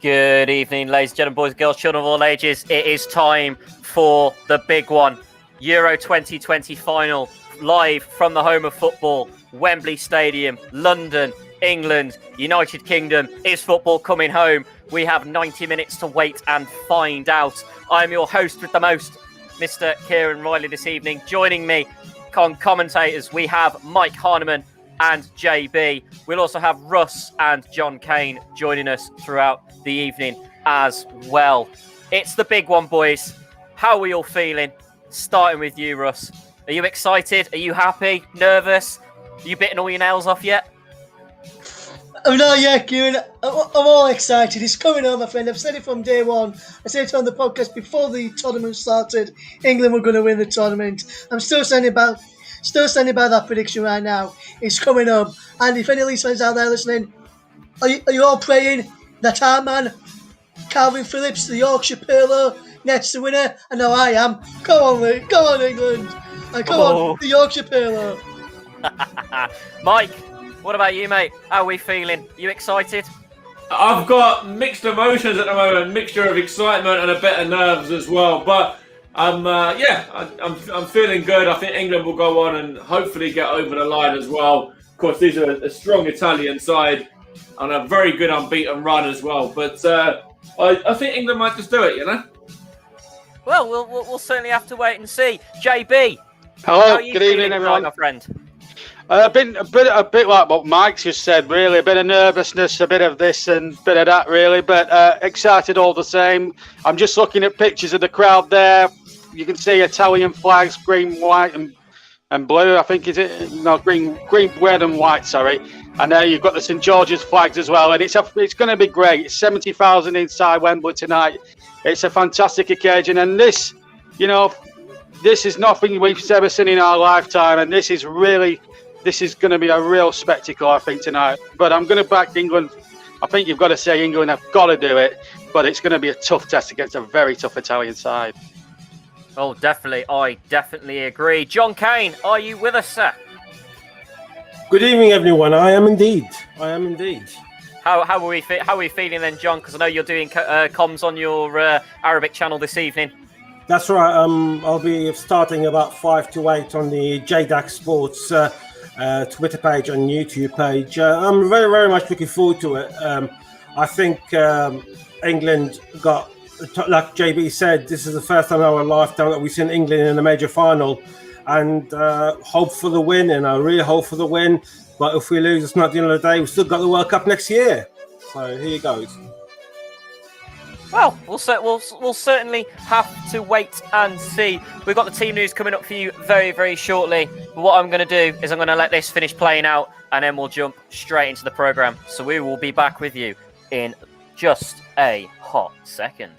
Good evening, ladies and gentlemen, boys and girls, children of all ages. It is time for the big one. Euro 2020 final, live from the home of football, Wembley Stadium, London, England, United Kingdom. Is football coming home? We have 90 minutes to wait and find out. I'm your host with the most, Mr. Kieran Riley, this evening. Joining me on commentators, we have Mike Harneman and JB. We'll also have Russ and John Kane joining us throughout the evening as well. It's the big one, boys. How are we all feeling? Starting with you, Russ. Are you excited? Are you happy? Nervous? Are you bitten all your nails off yet? Oh no, yeah, Kieran. I'm all excited. It's coming home, my friend. I've said it from day one. I said it on the podcast before the tournament started. England were going to win the tournament. I'm still standing by that prediction right now. It's coming home. And if any Leeds fans out there listening, are you all praying that our man, Calvin Phillips, the Yorkshire Pirlo, nets the winner? I know I am. Come on, Lee. Come on, England. And come on, the Yorkshire Pirlo. Mike, what about you, mate? How are we feeling? You excited? I've got mixed emotions at the moment, mixture of excitement and a bit of nerves as well. But I'm feeling good. I think England will go on and hopefully get over the line as well. Of course, these are a strong Italian side and a very good unbeaten run as well. But I think England might just do it, you know? Well, we'll certainly have to wait and see. JB, hello, good evening, everyone. My friend. Been a bit like what Mike's just said, really. A bit of nervousness, a bit of this and a bit of that, really. But excited all the same. I'm just looking at pictures of the crowd there. You can see Italian flags, green, white, and blue. I think green, red, and white. Sorry. And you've got the St George's flags as well. And it's going to be great. It's 70,000 inside Wembley tonight. It's a fantastic occasion, and this is nothing we've ever seen in our lifetime. And this is going to be a real spectacle, I think, tonight. But I'm going to back England. I think you've got to say England have got to do it. But it's going to be a tough test against a very tough Italian side. Oh, definitely. I definitely agree. John Kane, are you with us, sir? Good evening, everyone. I am indeed. How are we feeling then, John? Because I know you're doing comms on your Arabic channel this evening. That's right. I'll be starting about 5 to 8 on the JDAC Sports Twitter page and YouTube page. I'm very, very much looking forward to it. I think England got, like JB said, this is the first time in our lifetime that we've seen England in a major final, and hope for the win, and I really hope for the win. But if we lose, it's not the end of the day. We've still got the World Cup next year. So here goes. Well, we'll certainly have to wait and see. We've got the team news coming up for you very, very shortly. But what I'm going to do is I'm going to let this finish playing out, and then we'll jump straight into the programme. So we will be back with you in just a hot second.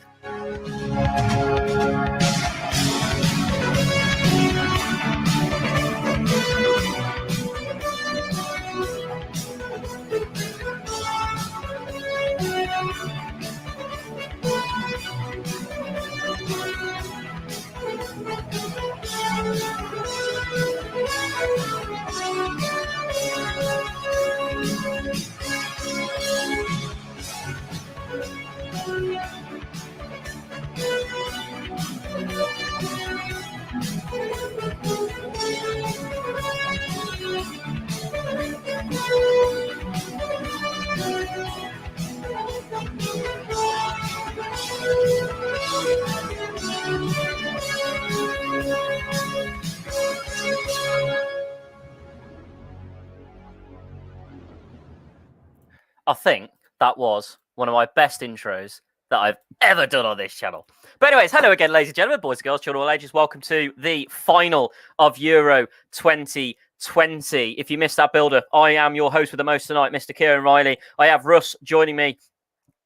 I think that was one of my best intros that I've ever done on this channel. But anyways, hello again, ladies and gentlemen, boys and girls, children of all ages. Welcome to the final of Euro 2020. If you missed that build-up, I am your host with the most tonight, Mr. Kieran Riley. I have Russ joining me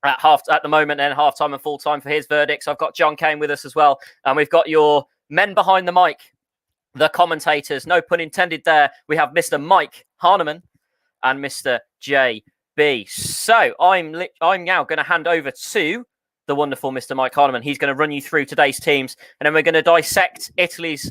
at the moment, and half-time and full-time for his verdicts. I've got John Kane with us as well. And we've got your men behind the mic, the commentators, no pun intended there. We have Mr. Mike Harneman and Mr. JB. So I'm now going to hand over to the wonderful Mr. Mike Harneman. He's going to run you through today's teams, and then we're going to dissect Italy's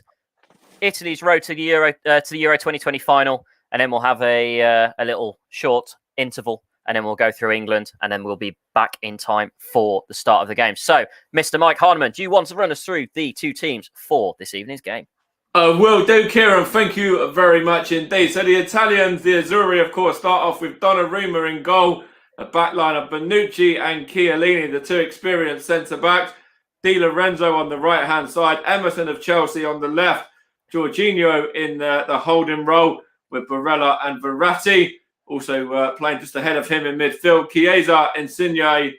road to the Euro 2020 final, and then we'll have a little short interval and then we'll go through England, and then we'll be back in time for the start of the game. So, Mr. Mike Hardiman, do you want to run us through the two teams for this evening's game? Will do, Kieran. Thank you very much indeed. So the Italians, the Azzurri, of course, start off with Donnarumma in goal, a backline of Bonucci and Chiellini, the two experienced centre-backs. Di Lorenzo on the right-hand side, Emerson of Chelsea on the left, Jorginho in the holding role with Barella and Verratti, also playing just ahead of him in midfield. Chiesa, Insigne,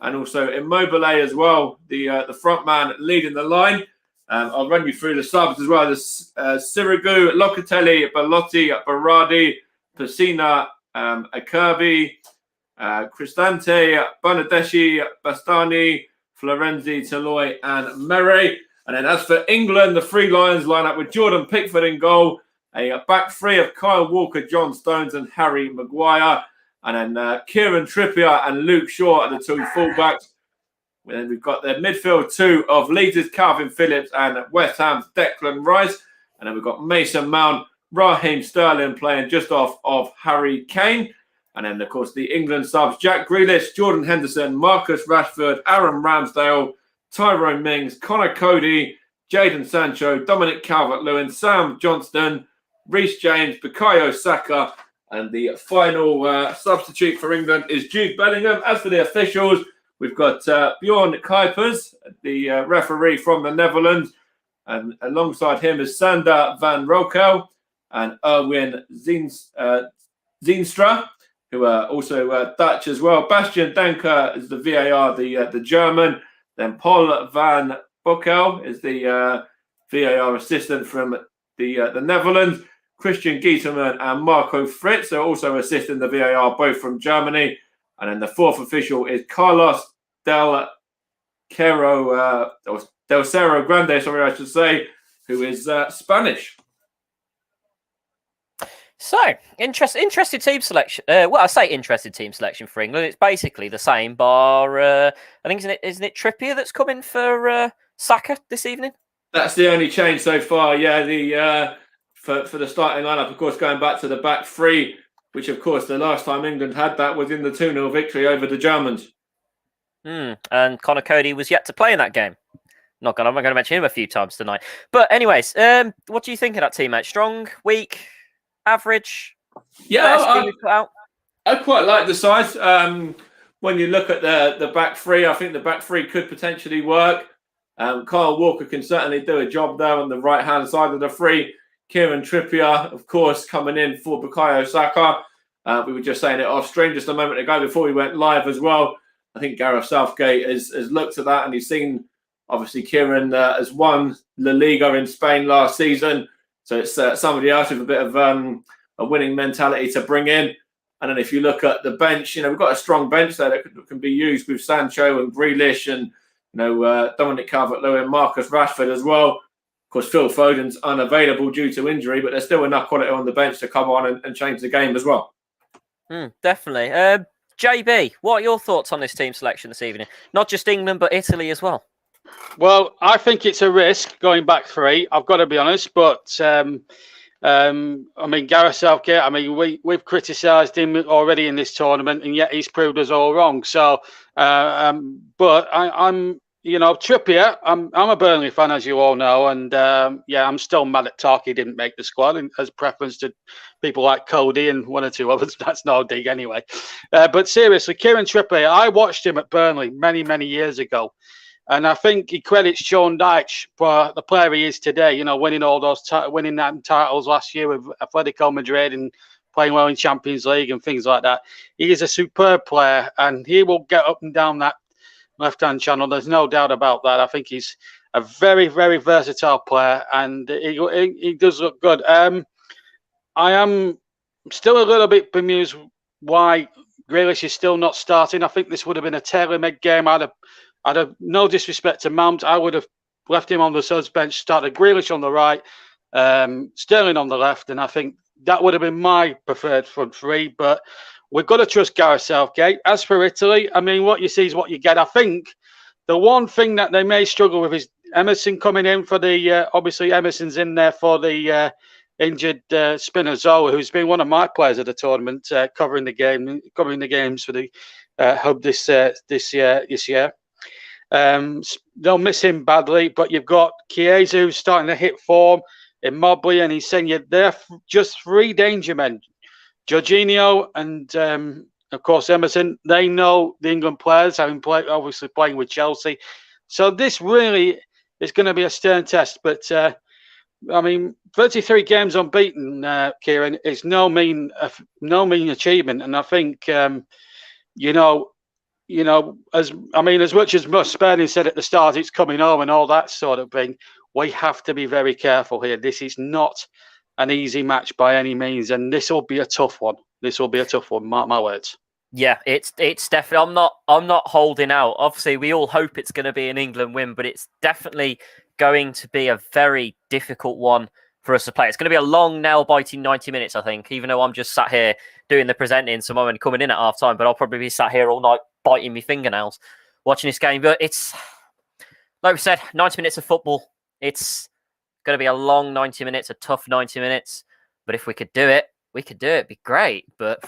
and also Immobile as well, the front man leading the line. I'll run you through the subs as well. There's Sirigu, Locatelli, Belotti, Berardi, Pessina, Acerbi, Cristante, Bernardeschi, Bastani, Florenzi, Toloi, and Mere. And then as for England, the Three Lions line up with Jordan Pickford in goal, a back three of Kyle Walker, John Stones, and Harry Maguire. And then Kieran Trippier and Luke Shaw are the two fullbacks. And then we've got the midfield two of Leeds' Calvin Phillips and West Ham's Declan Rice. And then we've got Mason Mount, Raheem Sterling playing just off of Harry Kane. And then, of course, the England subs, Jack Grealish, Jordan Henderson, Marcus Rashford, Aaron Ramsdale, Tyrone Mings, Connor Cody, Jadon Sancho, Dominic Calvert-Lewin, Sam Johnston, Reece James, Bukayo Saka. And the final substitute for England is Jude Bellingham. As for the officials, we've got Bjorn Kuipers, the referee from the Netherlands. And alongside him is Sander van Rokel and Erwin Zienstra, who are also Dutch as well. Bastian Danker is the VAR, the German. Then Paul van Boekel is the VAR assistant from the Netherlands. Christian Gieterman and Marco Fritz are also assisting the VAR, both from Germany. And then the fourth official is Carlos Del Cerro Grande, I should say, who is Spanish. So, interested team selection. Well, I say interested team selection for England. It's basically the same, bar, I think, isn't it Trippier that's coming for Saka this evening? That's the only change so far, yeah. For the starting lineup, of course, going back to the back three, which, of course, the last time England had that was in the 2-0 victory over the Germans. And Connor Cody was yet to play in that game. I'm going to mention him a few times tonight. But anyways, what do you think of that team, mate? Strong, weak, average? Yeah, I quite like the size. When you look at the back three, I think the back three could potentially work. Kyle Walker can certainly do a job there on the right-hand side of the three. Kieran Trippier, of course, coming in for Bukayo Saka. We were just saying it off stream just a moment ago before we went live as well. I think Gareth Southgate has looked at that and he's seen, obviously, Kieran has won La Liga in Spain last season. So it's somebody else with a bit of a winning mentality to bring in. And then if you look at the bench, we've got a strong bench there that can be used with Sancho and Grealish and, Dominic Calvert-Lewin, Marcus Rashford as well. Of course, Phil Foden's unavailable due to injury, but there's still enough quality on the bench to come on and change the game as well. Definitely. JB, what are your thoughts on this team selection this evening? Not just England, but Italy as well. Well, I think it's a risk going back three. I've got to be honest, but Gareth Southgate. We've criticised him already in this tournament, and yet he's proved us all wrong. So, but I'm. Trippier, I'm a Burnley fan, as you all know, and I'm still mad at Tarky didn't make the squad, and as preference to people like Cody and one or two others. That's no dig anyway. But seriously, Kieran Trippier, I watched him at Burnley many, many years ago, and I think he credits Sean Dyche for the player he is today. Winning all those winning that titles last year with Atletico Madrid and playing well in Champions League and things like that. He is a superb player, and he will get up and down that left-hand channel. There's no doubt about that. I think he's a very, very versatile player, and he does look good. I am still a little bit bemused why Grealish is still not starting. I think this would have been a tailor-made game. I'd have no disrespect to Mount. I would have left him on the subs bench, started Grealish on the right, Sterling on the left, and I think that would have been my preferred front three. But we've got to trust Gareth Southgate. As for Italy, what you see is what you get. I think the one thing that they may struggle with is Emerson coming in for the. Obviously, Emerson's in there for the injured Spinazzola, who's been one of my players at the tournament, covering the games for the hub this year. They'll miss him badly, but you've got Chiesa who's starting to hit form, Immobile, and he's saying they're just three danger men. Jorginho and of course Emerson, they know the England players, having obviously playing with Chelsea. So this really is going to be a stern test. But 33 games unbeaten, Kieran, is no mean achievement. And I think as much as Spurning said at the start, it's coming home and all that sort of thing. We have to be very careful here. This is not an easy match by any means, and this will be a tough one. Mark my words. Yeah, it's definitely. I'm not holding out. Obviously, we all hope it's going to be an England win, but it's definitely going to be a very difficult one for us to play. It's going to be a long, nail-biting 90 minutes, I think. Even though I'm just sat here doing the presenting, so I'm coming in at half time, but I'll probably be sat here all night biting my fingernails watching this game. But it's like we said, 90 minutes of football. It's going to be a long 90 minutes, a tough 90 minutes. But if we could do it, It'd be great. But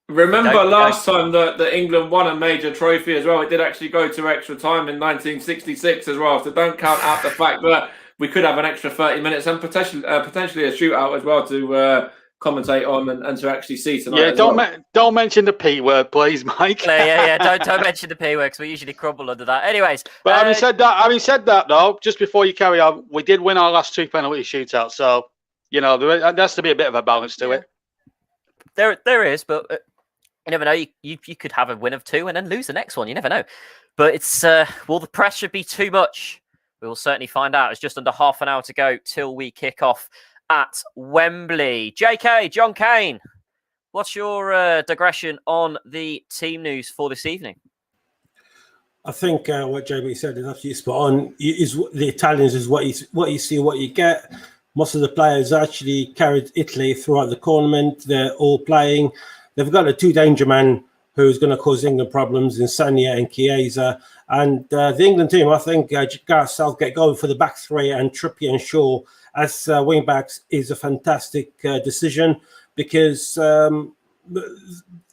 remember last time that England won a major trophy as well. It did actually go to extra time in 1966 as well. So don't count out the fact that we could have an extra 30 minutes and potentially a shootout as well to commentate on and to actually see tonight. Yeah, don't mention the P word, please, Mike. Yeah. Don't mention the P word because we usually crumble under that. Anyways, but having said that, though, just before you carry on, we did win our last 2 penalty shootouts, so there has to be a bit of a balance to it. There is, but you never know. You could have a win of 2 and then lose the next one. You never know. But it's will the pressure be too much? We will certainly find out. It's just under half an hour to go till we kick off at Wembley. JK, John Kane, what's your digression on the team news for this evening? I think what JB said is absolutely spot on. Is the Italians is what you see, what you get. Most of the players actually carried Italy throughout the tournament. They're all playing. They've got a 2 danger man who's going to cause England problems in Sagna and Chiesa. And the England team, I think Gareth Southgate going for the back 3 and Trippier and Shaw as wing backs is a fantastic decision because the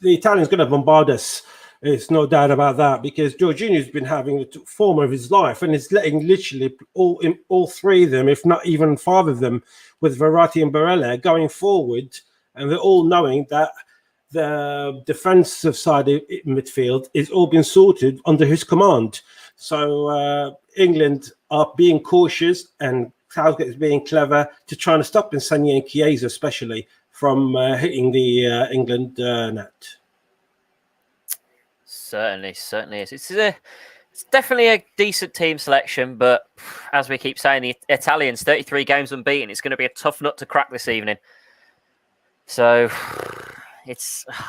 Italians going to bombard us. There's no doubt about that because Jorginho's been having the form of his life and is letting literally all 3 of them, if not even 5 of them, with Verratti and Barella going forward. And they're all knowing that the defensive side of midfield is all been sorted under his command. So England are being cautious and Southgate is being clever to try and stop Insigne and Chiesa especially from hitting the England net. Certainly is. It's definitely a decent team selection, but as we keep saying, the Italians, 33 games unbeaten. It's going to be a tough nut to crack this evening. So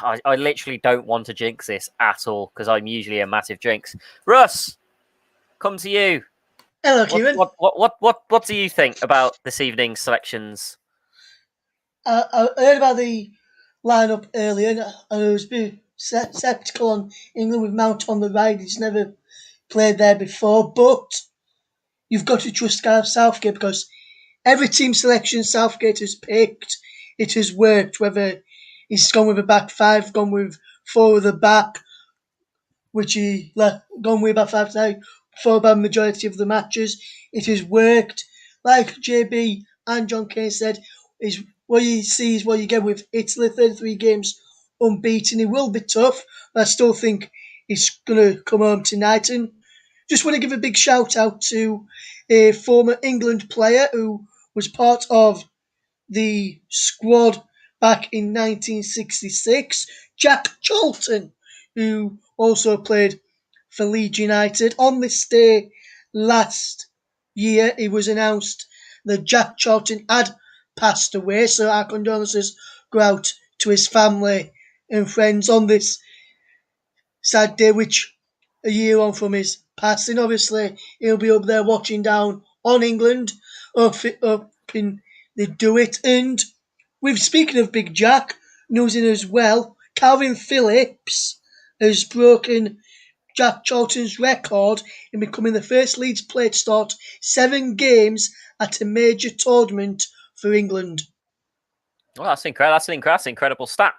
I literally don't want to jinx this at all because I'm usually a massive jinx. Russ, come to you. Hello, Kieran. What do you think about this evening's selections? I heard about the lineup earlier, and I was a bit sceptical on England with Mount on the right. He's never played there before, but you've got to trust Gareth Southgate because every team selection Southgate has picked, it has worked. Whether he's gone with a back 5, gone with 4 at the back, which he gone with back 5 now for the majority of the matches, it has worked. Like JB and John Kane said, is what you see is what you get with Italy. 33 games unbeaten. It will be tough, but I still think he's going to come home tonight. And just want to give a big shout out to a former England player who was part of the squad back in 1966, Jack Charlton, who also played for Leeds United. On this day last year, it was announced that Jack Charlton had passed away, so our condolences go out to his family and friends on this sad day, which a year on from his passing. Obviously, he'll be up there watching down on England, hoping they do it. And with speaking of Big Jack, news in as well, Calvin Phillips has broken Jack Charlton's record in becoming the first Leeds player to start 7 games at a major tournament for England. Well, that's incredible. That's an incredible stat.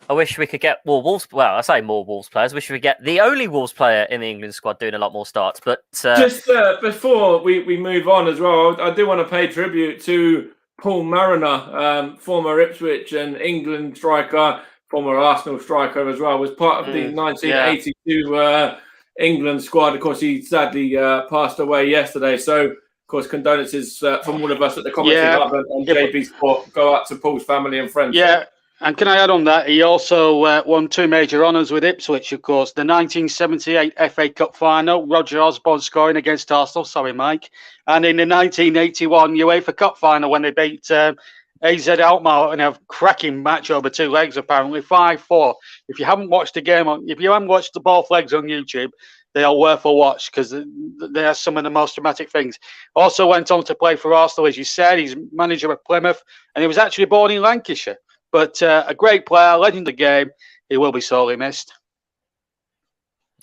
I wish we could get more Wolves. Well, I say more Wolves players. I wish we could get the only Wolves player in the England squad doing a lot more starts. But just before we move on as well, I do want to pay tribute to Paul Mariner, former Ipswich and England striker, former Arsenal striker as well. Was part of the 1982 England squad. Of course, he sadly passed away yesterday. So, of course, condolences from all of us at the Commentary Hub and JB Sport go out to Paul's family and friends. Yeah. And can I add on that? He also won 2 major honours with Ipswich, of course. The 1978 FA Cup final, Roger Osborne scoring against Arsenal. Sorry, Mike. And in the 1981 UEFA Cup final when they beat AZ Alkmaar in a cracking match over 2 legs, apparently 5-4. If you haven't watched the game, if you haven't watched the both legs on YouTube, they are worth a watch because they are some of the most dramatic things. Also went on to play for Arsenal, as you said. He's manager at Plymouth, and he was actually born in Lancashire. But a great player, legend of the game. He will be sorely missed.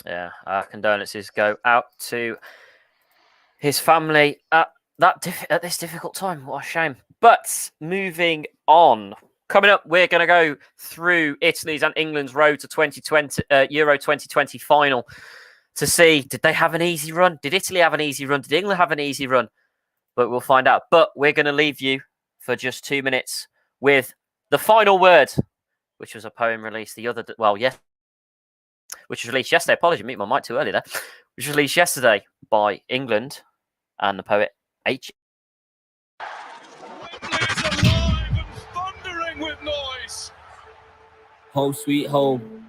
Yeah, our condolences go out to his family at this difficult time. What a shame. But moving on, coming up, we're going to go through Italy's and England's road to 2020 Euro 2020 final to see, did they have an easy run? Did Italy have an easy run? Did England have an easy run? But we'll find out. But we're going to leave you for just 2 minutes with The Final Word, which was a poem released which was released yesterday. Apologies, meet my mic too early there. Which was released yesterday by England and the poet H. Home sweet home.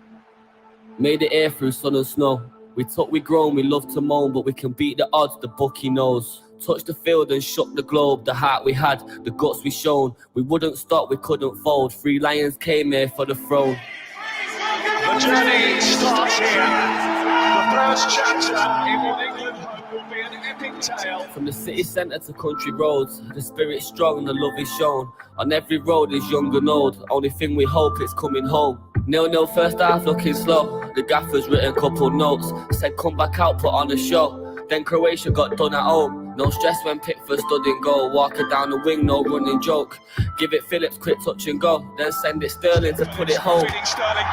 Made it here through sun and snow. We grown, we love to moan, but we can beat the odds, the bookie knows. Touched the field and shook the globe, the heart we had, the guts we shown. We wouldn't stop, we couldn't fold. 3 lions came here for the throne. The journey starts here. The first chapter in what England hope will be an epic tale. From the city centre to country roads, the spirit's strong and the love is shown. On every road is young and old, only thing we hope is coming home. 0-0 first half looking slow, the gaffer's written couple notes, said come back out, put on a show. Then Croatia got done at home. No stress when Pickford stood in goal. Walking down the wing, no running joke. Give it Phillips, quick touch and go. Then send it Sterling to put it home. Sterling!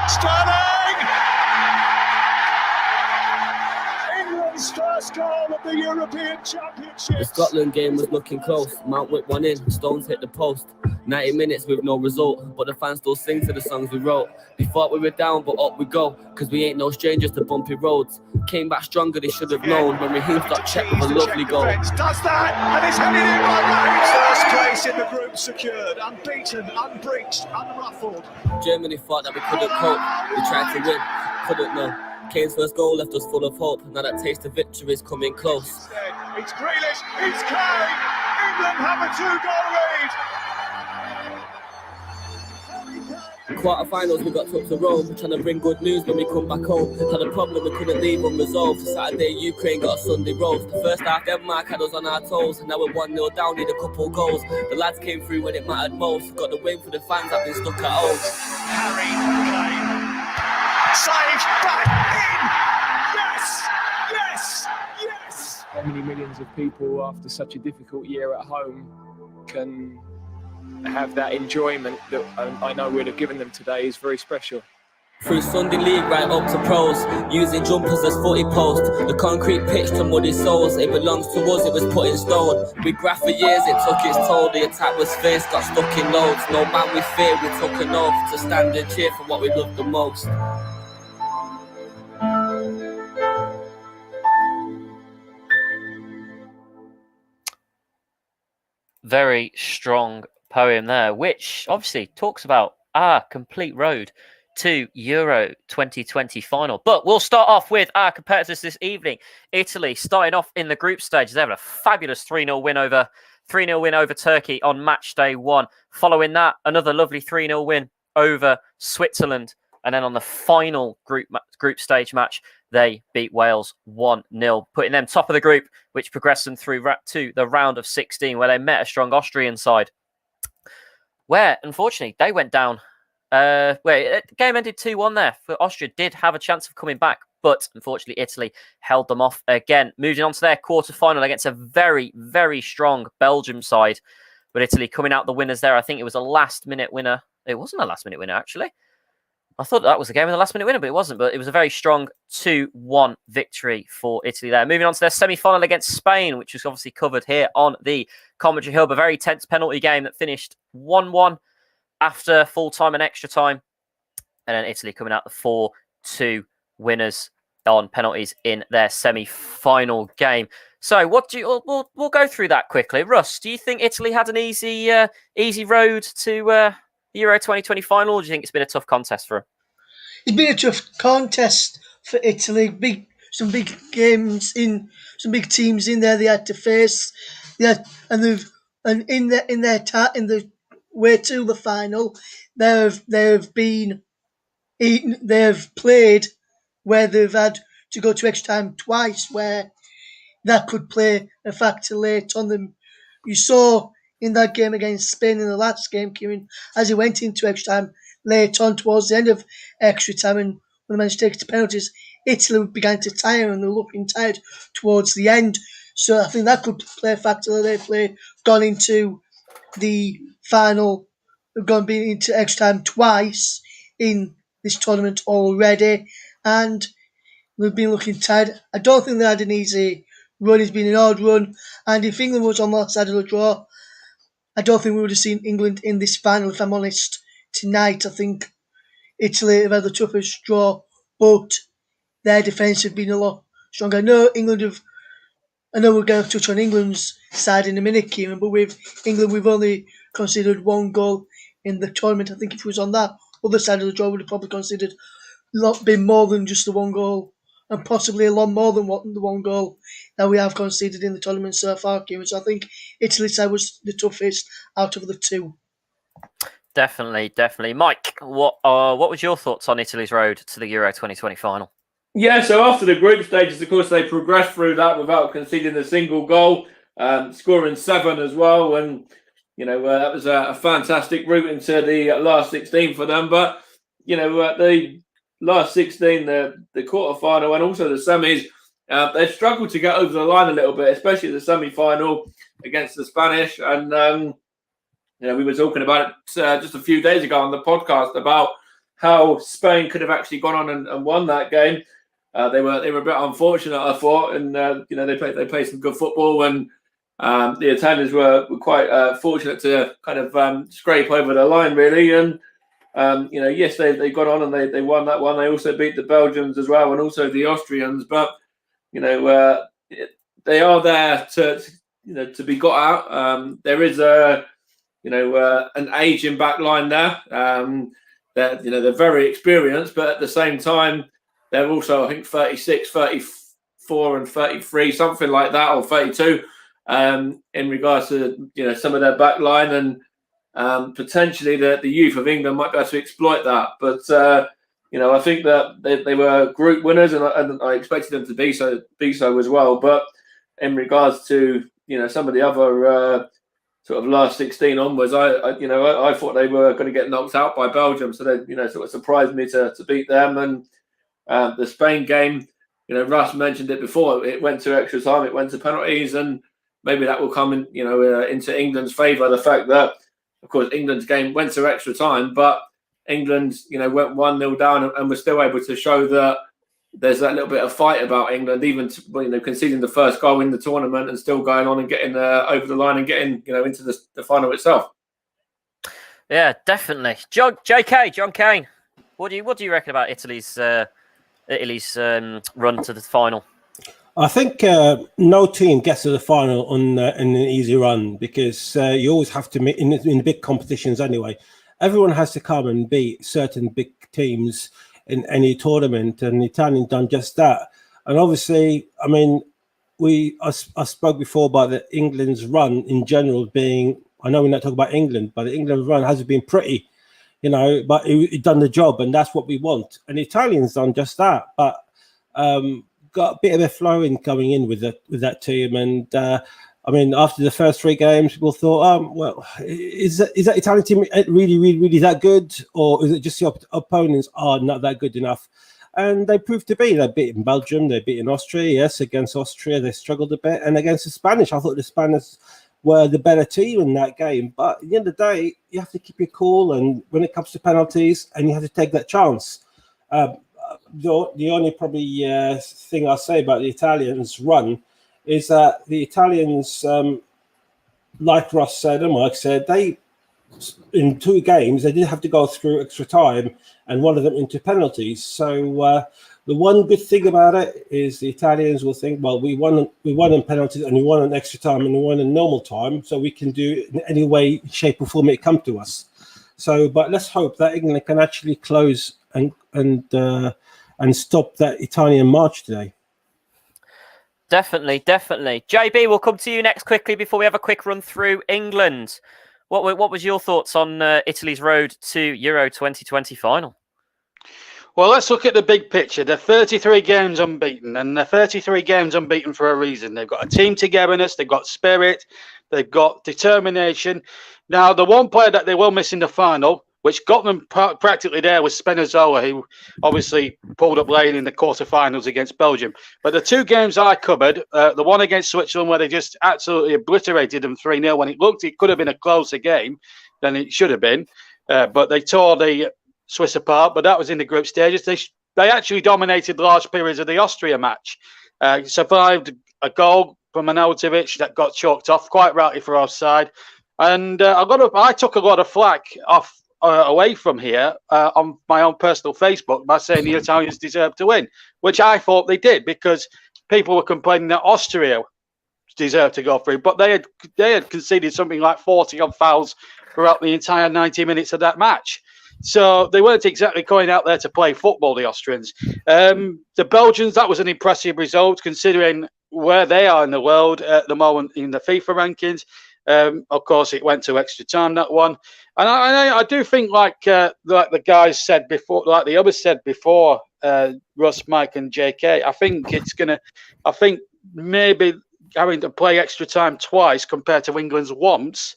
England's first goal of the European Championship. The Scotland game was looking close. Mount whipped one in, Stones hit the post. 90 minutes with no result, but the fans still sing to the songs we wrote. They thought we were down, but up we go, cause we ain't no strangers to bumpy roads. Came back stronger, they should have known, when Raheem got checked with a lovely goal. Does that, and it's headed in by Raheem. First place in the group secured, unbeaten, unbreached, unruffled. Germany thought that we couldn't cope, we tried to win, couldn't know. Kane's first goal left us full of hope, now that taste of victory is coming close. It's Grealish, it's Kane, England have a 2-goal lead. Quarter-finals we got took to Rome, trying to bring good news when we come back home. Had a problem we couldn't leave unresolved. Saturday Ukraine got a Sunday roast. The first half Denmark had us on our toes. Now we're 1-0 down, need a couple goals. The lads came through when it mattered most. Got the win for the fans that been stuck at home. Harry Kane. Saved back in. Yes. How many millions of people after such a difficult year at home can have that enjoyment that I know we'd have given them today is very special. Through Sunday League right up to pros, using jumpers as footy post. The concrete pitch to muddy souls, it belongs to us, it was put in stone. We graphed for years, it took its toll. The attack was fierce, got stuck in loads. No man we fear, we took an oath to stand and cheer for what we love the most. Very strong poem there, which obviously talks about our complete road to Euro 2020 final. But we'll start off with our competitors this evening. Italy starting off in the group stage. They have a fabulous 3-0 win over Turkey on match day 1. Following that, another lovely 3-0 win over Switzerland. And then on the final group stage match, they beat Wales 1-0, putting them top of the group, which progressed them through to the round of 16, where they met a strong Austrian side, where, unfortunately, they went down. The game ended 2-1 there. Austria did have a chance of coming back, but unfortunately, Italy held them off again. Moving on to their quarter-final against a very, very strong Belgium side, But Italy coming out the winners there. I think it was a last-minute winner. It wasn't a last-minute winner, actually. I thought that was the game with a last-minute winner, but it wasn't. But it was a very strong 2-1 victory for Italy there. Moving on to their semi-final against Spain, which was obviously covered here on the Commentary Hub. A very tense penalty game that finished 1-1 after full-time and extra time. And then Italy coming out the 4-2 winners on penalties in their semi-final game. So, what do you? We'll go through that quickly. Russ, do you think Italy had an easy road to the Euro 2020 final, or do you think it's been a tough contest for them? It's been a tough contest for Italy. Some big games in some big teams in there they had to face. Yeah, and in the way to the final, they've played where they've had to go to extra time twice, where that could play a factor late on them. You saw in that game against Spain in the last game, Kieran, as he went into extra time late on towards the end of extra time, and when they managed to take it to penalties, Italy began to tire and they were looking tired towards the end. So I think that could play a factor that they've gone into the final, gone into extra time twice in this tournament already, and they've been looking tired. I don't think they had an easy run. It's been an odd run, and if England was on that side of the draw, I don't think we would have seen England in this final, if I'm honest. Tonight, I think Italy have had the toughest draw, but their defence have been a lot stronger. I know we're going to touch on England's side in a minute, Kieran, but with England, we've only considered one goal in the tournament. I think if it was on that other side of the draw, we'd have probably considered a lot been more than just the one goal, and possibly a lot more than the one goal that we have conceded in the tournament so far, Kieran. So I think Italy's side was the toughest out of the two. Definitely. Mike, what was your thoughts on Italy's road to the Euro 2020 final? Yeah, so after the group stages, of course, they progressed through that without conceding a single goal, scoring 7 as well. And, that was a fantastic route into the last 16 for them. But, the last 16, the quarterfinal and also the semis, they've struggled to get over the line a little bit, especially the semi-final against the Spanish. And, we were talking about it just a few days ago on the podcast about how Spain could have actually gone on and won that game. They were a bit unfortunate, I thought, and they played some good football, and the Italians were quite fortunate to kind of scrape over the line, really. And yes, they got on and they won that one. They also beat the Belgians as well, and also the Austrians. But they are there to be got out. There is an aging back line there. They're very experienced, but at the same time, they're also, I think, 36, 34 and 33, something like that, or 32, in regards to, some of their back line. And potentially the youth of England might be able to exploit that. But, I think that they were group winners, and I expected them to be so as well. But in regards to, some of the other sort of last 16 onwards, I thought they were going to get knocked out by Belgium. So they, sort of surprised me to beat them. And the Spain game, Russ mentioned it before. It went to extra time. It went to penalties, and maybe that will come in, into England's favour. The fact that, of course, England's game went to extra time, but England, went 1-0 down and was still able to show that there's that little bit of fight about England, even conceding the first goal in the tournament and still going on and getting over the line and getting into the final itself. Yeah, definitely. John Kane, what do you reckon about Italy's run to the final? I think no team gets to the final in an easy run, because you always have to in the big competitions anyway. Everyone has to come and beat certain big teams in any tournament, and the Italians done just that. And obviously, I mean, I spoke before about the England's run in general being, I know we're not talking about England, but the England run hasn't been pretty, but it done the job, and that's what we want. And the Italians done just that, but got a bit of a flow in coming in with that team. And I mean, after the first 3 games, people thought, well, is that Italian team really that good, or is it just the opponents are not that good enough? And they proved to be. They beaten Belgium, they beaten Austria. Yes, against Austria they struggled a bit, and against the Spanish, I thought the Spanish were the better team in that game. But at the end of the day, you have to keep your cool, and when it comes to penalties, and you have to take that chance. The only probably thing I'll say about the Italians' run is that the Italians, like Ross said and Mike said, they in 2 games they did have to go through extra time, and one of them into penalties. So the one good thing about it is the Italians will think, well, we won in penalties, and we won in extra time, and we won in normal time, so we can do it in any way, shape, or form it come to us. So, but let's hope that England can actually close and stop that Italian march today. Definitely. JB, we'll come to you next quickly before we have a quick run through England. What was your thoughts on Italy's road to Euro 2020 final? Well, let's look at the big picture. They're 33 games unbeaten, and they're 33 games unbeaten for a reason. They've got a team togetherness, they've got spirit, they've got determination. Now, the one player that they will miss in the final, which got them practically there, was Spinazzola, who obviously pulled up lane in the quarterfinals against Belgium. But the 2 games I covered, the one against Switzerland where they just absolutely obliterated them 3-0 when it could have been a closer game than it should have been. But they tore the Swiss apart, but that was in the group stages. They actually dominated large periods of the Austria match. Survived a goal from Arnautovic that got chalked off, quite rightly for offside. And I took a lot of flack away from here on my own personal Facebook by saying the Italians deserved to win, which I thought they did, because people were complaining that Austria deserved to go through, but they had conceded something like 40 odd fouls throughout the entire 90 minutes of that match. So they weren't exactly going out there to play football, the Austrians. The Belgians, that was an impressive result considering where they are in the world at the moment in the FIFA rankings. Of course, it went to extra time, that one. And I do think, like the guys said before, like the others said before, Russ, Mike, and JK, I think maybe having to play extra time twice compared to England's once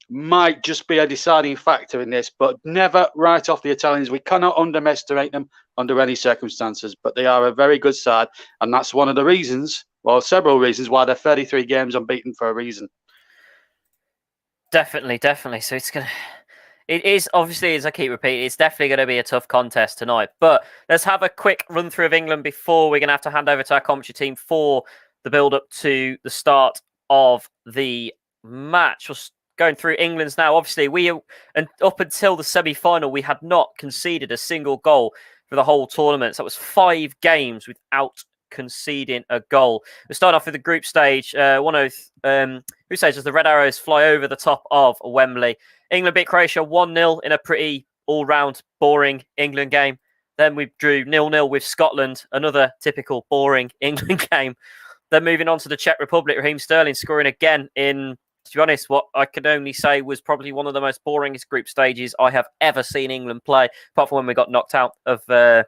might just be a deciding factor in this, but never write off the Italians. We cannot underestimate them under any circumstances, but they are a very good side, and that's one of the reasons, well, several reasons, why they're 33 games unbeaten for a reason. Definitely. So it is obviously, as I keep repeating, it's definitely going to be a tough contest tonight. But let's have a quick run through of England before we're going to have to hand over to our commentary team for the build up to the start of the match. We're going through England's now. Obviously, and up until the semi-final, we had not conceded a single goal for the whole tournament. So that was 5 games without conceding a goal. We start off with the group stage. Group stage as the Red Arrows fly over the top of Wembley. England beat Croatia 1-0 in a pretty all-round boring England game. Then we drew 0-0 with Scotland, another typical boring England game. Then moving on to the Czech Republic, Raheem Sterling scoring again in, to be honest, what I could only say was probably one of the most boringest group stages I have ever seen England play, apart from when we got knocked out of, I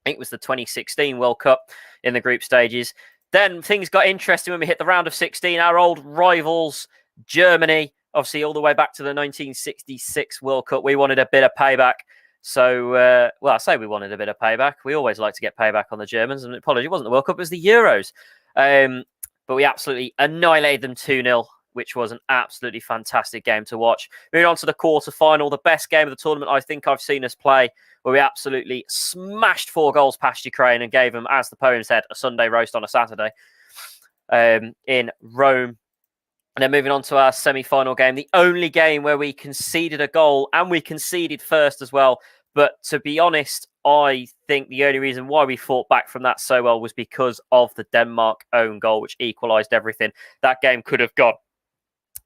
think it was the 2016 World Cup in the group stages. Then things got interesting when we hit the round of 16. Our old rivals, Germany, obviously all the way back to the 1966 World Cup. We wanted a bit of payback. So, I say we wanted a bit of payback. We always like to get payback on the Germans. And apology, it wasn't the World Cup, it was the Euros. But we absolutely annihilated them 2-0, which was an absolutely fantastic game to watch. Moving on to the quarter-final, the best game of the tournament I think I've seen us play, where we absolutely smashed 4 goals past Ukraine and gave them, as the poem said, a Sunday roast on a Saturday in Rome. And then moving on to our semi-final game, the only game where we conceded a goal, and we conceded first as well. But to be honest, I think the only reason why we fought back from that so well was because of the Denmark own goal, which equalised everything. That game could have gone,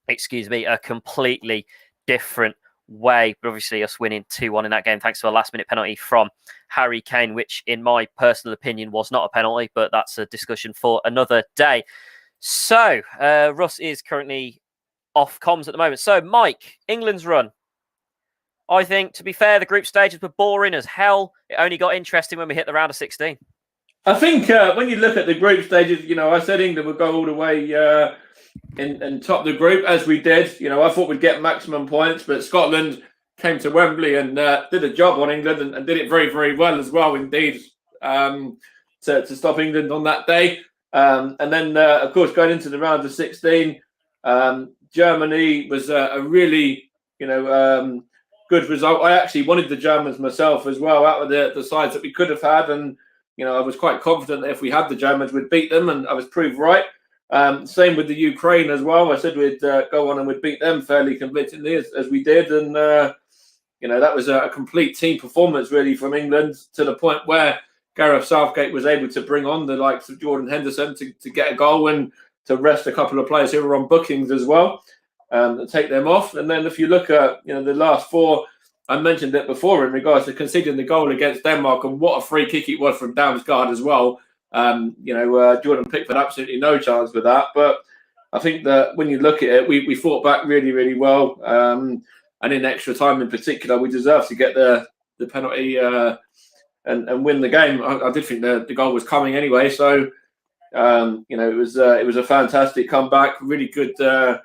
a completely different way. But obviously us winning 2-1 in that game, thanks to a last-minute penalty from Harry Kane, which in my personal opinion was not a penalty, but that's a discussion for another day. So, Russ is currently off comms at the moment. So, Mike, England's run. I think, to be fair, the group stages were boring as hell. It only got interesting when we hit the round of 16. I think when you look at the group stages, I said England would go all the way and top the group, as we did. I thought we'd get maximum points, but Scotland came to Wembley and did a job on England and did it very, very well as well, indeed, to stop England on that day. And then, of course, going into the round of 16, Germany was a really, good result. I actually wanted the Germans myself as well, out of the sides that we could have had, and I was quite confident that if we had the Germans, we'd beat them, and I was proved right. Same with the Ukraine as well. I said we'd go on and we'd beat them fairly convincingly, as we did, and that was a complete team performance really from England, to the point where Gareth Southgate was able to bring on the likes of Jordan Henderson to get a goal and to rest a couple of players who were on bookings as well, and take them off. And then if you look at the last four, I mentioned it before in regards to conceding the goal against Denmark, and what a free kick it was from Damsgaard as well. Jordan Pickford absolutely no chance with that. But I think that when you look at it, we fought back really, really well. And in extra time in particular, we deserved to get the penalty and win the game. I did think the goal was coming anyway. So, it was a fantastic comeback. Really good, bit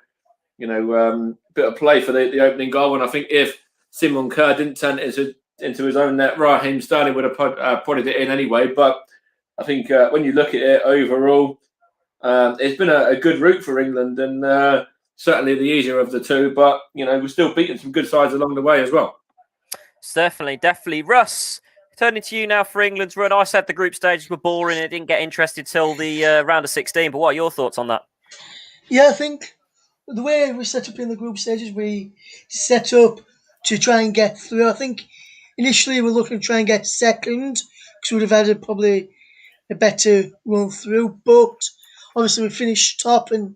of play for the opening goal. And I think if Simon Kerr didn't turn it into his own net, Raheem Sterling would have putted it in anyway. But I think when you look at it overall, it's been a good route for England, and certainly the easier of the two. But we're still beating some good sides along the way as well. Definitely. Russ, turning to you now for England's run. I said the group stages were boring. It didn't get interested till the round of 16. But what are your thoughts on that? Yeah, I think the way we set up in the group stages, we set up to try and get through. I think initially we're looking to try and get second, because we would have had probably a better run through. But obviously we finished top and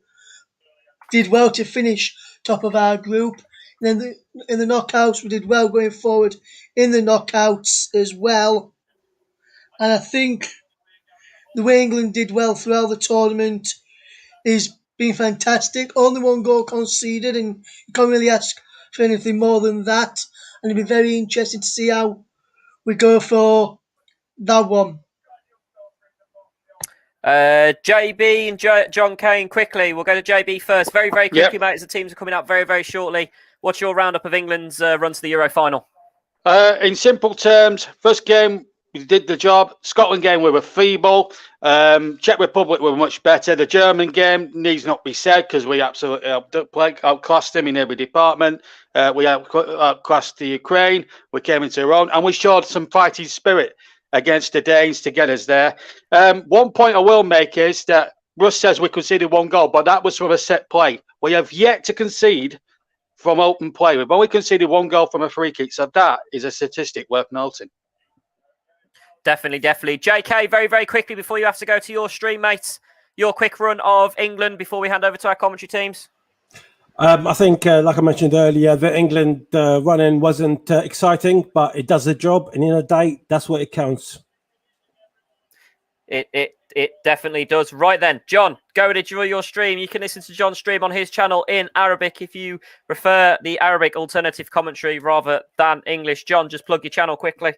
did well to finish top of our group. And then in the knockouts, we did well going forward in the knockouts as well. And I think the way England did well throughout the tournament is been fantastic. Only one goal conceded, and you can't really ask for anything more than that. And it'll be very interesting to see how we go for that one. JB and John Kane, quickly. We'll go to JB first. Very, very quickly, mate, as the teams are coming up very, very shortly. What's your roundup of England's run to the Euro final? In simple terms, first game, we did the job. Scotland game, we were feeble. Czech Republic were much better. The German game needs not be said, because we absolutely outclassed them in every department. We outclassed the Ukraine. We came into our own, and we showed some fighting spirit against the Danes to get us there. One point I will make is that Russ says we conceded one goal, but that was from a set play. We have yet to concede from open play. We've only conceded one goal from a free kick, so that is a statistic worth noting. Definitely. JK, very, very quickly before you have to go to your stream, mate. Your quick run of England before we hand over to our commentary teams. I think, like I mentioned earlier, the England run-in wasn't exciting, but it does the job, and in a day, that's what it counts. It definitely does. Right then, John, go and enjoy your stream. You can listen to John's stream on his channel in Arabic if you prefer the Arabic alternative commentary rather than English. John, just plug your channel quickly.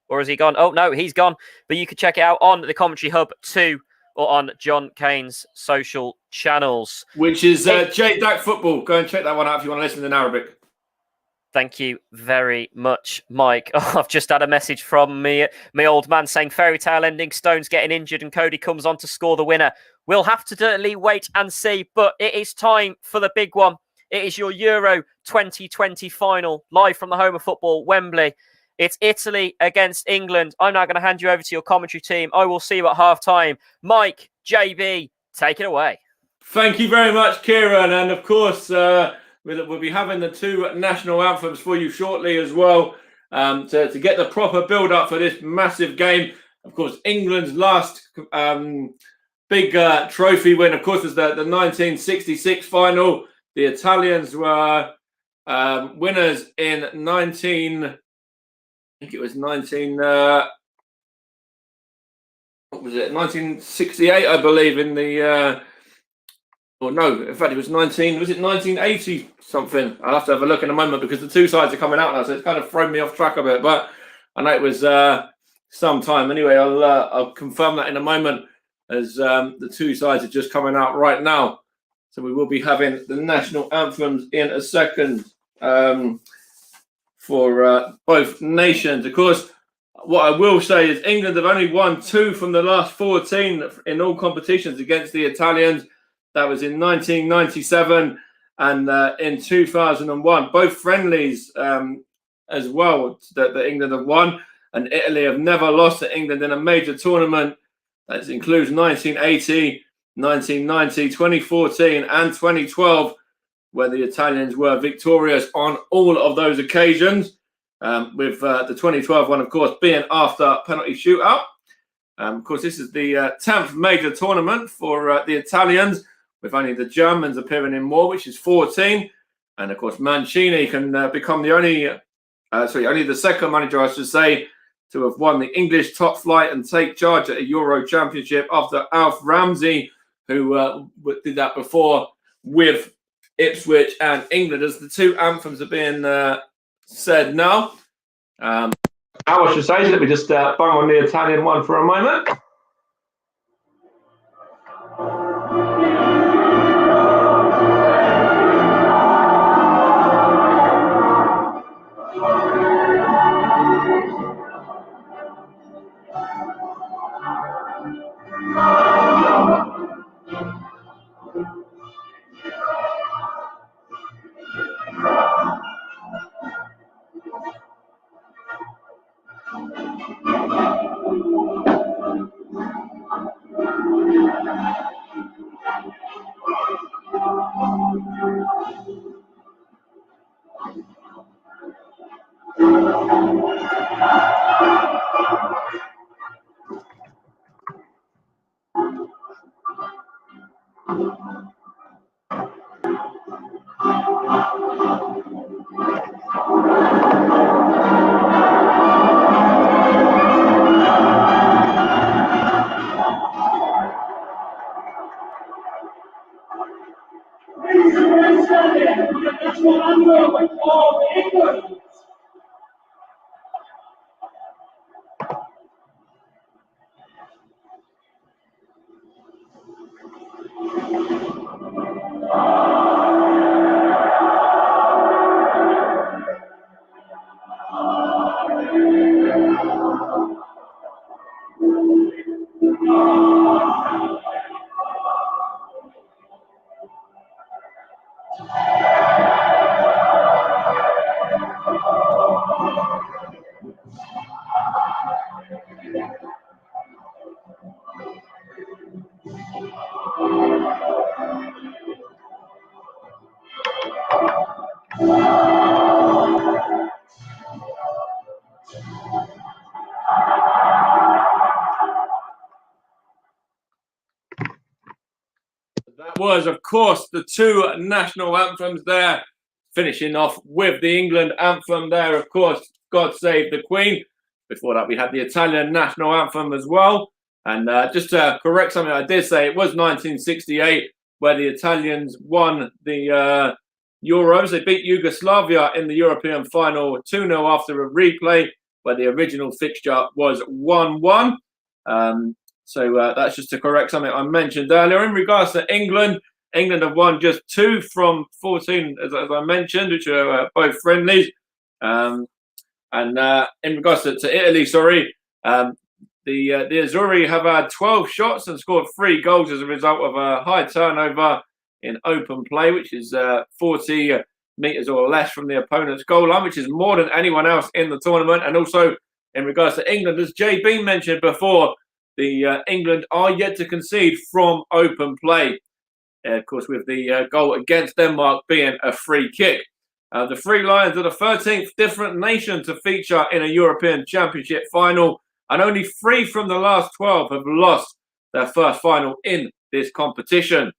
Or has he gone? Oh, no, he's gone. But you can check it out on the Commentary Hub 2 or on John Kane's social channels. Which is JDAC Football. Go and check that one out if you want to listen in Arabic. Thank you very much, Mike. Oh, I've just had a message from me old man saying fairy tale ending, Stones getting injured and Cody comes on to score the winner. We'll have to dirtily wait and see, but it is time for the big one. It is your Euro 2020 final, live from the home of football, Wembley. It's Italy against England. I'm now going to hand you over to your commentary team. I will see you at half-time. Mike, JB, take it away. Thank you very much, Kieran. And, of course, we'll be having the two national anthems for you shortly as well to get the proper build-up for this massive game. Of course, England's last big trophy win, of course, was the 1966 final. The Italians were winners in 1968, I believe, in the or no, in fact it was 1980 something. I'll have to have a look in a moment because the two sides are coming out now, so it's kind of thrown me off track a bit, but I know it was some time. Anyway, I'll confirm that in a moment as the two sides are just coming out right now. So we will be having the national anthems in a second. For both nations. Of course, what I will say is England have only won 2 from the last 14 in all competitions against the Italians. That was in 1997 and in 2001. Both friendlies as well that England have won. And Italy have never lost to England in a major tournament. That includes 1980, 1990, 2014 and 2012, where the Italians were victorious on all of those occasions, with the 2012 one, of course, being after penalty shootout. Of course, this is the 10th major tournament for the Italians, with only the Germans appearing in more, which is 14. And, of course, Mancini can become the only the second manager, I should say, to have won the English top flight and take charge at a Euro Championship after Alf Ramsey, who did that before with Ipswich and England. As the two anthems are being said now. Now I should say, let me just bang on the Italian one for a moment. That was, of course, the two national anthems there, finishing off with the England anthem there, of course, God Save the Queen. Before that, we had the Italian national anthem as well. And just to correct something I did say, it was 1968 where the Italians won the Euros. They beat Yugoslavia in the European final 2-0 after a replay, where the original fixture was 1-1. So that's just to correct something I mentioned earlier. In regards to England, England have won just 2 from 14, as I mentioned, which are both friendlies. And in regards to Italy, the Azzurri have had 12 shots and scored 3 goals as a result of a high turnover in open play, which is 40 metres or less from the opponent's goal line, which is more than anyone else in the tournament. And also in regards to England, as JB mentioned before, the England are yet to concede from open play. Of course, with the goal against Denmark being a free kick. The Three Lions are the 13th different nation to feature in a European Championship final, and only 3 from the last 12 have lost their first final in this competition.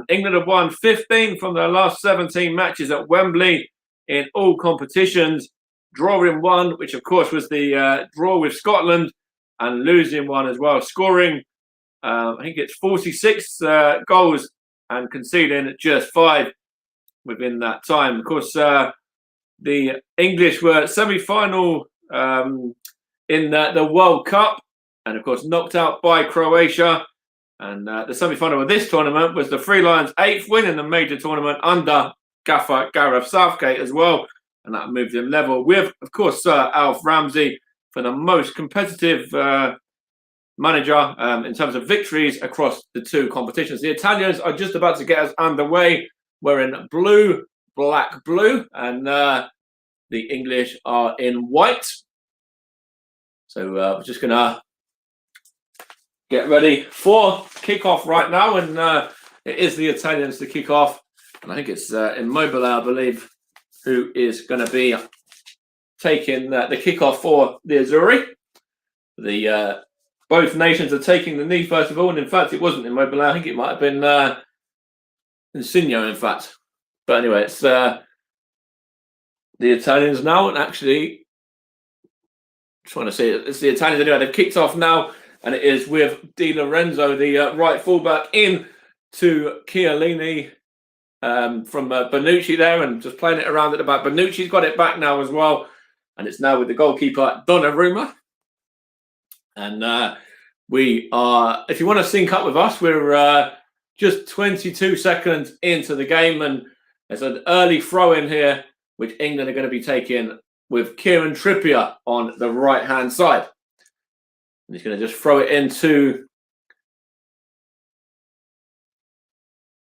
England have won 15 from their last 17 matches at Wembley in all competitions, drawing 1, which of course was the draw with Scotland, and losing 1 as well, scoring, I think it's 46 goals and conceding just 5 within that time. Of course, the English were semi-final in the World Cup, and of course knocked out by Croatia. And the semi-final of this tournament was the Three Lions' 8th win in the major tournament under gaffer Gareth Southgate as well, and that moved them level with, of course, Sir Alf Ramsey for the most competitive manager in terms of victories across the two competitions. The Italians are just about to get us underway. We're in blue, black, blue, and the English are in white. So we're just going to get ready for kickoff right now, and it is the Italians to kick off. And I think it's Immobile, I believe, who is going to be taking the kickoff for the Azzurri. Both nations are taking the knee first of all, and in fact, it wasn't Immobile. I think it might have been Insigne, in fact. But anyway, it's the Italians now, and actually, trying to see it, it's the Italians anyway. They've kicked off now, and it is with Di Lorenzo, the right fullback, in to Chiellini from Bonucci there, and just playing it around at the back. Bonucci's got it back now as well, and it's now with the goalkeeper Donnarumma. And we are, if you want to sync up with us, we're just 22 seconds into the game, and there's an early throw in here, which England are going to be taking with Kieran Trippier on the right-hand side. And he's going to just throw it into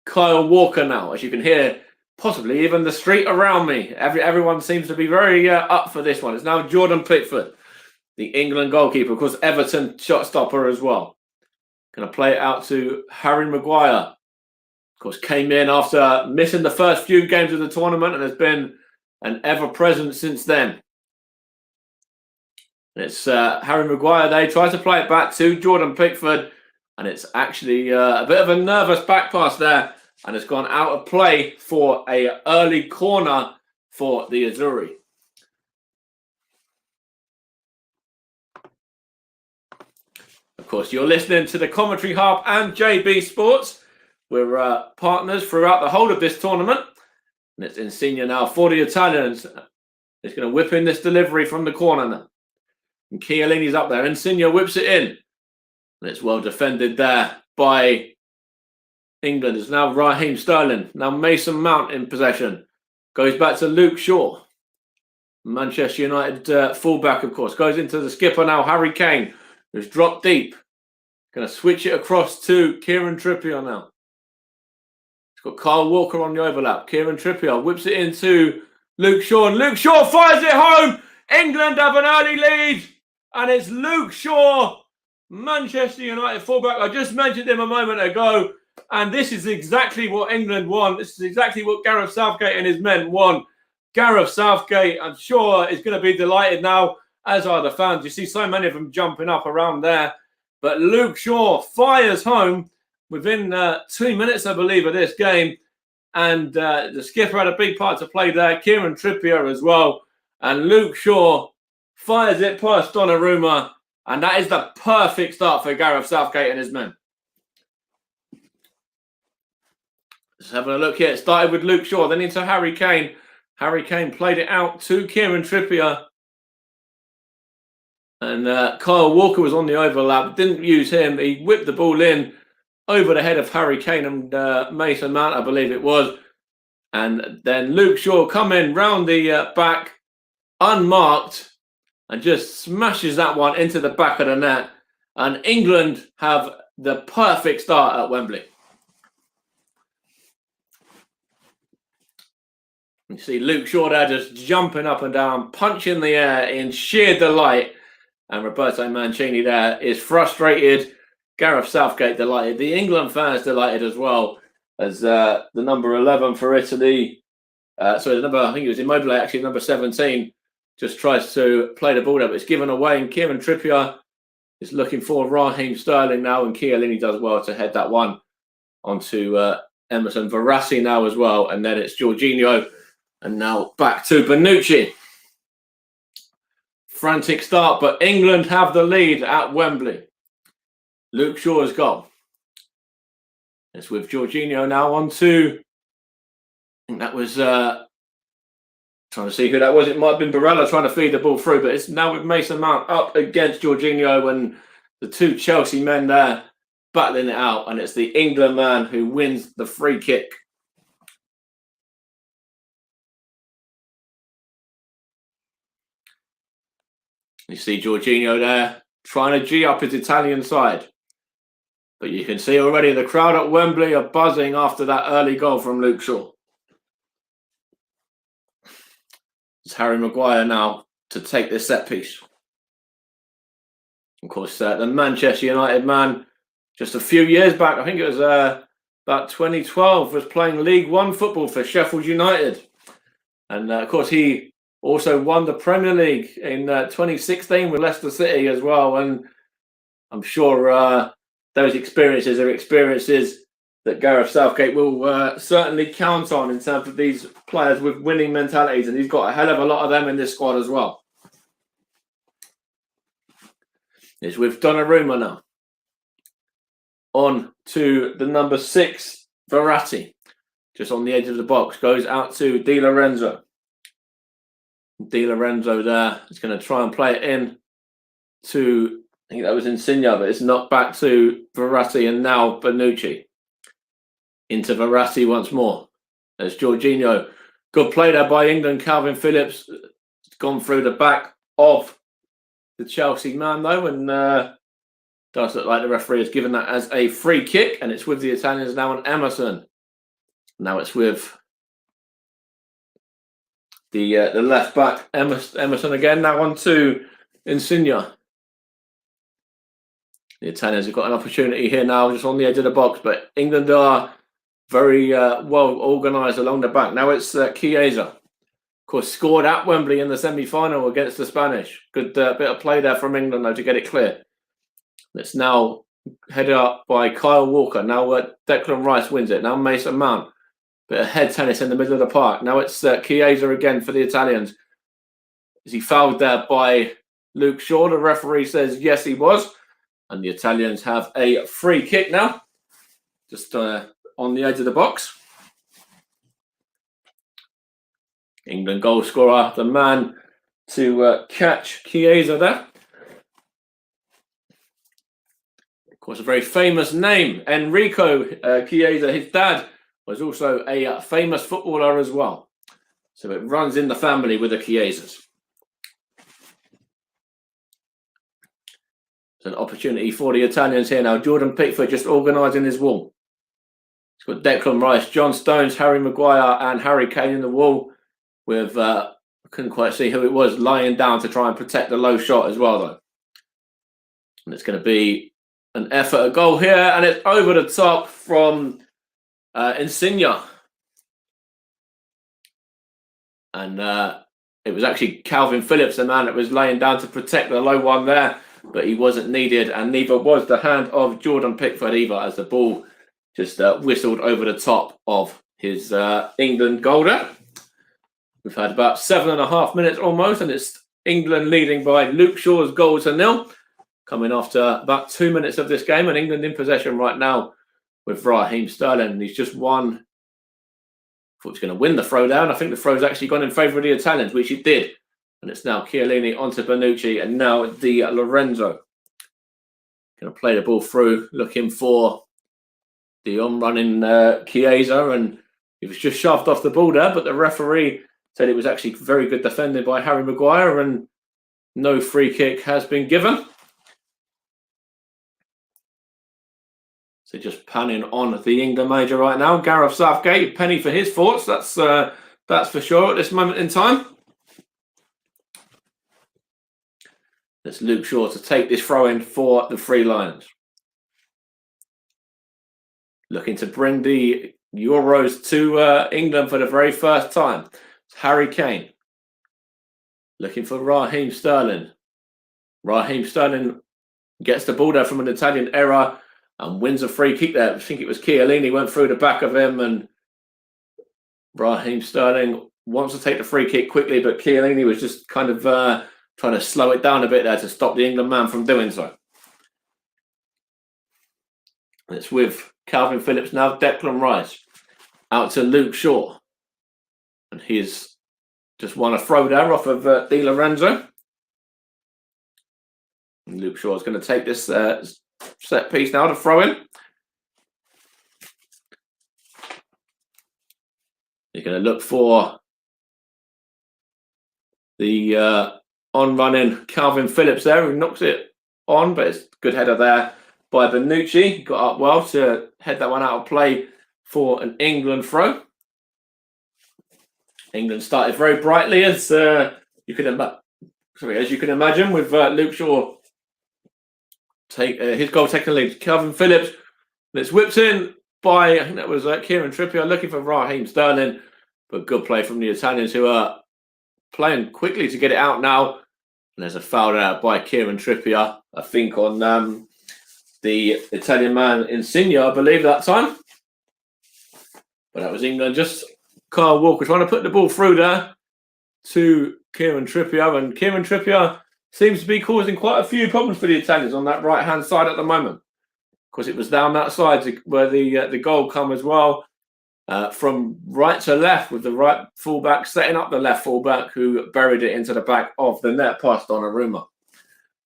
Kyle Walker now. As you can hear, possibly even the street around me. Everyone seems to be very up for this one. It's now Jordan Pickford, the England goalkeeper. Of course, Everton shot stopper as well. Going to play it out to Harry Maguire. Of course, came in after missing the first few games of the tournament and has been an ever-present since then. And it's Harry Maguire. They try to play it back to Jordan Pickford, and it's actually a bit of a nervous back pass there, and it's gone out of play for an early corner for the Azzurri. Of course, you're listening to the Commentary Hub and JB Sports. We're partners throughout the whole of this tournament. And it's Insigne now for the Italians. He's going to whip in this delivery from the corner now. And Chiellini's up there. Insigne whips it in. And it's well defended there by England. It's now Raheem Sterling. Now Mason Mount in possession. Goes back to Luke Shaw. Manchester United fullback, of course. Goes into the skipper now, Harry Kane, who's dropped deep. Going to switch it across to Kieran Trippier now. Got Kyle Walker on the overlap. Kieran Trippier whips it into Luke Shaw. And Luke Shaw fires it home. England have an early lead. And it's Luke Shaw, Manchester United fullback. I just mentioned him a moment ago. And this is exactly what England won. This is exactly what Gareth Southgate and his men won. Gareth Southgate, I'm sure, is going to be delighted now, as are the fans. You see so many of them jumping up around there. But Luke Shaw fires home within 2 minutes, I believe, of this game. And the skipper had a big part to play there. Kieran Trippier as well. And Luke Shaw fires it past Donnarumma. And that is the perfect start for Gareth Southgate and his men. Just having a look here. It started with Luke Shaw, then into Harry Kane. Harry Kane played it out to Kieran Trippier. And Kyle Walker was on the overlap. Didn't use him. He whipped the ball in over the head of Harry Kane and Mason Mount, I believe it was. And then Luke Shaw come in round the back, unmarked, and just smashes that one into the back of the net. And England have the perfect start at Wembley. You see Luke Shaw there just jumping up and down, punching the air in sheer delight. And Roberto Mancini there is frustrated. Gareth Southgate delighted. The England fans delighted as well, as the number 11 for Italy. I think it was Immobile, actually, number 17, just tries to play the ball there, but it's given away. And Kieran Trippier is looking for Raheem Sterling now, and Chiellini does well to head that one onto Emerson Verratti now as well. And then it's Jorginho, and now back to Bonucci. Frantic start, but England have the lead at Wembley. Luke Shaw's goal. It's with Jorginho now on to, I think that was, trying to see who that was. It might have been Barella trying to feed the ball through, but it's now with Mason Mount up against Jorginho and the two Chelsea men there battling it out. And it's the England man who wins the free kick. You see Jorginho there trying to G up his Italian side. But you can see already the crowd at Wembley are buzzing after that early goal from Luke Shaw. It's Harry Maguire now to take this set piece. Of course, the Manchester United man, just a few years back, I think it was about 2012, was playing League One football for Sheffield United. And of course, he also won the Premier League in 2016 with Leicester City as well. And I'm sure those experiences are experiences that Gareth Southgate will certainly count on in terms of these players with winning mentalities. And he's got a hell of a lot of them in this squad as well. It's with Donnarumma now. On to the number 6, Verratti. Just on the edge of the box. Goes out to Di Lorenzo. Di Lorenzo there is going to try and play it in to, I think that was Insigne, but it's knocked back to Verratti and now Bonucci. Into Verratti once more. There's Jorginho. Good play there by England. Calvin Phillips has gone through the back of the Chelsea man though, and does look like the referee has given that as a free kick, and it's with the Italians now on Emerson. Now it's with the left back Emerson again. Now on to Insigne. The Italians have got an opportunity here now, just on the edge of the box, but England are very well organised along the back. Now it's Chiesa. Of course, scored at Wembley in the semi-final against the Spanish. Good bit of play there from England, though, to get it clear. It's now headed up by Kyle Walker. Now Declan Rice wins it. Now Mason Mount. Bit of head tennis in the middle of the park. Now it's Chiesa again for the Italians. Is he fouled there by Luke Shaw? The referee says yes, he was. And the Italians have a free kick now. Just on the edge of the box. England goal scorer, the man to catch Chiesa there. Of course, a very famous name, Enrico Chiesa. His dad was also a famous footballer as well. So it runs in the family with the Chiesas. It's an opportunity for the Italians here now. Jordan Pickford just organising his wall. He's got Declan Rice, John Stones, Harry Maguire and Harry Kane in the wall. With, I couldn't quite see who it was, lying down to try and protect the low shot as well, though. And it's going to be an effort, a goal here, and it's over the top from Insigne. And it was actually Calvin Phillips, the man that was laying down to protect the low one there, but he wasn't needed, and neither was the hand of Jordan Pickford either, as the ball just whistled over the top of his England goal there. We've had about 7.5 minutes almost, and it's England leading by Luke Shaw's goal to 0. Coming after about 2 minutes of this game, and England in possession right now with Raheem Sterling. He's just won. I thought he was going to win the throw down. I think the throw's actually gone in favour of the Italians, which it did. And it's now Chiellini onto Bonucci, and now Di Lorenzo. Going to play the ball through, looking for the on-running Chiesa, and he was just shoved off the ball there, but the referee said it was actually very good defended by Harry Maguire, and no free kick has been given. So just panning on the England manager right now, Gareth Southgate, penny for his thoughts. That's for sure at this moment in time. It's Luke Shaw to take this throw in for the Three Lions. Looking to bring the Euros to England for the very first time. It's Harry Kane. Looking for Raheem Sterling. Raheem Sterling gets the ball there from an Italian error and wins a free kick there. I think it was Chiellini went through the back of him, and Raheem Sterling wants to take the free kick quickly, but Chiellini was just kind of trying to slow it down a bit there to stop the England man from doing so. And it's with Calvin Phillips now, Declan Rice out to Luke Shaw, and he's just won a throw there off of Di Lorenzo. And Luke Shaw is going to take this set piece now to throw in. You're going to look for the on-running Calvin Phillips there, who knocks it on, but it's a good header there by Bonucci. Got up well to head that one out of play for an England throw. England started very brightly, as you can imagine, with Luke Shaw take his goal taking the lead. Calvin Phillips, and it's whipped in by, I think that was Kieran Trippier, looking for Raheem Sterling, but good play from the Italians, who are playing quickly to get it out now. And there's a foul out by Kieran Trippier, I think, on the Italian man Insigne, I believe, that time. But that was England. Just Kyle Walker trying to put the ball through there to Kieran Trippier. And Kieran Trippier seems to be causing quite a few problems for the Italians on that right-hand side at the moment. Of course, it was down that side where the goal come as well. From right to left, with the right fullback setting up the left fullback, who buried it into the back of the net past Donnarumma.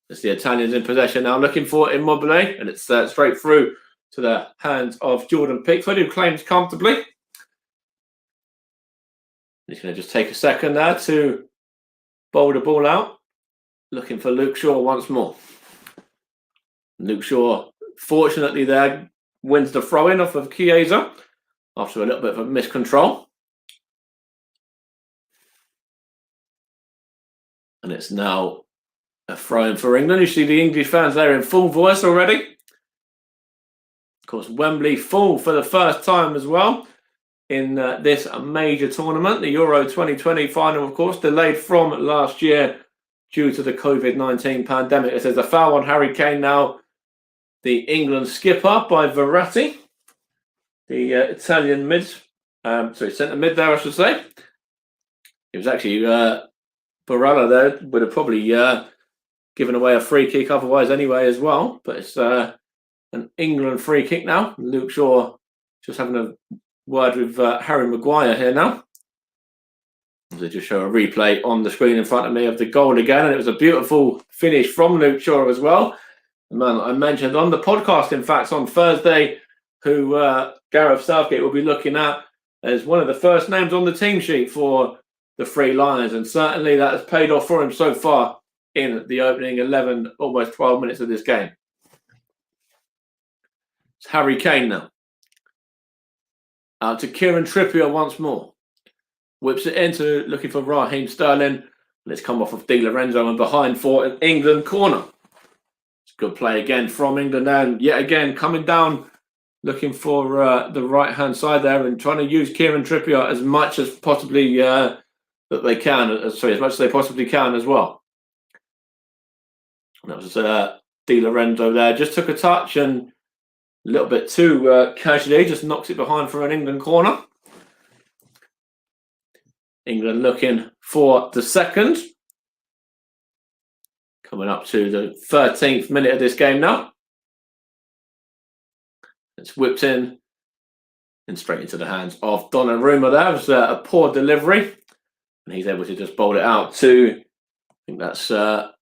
It's the Italians in possession now, looking for Immobile, and it's straight through to the hands of Jordan Pickford, who claims comfortably. He's going to just take a second there to bowl the ball out, looking for Luke Shaw once more. Luke Shaw, fortunately there, wins the throw-in off of Chiesa after a little bit of a miscontrol. And it's now a throw-in for England. You see the English fans there in full voice already. Of course, Wembley full for the first time as well in this major tournament. The Euro 2020 final, of course, delayed from last year due to the COVID-19 pandemic. It says a foul on Harry Kane now. The England skipper by Verratti. The Italian centre mid there, I should say. It was actually Barella there, would have probably given away a free kick otherwise anyway as well. But it's an England free kick now. Luke Shaw just having a word with Harry Maguire here now. They just show a replay on the screen in front of me of the goal again, and it was a beautiful finish from Luke Shaw as well. The man that I mentioned on the podcast, in fact, on Thursday, who Gareth Southgate will be looking at as one of the first names on the team sheet for the Three Lions, and certainly that has paid off for him so far in the opening 11, almost 12 minutes of this game. It's Harry Kane now. Out to Kieran Trippier once more. Whips it into looking for Raheem Sterling. And it's come off of Di Lorenzo and behind for an England corner. It's a good play again from England, and yet again coming down looking for the right-hand side there and trying to use Kieran Trippier as much as possibly that they can. As much as they possibly can as well. And that was Di Lorenzo there. Just took a touch and a little bit too casually, just knocks it behind for an England corner. England looking for the second. Coming up to the 13th minute of this game now. It's whipped in and straight into the hands of Donnarumma there. It was a poor delivery. And he's able to just bowl it out to, I think that's a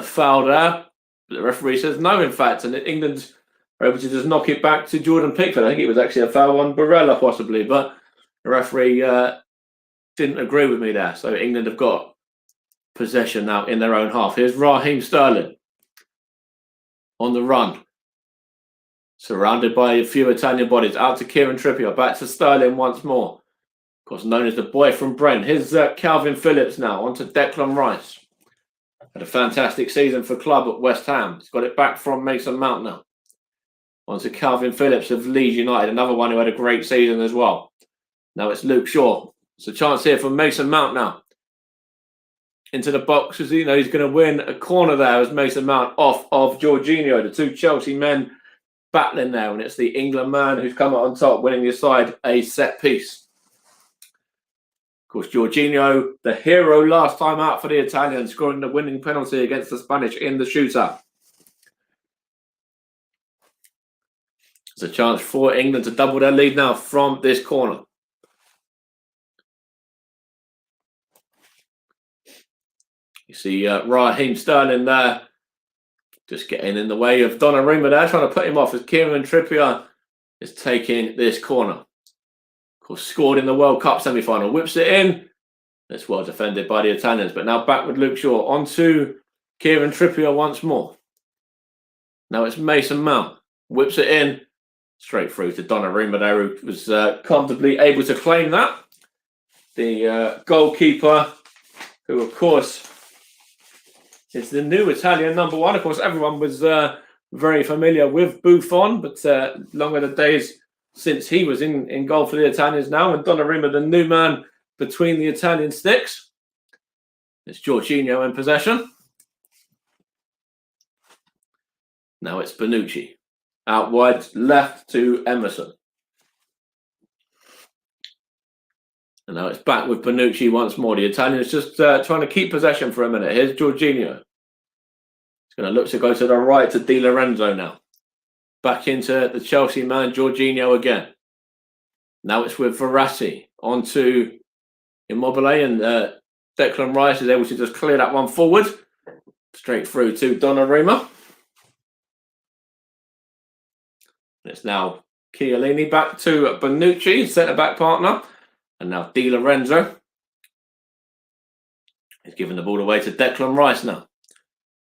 foul there. But the referee says no, in fact. And England are able to just knock it back to Jordan Pickford. I think it was actually a foul on Barella possibly. But the referee didn't agree with me there. So England have got possession now in their own half. Here's Raheem Sterling on the run. Surrounded by a few Italian bodies. Out to Kieran Trippier. Back to Sterling once more. Of course, known as the boy from Brent. Here's Calvin Phillips now. On to Declan Rice. Had a fantastic season for club at West Ham. He's got it back from Mason Mount now. On to Calvin Phillips of Leeds United. Another one who had a great season as well. Now it's Luke Shaw. It's a chance here for Mason Mount now. Into the box, as you know, he's going to win a corner there as Mason Mount off of Jorginho. The two Chelsea men battling there, and it's the England man who's come out on top, winning his side a set piece. Of course, Jorginho, the hero last time out for the Italians, scoring the winning penalty against the Spanish in the shootout. There's a chance for England to double their lead now from this corner. You see Raheem Sterling there, just getting in the way of Donnarumma there, trying to put him off as Kieran Trippier is taking this corner. Of course, scored in the World Cup semi-final. Whips it in. It's well defended by the Italians. But now back with Luke Shaw. On to Kieran Trippier once more. Now it's Mason Mount. Whips it in. Straight through to Donnarumma there, who was comfortably able to claim that. The goalkeeper, who of course is the new Italian number 1. Of course, everyone was very familiar with Buffon, but longer the days since he was in goal for the Italians now. And Donnarumma, the new man between the Italian sticks. It's Jorginho in possession. Now it's Bonucci. Out wide left to Emerson. And now it's back with Bonucci once more. The Italians just trying to keep possession for a minute. Here's Jorginho. He's going to look to go to the right to Di Lorenzo now. Back into the Chelsea man, Jorginho again. Now it's with Verratti. On to Immobile, and Declan Rice is able to just clear that one forward. Straight through to Donnarumma. It's now Chiellini back to Bonucci, centre-back partner. And now Di Lorenzo. He's giving the ball away to Declan Rice now.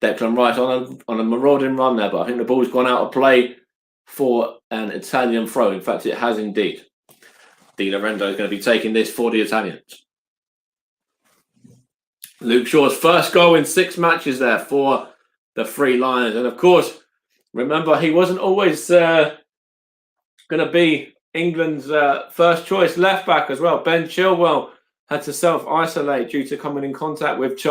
Declan Rice on a marauding run there, but I think the ball's gone out of play for an Italian throw. In fact, it has indeed. Di Lorenzo is going to be taking this for the Italians. Luke Shaw's first goal in 6 matches there for the Three Lions. And of course, remember, he wasn't always going to be England's first choice left back as well. Ben Chilwell had to self-isolate due to coming in contact with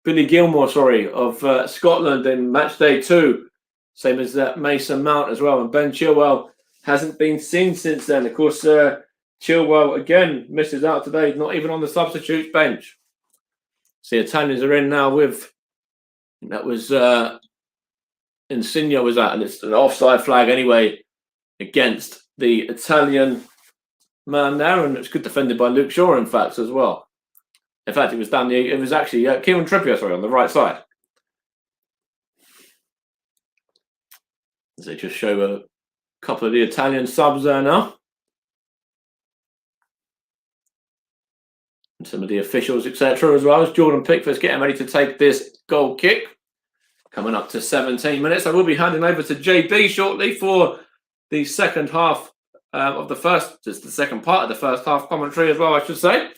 Billy Gilmore, of Scotland in match day 2. Same as Mason Mount as well. And Ben Chilwell hasn't been seen since then. Of course, Chilwell again misses out today, not even on the substitutes bench. So the Italians are in now with, that was Insigne was that, and it's an offside flag anyway against the Italian man there, and it's good defended by Luke Shaw, in fact, as well. In fact, it was actually Kieran Trippier, on the right side. As they just show a couple of the Italian subs there now. And some of the officials, etc. as well, as Jordan Pickford's getting ready to take this goal kick. Coming up to 17 minutes. I will be handing over to JB shortly for the second half of the first, just the second part of the first half commentary as well, I should say.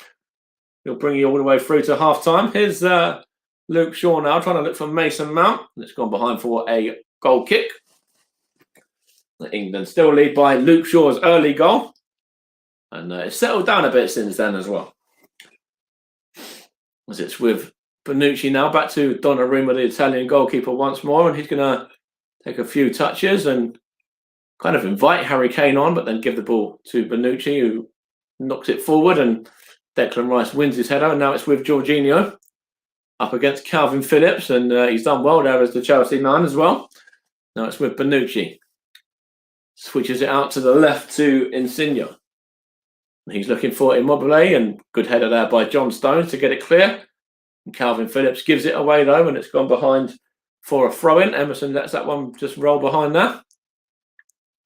He'll bring you all the way through to half time. Here's Luke Shaw now trying to look for Mason Mount. And it's gone behind for a goal kick. England still lead by Luke Shaw's early goal. And it's settled down a bit since then as well. As it's with Bonucci now, back to Donnarumma, the Italian goalkeeper, once more, and he's going to take a few touches and kind of invite Harry Kane on, but then give the ball to Bonucci, who knocks it forward, and Declan Rice wins his header. And now it's with Jorginho up against Calvin Phillips, and he's done well there as the Chelsea man as well. Now it's with Bonucci. Switches it out to the left to Insigne. He's looking for Immobile, and good header there by John Stones to get it clear. And Calvin Phillips gives it away though, and it's gone behind for a throw-in. Emerson lets that one just roll behind there.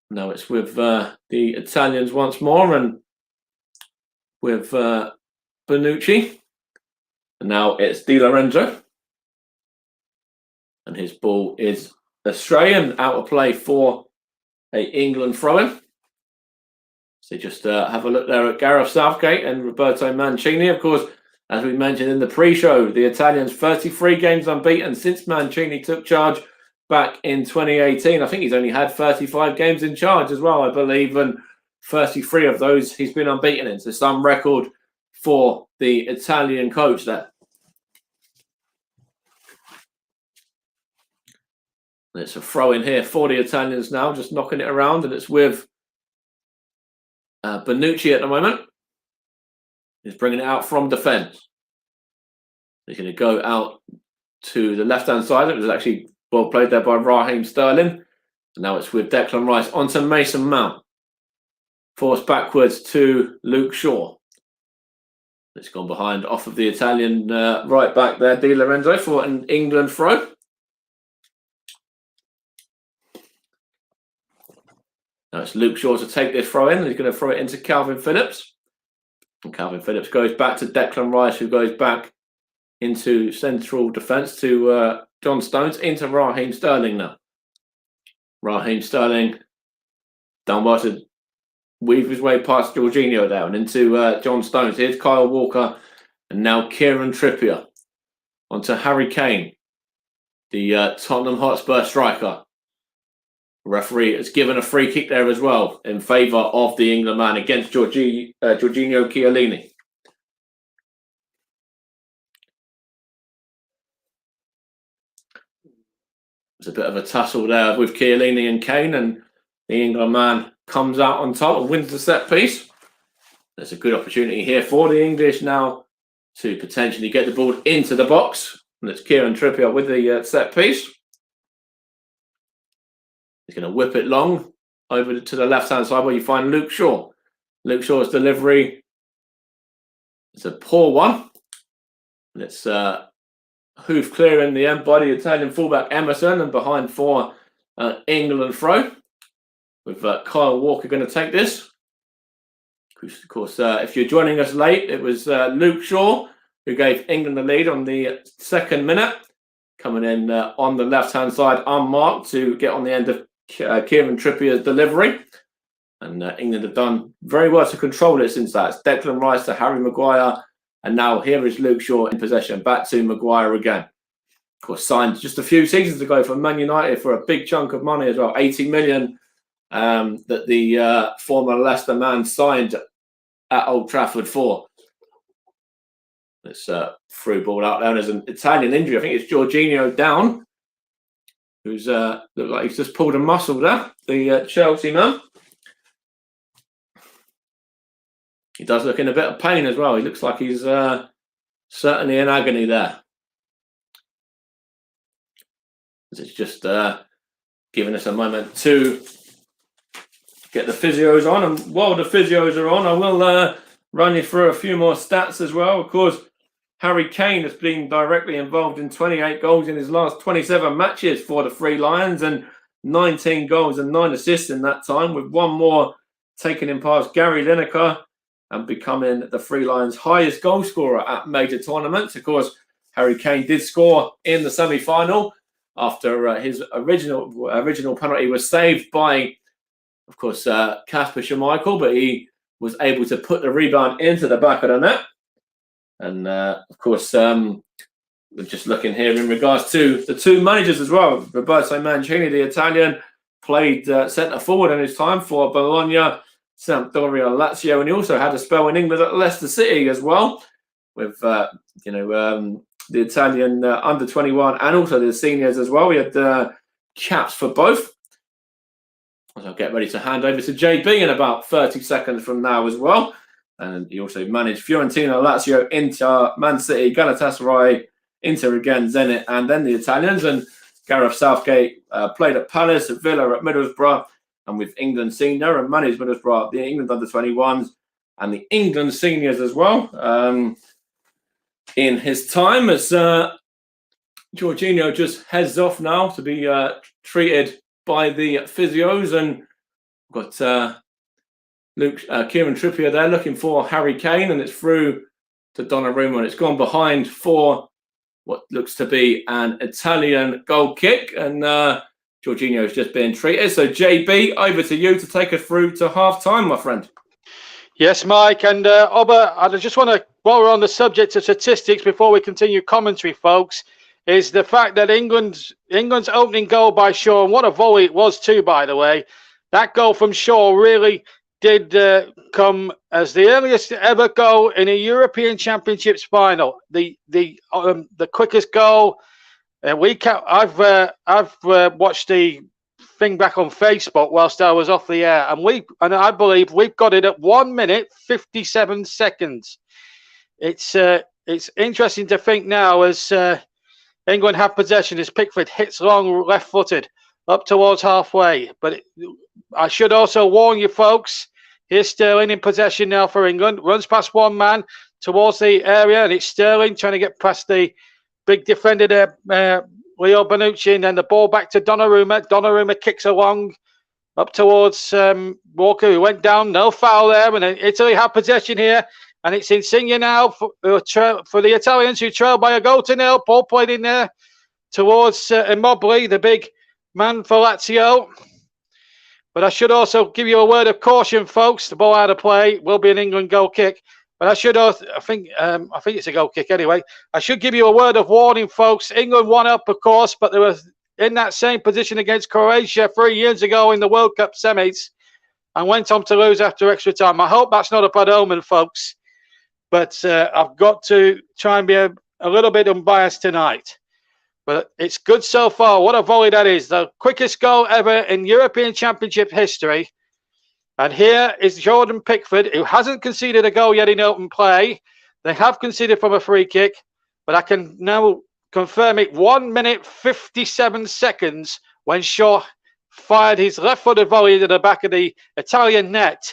Now it's with the Italians once more, and with Bonucci. And now it's Di Lorenzo. And his ball is astray and out of play for a England throw-in. So just have a look there at Gareth Southgate and Roberto Mancini. Of course, as we mentioned in the pre-show, the Italians 33 games unbeaten since Mancini took charge back in 2018. I think he's only had 35 games in charge as well, I believe, and 33 of those he's been unbeaten in. So some record for the Italian coach there. And it's a throw in here for the Italians now, just knocking it around, and it's with Bonucci at the moment. He's bringing it out from defence. He's going to go out to the left-hand side. It was actually well played there by Raheem Sterling. And now it's with Declan Rice onto Mason Mount. Forced backwards to Luke Shaw. It's gone behind off of the Italian right back there, Di Lorenzo, for an England throw. Now it's Luke Shaw to take this throw in. He's going to throw it into Calvin Phillips. And Calvin Phillips goes back to Declan Rice, who goes back into central defence to John Stones into Raheem Sterling now. Raheem Sterling done well to weave his way past Jorginho down into John Stones. Here's Kyle Walker and now Kieran Trippier. Onto Harry Kane, the Tottenham Hotspur striker. The referee has given a free kick there as well in favour of the England man against Jorginho Chiellini. There's a bit of a tussle there with Chiellini and Kane, and the England man comes out on top and wins the set piece. There's a good opportunity here for the English now to potentially get the ball into the box. And it's Kieran Trippier with the set piece. He's going to whip it long over to the left-hand side where you find Luke Shaw. Luke Shaw's delivery is a poor one. And it's hoof clear in the end by the Italian fullback Emerson, and behind for England throw. With Kyle Walker going to take this. Of course, if you're joining us late, it was Luke Shaw who gave England the lead on the 2nd minute, coming in on the left-hand side unmarked to get on the end of Kieran Trippier's delivery. And England have done very well to control it since that. It's Declan Rice to Harry Maguire, and now here is Luke Shaw in possession. Back to Maguire again. Of course, signed just a few seasons ago for Man United for a big chunk of money as well, 80 million. That the former Leicester man signed at Old Trafford for. It's through ball out there, and there's an Italian injury. I think it's Jorginho down, who's looked like he's just pulled a muscle there, the Chelsea man. He does look in a bit of pain as well. He looks like he's certainly in agony there. It's just giving us a moment to get the physios on, and while the physios are on, I will run you through a few more stats as well. Of course, Harry Kane has been directly involved in 28 goals in his last 27 matches for the Three Lions, and 19 goals and 9 assists in that time, with one more taking him past Gary Lineker and becoming the Three Lions' highest goal scorer at major tournaments. Of course, Harry Kane did score in the semi-final after his original penalty was saved by, of course, Kasper Schmeichel, but he was able to put the rebound into the back of the net. And, of course, we're just looking here in regards to the two managers as well. Roberto Mancini, the Italian, played centre forward in his time for Bologna, Sampdoria, Lazio, and he also had a spell in England at Leicester City as well, with, the Italian under-21 and also the seniors as well. We had caps for both. I'll get ready to hand over to JB in about 30 seconds from now as well. And he also managed Fiorentina, Lazio, Inter, Man City, Galatasaray, Inter again, Zenit, and then the Italians. And Gareth Southgate played at Palace, at Villa, at Middlesbrough, and with England senior, and managed Middlesbrough, the England under-21s, and the England seniors as well. In his time, as Jorginho just heads off now to be treated by the physios, and got Kieran Trippier there looking for Harry Kane, and it's through to Donnarumma, and it's gone behind for what looks to be an Italian goal kick, and Jorginho is just being treated. So JB, over to you to take us through to half-time, my friend. Yes, Mike, and Oba, I just want to, while we're on the subject of statistics, before we continue commentary, folks, is the fact that England's opening goal by Shaw, and what a volley it was too, by the way. That goal from Shaw really did come as the earliest ever goal in a European Championships final. The quickest goal. I've watched the thing back on Facebook whilst I was off the air, and I believe we've got it at 1 minute 57 seconds. It's interesting to think now as England have possession as Pickford hits long left-footed up towards halfway. But I should also warn you, folks, here's Sterling in possession now for England. Runs past one man towards the area, and it's Sterling trying to get past the big defender there, Leo Bonucci, and then the ball back to Donnarumma. Donnarumma kicks along up towards Walker, who went down. No foul there, and Italy have possession here. And it's Insigne now for the Italians, who trail by a goal to nil. Ball played in there towards Immobile, the big man for Lazio. But I should also give you a word of caution, folks. The ball out of play will be an England goal kick. But I should also, I think it's a goal kick anyway. I should give you a word of warning, folks. England won up, of course, but they were in that same position against Croatia 3 years ago in the World Cup semis and went on to lose after extra time. I hope that's not a bad omen, folks. But I've got to try and be a little bit unbiased tonight. But it's good so far. What a volley that is. The quickest goal ever in European Championship history. And here is Jordan Pickford, who hasn't conceded a goal yet in open play. They have conceded from a free kick, but I can now confirm it. 1 minute 57 seconds when Shaw fired his left-footed volley into the back of the Italian net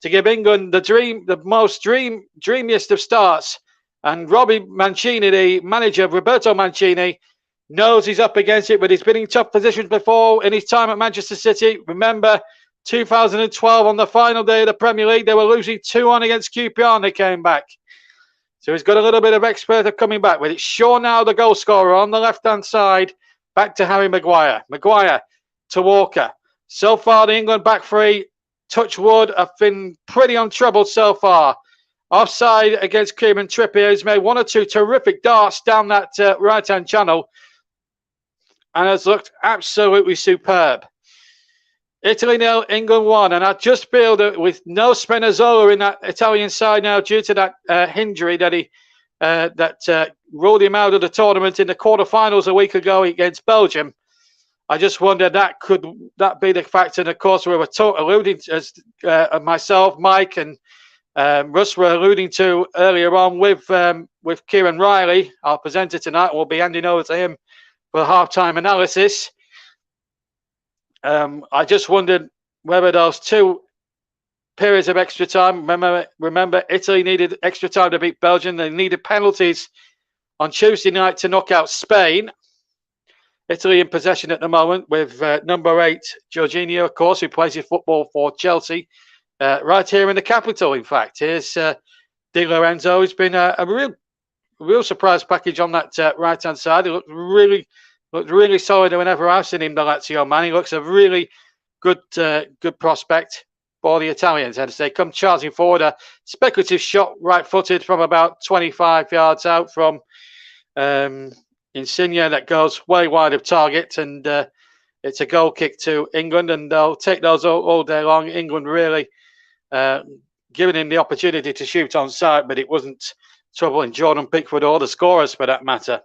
to give England the most dreamiest of starts. And Robbie Mancini, the manager, Roberto Mancini, knows he's up against it, but he's been in tough positions before in his time at Manchester City. Remember, 2012 on the final day of the Premier League, they were losing 2-1 against QPR and they came back. So he's got a little bit of expert of coming back with it. Shaw now the goal scorer on the left-hand side. Back to Harry Maguire. Maguire to Walker. So far, the England back three, touch wood, have been pretty untroubled so far. Offside against Kieran Trippier. He's made 1 or 2 terrific darts down that right-hand channel and has looked absolutely superb. Italy 0, England 1, and I just feel that with no Spinazzola in that Italian side now due to that injury that he ruled him out of the tournament in the quarterfinals a week ago against Belgium. I just wonder that could be the factor. And of course, we were alluding to, as myself, Mike, and Russ were alluding to earlier on with Kieran Riley, our presenter tonight. We'll be handing over to him for halftime analysis. I just wondered whether those 2 periods of extra time. Remember, Italy needed extra time to beat Belgium. They needed penalties on Tuesday night to knock out Spain. Italy in possession at the moment with number 8, Jorginho, of course, who plays his football for Chelsea. Right here in the capital, in fact. Here's Di Lorenzo. It's been a real surprise package on that right-hand side. He looked really solid whenever I've seen him, the Lazio man. He looks a really good prospect for the Italians. As they come charging forward, a speculative shot right-footed from about 25 yards out from Insigne that goes way wide of target, and it's a goal kick to England, and they'll take those all day long. England really giving him the opportunity to shoot on sight, but it wasn't troubling Jordan Pickford or the scorers for that matter.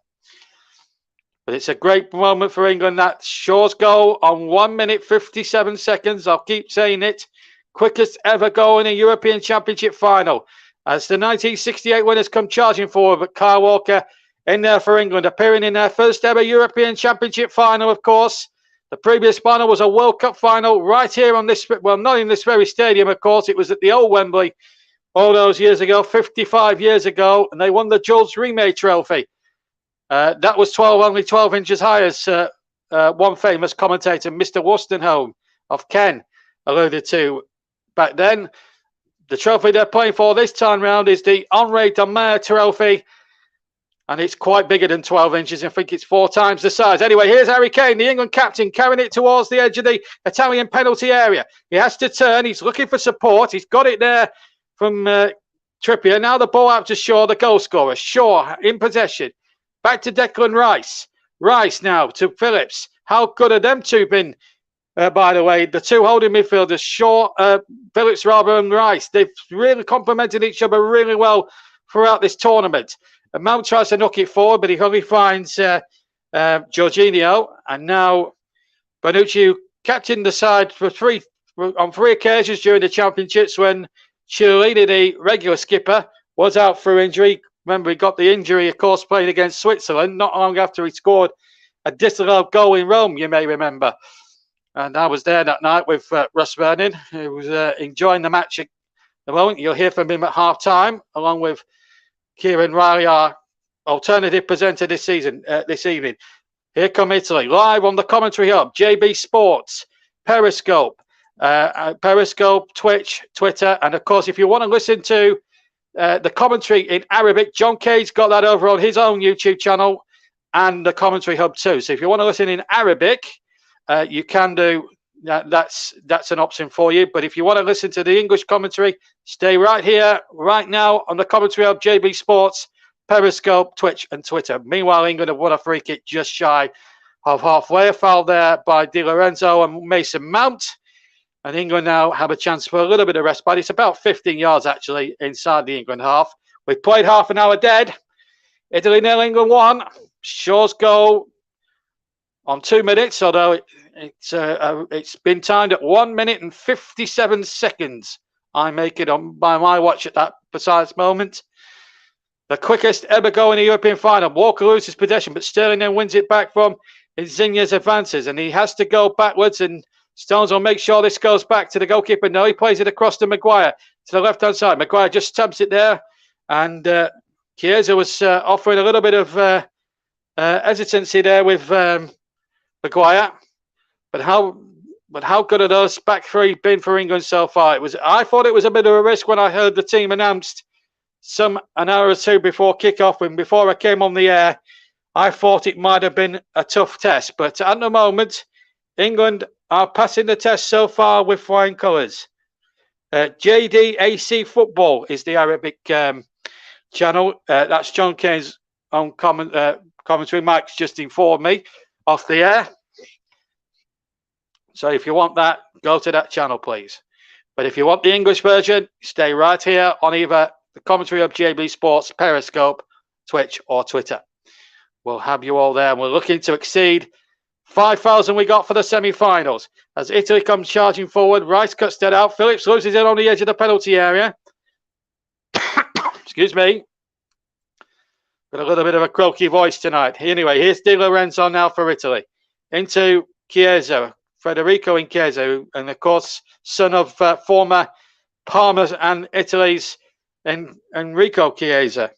But it's a great moment for England. That Shaw's goal on 1 minute 57 seconds. I'll keep saying it. Quickest ever goal in a European Championship final. As the 1968 winners come charging forward, but Kyle Walker in there for England, appearing in their first ever European Championship final, of course. The previous final was a World Cup final right here on this, well, not in this very stadium, of course. It was at the old Wembley all those years ago, 55 years ago, and they won the Jules Rimet Trophy. That was only 12 inches high, as one famous commentator, Mr. Wolstenholme of Ken, alluded to back then. The trophy they're playing for this time round is the Henri Domer Trophy, and it's quite bigger than 12 inches. I think it's 4 times the size. Anyway, here's Harry Kane, the England captain, carrying it towards the edge of the Italian penalty area. He has to turn. He's looking for support. He's got it there from Trippier. Now the ball out to Shaw, the goal scorer. Shaw in possession. Back to Declan Rice. Rice now to Phillips. How good have them two been, by the way? The two holding midfielders, Shaw, Phillips rather than Rice. They've really complemented each other really well throughout this tournament. And Mount tries to knock it forward, but he only finds Jorginho. And now Bonucci, who captained the side on 3 occasions during the championships when Chiellini, the regular skipper, was out for injury. Remember, he got the injury, of course, playing against Switzerland, not long after he scored a disallowed goal in Rome, you may remember. And I was there that night with Russ Vernon, who was enjoying the match at the moment. You'll hear from him at half-time, along with Kieran Riley, our alternative presenter this evening. Here come Italy, live on the commentary hub, JB Sports, Periscope, Twitch, Twitter, and of course, if you want to listen to the commentary in Arabic, John Kay's got that over on his own YouTube channel, and the commentary hub too. So if you want to listen in Arabic, you can do that. That's an option for you. But if you want to listen to the English commentary, stay right here, right now on the commentary hub, JB Sports, Periscope, Twitch, and Twitter. Meanwhile, England have won a free kick just shy of halfway. A foul there by Di Lorenzo and Mason Mount. And England now have a chance for a little bit of respite. It's about 15 yards, actually, inside the England half. We've played half an hour dead. Italy 0, England 1. Shaw's goal on 2 minutes, although it's been timed at 1 minute and 57 seconds. I make it on by my watch at that precise moment. The quickest ever goal in a European final. Walker loses possession, but Sterling then wins it back from Insigne's advances, and he has to go backwards, and Stones will make sure this goes back to the goalkeeper. No, he plays it across to Maguire to the left-hand side. Maguire just stabs it there, and Chiesa was offering a little bit of hesitancy there with Maguire. But how good are those back three been for England so far? I thought it was a bit of a risk when I heard the team announced an hour or two before kickoff, and before I came on the air, I thought it might have been a tough test. But at the moment, England are passing the test so far with flying colours. JDAC Football is the Arabic channel. That's John Kane's own commentary. Mike's just informed me off the air. So if you want that, go to that channel, please. But if you want the English version, stay right here on either the commentary of JB Sports, Periscope, Twitch, or Twitter. We'll have you all there. And we're looking to exceed 5,000 we got for the semi-finals. As Italy comes charging forward, Rice cuts that out. Phillips loses it on the edge of the penalty area. Excuse me. Got a little bit of a croaky voice tonight. Anyway, here's Di Lorenzo now for Italy. Into Chiesa. Federico Chiesa, and of course, son of former Parma and Italy's Enrico Chiesa.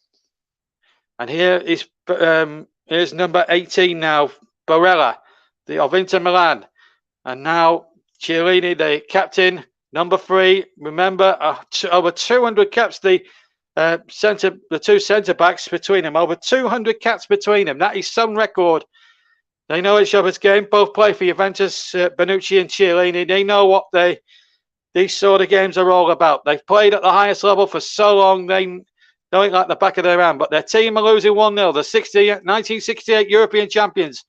And here is here's number 18 now, Barella, of Inter Milan. And now Chiellini, the captain, number 3. Remember, over 200 caps, the two centre backs between them. Over 200 caps between them. That is some record. They know each other's game. Both play for Juventus, Bonucci and Chiellini. They know what these sort of games are all about. They've played at the highest level for so long. They know it like the back of their hand. But their team are losing 1-0. The 1968 European champions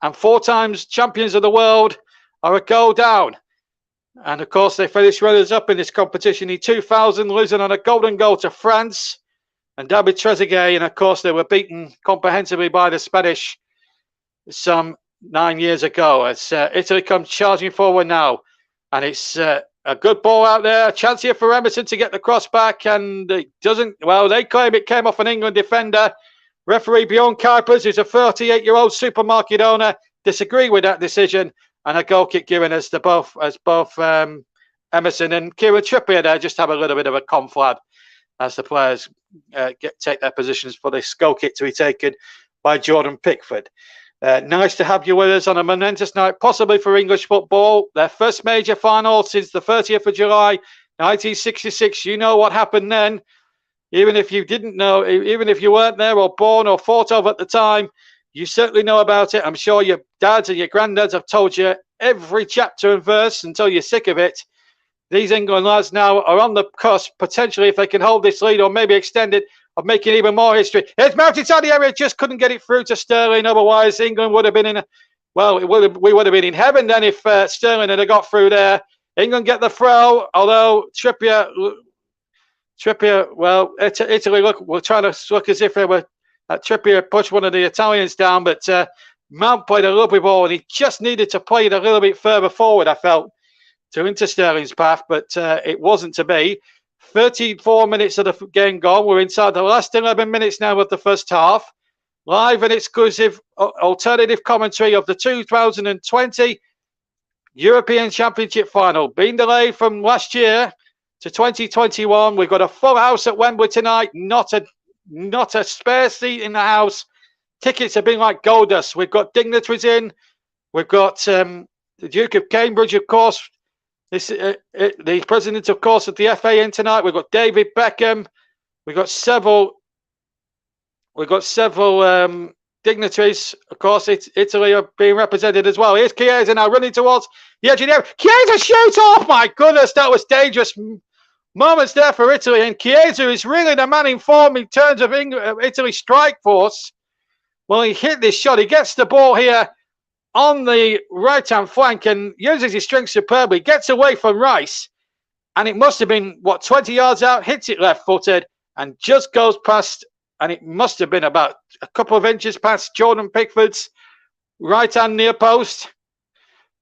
and 4 times champions of the world are a goal down. And, of course, they finished runners-up in this competition in 2000, losing on a golden goal to France and David Trezeguet. And, of course, they were beaten comprehensively by the Spanish some 9 years ago. As Italy comes charging forward now, and it's a good ball out there. A chance here for Emerson to get the cross back, and it doesn't. Well, they claim it came off an England defender. Referee Bjorn Kuipers, who's a 38-year-old supermarket owner, disagreed with that decision, and a goal kick given as both Emerson and Kieran Trippier there just have a little bit of a conflab as the players take their positions for this goal kick to be taken by Jordan Pickford. Nice to have you with us on a momentous night, possibly for English football. Their first major final since the 30th of July, 1966. You know what happened then. Even if you didn't know, even if you weren't there or born or thought of at the time, you certainly know about it. I'm sure your dads and your granddads have told you every chapter and verse until you're sick of it. These England lads now are on the cusp, potentially, if they can hold this lead or maybe extend it, of making even more history. It's Mount inside the area, just couldn't get it through to Sterling. Otherwise, England would have been we would have been in heaven then if Sterling had got through there. England get the throw, although Trippier, well, Italy we're trying to look as if they were. Trippier pushed one of the Italians down, but Mount played a lovely ball, and he just needed to play it a little bit further forward, I felt, to into Sterling's path, but it wasn't to be. 34 minutes of the game gone. We're inside the last 11 minutes now of the first half. Live and exclusive alternative commentary of the 2020 European Championship final. Being delayed from last year to 2021. We've got a full house at Wembley tonight. Not a spare seat in the house. Tickets have been like gold dust. We've got dignitaries in. We've got the Duke of Cambridge, of course. The president, of course, of the FA in tonight. We've got David Beckham. We've got several dignitaries, of course, Italy are being represented as well. Here's Chiesa now running towards the edge of the area. Chiesa shoots off! My goodness, that was dangerous moments there for Italy. And Chiesa is really the man in form in terms of Italy's strike force. Well, he hit this shot. He gets the ball here on the right-hand flank and uses his strength superbly. Gets away from Rice. And it must have been, 20 yards out, hits it left-footed and just goes past, and it must have been about a couple of inches past Jordan Pickford's right-hand near post.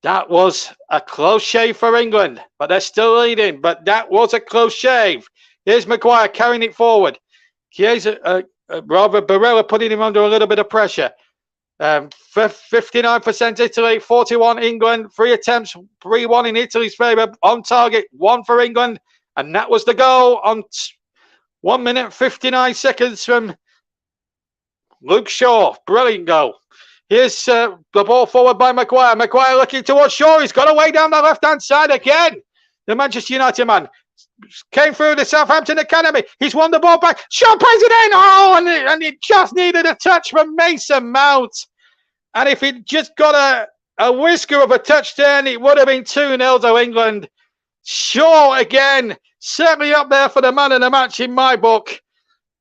That was a close shave for England, but they're still leading. But that was a close shave. Here's Maguire carrying it forward. Chiesa, rather Barella putting him under a little bit of pressure. 59% Italy, 41 England. 3 attempts, 3-1 in Italy's favour. On target, 1 for England. And that was the goal on 1 minute 59 seconds from Luke Shaw. Brilliant goal. Here's the ball forward by Maguire. Maguire looking towards Shaw. He's got away down the left-hand side again. The Manchester United man came through the Southampton Academy. He's won the ball back. Shaw plays it in. Oh, and it just needed a touch from Mason Mount. And if he'd just got a whisker of a touch turn, it would have been 2-0 to England. Shaw again, certainly up there for the man of the match in my book.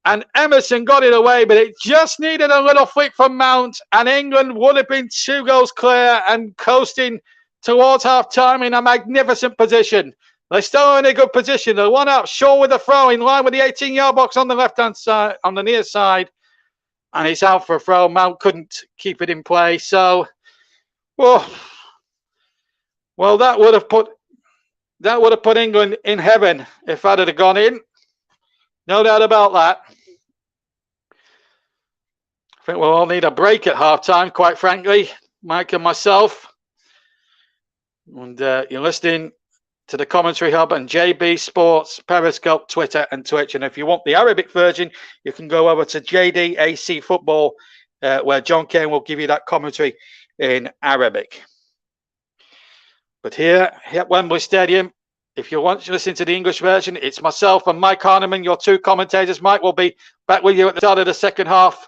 And Emerson got it away, but it just needed a little flick from Mount, and England would have been 2 goals clear and coasting towards half-time in a magnificent position. They're still in a good position. They're 1 up. Shaw with a throw in line with the 18-yard box on the left-hand side, on the near side. And it's out for a throw. Mount couldn't keep it in play. So, well, that would have put England in heaven if that had gone in. No doubt about that. I think we'll all need a break at half-time, quite frankly, Mike and myself. And you're listening to the Commentary Hub and JB Sports, Periscope, Twitter and Twitch. And if you want the Arabic version, you can go over to JDAC Football, where John Kane will give you that commentary in Arabic. But here at Wembley Stadium, if you want to listen to the English version, it's myself and Mike Harneman, your 2 commentators. Mike will be back with you at the start of the second half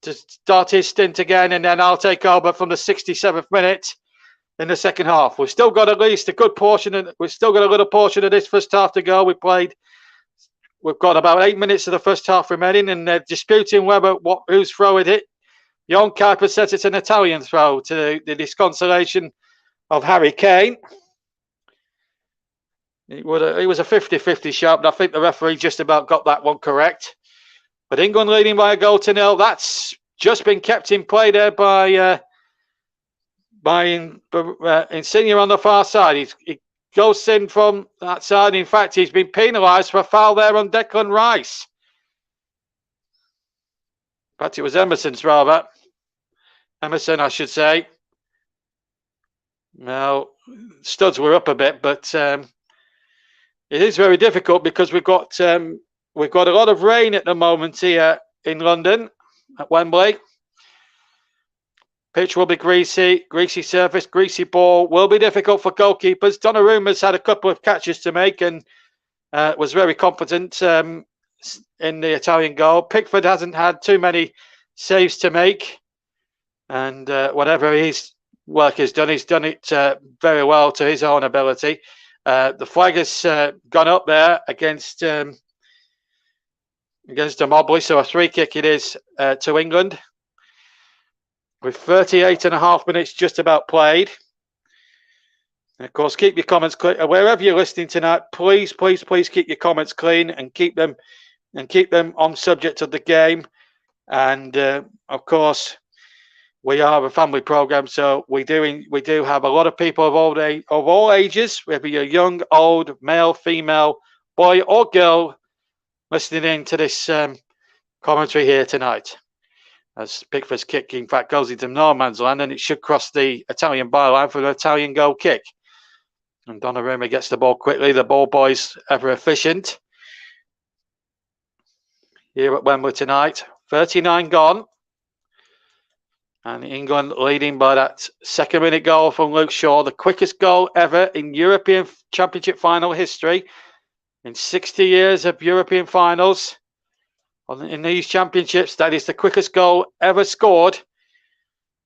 to start his stint again, and then I'll take over from the 67th minute in the second half. We've still got at least a good portion, we've still got a little portion of this first half to go. We've got about 8 minutes of the first half remaining, and they're disputing whose throw it hit. Jon Kuipers says it's an Italian throw, to the disconsolation of Harry Kane. It was a 50-50 shot, but I think the referee just about got that one correct. But England leading by a goal to 0. That's just been kept in play there by Insigne on the far side. He goes in from that side. In fact, he's been penalised for a foul there on Declan Rice. In fact, it was Emerson's rather. Emerson, I should say. Now, studs were up a bit, but it is very difficult because we've got a lot of rain at the moment here in London at Wembley. Pitch will be greasy surface, greasy ball. Will be difficult for goalkeepers. Donnarumma's had a couple of catches to make and was very confident in the Italian goal. Pickford hasn't had too many saves to make, and whatever his work has done, he's done it very well to his own ability. The flag has gone up there against Mobley, so a free kick it is to England. With 38.5 minutes just about played. And of course, keep your comments clean. Wherever you're listening tonight, please keep your comments clean and keep them on subject of the game. And of course, we are a family program, so we do have a lot of people of all ages, whether you're young, old, male, female, boy or girl, listening in to this commentary here tonight. As Pickford's kick, in fact, goes into no man's land, and it should cross the Italian byline for an Italian goal kick. And Donnarumma gets the ball quickly. The ball boys ever efficient here at Wembley tonight. 39 gone. And England leading by that second-minute goal from Luke Shaw, the quickest goal ever in European Championship final history. In 60 years of European finals, in these championships. That is the quickest goal ever scored.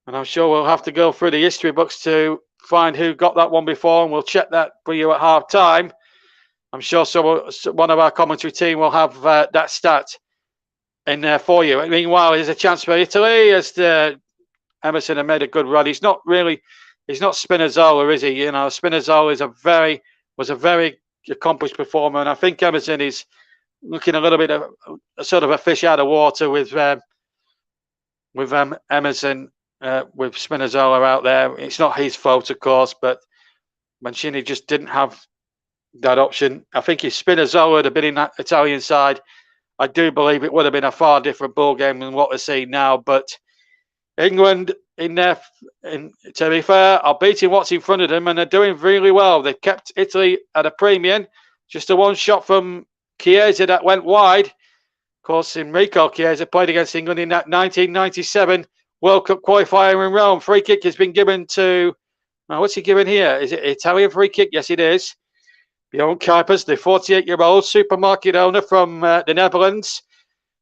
And I'm sure we'll have to go through the history books to find who got that one before, and we'll check that for you at half time. I'm sure one of our commentary team will have that stat in there for you. Meanwhile, there's a chance for Italy as Emerson have made a good run. He's not Spinazzola, is he? You know, Spinazzola was a very accomplished performer, and I think Emerson is looking a little bit of sort of a fish out of water with Emerson. With Spinazzola out there. It's not his fault, of course, but Mancini just didn't have that option. I think if Spinazzola had been in that Italian side, I do believe it would have been a far different ball game than what we're seeing now. But England, to be fair, are beating what's in front of them, and they're doing really well. They've kept Italy at a premium. Just a one shot from Chiesa that went wide. Of course, Enrico Chiesa played against England in that 1997 World Cup qualifier in Rome. Free kick has been given to, what's he given here? Is it Italian free kick? Yes, it is. Bjorn Kuipers, the 48-year-old supermarket owner from the Netherlands,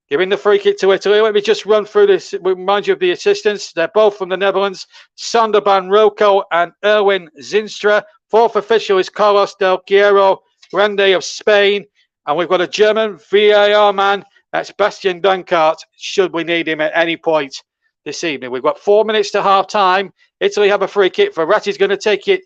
giving the free kick to Italy. Let me just run through this, remind you of the assistants. They're both from the Netherlands, Sander van Rocco and Erwin Zinstra. Fourth official is Carlos Del Piero Grande of Spain. And we've got a German VAR man, that's Bastian Dankart, should we need him at any point this evening. We've got 4 minutes to half time. Italy have a free kick. Verratti's going to take it,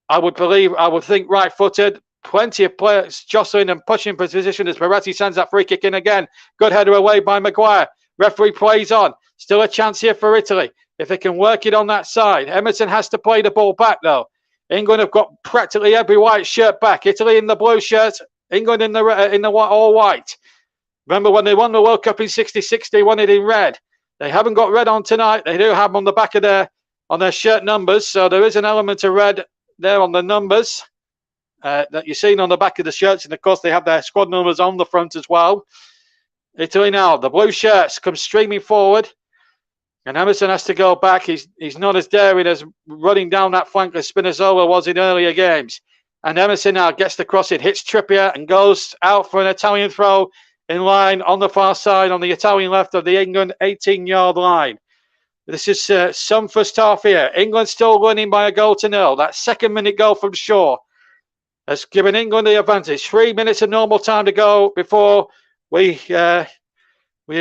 I would think right footed. Plenty of players jostling and pushing position as Verratti sends that free kick in again. Good header away by Maguire. Referee plays on. Still a chance here for Italy if they can work it on that side. Emerson has to play the ball back though. England have got practically every white shirt back. Italy in the blue shirt. England in the all white. Remember when they won the World Cup in '66, they won it in red. They haven't got red on tonight. They do have them on the back of their shirt numbers. So there is an element of red there on the numbers that you're seeing on the back of the shirts. And of course, they have their squad numbers on the front as well. Italy now, the blue shirts come streaming forward. And Emerson has to go back. He's not as daring as running down that flank as Spinazzola was in earlier games. And Emerson now gets the cross. It hits Trippier and goes out for an Italian throw. In line on the far side, on the Italian left of the England 18-yard line. This is some first half here. England still winning by a goal to nil. That second-minute goal from Shaw has given England the advantage. 3 minutes of normal time to go before we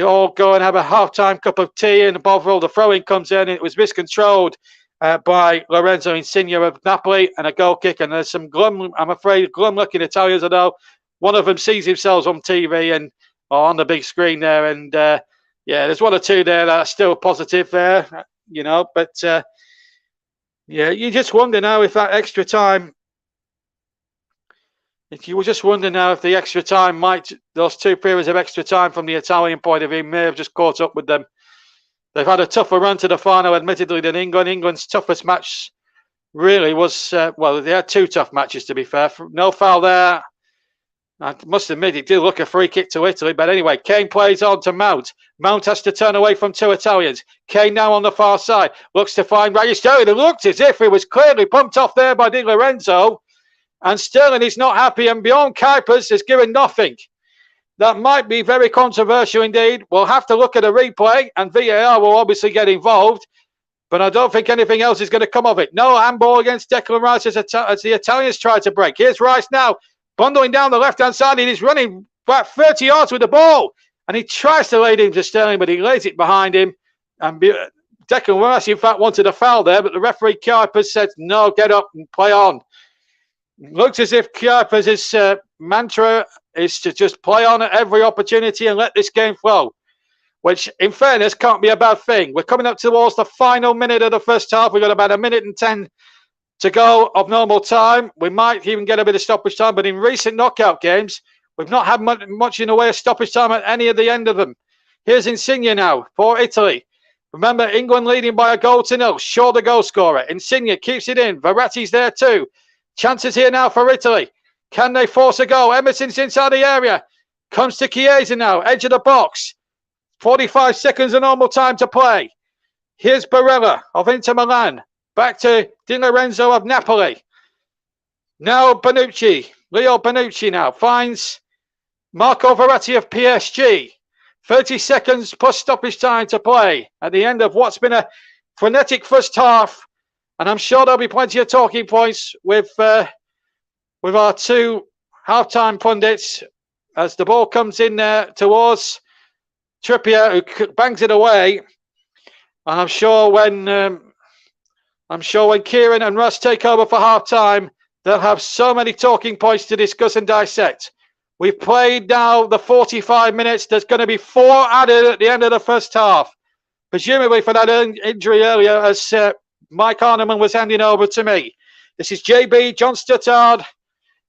all go and have a half-time cup of tea. And above all, the throw-in comes in. It was miscontrolled by Lorenzo Insigne of Napoli, and a goal kick. And there's some glum-looking Italians, although one of them sees himself on TV and on the big screen there. And there's one or two there that are still positive there, you know. But you just wonder now if that extra time, if the extra time those 2 periods of extra time from the Italian point of view may have just caught up with them. They've had a tougher run to the final, admittedly, than England. England's toughest match really was, they had 2 tough matches, to be fair. No foul there. I must admit, it did look a free kick to Italy. But anyway, Kane plays on to Mount. Mount has to turn away from 2 Italians. Kane now on the far side. Looks to find Raheem Sterling. It looked as if it was clearly pumped off there by Di Lorenzo. And Sterling is not happy. And Bjorn Kuipers has given nothing. That might be very controversial indeed. We'll have to look at a replay. And VAR will obviously get involved. But I don't think anything else is going to come of it. No handball against Declan Rice as the Italians try to break. Here's Rice now. Bundling down the left-hand side, and he's running about 30 yards with the ball. And he tries to lay it into Sterling, but he lays it behind him. And Declan Rice, in fact, wanted a foul there, but the referee, Kuipers, said, no, get up and play on. It looks as if Kuipers' mantra is to just play on at every opportunity and let this game flow, which, in fairness, can't be a bad thing. We're coming up towards the final minute of the first half. We've got about 1 minute and 10 to go of normal time. We might even get a bit of stoppage time, but in recent knockout games, we've not had much in the way of stoppage time at any of the end of them. Here's Insigne now for Italy. Remember, England leading by a goal to nil. Shaw the goal scorer. Insigne keeps it in. Verratti's there too. Chances here now for Italy. Can they force a goal? Emerson's inside the area. Comes to Chiesa now. Edge of the box. 45 seconds of normal time to play. Here's Barella of Inter Milan. Back to Di Lorenzo of Napoli. Now Bonucci. Leo Bonucci now finds Marco Verratti of PSG. 30 seconds plus stoppage time to play at the end of what's been a frenetic first half. And I'm sure there'll be plenty of talking points with our two halftime pundits as the ball comes in there towards Trippier, who bangs it away. And I'm sure when Kieran and Russ take over for halftime, they'll have so many talking points to discuss and dissect. We've played now the 45 minutes. There's going to be 4 added at the end of the first half, presumably for that injury earlier as Mike Arneman was handing over to me. This is JB, John Stuttard,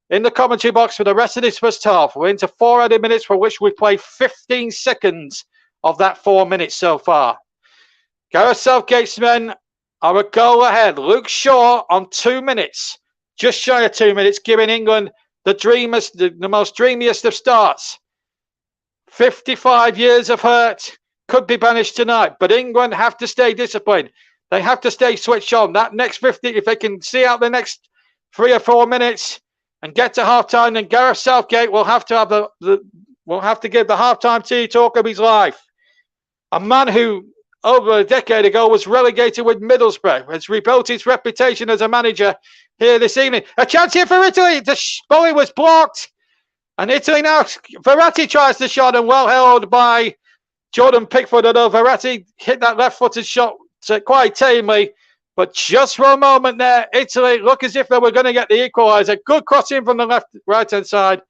in the commentary box for the rest of this first half. We're into 4 added minutes, for which we've played 15 seconds of that 4 minutes so far. Gareth Southgate's men are a goal ahead. Luke Shaw on 2 minutes, just shy of 2 minutes, giving England the most dreamiest of starts. 55 years of hurt could be banished tonight, but England have to stay disciplined. They have to stay switched on. That next 50, if they can see out the next 3 or 4 minutes and get to halftime, then Gareth Southgate will have to have will have to give the halftime tea talk of his life. A man who over a decade ago was relegated with Middlesbrough has rebuilt his reputation as a manager here this evening. A chance here for Italy. The volley was blocked. And Italy now, Verratti tries the shot and well held by Jordan Pickford. Although Verratti hit that left-footed shot quite tamely. But just for a moment there, Italy look as if they were going to get the equaliser. Good crossing from the right-hand side.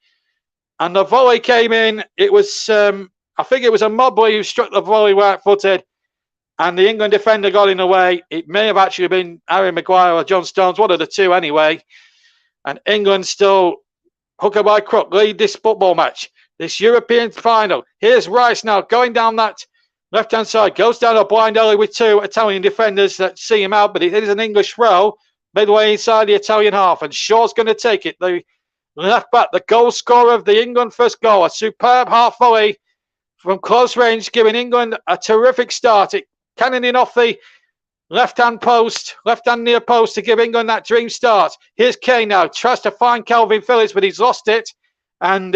And the volley came in. It was, I think it was a Mobley who struck the volley right-footed. And the England defender got in the way. It may have actually been Harry Maguire or John Stones, one of the two anyway. And England still, hooker by crook, lead this football match, this European final. Here's Rice now going down that left-hand side, goes down a blind alley with 2 Italian defenders that see him out, but it is an English throw midway inside the Italian half. And Shaw's going to take it. The left back, the goal scorer of the England first goal, a superb half volley from close range, giving England a terrific start. It cannoning off the left-hand near post to give England that dream start. Here's Kane now, tries to find Calvin Phillips, but he's lost it. And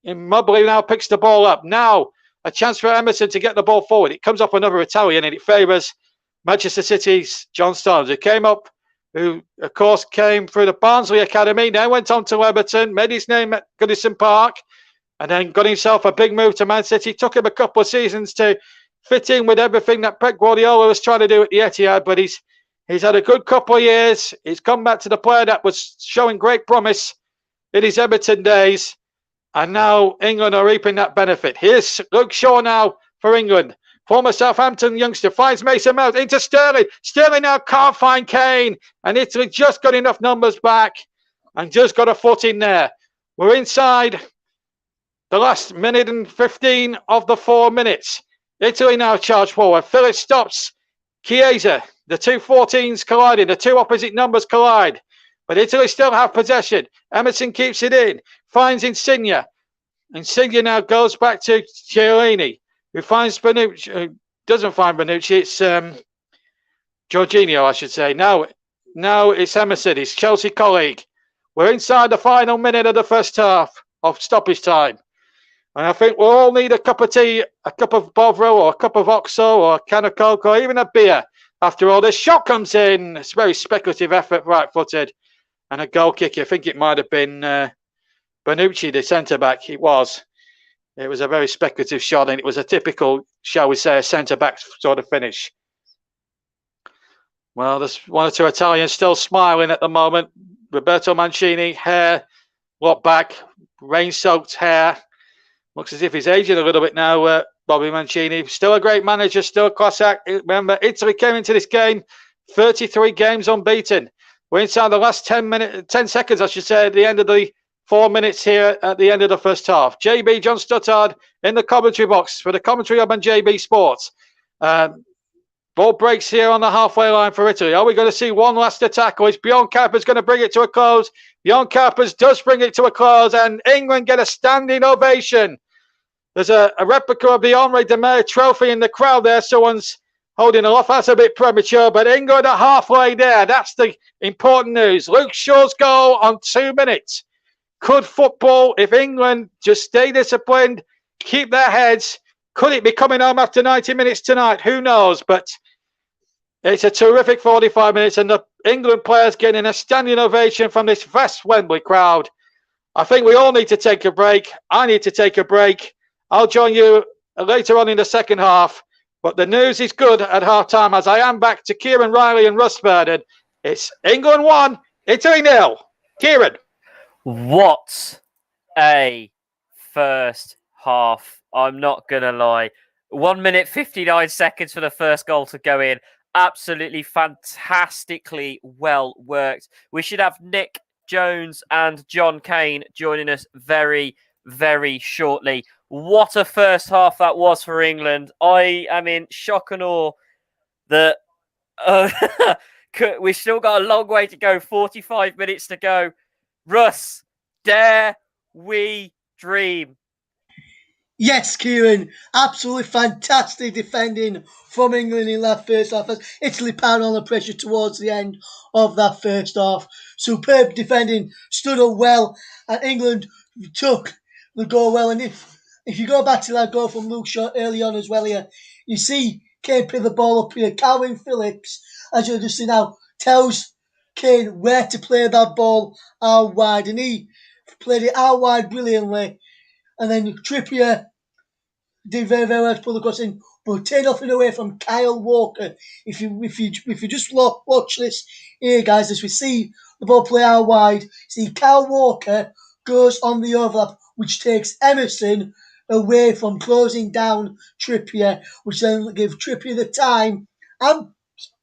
Mobley now picks the ball up. Now, a chance for Emerson to get the ball forward. It comes off another Italian, and it favours Manchester City's John Stones, who came up, who, of course, came through the Barnsley Academy, then went on to Everton, made his name at Goodison Park, and then got himself a big move to Man City. Took him a couple of seasons to fit in with everything that Pep Guardiola was trying to do at the Etihad, but he's had a good couple of years. He's come back to the player that was showing great promise in his Everton days, and now England are reaping that benefit. Here's Luke Shaw now for England. Former Southampton youngster finds Mason Mount into Sterling. Sterling now can't find Kane, and Italy just got enough numbers back and just got a foot in there. We're inside the last minute and 15 of the 4 minutes. Italy now charge forward. Phillips stops Chiesa. The 2 14s colliding. The 2 opposite numbers collide. But Italy still have possession. Emerson keeps it in. Finds Insigne. Insigne now goes back to Chiellini, who finds Bonucci. Who doesn't find Bonucci. It's Jorginho, I should say. Now it's Emerson, his Chelsea colleague. We're inside the final minute of the first half of stoppage time. And I think we'll all need a cup of tea, a cup of Bovril, or a cup of Oxo, or a can of Coke, or even a beer. After all, this shot comes in. It's a very speculative effort, right-footed, and a goal kick. I think it might have been Bonucci, the centre-back. It was a very speculative shot, and it was a typical, shall we say, a centre-back sort of finish. Well, there's 1 or 2 Italians still smiling at the moment. Roberto Mancini, hair locked back, rain-soaked hair. Looks as if he's aging a little bit now, Bobby Mancini. Still a great manager, still a class act. Remember, Italy came into this game 33 games unbeaten. We're inside the last 10 seconds, I should say, at the end of the 4 minutes here at the end of the first half. JB, John Stuttard, in the commentary box for the commentary hub on JB Sports. Ball breaks here on the halfway line for Italy. Are we going to see one last attack, or is Bjorn Kuipers going to bring it to a close? Bjorn Kuipers does bring it to a close, and England get a standing ovation. There's a replica of the Henri de Meyer trophy in the crowd there. Someone's holding aloft. That's a bit premature, but England are halfway there. That's the important news. Luke Shaw's goal on 2 minutes. Could football, if England just stay disciplined, keep their heads, Could it be coming home after 90 minutes tonight? Who knows? But it's a terrific 45 minutes, and the England players getting a standing ovation from this vast Wembley crowd. I think we all need to take a break. I need to take a break. I'll join you later on in the second half. But the news is good at half-time, as I am back to Kieran Riley and Russ Burden. It's England 1, Italy 0. Kieran. What a first half. I'm not going to lie. 1 minute, 59 seconds for the first goal to go in. Absolutely fantastically well worked. We should have Nick Jones and John Kane joining us very, very shortly. What a first half that was for England. I am in shock and awe that we've still got a long way to go. 45 minutes to go. Russ, dare we dream? Yes, Kieran, absolutely fantastic defending from England in that first half. Italy pounded on the pressure towards the end of that first half. Superb defending, stood up well, and England took the goal well. And if you go back to that goal from Luke Shaw early on as well here, you see Kane pick the ball up here. Calvin Phillips, as you'll just see now, tells Kane where to play that ball out wide, and he played it out wide brilliantly. And then Trippier did very, very well to pull the cross in, but take nothing away from Kyle Walker. If you just watch this here, guys, as we see the ball play out wide, see Kyle Walker goes on the overlap, which takes Emerson away from closing down Trippier, which then gives Trippier the time and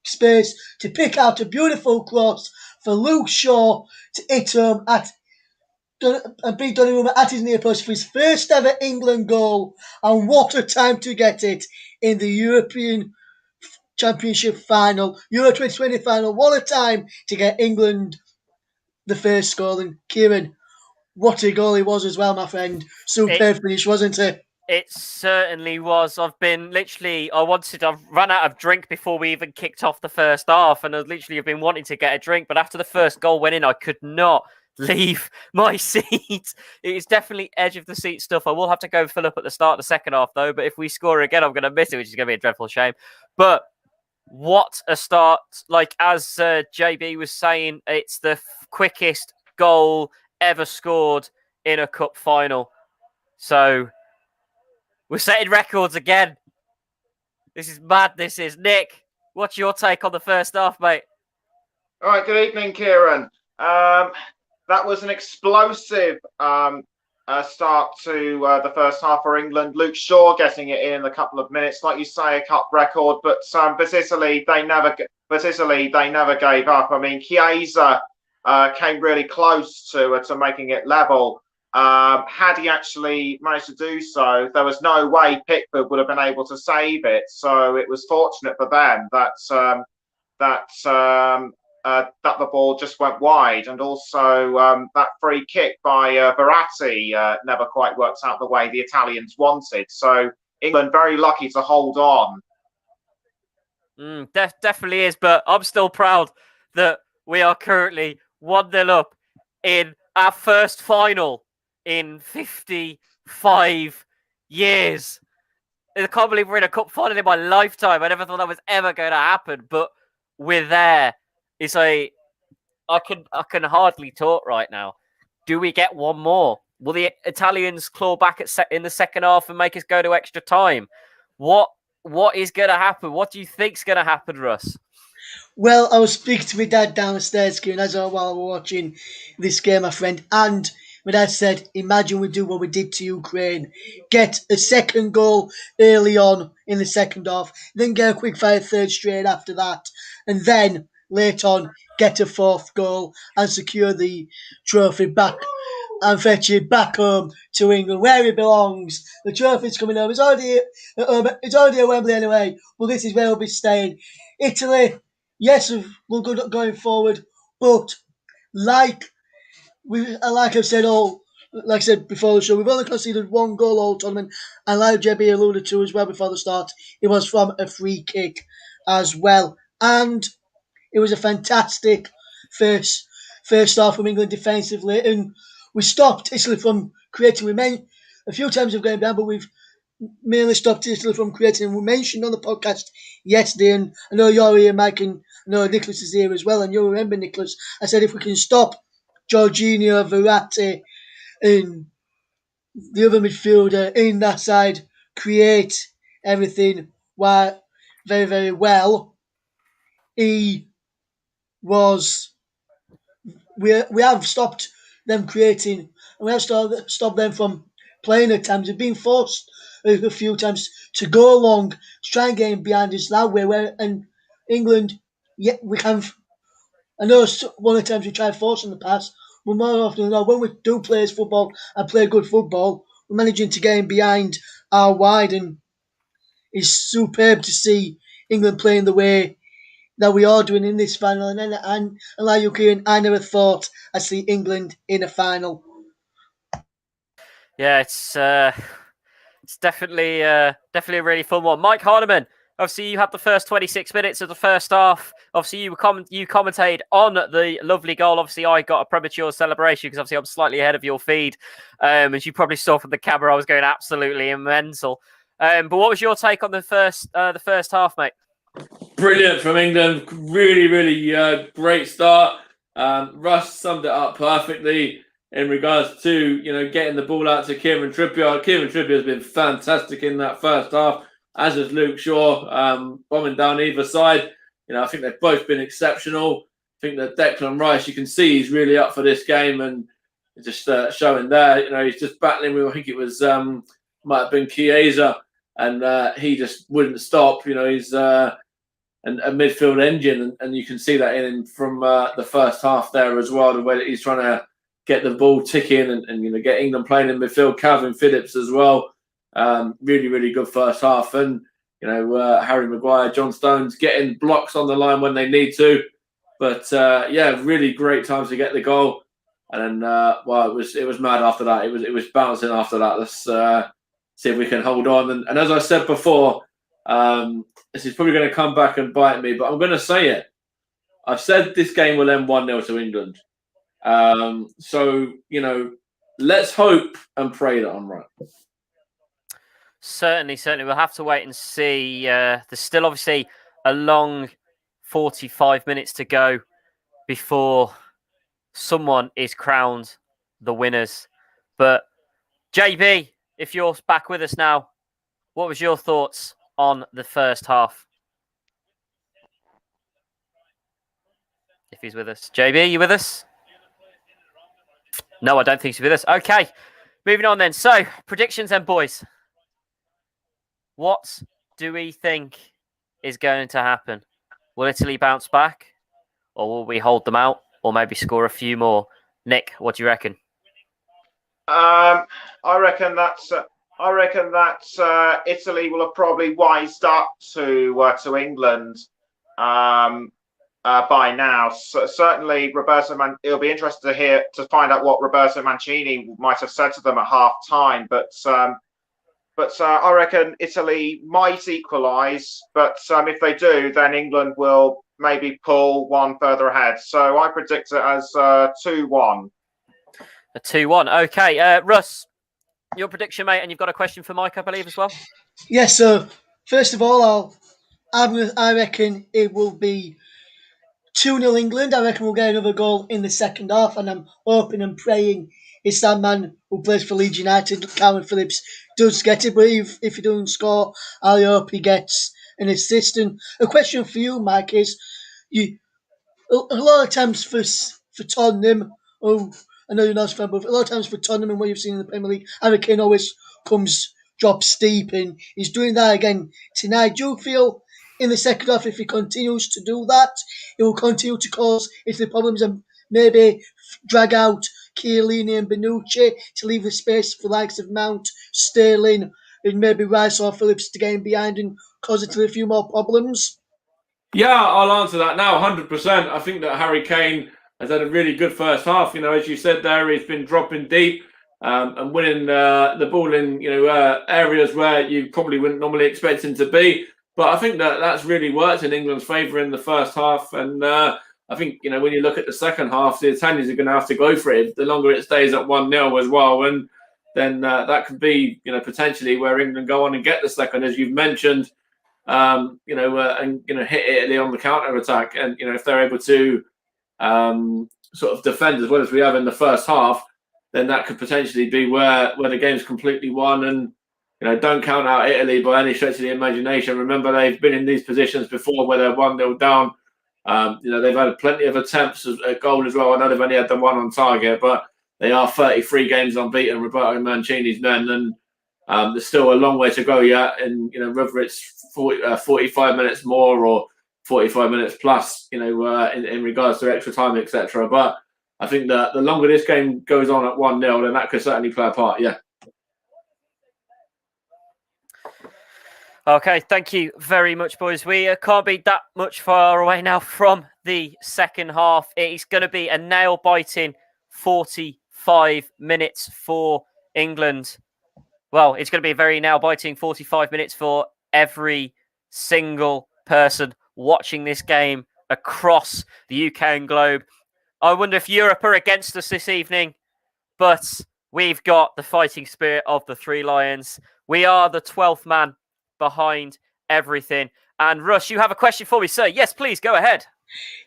space to pick out a beautiful cross for Luke Shaw to hit home and beat Donnarumma at his near post for his first ever England goal. And what a time to get it in the European Championship final, Euro 2020 final. What a time to get England the first goal. And Kieran, what a goal he was as well, my friend. Superb finish, wasn't it? It certainly was. I've ran out of drink before we even kicked off the first half, and I've been wanting to get a drink, but after the first goal went in, I could not leave my seat. It is definitely edge of the seat stuff. I will have to go fill up at the start of the second half, though, but if we score again, I'm going to miss it, which is going to be a dreadful shame. But what a start. Like, as JB was saying, it's the quickest goal ever scored in a cup final. So we're setting records again. This is mad. This is Nick. What's your take on the first half, mate? All right. Good evening, Kieran. That was an explosive start to the first half for England. Luke Shaw getting it in a couple of minutes, like you say, a cup record. But Italy, they never gave up. I mean, Chiesa came really close to making it level. Had he actually managed to do so, there was no way Pickford would have been able to save it. So it was fortunate for them that the ball just went wide, and also that free kick by Verratti never quite worked out the way the Italians wanted. So England very lucky to hold on. Definitely is, but I'm still proud that we are currently 1-0 up in our first final in 55 years. I can't believe we're in a cup final in my lifetime. I never thought that was ever going to happen, but we're there. It's I can hardly talk right now. Do we get one more? Will the Italians claw back in the second half and make us go to extra time? What is going to happen? What do you think's going to happen, Russ? Well, I was speaking to my dad downstairs, Kieran, while we were watching this game, my friend, and my dad said, imagine we do what we did to Ukraine. Get a second goal early on in the second half, then get a quick fire third straight after that, and then late on get a fourth goal and secure the trophy back and fetch it back home to England where it belongs. The trophy's coming home. It's already at Wembley anyway, but this is where we'll be staying. Italy, yes, we're good going forward, but like I said before the show, we've only conceded one goal all tournament, and like JB alluded to as well before the start, it was from a free kick as well. And it was a fantastic first half from England defensively, and we stopped Italy from creating. We made a few times of going down, but we've mainly stopped Italy from creating. And we mentioned on the podcast yesterday, and I know you're here, Mike, and I know Nicholas is here as well, and you'll remember, Nicholas, I said if we can stop Jorginho, Verratti, and the other midfielder in that side create everything very, very well, we have stopped them creating, and we have stopped them from playing at times. They've been forced a few times to go long, to try and get behind us that way. And England, yeah, we can. I know one of the times we tried force in the past, but more often than not, when we do play football and play good football, we're managing to get in behind our wide, and it's superb to see England playing the way that we are doing in this final. And like you, Kieran, I never thought I'd see England in a final. Yeah, it's definitely a really fun one. Mike Hardiman, obviously you had the first 26 minutes of the first half. Obviously you commentated on the lovely goal. Obviously I got a premature celebration because obviously I'm slightly ahead of your feed. As you probably saw from the camera, I was going absolutely mental. But what was your take on the first half, mate? Brilliant from England. Really, really great start. Russ summed it up perfectly in regards to, getting the ball out to Kieran Trippier. Kieran Trippier has been fantastic in that first half, as has Luke Shaw, bombing down either side. I think they've both been exceptional. I think that Declan Rice, you can see he's really up for this game, and just showing there, he's just battling with, I think it was, might have been Chiesa, and he just wouldn't stop. He's a midfield engine, and you can see that in him from the first half there as well, the way that he's trying to get the ball ticking and get England playing in midfield. Calvin Phillips as well. Really, really good first half. And, Harry Maguire, John Stones getting blocks on the line when they need to. But, really great time to get the goal. And then, it was mad after that. It was bouncing after that. Let's see if we can hold on. And as I said before, this is probably going to come back and bite me, but I'm going to say it. I've said this game will end 1-0 to England. So, let's hope and pray that I'm right. Certainly. We'll have to wait and see. There's still obviously a long 45 minutes to go before someone is crowned the winners. But JB, if you're back with us now, what was your thoughts on the first half? If he's with us. JB, you with us? No, I don't think he's with us. Okay, moving on then. So, predictions then, boys. What do we think is going to happen? Will Italy bounce back? Or will we hold them out? Or maybe score a few more? Nick, what do you reckon? I reckon that Italy will have probably wised up to England by now. So certainly, it'll be interesting to find out what Roberto Mancini might have said to them at half time. But I reckon Italy might equalise. But if they do, then England will maybe pull one further ahead. So I predict it as 2-1. A 2-1. Okay, Russ, your prediction, mate, and you've got a question for Mike, I believe, as well. Yes. So first of all, I reckon it will be 2-0 England. I reckon we'll get another goal in the second half, and I'm hoping and praying it's that man who plays for Leeds United, Calvin Phillips, does get it. But if he doesn't score, I hope he gets an assist. And a question for you, Mike, is a lot of times for Tottenham, I know you're not a fan, but a lot of times for Tottenham and what you've seen in the Premier League, Harry Kane always drops steep, and he's doing that again tonight. Do you feel in the second half, if he continues to do that, it will continue to cause Italy problems and maybe drag out Chiellini and Bonucci to leave the space for the likes of Mount, Sterling, and maybe Rice or Phillips to get in behind and cause Italy a few more problems? Yeah, I'll answer that now, 100%. I think that Harry Kane has had a really good first half. As you said there, he's been dropping deep and winning the ball in areas where you probably wouldn't normally expect him to be. But I think that that's really worked in England's favour in the first half. And I think, when you look at the second half, the Italians are going to have to go for it the longer it stays at 1-0 as well. And then that could be, potentially where England go on and get the second, as you've mentioned, and hit Italy on the counter attack. And if they're able to sort of defend as well as we have in the first half, then that could potentially be where the game's completely won. And don't count out Italy by any stretch of the imagination. Remember, they've been in these positions before where they're 1-0 down. They've had plenty of attempts at goal as well. I know they've only had the one on target, but they are 33 games unbeaten, Roberto Mancini's men, and there's still a long way to go yet. And whether it's 45 minutes more or 45 minutes plus, in regards to extra time, etc. But I think that the longer this game goes on at 1-0, then that could certainly play a part. Yeah. Okay, thank you very much, boys. We can't be that much far away now from the second half. It's going to be a nail-biting 45 minutes for England. Well, it's going to be a very nail-biting 45 minutes for every single person watching this game across the UK and globe. I wonder if Europe are against us this evening, but we've got the fighting spirit of the Three Lions. We are the 12th man behind everything. And Russ, you have a question for me, sir. Yes, please, go ahead.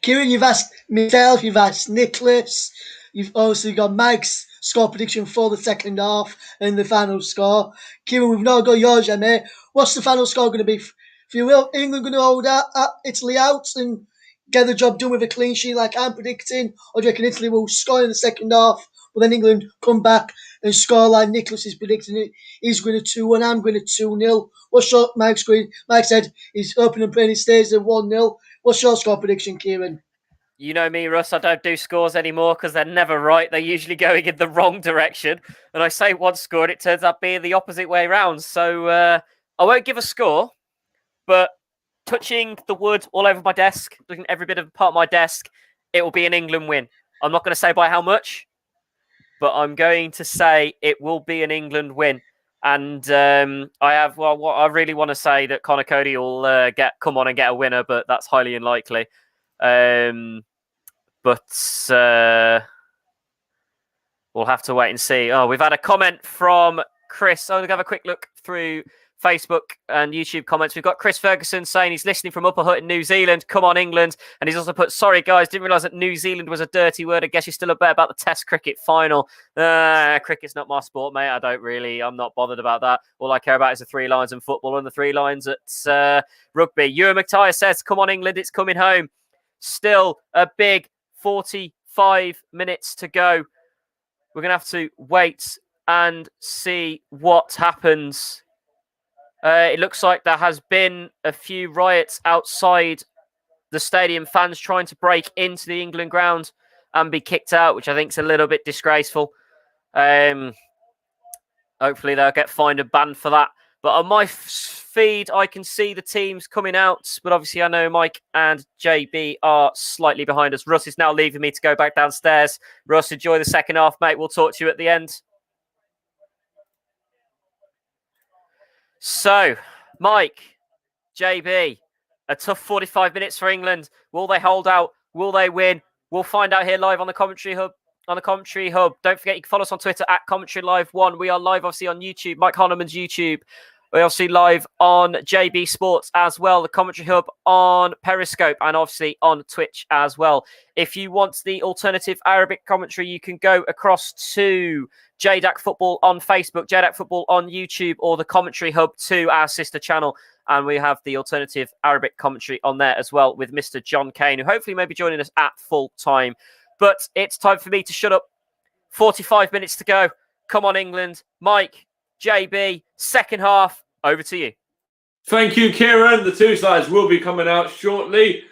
Kieran, you've asked myself, you've asked Nicholas, you've also got Mike's score prediction for the second half and the final score. Kieran, we've now got yours, mate. What's the final score going to be for you? Will England going to hold Italy out and get the job done with a clean sheet like I'm predicting? Or do you reckon Italy will score in the second half, but then England come back and score like Nicholas is predicting it? He's going to 2-1, I'm going to 2-0. What's your Mike's going? Mike said he's hoping and praying he stays at 1-0. What's your score prediction, Kieran? You know me, Russ, I don't do scores anymore because they're never right. They're usually going in the wrong direction. And I say one score and it turns out being the opposite way around. So I won't give a score, but touching the wood all over my desk, looking at every bit of part of my desk, it will be an England win. I'm not going to say by how much, but I'm going to say it will be an England win. And what I really want to say that Conor Cody will come on and get a winner, but that's highly unlikely. But we'll have to wait and see. Oh, we've had a comment from Chris. I'm going to have a quick look through Facebook and YouTube comments. We've got Chris Ferguson saying he's listening from Upper Hutt in New Zealand. Come on, England. And he's also put, sorry, guys, didn't realise that New Zealand was a dirty word. I guess you're still a bit about the Test cricket final. Cricket's not my sport, mate. I'm not bothered about that. All I care about is the Three Lions and football and the Three Lions at rugby. Ewan McTire says, come on, England, it's coming home. Still a big 45 minutes to go. We're going to have to wait and see what happens. It looks like there has been a few riots outside the stadium, fans trying to break into the England ground and be kicked out, which I think is a little bit disgraceful. Hopefully they'll get fined and banned for that. But on my feed, I can see the teams coming out. But obviously I know Mike and JB are slightly behind us. Russ is now leaving me to go back downstairs. Russ, enjoy the second half, mate. We'll talk to you at the end. So, Mike, JB, a tough 45 minutes for England. Will they hold out? Will they win? We'll find out here live on the Commentary Hub. Don't forget, you can follow us on Twitter at Commentary Live 1. We are live, obviously, on YouTube, Mike Honeyman's YouTube. We're obviously live on JB Sports as well, the Commentary Hub on Periscope, and obviously on Twitch as well. If you want the alternative Arabic commentary, you can go across to JDAC Football on Facebook, JDAC Football on YouTube, or the Commentary Hub to our sister channel. And we have the alternative Arabic commentary on there as well with Mr. John Kane, who hopefully may be joining us at full time. But it's time for me to shut up. 45 minutes to go. Come on, England. Mike, JB, second half, over to you. Thank you, Kieran. The two sides will be coming out shortly.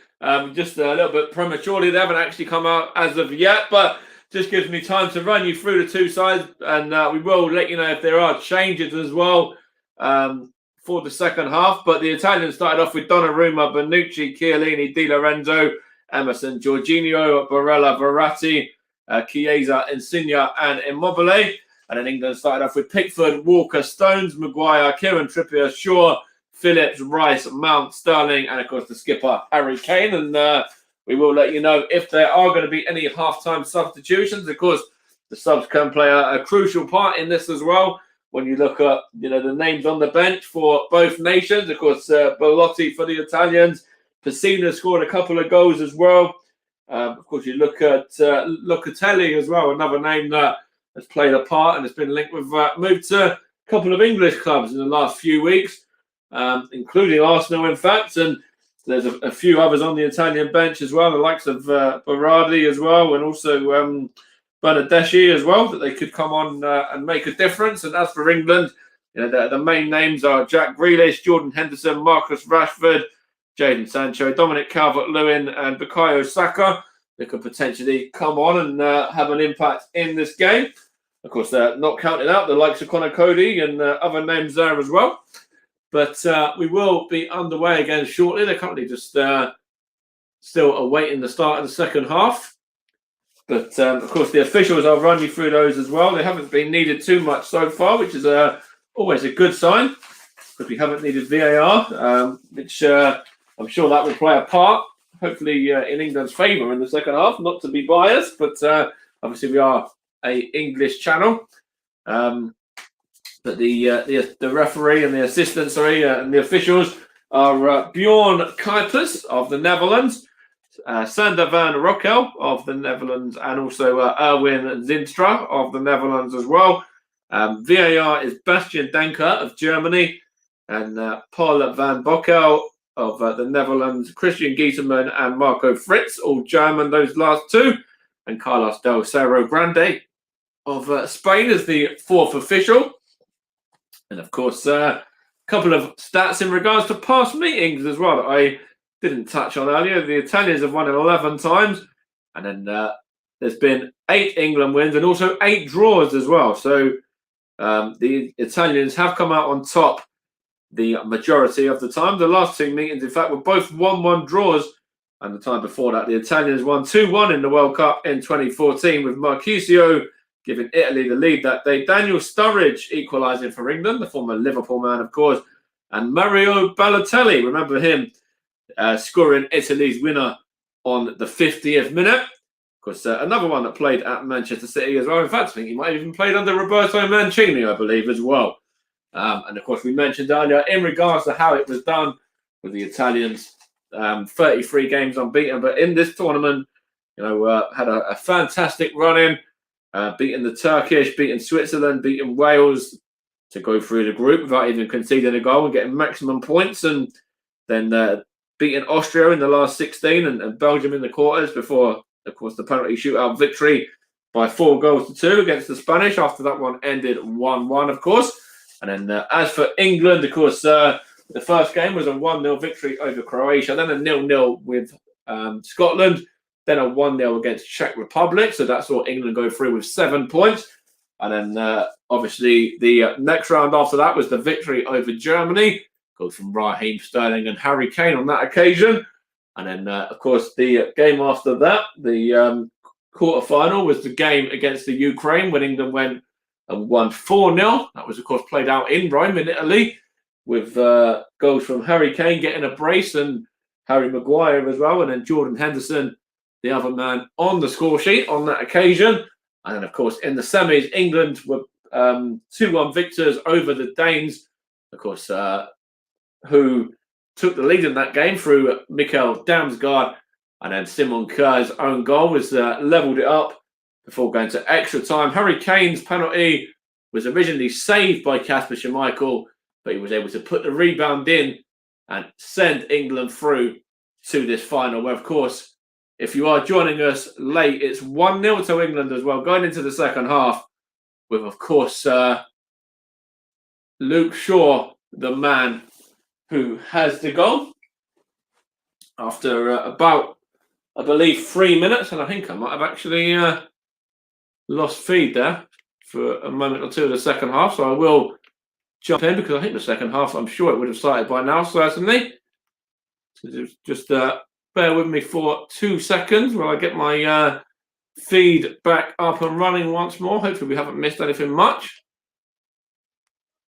Just a little bit prematurely. They haven't actually come out as of yet, but just gives me time to run you through the two sides, and we will let you know if there are changes as well for the second half. But the Italians started off with Donnarumma, Bonucci, Chiellini, Di Lorenzo, Emerson, Jorginho, Barella, Verratti, Chiesa, Insigne, and Immobile. And then England started off with Pickford, Walker, Stones, Maguire, Kieran Trippier, Shaw, Phillips, Rice, Mount, Sterling, and of course the skipper, Harry Kane. And we will let you know if there are going to be any half-time substitutions. Of course, the subs can play a crucial part in this as well. When you look at the names on the bench for both nations, of course, Belotti for the Italians, Pessina scored a couple of goals as well. Of course, you look at Locatelli as well, another name that has played a part and has been linked with moved to a couple of English clubs in the last few weeks, including Arsenal, in fact. And there's a few others on the Italian bench as well, the likes of Berardi as well, and also Bernardeschi as well, that they could come on and make a difference. And as for England, the main names are Jack Grealish, Jordan Henderson, Marcus Rashford, Jadon Sancho, Dominic Calvert-Lewin, and Bukayo Saka. They could potentially come on and have an impact in this game. Of course, they're not counting out the likes of Conor Cody and other names there as well. But we will be underway again shortly. They're currently just still awaiting the start of the second half. But, of course, the officials, I'll run you through those as well. They haven't been needed too much so far, which is always a good sign, because we haven't needed VAR, which I'm sure that will play a part, hopefully in England's favour in the second half. Not to be biased, but obviously we are an English channel. But the referee and the assistant, and the officials are Bjorn Kuipers of the Netherlands, Sander van Rockel of the Netherlands, and also Erwin Zinstra of the Netherlands as well. VAR is Bastian Danker of Germany, and Paul van Bockel of the Netherlands, Christian Gieterman and Marco Fritz, all German, those last two, and Carlos del Cerro Grande of Spain is the fourth official. And of course, a couple of stats in regards to past meetings as well that I didn't touch on earlier. The Italians have won it 11 times, and then there's been 8 England wins and also 8 draws as well. So the Italians have come out on top the majority of the time. The last 2 meetings, in fact, were both 1-1 draws, and the time before that, the Italians won 2-1 in the World Cup in 2014 with Marchisio giving Italy the lead that day. Daniel Sturridge equalising for England, the former Liverpool man, of course, and Mario Balotelli, remember him, scoring Italy's winner on the 50th minute. Of course, another one that played at Manchester City as well. In fact, I think he might have even played under Roberto Mancini, I believe, as well. And of course, we mentioned earlier in regards to how it was done with the Italians, 33 games unbeaten. But in this tournament, had a fantastic run in, beating the Turkish, beating Switzerland, beating Wales to go through the group without even conceding a goal and getting maximum points, and then beating Austria in the last 16 and Belgium in the quarters before, of course, the penalty shootout victory by 4-2 against the Spanish. After that one ended 1-1, of course. And then as for England, of course, the first game was a 1-0 victory over Croatia, then a 0-0 with Scotland, then a 1-0 against Czech Republic. So that saw England go through with 7 points. And then, obviously, the next round after that was the victory over Germany. Goes from Raheem Sterling and Harry Kane on that occasion. And then, of course, the game after that, the quarter-final, was the game against the Ukraine when England went and won 4-0. That was, of course, played out in Rome in Italy with goals from Harry Kane getting a brace and Harry Maguire as well. And then Jordan Henderson, the other man on the score sheet on that occasion. And then, of course, in the semis, England were 2-1 victors over the Danes, of course, who took the lead in that game through Mikkel Damsgaard. And then Simon Kerr's own goal was levelled it up before going to extra time. Harry Kane's penalty was originally saved by Kasper Schmeichel, but he was able to put the rebound in and send England through to this final, where, of course, if you are joining us late, it's 1-0 to England as well, going into the second half with, of course, Luke Shaw, the man who has the goal after about, I believe, 3 minutes. And I think I might have actually lost feed there for a moment or two of the second half. So I will jump in because I think the second half, I'm sure it would have started by now, certainly. So just bear with me for 2 seconds while I get my feed back up and running once more. Hopefully we haven't missed anything much.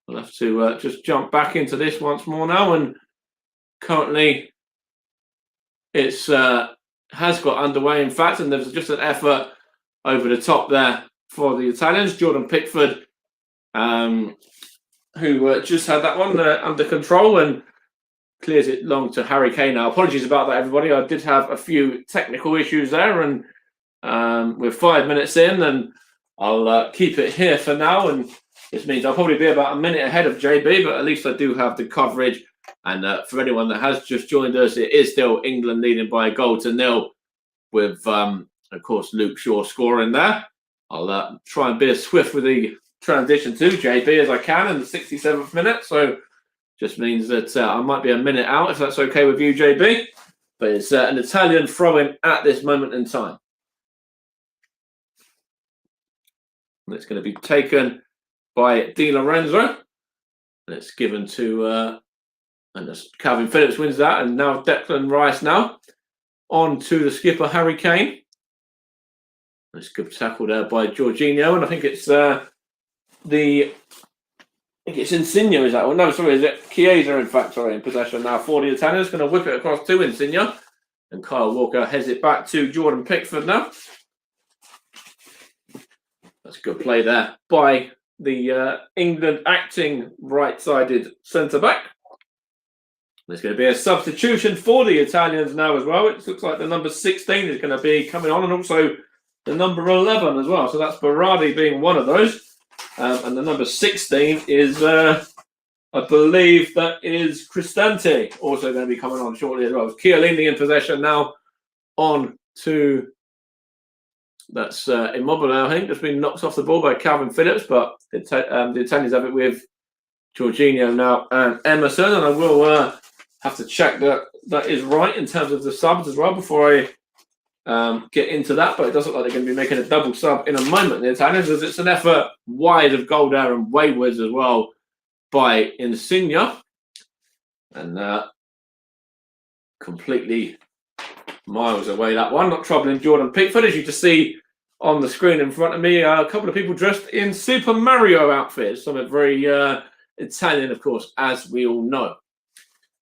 I'll have to just jump back into this once more now. And currently it's has got underway, in fact, and there's just an effort over the top there for the Italians. Jordan Pickford, who just had that one under control and clears it long to Harry Kane now. Apologies about that, everybody. I did have a few technical issues there, and we're 5 minutes in, and I'll keep it here for now. And this means I'll probably be about a minute ahead of JB, but at least I do have the coverage. And for anyone that has just joined us, it is still England leading by 1-0 with, of course, Luke Shaw scoring there. I'll try and be as swift with the transition to JB as I can in the 67th minute. So just means that I might be a minute out, if that's okay with you, JB. But it's an Italian throw-in at this moment in time. And it's going to be taken by Di Lorenzo. And it's given to... and Calvin Phillips wins that. And now Declan Rice now. On to the skipper, Harry Kane. It's a good tackle there by Jorginho. And I think it's Insigne, is that one? No, sorry, is it Chiesa, in fact, in possession now for the Italians. Going to whip it across to Insigne. And Kyle Walker heads it back to Jordan Pickford now. That's a good play there by the England acting right-sided centre-back. There's going to be a substitution for the Italians now as well. It looks like the number 16 is going to be coming on, and also the number 11 as well. So that's Berardi being one of those. And the number 16 is, I believe, that is Cristante, also going to be coming on shortly as well. Chiellini in possession now on to... That's Immobile, I think, just been knocked off the ball by Calvin Phillips, but the Italians have it with Jorginho now and Emerson, and I will have to check that is right in terms of the subs as well before I get into that, but it doesn't look like they're going to be making a double sub in a moment, the Italians, as it's an effort wide of goal there and waywards as well by Insigne, and completely miles away that one, not troubling Jordan Pickford, as you just see on the screen in front of me. A couple of people dressed in Super Mario outfits, something very Italian, of course, as we all know.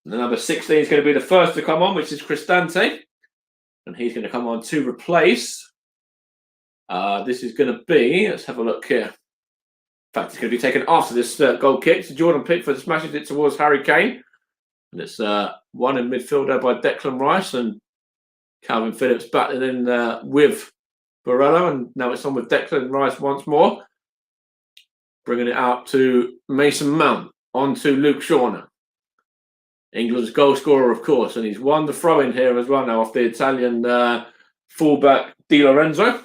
And the number 16 is going to be the first to come on, which is Cristante, and he's going to come on to replace. This is going to be, let's have a look here. In fact, it's going to be taken after this goal kick. So Jordan Pickford smashes it towards Harry Kane, and it's one in midfield there by Declan Rice, and Calvin Phillips battling in with Barella, and now it's on with Declan Rice once more. Bringing it out to Mason Mount, on to Luke Shaw now. England's goal scorer, of course, and he's won the throw-in here as well now off the Italian fullback Di Lorenzo.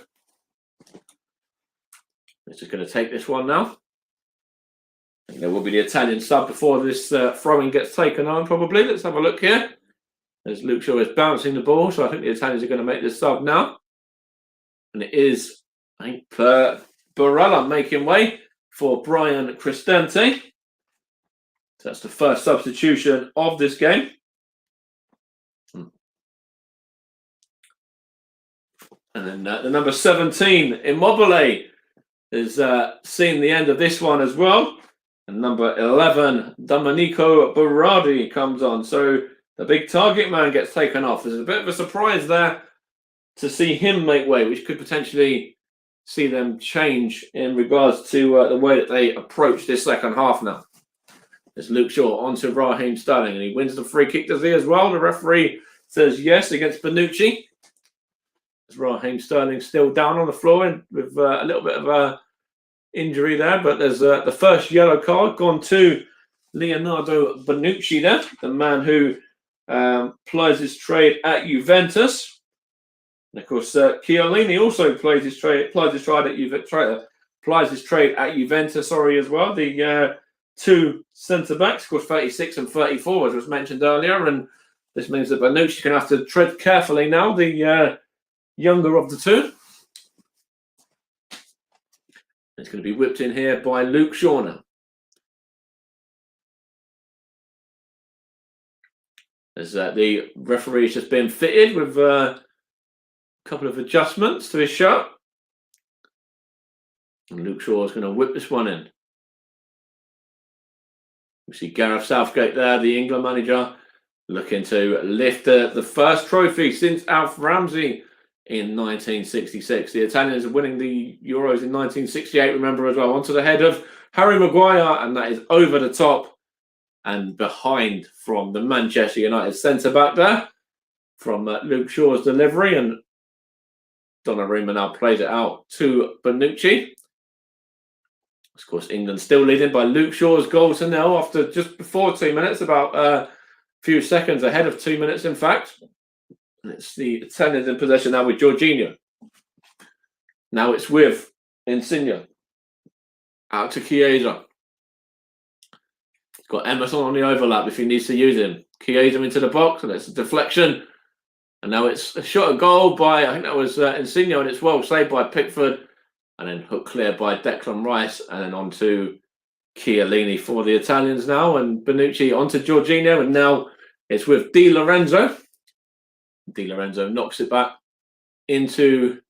He's just going to take this one now. I think there will be the Italian sub before this throw-in gets taken on, probably. Let's have a look here. As Luke Shaw is bouncing the ball, so I think the Italians are going to make this sub now. And it is, I think, Barella making way for Brian Cristante. So that's the first substitution of this game. And then the number 17, Immobile, has seen the end of this one as well. And number 11, Domenico Berardi comes on. So the big target man gets taken off. There's a bit of a surprise there to see him make way, which could potentially see them change in regards to the way that they approach this second half now. It's Luke Shaw on to Raheem Sterling, and he wins the free kick, does he, as well? The referee says yes against Bonucci. As Raheem Sterling still down on the floor and with a little bit of a injury there, but there's the first yellow card gone to Leonardo Bonucci there, the man who plies his trade at Juventus. And of course, Chiellini also plies his trade at Juventus. Sorry, as well. The two centre backs, of course, 36 and 34, as was mentioned earlier, and this means that Bonucci's going to have to tread carefully now. The younger of the two. It's going to be whipped in here by Luke Shaw now. As the referee's just been fitted with a couple of adjustments to his shirt. And Luke Shaw is going to whip this one in. We see Gareth Southgate there, the England manager, looking to lift the first trophy since Alf Ramsey in 1966. The Italians are winning the Euros in 1968, remember, as well. Onto the head of Harry Maguire, and that is over the top and behind from the Manchester United centre-back there, from Luke Shaw's delivery, and Donnarumma now plays it out to Bonucci. Of course, England still leading by Luke Shaw's goal to nil after just before 2 minutes, about a few seconds ahead of 2 minutes, in fact. And it's the Italians in possession now with Jorginho. Now it's with Insigne. Out to Chiesa. He's got Emerson on the overlap if he needs to use him. Chiesa into the box, and it's a deflection. And now it's a shot at goal by, I think that was Insigne, and it's well saved by Pickford. And then hook clear by Declan Rice, and then on to Chiellini for the Italians now. And Bonucci onto Jorginho, and now it's with Di Lorenzo. Di Lorenzo knocks it back into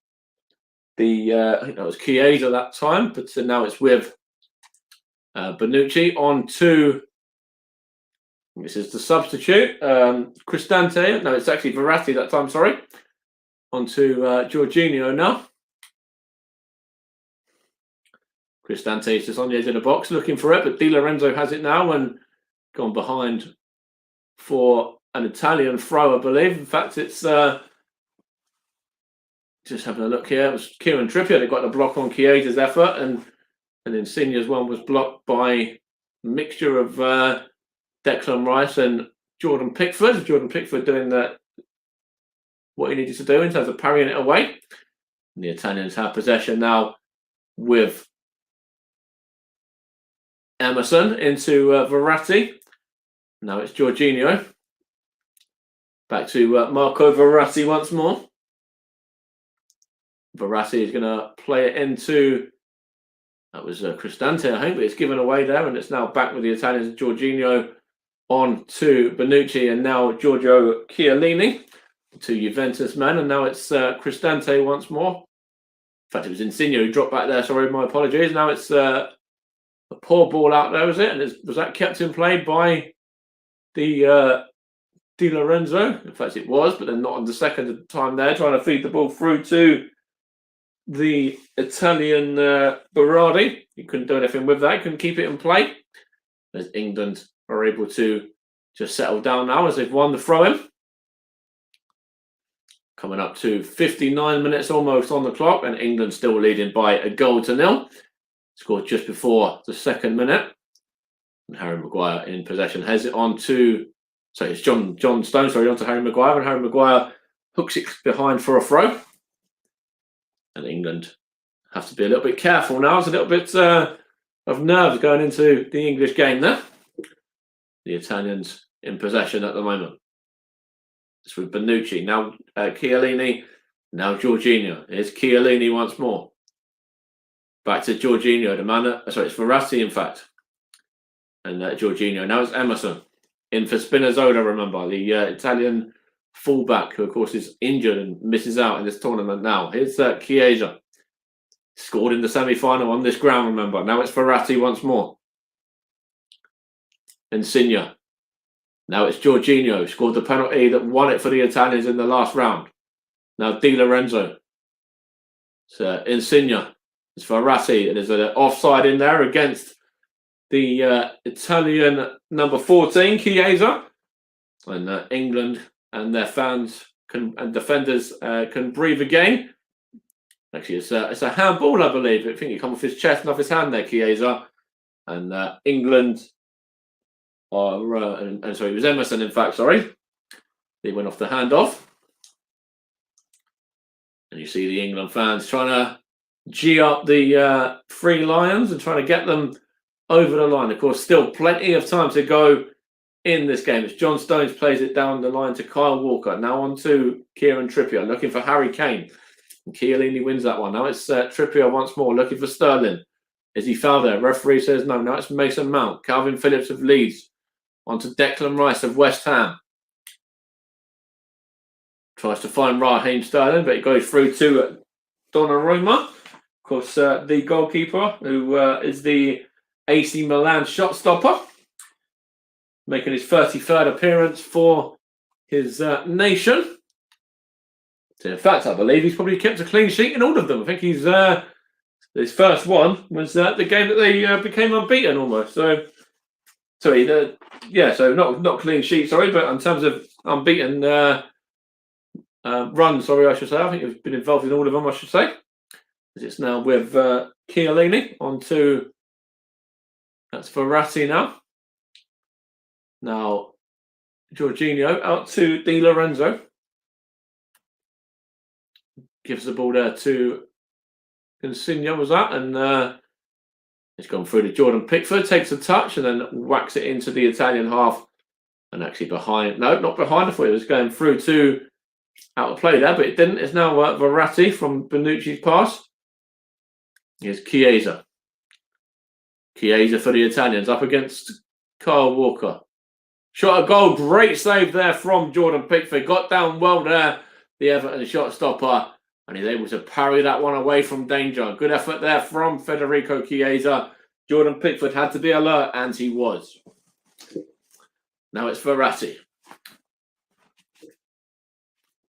the, I think that was Chiesa that time, but now it's with Bonucci on to, this is the substitute, Cristante. No, it's actually Verratti that time, sorry. On to Jorginho now. Cristante is just on the edge of the box looking for it, but Di Lorenzo has it now and gone behind for an Italian throw, I believe. In fact, it's just having a look here. It was Kieran Trippier that got the block on Chiesa's effort, and Insigne's one was blocked by a mixture of Declan Rice and Jordan Pickford. Jordan Pickford doing what he needed to do in terms of parrying it away. And the Italians have possession now with Emerson into Verratti. Now it's Jorginho. Back to Marco Verratti once more. Verratti is going to play it into, that was Cristante, I think, but it's given away there, and it's now back with the Italians. Jorginho on to Bonucci, and now Giorgio Chiellini, to Juventus men, and now it's Cristante once more. In fact, it was Insigne who dropped back there, sorry, my apologies. Now it's a poor ball out there, was it? And was that kept in play by the Di Lorenzo? In fact, it was, but then not on the second time there, trying to feed the ball through to the Italian Berardi. He couldn't do anything with that. He couldn't keep it in play. As England are able to just settle down now as they've won the throw-in. Coming up to 59 minutes almost on the clock, and England still leading by a goal to nil. Scored just before the second minute. And Harry Maguire in possession. Has it on to, sorry, it's John Stones, sorry, on to Harry Maguire, and Harry Maguire hooks it behind for a throw. And England have to be a little bit careful now. There's a little bit of nerves going into the English game there. The Italians in possession at the moment. It's with Bonucci. Now Chiellini. Now Jorginho. Here's Chiellini once more. Back to Jorginho. The man, sorry, it's Verratti, in fact. And Jorginho. Now it's Emerson. In for Spinazzola, remember. The Italian fullback, who of course is injured and misses out in this tournament now. Here's Chiesa. Scored in the semi-final on this ground, remember. Now it's Verratti once more. Insigne. Now it's Jorginho. Scored the penalty that won it for the Italians in the last round. Now Di Lorenzo. It's Insigne. It's Verratti. And there's an offside in there against the Italian number 14, Chiesa. And England and their fans and defenders can breathe again. Actually, it's a handball, I believe. I think it come off his chest and off his hand there, Chiesa. And England are, and sorry, it was Emerson, in fact, sorry. He went off the handoff. And you see the England fans trying to G up the Three Lions and trying to get them over the line. Of course, still plenty of time to go in this game. It's John Stones plays it down the line to Kyle Walker. Now on to Kieran Trippier, looking for Harry Kane. And Chiellini wins that one. Now it's Trippier once more, looking for Sterling. Is he fouled there? Referee says no. Now it's Mason Mount. Calvin Phillips of Leeds. On to Declan Rice of West Ham. Tries to find Raheem Sterling, but it goes through to Donnarumma. Of course, the goalkeeper, who is the AC Milan shot stopper, making his 33rd appearance for his nation. So in fact, I believe he's probably kept a clean sheet in all of them. I think he's his first one was the game that they became unbeaten almost. So sorry, so not clean sheet. Sorry, but in terms of unbeaten run, sorry, I should say. I think he's been involved in all of them. I should say. It's now with Chiellini on to. That's Verratti now. Now, Jorginho out to Di Lorenzo. Gives the ball there to Insigne, was that? And it's gone through to Jordan Pickford, takes a touch and then whacks it into the Italian half. And actually behind, no, not behind, I thought it was going through to out of play there, but it didn't. It's now Verratti from Bonucci's pass. Here's Chiesa. Chiesa for the Italians up against Kyle Walker. Shot a goal. Great save there from Jordan Pickford. Got down well there, the Everton shot stopper. And he's able to parry that one away from danger. Good effort there from Federico Chiesa. Jordan Pickford had to be alert, and he was. Now it's Verratti.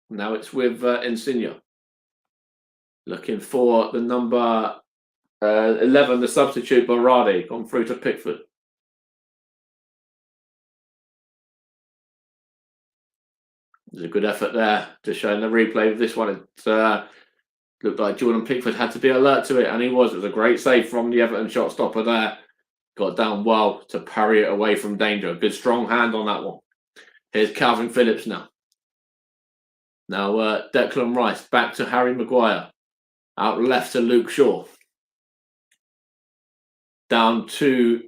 Now it's with Insigne. Looking for the number 11, the substitute, Berardi, gone through to Pickford. There's a good effort there to show in the replay of this one. It looked like Jordan Pickford had to be alert to it, and he was. It was a great save from the Everton shot stopper there. Got down well to parry it away from danger. Good strong hand on that one. Here's Calvin Phillips now. Now Declan Rice back to Harry Maguire. Out left to Luke Shaw. Down to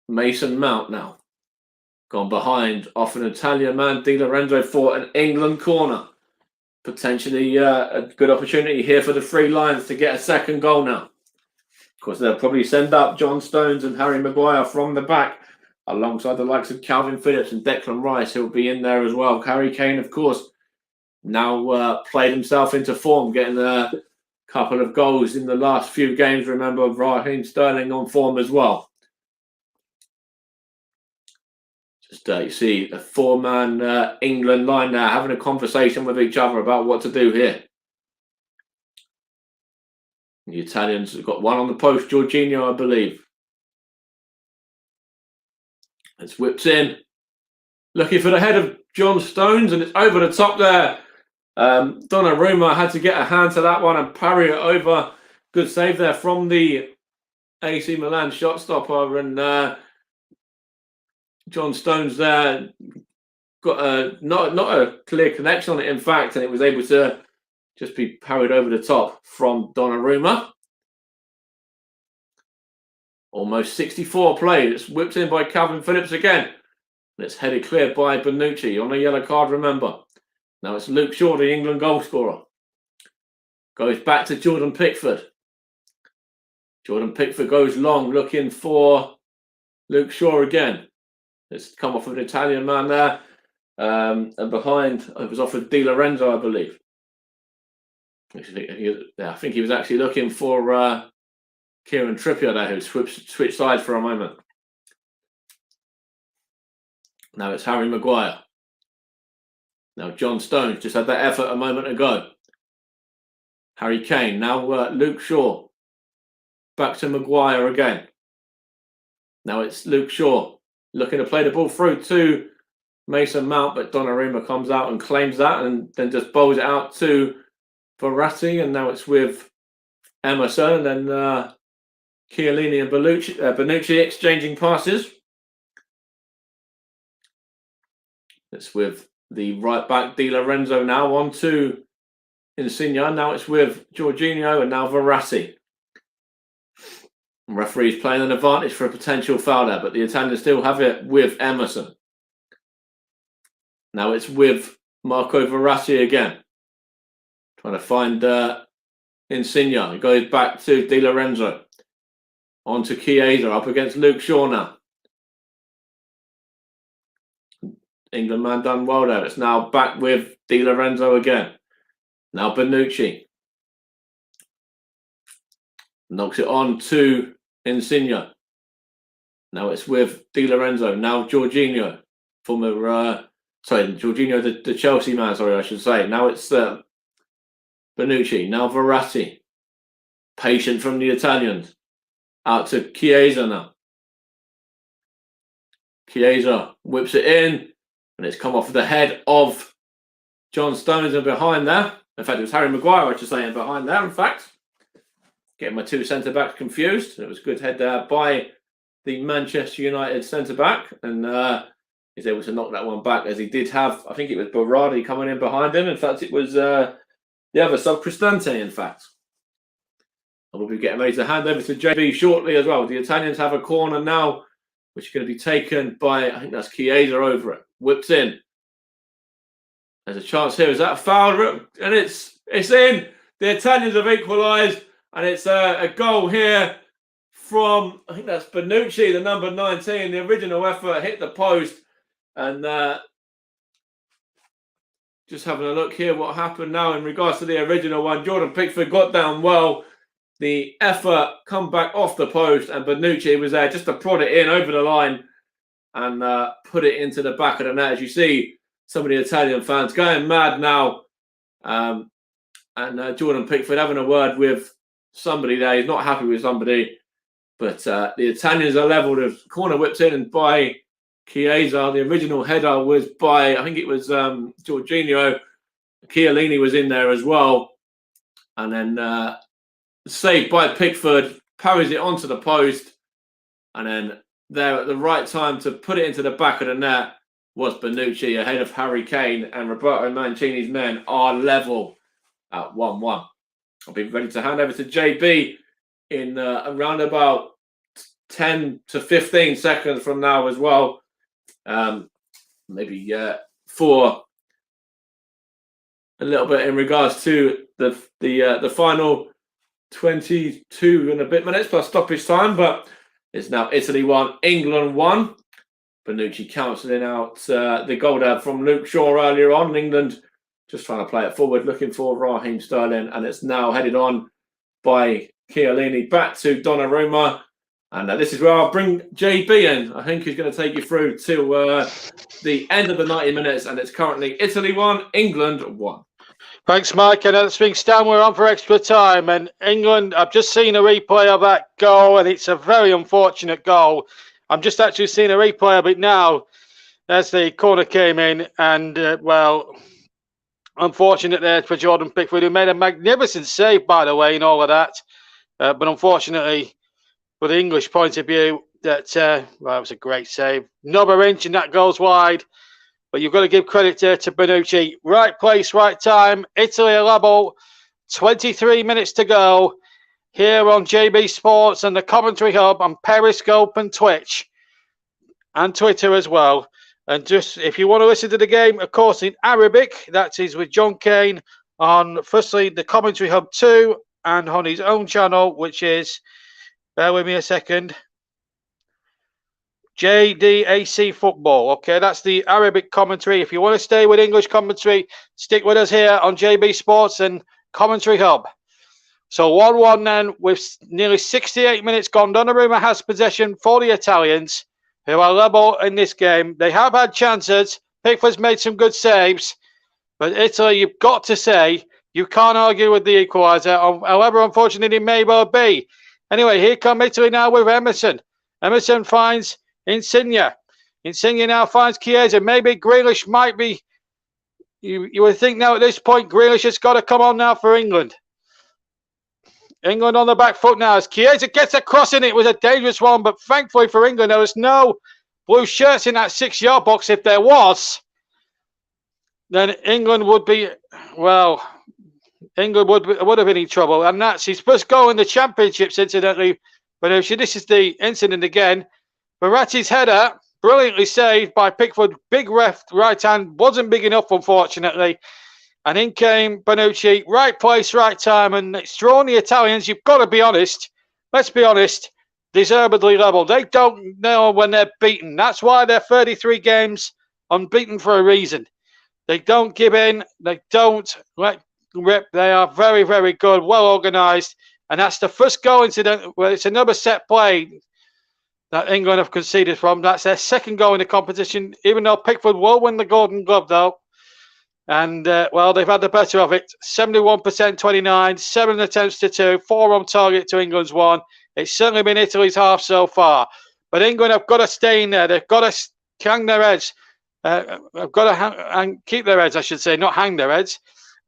Mason Mount now. Gone behind off an Italian man, Di Lorenzo for an England corner. Potentially a good opportunity here for the Three Lions to get a second goal now. Of course, they'll probably send up John Stones and Harry Maguire from the back alongside the likes of Calvin Phillips and Declan Rice, who'll be in there as well. Harry Kane, of course, now played himself into form, getting a couple of goals in the last few games. Remember, Raheem Sterling on form as well. Just you see a four-man England line now having a conversation with each other about what to do here. The Italians have got one on the post, Jorginho, I believe. It's whips in. Looking for the head of John Stones, and it's over the top there. Donnarumma had to get a hand to that one and parry it over. Good save there from the AC Milan shot stopper, and John Stones there got not a clear connection on it, in fact, and it was able to just be parried over the top from Donnarumma. Almost 64 played. It's whipped in by Calvin Phillips again. And it's headed clear by Bonucci on a yellow card, remember. Now it's Luke Shaw, the England goal scorer. Goes back to Jordan Pickford. Jordan Pickford goes long, looking for Luke Shaw again. It's come off of an Italian man there. And behind, it was off of Di Lorenzo, I believe. I think he was actually looking for Kieran Trippier there, who switched sides for a moment. Now it's Harry Maguire. Now John Stones just had that effort a moment ago. Harry Kane. Now Luke Shaw. Back to Maguire again. Now it's Luke Shaw looking to play the ball through to Mason Mount, but Donnarumma comes out and claims that and then just bowls it out to Verratti, and now it's with Emerson, and then Chiellini and Bonucci exchanging passes. It's with the right back Di Lorenzo now on to Insigne. Now it's with Jorginho and now Verratti. Referee's playing an advantage for a potential foul there, but the Italians still have it with Emerson. Now it's with Marco Verratti again. Trying to find Insigne. He goes back to Di Lorenzo. On to Chiesa, up against Luke Shaw now. England man done well there. It's now back with Di Lorenzo again. Now Bonucci. Knocks it on to Insigne. Now it's with Di Lorenzo. Now Jorginho. Jorginho, the Chelsea man, sorry, I should say. Now it's Bonucci, now Verratti. Patient from the Italians. Out to Chiesa now. Chiesa whips it in, and it's come off the head of John Stones and behind there. In fact, it was Harry Maguire, I should say, behind there, in fact. Getting my two centre-backs confused. It was a good head there by the Manchester United centre-back, and he's able to knock that one back, as he did have, I think it was Berardi coming in behind him. In fact, it was the other sub, Cristante, in fact. And we'll be getting ready to hand over to JB shortly as well. The Italians have a corner now, which is going to be taken by, I think that's Chiesa over it. Whips in. There's a chance here. Is that a foul? And it's in. The Italians have equalised, and it's a goal here from, I think that's Bonucci, the number 19. The original effort hit the post. And just having a look here what happened now in regards to the original one. Jordan Pickford got down well. The effort come back off the post, and Bonucci was there just to prod it in over the line and put it into the back of the net. As you see, some of the Italian fans going mad now. And Jordan Pickford having a word with somebody there. He's not happy with somebody. But the Italians are level. The corner whips in by Chiesa. The original header was by, I think it was Jorginho. Chiellini was in there as well. And then saved by Pickford, parries it onto the post. And then there at the right time to put it into the back of the net was Bonucci ahead of Harry Kane, and Roberto Mancini's men are level at 1-1. I'll be ready to hand over to JB in around about 10 to 15 seconds from now as well. Maybe for a little bit in regards to the final 22 and a bit minutes plus stoppage time, but it's now Italy 1, England 1. Bonucci cancelling out the goal there from Luke Shaw earlier on. England just trying to play it forward, looking for Raheem Sterling, and it's now headed on by Chiellini back to Donnarumma. And this is where I'll bring JB in. I think he's going to take you through to the end of the 90 minutes, and it's currently Italy 1, England 1. Thanks, Mike. And as things stand, we're on for extra time. And England, I've just seen a replay of that goal, and it's a very unfortunate goal. I'm just actually seeing a replay of it now as the corner came in. And, unfortunate there for Jordan Pickford, who made a magnificent save, by the way, in all of that. But unfortunately, for the English point of view, that was a great save. Another inch and that goes wide. But you've got to give credit to Bonucci. Right place, right time. Italy are level. 23 minutes to go here on JB Sports and the Commentary Hub on Periscope and Twitch and Twitter as well. And just if you want to listen to the game, of course, in Arabic, that is with John Kane on, firstly, the Commentary Hub 2 and on his own channel, which is, bear with me a second, JDAC Football. Okay, that's the Arabic commentary. If you want to stay with English commentary, stick with us here on JB Sports and Commentary Hub. So 1-1 then, with nearly 68 minutes gone. Donnarumma has possession for the Italians, who are level in this game. They have had chances. Pickford's made some good saves. But Italy, you've got to say, you can't argue with the equaliser. However, unfortunately, it may well be. Anyway, here come Italy now with Emerson. Emerson finds Insigne. Insigne now finds Chiesa. Maybe Grealish might be. You would think now at this point, Grealish has got to come on now for England. England on the back foot now as Chiesa gets a cross in. It was a dangerous one, but thankfully for England, there was no blue shirts in that 6-yard box. If there was, then England would be, England would have been in trouble. And that's his first goal in the championships, incidentally. But this is the incident again. Verratti's header, brilliantly saved by Pickford. Big right hand, wasn't big enough, unfortunately. And in came Bonucci, right place, right time, and it's drawn the Italians. You've got to be honest. Let's be honest. Deservedly level. They don't know when they're beaten. That's why they're 33 games unbeaten for a reason. They don't give in. They don't let rip. They are very, very good, well organised. And that's the first goal incident. Well, it's another set play that England have conceded from. That's their second goal in the competition, even though Pickford will win the Golden Glove, though. And, well, they've had the better of it. 71%, 29, 7 attempts to 2, 4 on target to England's 1. It's certainly been Italy's half so far. But England have got to stay in there. They've got to hang their heads. I've got to keep their heads, I should say, not hang their heads.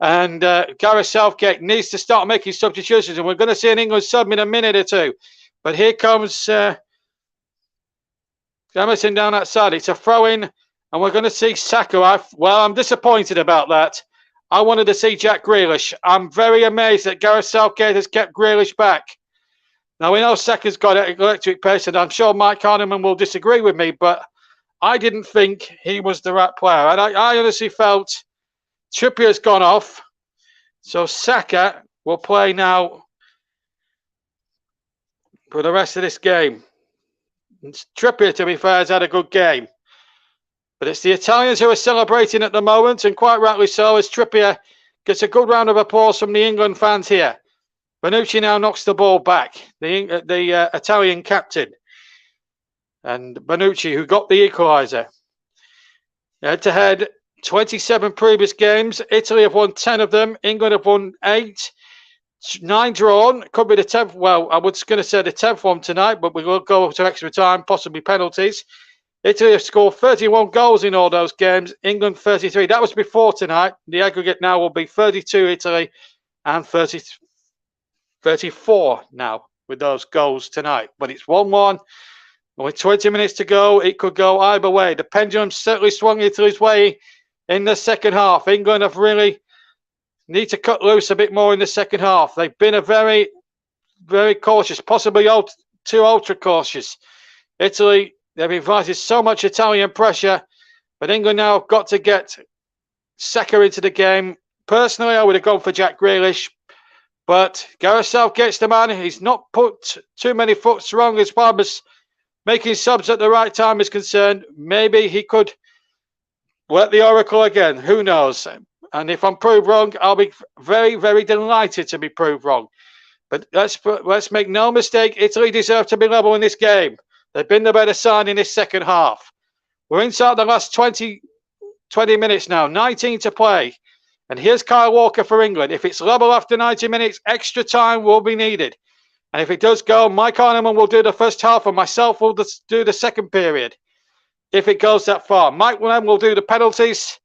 And Gareth Southgate needs to start making substitutions. And we're going to see an England sub in a minute or two. But here comes Emerson down that side. It's a throw-in. And we're going to see Saka. I'm disappointed about that. I wanted to see Jack Grealish. I'm very amazed that Gareth Southgate has kept Grealish back. Now, we know Saka's got electric pace, and I'm sure Mike Hardiman will disagree with me, but I didn't think he was the right player. And I honestly felt Trippier's gone off. So Saka will play now for the rest of this game. And Trippier, to be fair, has had a good game. But it's the Italians who are celebrating at the moment, and quite rightly so, as Trippier gets a good round of applause from the England fans here. Bonucci now knocks the ball back, the Italian captain. And Bonucci, who got the equaliser. Head-to-head, 27 previous games. Italy have won 10 of them. England have won 8. 9 drawn. Could be the 10th. Well, I was going to say the 10th one tonight, but we will go to extra time, possibly penalties. Italy have scored 31 goals in all those games. England 33. That was before tonight. The aggregate now will be 32 Italy and 34 now with those goals tonight. But it's 1-1. With 20 minutes to go, it could go either way. The pendulum certainly swung Italy's way in the second half. England have really need to cut loose a bit more in the second half. They've been a very, very cautious, possibly too ultra cautious. Italy, they've invited so much Italian pressure, but England now have got to get Saka into the game. Personally, I would have gone for Jack Grealish, but Gareth Southgate's the man. He's not put too many foots wrong as far as making subs at the right time is concerned. Maybe he could work the oracle again. Who knows? And if I'm proved wrong, I'll be very, very delighted to be proved wrong. But let's make no mistake, Italy deserve to be level in this game. They've been the better side in this second half. We're inside the last 20 minutes now, 19 to play. And here's Kyle Walker for England. If it's level after 90 minutes, extra time will be needed. And if it does go, Mike Hardiman will do the first half and myself will do the second period. If it goes that far. Mike will do the penalties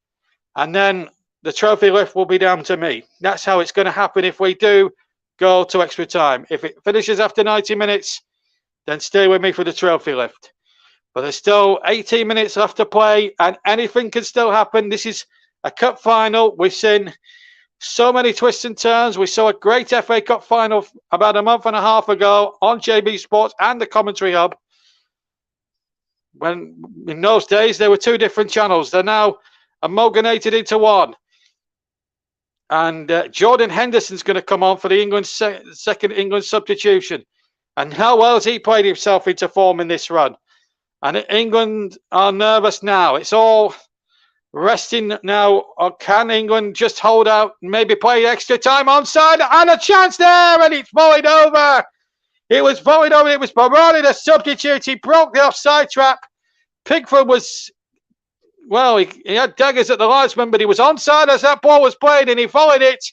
and then the trophy lift will be down to me. That's how it's going to happen if we do go to extra time. If it finishes after 90 minutes, then stay with me for the trophy lift. But there's still 18 minutes left to play and anything can still happen. This is a cup final. We've seen so many twists and turns. We saw a great FA Cup final about a month and a half ago on JB Sports and the Commentary Hub. When in those days, there were 2 different channels. They're now amalgamated into one. And Jordan Henderson's going to come on for the England second England substitution. And how well has he played himself into form in this run? And England are nervous now. It's all resting now. Or can England just hold out and maybe play extra time onside? And a chance there, and it's volleyed over. It was volleyed over. It was Baroni, the substitute. He broke the offside trap. Pickford was... Well, he had daggers at the linesman, but he was onside as that ball was played, and he volleyed it,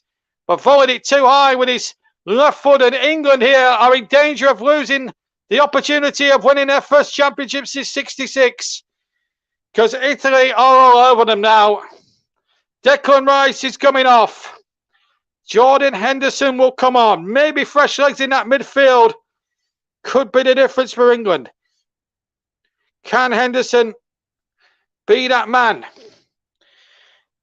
but volleyed it too high with his left foot. And England here are in danger of losing the opportunity of winning their first championship since '66, because Italy are all over them now. Declan Rice is coming off. Jordan Henderson will come on. Maybe fresh legs in that midfield could be the difference for England. Can Henderson be that man?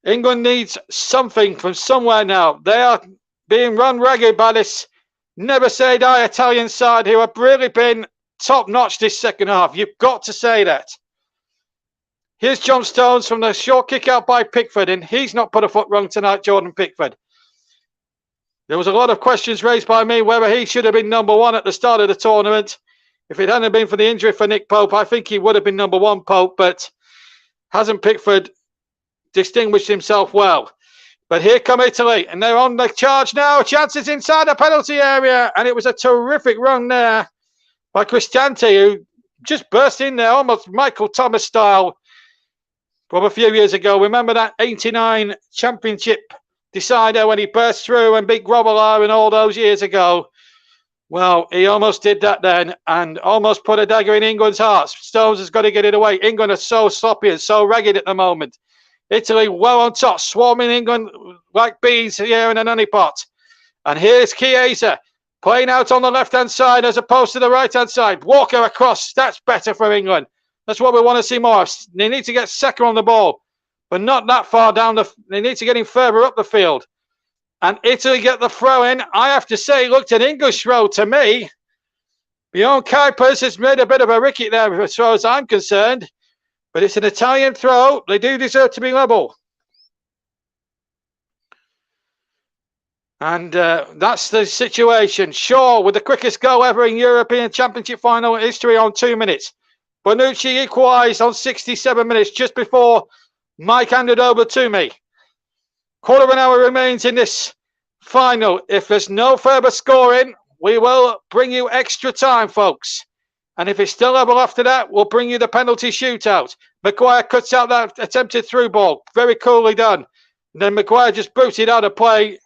England needs something from somewhere now. They are being run ragged by this never say die Italian side who have really been top notch this second half. You've got to say that. Here's John Stones from the short kick out by Pickford, and he's not put a foot wrong tonight, Jordan Pickford. There was a lot of questions raised by me whether he should have been number 1 at the start of the tournament. If it hadn't been for the injury for Nick Pope, I think he would have been number 1, Pope, but hasn't Pickford distinguished himself well? But here come Italy, and they're on the charge now. Chances inside the penalty area, and it was a terrific run there by Cristante, who just burst in there, almost Michael Thomas style. from a few years ago. Remember that 89 championship decider when he burst through and beat Grobbelaar and all those years ago? Well, he almost did that then and almost put a dagger in England's hearts. Stones has got to get it away. England are so sloppy and so ragged at the moment. Italy well on top, swarming England like bees here in an honeypot. And here's Chiesa playing out on the left-hand side as opposed to the right-hand side. Walker across. That's better for England. That's what we want to see more of. They need to get Saka on the ball, but not that far down. They need to get him further up the field. And Italy get the throw in. I have to say, looked an English throw to me. Bjorn Kuipers has made a bit of a ricket there as far as I'm concerned. But it's an Italian throw. They do deserve to be level. And that's the situation. Shaw with the quickest goal ever in European Championship final history on 2 minutes. Bonucci equalised on 67 minutes just before Mike handed over to me. Quarter of an hour remains in this final. If there's no further scoring, we will bring you extra time, folks. And if it's still level after that, we'll bring you the penalty shootout. Maguire cuts out that attempted through ball. Very coolly done. And then Maguire just booted out of play,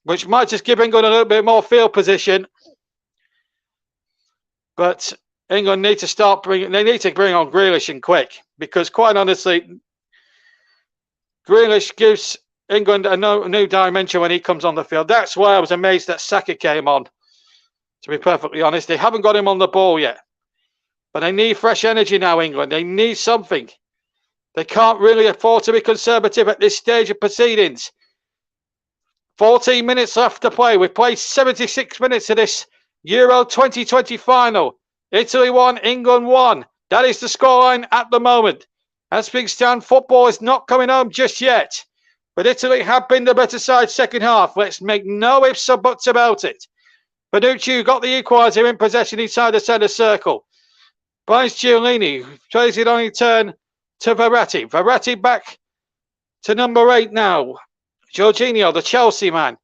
which might just give England a little bit more field position. But England need to start bringing. They need to bring on Grealish and quick, because quite honestly, Grealish gives England a new dimension when he comes on the field. That's why I was amazed that Saka came on. To be perfectly honest, they haven't got him on the ball yet, but they need fresh energy now. England, they need something. They can't really afford to be conservative at this stage of proceedings. 14 minutes left to play. We've played 76 minutes of this Euro 2020 final. Italy 1, England 1. That is the scoreline at the moment. As things stand, football is not coming home just yet. But Italy have been the better side second half. Let's make no ifs or buts about it. Bonucci got the equaliser in possession inside the centre circle. Finds Chiellini, plays it on his turn to Verratti. Verratti back to number 8 now. Jorginho, the Chelsea man.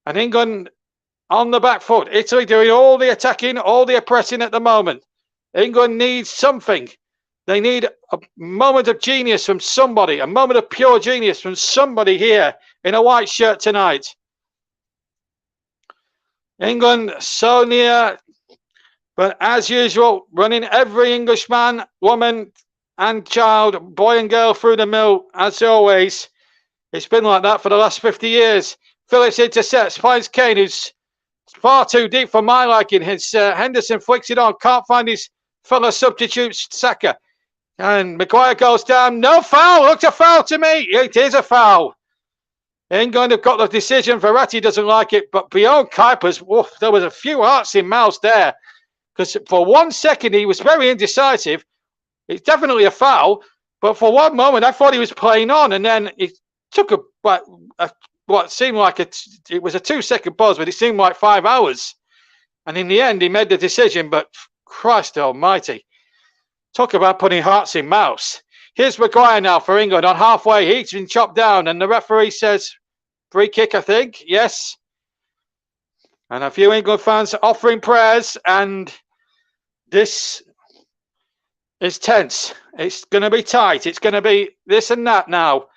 And England on the back foot. Italy doing all the attacking, all the pressing at the moment. England needs something. They need a moment of genius from somebody, a moment of pure genius from somebody here in a white shirt tonight. England so near, but as usual, running every Englishman, woman and child, boy and girl through the mill, as always. It's been like that for the last 50 years. Phillips intercepts, finds Kane, who's far too deep for my liking. Henderson flicks it on, can't find his fellow substitute, Saka. And Maguire goes down. No foul. Looks a foul to me. It is a foul. England have got the decision. Verratti doesn't like it. But beyond Kuipers, woof, there was a few hearts in mouths there. Because for 1 second, he was very indecisive. It's definitely a foul. But for one moment, I thought he was playing on. And then it took what seemed like it was a 2-second pause, but it seemed like 5 hours. And in the end, he made the decision. But Christ almighty. Talk about putting hearts in mouths. Here's Maguire now for England on halfway. He's been chopped down and the referee says free kick, I think. Yes. And a few England fans offering prayers, and this is tense. It's going to be tight. It's going to be this and that now.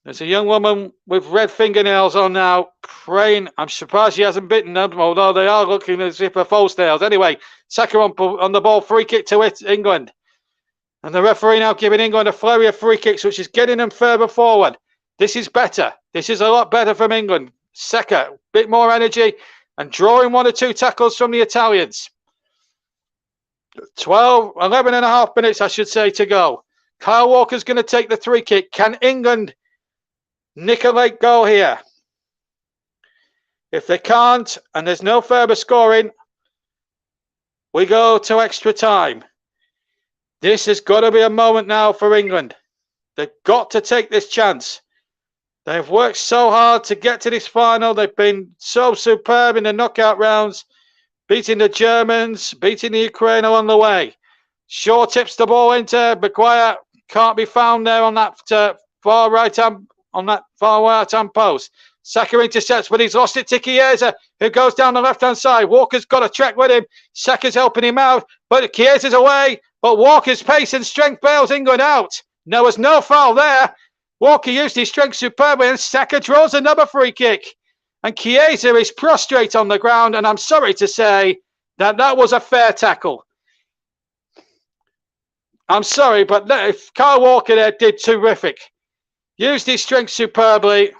There's a young woman with red fingernails on now, praying. I'm surprised she hasn't bitten them, although they are looking as if they're false nails. Anyway, Saka on the ball, free kick to England. And the referee now giving England a flurry of free kicks, which is getting them further forward. This is better. This is a lot better from England. Saka, a bit more energy and drawing 1 or 2 tackles from the Italians. 11 and a half minutes, I should say, to go. Kyle Walker's going to take the free kick. Can England nick a late goal here? If they can't, and there's no further scoring, we go to extra time. This has got to be a moment now for England. They've got to take this chance. They've worked so hard to get to this final. They've been so superb in the knockout rounds, beating the Germans, beating the Ukraine along the way. Shaw tips the ball into Maguire. Can't be found there on that far right hand post. Saka intercepts, but he's lost it to Chiesa, who goes down the left-hand side. Walker's got a track with him. Saka's helping him out, but Chiesa's away. but Walker's pace and strength bails England out. There was no foul there. Walker used his strength superbly, and Saka draws another free kick. And Chiesa is prostrate on the ground, and I'm sorry to say that was a fair tackle. I'm sorry, but if Kyle Walker there did terrific. Used his strength superbly.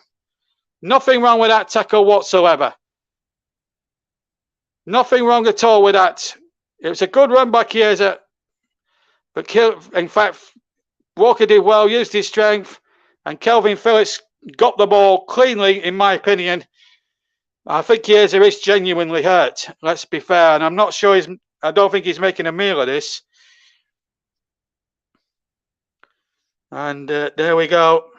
Nothing wrong with that tackle whatsoever. Nothing wrong at all with that. It was a good run by Chiesa. But in fact, Walker did well, used his strength. And Kelvin Phillips got the ball cleanly, in my opinion. I think Chiesa is genuinely hurt. Let's be fair. And I'm not sure I don't think he's making a meal of this. And there we go.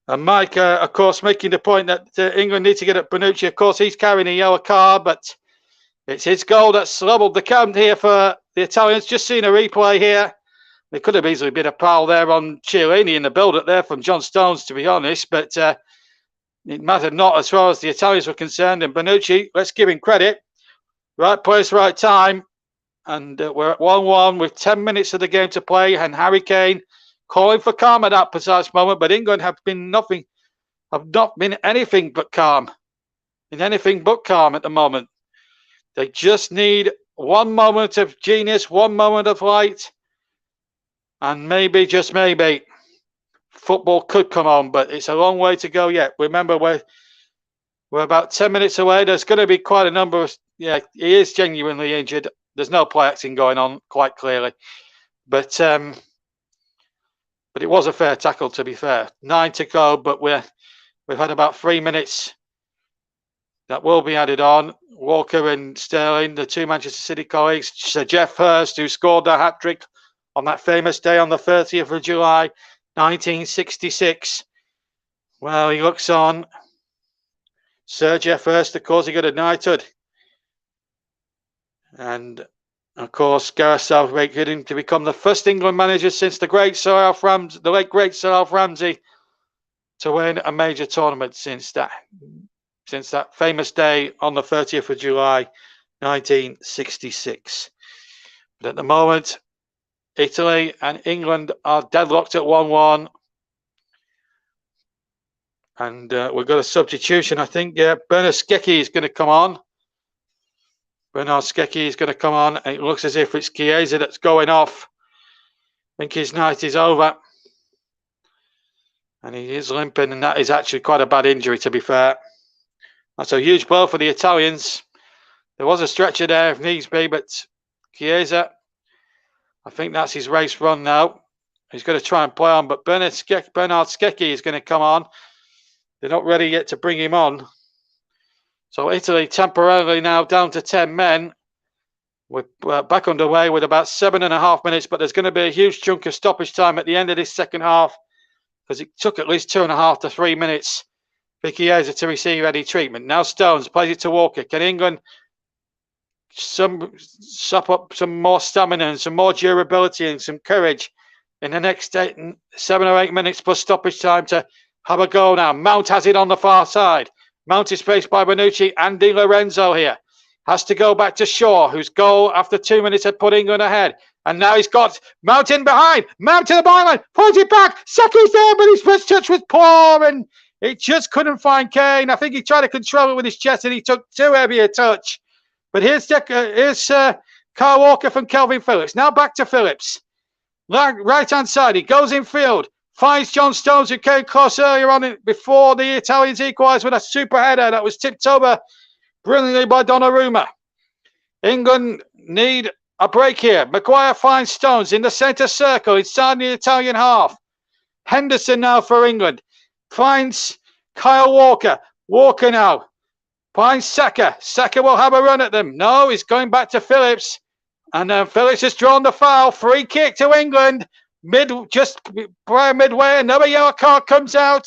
And Mike, of course, making the point that England need to get at Bonucci. Of course, he's carrying a yellow card, but it's his goal that's leveled the count here for the Italians. Just seen a replay here. There could have easily been a foul there on Chiellini in the build-up there from John Stones, to be honest. But it mattered not as far as the Italians were concerned. And Bonucci, let's give him credit. Right place, right time. And we're at 1-1 with 10 minutes of the game to play. And Harry Kane calling for calm at that precise moment. But England have not been anything but calm. Anything but calm at the moment. They just need one moment of genius, one moment of light. And maybe, just maybe, football could come on. But it's a long way to go yet. Remember, we're about 10 minutes away. There's going to be quite a number of... Yeah, he is genuinely injured. There's no play acting going on, quite clearly. But it was a fair tackle, to be fair. 9 to go, but we've had about 3 minutes that will be added on. Walker and Sterling, the two Manchester City colleagues. Sir Geoff Hurst, who scored the hat-trick on that famous day on the 30th of July, 1966. Well, he looks on. Sir Geoff Hurst, of course, he got a knighthood. And, of course, Gareth Southgate did him to become the first England manager since the late great Sir Alf Ramsey to win a major tournament since that famous day on the 30th of July, 1966. But at the moment, Italy and England are deadlocked at 1-1. And we've got a substitution, I think. Yeah, Bernard Skecchi is going to come on. Bernard Skecchi is going to come on. And it looks as if it's Chiesa that's going off. I think his night is over. And he is limping, and that is actually quite a bad injury, to be fair. That's a huge blow for the Italians. There was a stretcher there if needs be, but Chiesa, I think that's his race run now. He's going to try and play on, but Bernard Skecchi is going to come on. They're not ready yet to bring him on. So Italy temporarily now down to 10 men. We're back underway with about 7.5 minutes, but there's going to be a huge chunk of stoppage time at the end of this second half because it took at least 2.5 to 3 minutes for Chiesa to receive any treatment. Now Stones plays it to Walker. Can England sup up some more stamina and some more durability and some courage in the next 7 or 8 minutes plus stoppage time to have a go now? Mount has it on the far side. Mount is faced by Bonucci and Di Lorenzo here. Has to go back to Shaw, whose goal after 2 minutes had put England ahead. And now he's got Mount in behind. Mount to the byline. Pulls it back. Saka's there, but his first touch was poor. And it just couldn't find Kane. I think he tried to control it with his chest and he took too heavy a touch. But here's Kyle Walker from Kelvin Phillips. Now back to Phillips. Right-hand side. He goes in field. Finds John Stones, who came close earlier on it before the Italians equalised with a super header that was tipped over brilliantly by Donnarumma. England need a break here. Maguire finds Stones in the centre circle inside the Italian half. Henderson now for England. Finds Kyle Walker. Walker now. Finds Saka. Saka will have a run at them. No, he's going back to Phillips. And Phillips has drawn the foul. Free kick to England. Just prior midway, another yellow card comes out.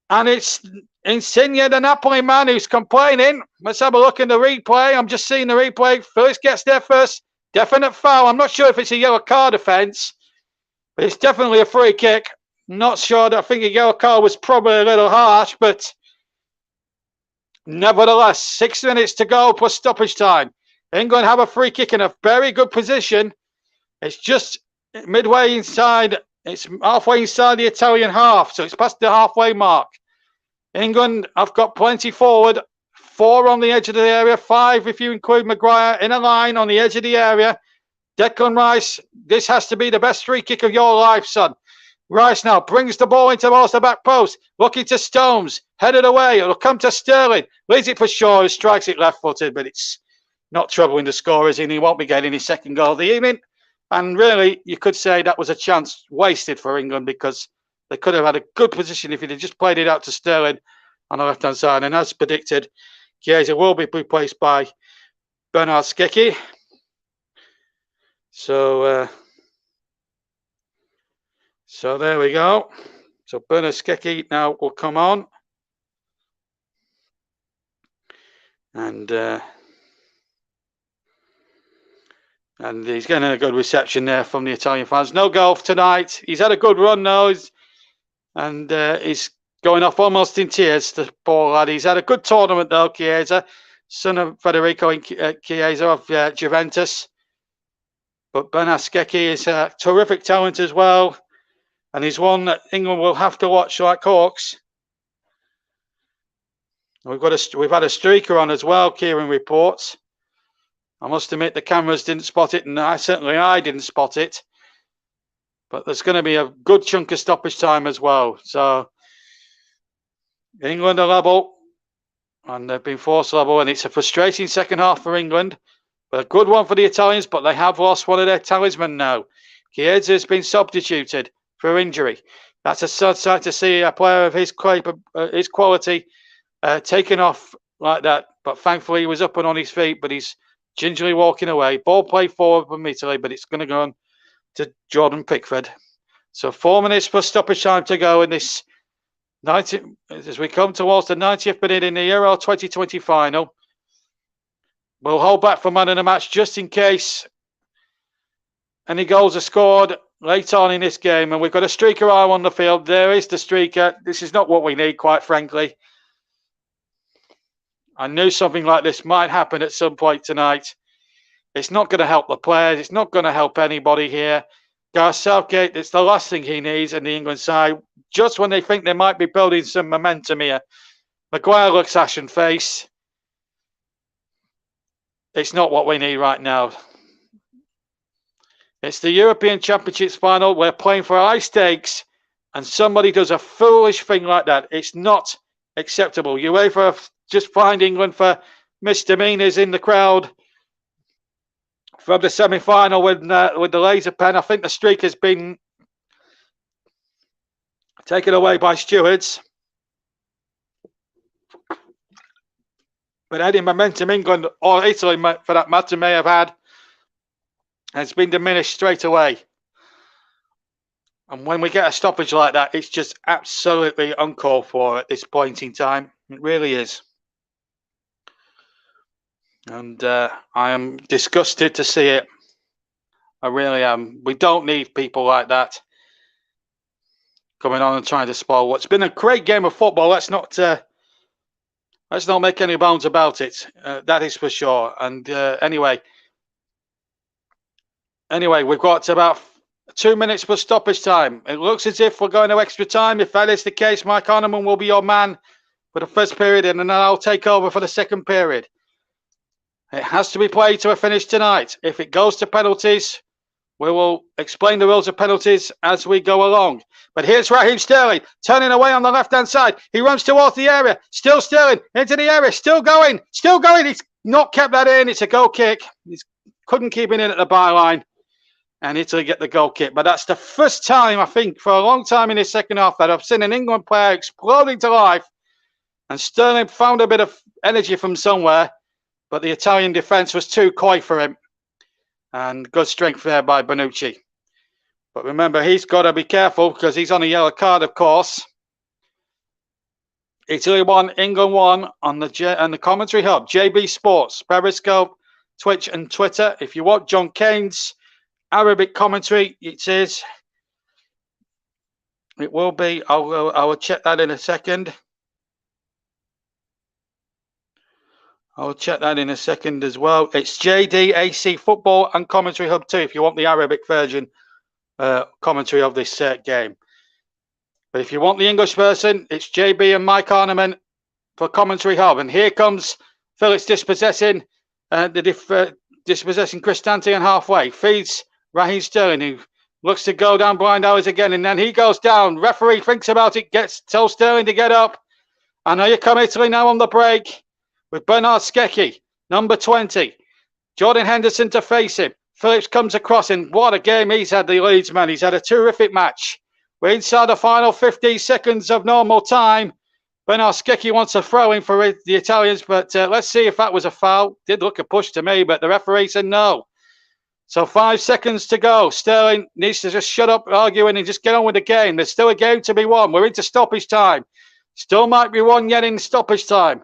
And it's Insigne, the Napoli man, who's complaining. Let's have a look in the replay. I'm just seeing the replay. Phillips gets there first. Definite foul. I'm not sure if it's a yellow card offence, but it's definitely a free kick. Not sure. I think a yellow card was probably a little harsh, but nevertheless, 6 minutes to go plus stoppage time. England have a free kick in a very good position. It's just midway inside. It's halfway inside the Italian half, so it's past the halfway mark. England have got plenty forward. 4 on the edge of the area, 5 if you include Maguire in a line on the edge of the area. Declan Rice, this has to be the best free kick of your life, son. Rice now brings the ball into the back post, looking to Stones, headed away. It'll come to Sterling, leaves it for Shaw, who strikes it left-footed, but it's not troubling the scorers, and he won't be getting his second goal of the evening. And really, you could say that was a chance wasted for England, because they could have had a good position if he'd just played it out to Sterling on the left-hand side. And as predicted, Chiesa will be replaced by Bernard Skecki. So there we go. So Bernard Skecki now will come on. And he's getting a good reception there from the Italian fans. No goal tonight. He's had a good run now. He's going off almost in tears, the poor lad. He's had a good tournament though, Chiesa, son of Federico Chiesa of Juventus. But Bernard Skecki is a terrific talent as well. And he's one that England will have to watch like hawks. We've had a streaker on as well, Kieran reports. I must admit the cameras didn't spot it, and I didn't spot it. But there's going to be a good chunk of stoppage time as well. So England are level, and they've been forced level, and it's a frustrating second half for England. But a good one for the Italians, but they have lost one of their talisman now. Chiesa has been substituted for injury. That's a sad sight to see a player of his quality taken off like that. But thankfully he was up and on his feet, but he's gingerly walking away. Ball played forward from Italy, but it's going to go on to Jordan Pickford. So 4 minutes for stoppage time to go in this 90, as we come towards the 90th minute in the Euro 2020 final. We'll hold back for man of the match just in case any goals are scored late on in this game. And we've got a streaker arm on the field. There is the streaker. This is not what we need, quite frankly. I knew something like this might happen at some point tonight. It's not going to help the players. It's not going to help anybody here. Gareth Southgate, it's the last thing he needs in the England side. Just when they think they might be building some momentum here. Maguire looks ashen-faced. It's not what we need right now. It's the European Championships final. We're playing for high stakes, and somebody does a foolish thing like that. It's not acceptable. UEFA have just fined England for misdemeanors in the crowd from the semi-final with the laser pen. I think the streak has been taken away by stewards. But any momentum England or Italy, for that matter, may have had has been diminished straight away. And when we get a stoppage like that, it's just absolutely uncalled for at this point in time. It really is. And I am disgusted to see it. I really am. We don't need people like that coming on and trying to spoil what's been a great game of football. Let's not make any bones about it. That is for sure. And anyway, we've got about 2 minutes for stoppage time. It looks as if we're going to extra time. If that is the case, Mike Arneman will be your man for the first period, and then I'll take over for the second period. It has to be played to a finish tonight. If it goes to penalties, we will explain the rules of penalties as we go along. But here's Raheem Sterling turning away on the left-hand side. He runs towards the area. Still Sterling into the area. Still going. He's not kept that in. It's a goal kick. He couldn't keep it in at the byline. And Italy get the goal kick. But that's the first time, I think, for a long time in the second half that I've seen an England player exploding to life. And Sterling found a bit of energy from somewhere. But the Italian defence was too coy for him. And good strength there by Bonucci. But remember, he's got to be careful because he's on a yellow card, of course. Italy 1, England 1 on the commentary hub. JB Sports, Periscope, Twitch and Twitter. If you want John Kane's Arabic commentary, it is. It will be. I will check that in a second. I'll check that in a second as well. It's JDAC Football and Commentary Hub 2 if you want the Arabic version commentary of this game. But if you want the English version, it's JB and Mike Arneman for Commentary Hub. And here comes Phillips dispossessing dispossessing Cristante and halfway. Feeds Raheem Sterling, who looks to go down blind hours again, and then he goes down. Referee thinks about it, tells Sterling to get up. And here come Italy now on the break with Bernard Skecchi, number 20. Jordan Henderson to face him. Phillips comes across, and what a game he's had, the Leeds man. He's had a terrific match. We're inside the final 15 seconds of normal time. Bernard Skecchi wants a throw in for the Italians, but let's see if that was a foul. Did look a push to me, but the referee said no. So 5 seconds to go. Sterling needs to just shut up arguing and just get on with the game. There's still a game to be won. We're into stoppage time. Still might be won yet in stoppage time.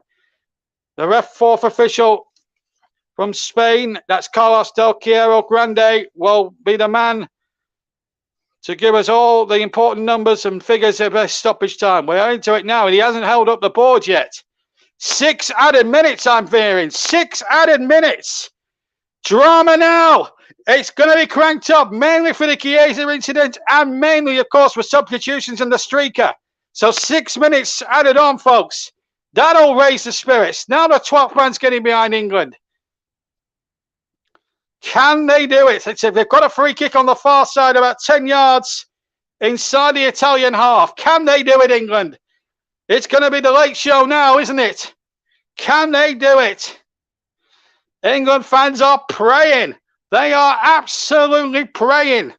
The fourth official from Spain, that's Carlos Del Quiero Grande, will be the man to give us all the important numbers and figures of this stoppage time. We're into it now, and he hasn't held up the board yet. 6 added minutes, I'm fearing. 6 added minutes. Drama now. It's going to be cranked up, mainly for the Chiesa incident, and mainly, of course, for substitutions and the streaker. So 6 minutes added on, folks. That'll raise the spirits. Now the 12th man's getting behind England. Can they do it? They've got a free kick on the far side, about 10 yards inside the Italian half. Can they do it, England? It's going to be the late show now, isn't it? Can they do it? England fans are praying. They are absolutely praying.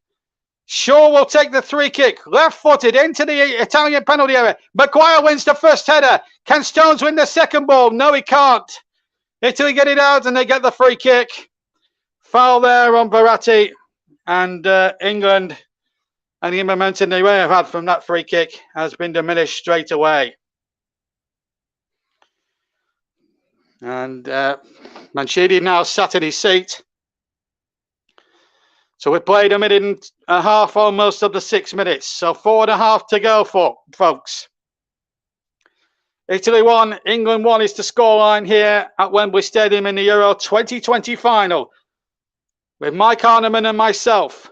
Shaw will take the free kick. Left-footed into the Italian penalty area. Maguire wins the first header. Can Stones win the second ball? No, he can't. Italy get it out and they get the free kick. Foul there on Verratti. And England, any momentum they may have had from that free kick has been diminished straight away. And Mancini now sat in his seat. So we played a minute and a half almost of the 6 minutes. So 4.5 to go, folks. Italy 1, England 1 is the scoreline here at Wembley Stadium in the Euro 2020 final. With Mike Arneman and myself.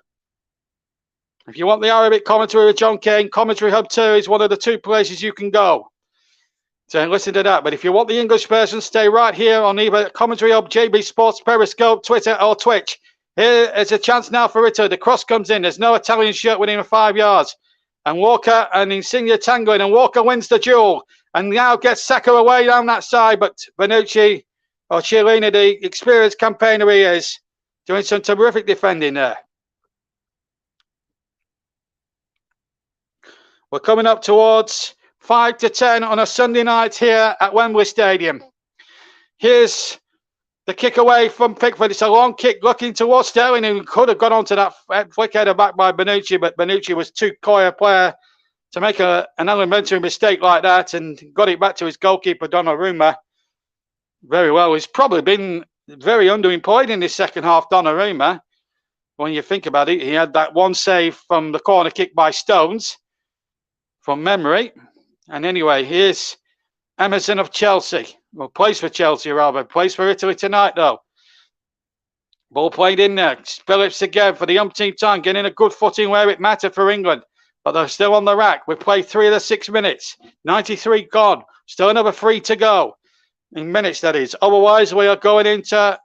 If you want the Arabic commentary with John Kane, Commentary Hub 2 is one of the 2 places you can go. So listen to that. But if you want the English version, stay right here on either Commentary Hub, JB Sports, Periscope, Twitter or Twitch. Here is a chance now for Italy. The cross comes in. There's no Italian shirt within 5 yards. And Walker and Insigne tangling. And Walker wins the duel. And now gets Saka away down that side. But Bonucci, or Chiellini, the experienced campaigner he is, doing some terrific defending there. We're coming up towards 5 to 10 on a Sunday night here at Wembley Stadium. Here's the kick away from Pickford. It's a long kick looking towards Sterling, who could have got onto that flick header back by Bonucci, but Bonucci was too coy a player to make an elementary mistake like that and got it back to his goalkeeper, Donnarumma. Very well. He's probably been very underemployed in this second half, Donnarumma. When you think about it, he had that one save from the corner kick by Stones from memory. And anyway, here's Emerson of Chelsea. Well, plays for Chelsea, rather. Plays for Italy tonight, though. Ball played in there. Phillips again for the umpteenth time, getting a good footing where it mattered for England. But they're still on the rack. We've played 3 of the 6 minutes. 93 gone. Still another 3 to go. In minutes, that is. Otherwise, we are going into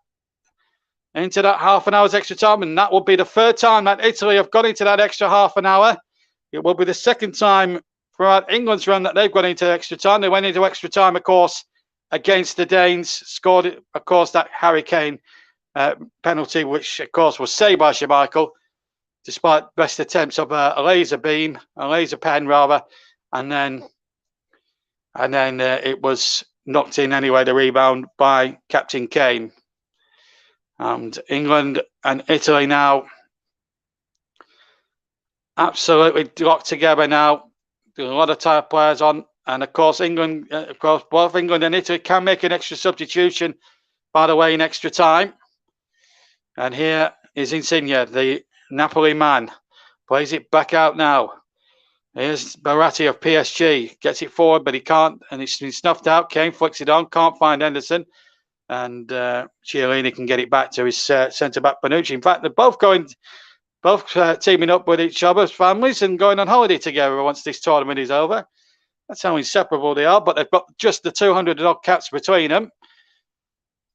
that half an hour's extra time. And that will be the 3rd time that Italy have got into that extra half an hour. It will be the 2nd time throughout England's run that they've got into extra time. They went into extra time, of course, against the Danes, scored, of course, that Harry Kane penalty, which, of course, was saved by Schmeichel, despite best attempts of a laser pen, rather. And then it was knocked in anyway, the rebound by Captain Kane. And England and Italy now absolutely locked together now. There's a lot of tired players on. And of course, both England and Italy can make an extra substitution, by the way, in extra time. And here is Insigne, the Napoli man. Plays it back out now. Here's Verratti of PSG. Gets it forward, but he can't. And it's been snuffed out. Kane flicks it on. Can't find Henderson. and Chiellini can get it back to his centre-back Bonucci. In fact, they're both teaming up with each other's families and going on holiday together once this tournament is over. That's how inseparable they are, but they've got just the 200-odd caps between them,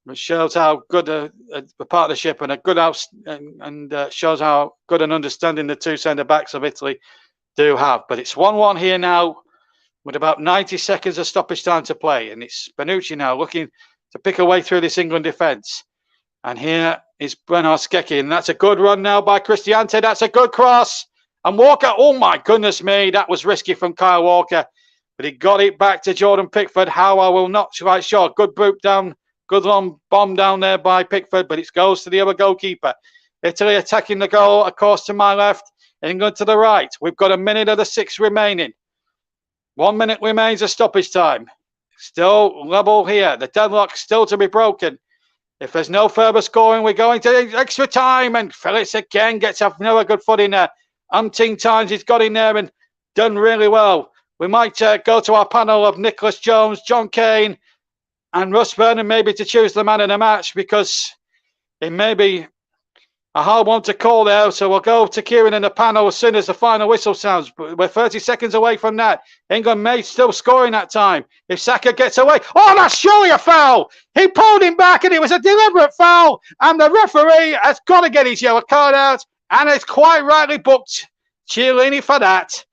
which shows how good a partnership and a good house, and shows how good an understanding the two centre-backs of Italy do have. But it's 1-1 here now with about 90 seconds of stoppage time to play, and it's Bonucci now looking to pick a way through this England defence. And here is Bernard Skecki, and that's a good run now by Cristiante. That's a good cross. And Walker, oh my goodness me, that was risky from Kyle Walker. But he got it back to Jordan Pickford. How, I will not quite sure. Good boot down, good long bomb down there by Pickford, but it goes to the other goalkeeper. Italy attacking the goal, of course, to my left. England to the right. We've got a minute of the 6 remaining. 1 minute remains of stoppage time. Still level here. The deadlock still to be broken. If there's no further scoring, we're going to extra time. And Phillips again gets another good foot in there. Umpteen times he's got in there and done really well. We might go to our panel of Nicholas Jones, John Kane, and Russ Vernon maybe to choose the man of the match, because it may be a hard one to call there. So we'll go to Kieran in the panel as soon as the final whistle sounds. We're 30 seconds away from that. England may still score in that time. If Saka gets away, oh, that's surely a foul. He pulled him back and it was a deliberate foul. And the referee has got to get his yellow card out. And it's quite rightly booked Chiellini for that.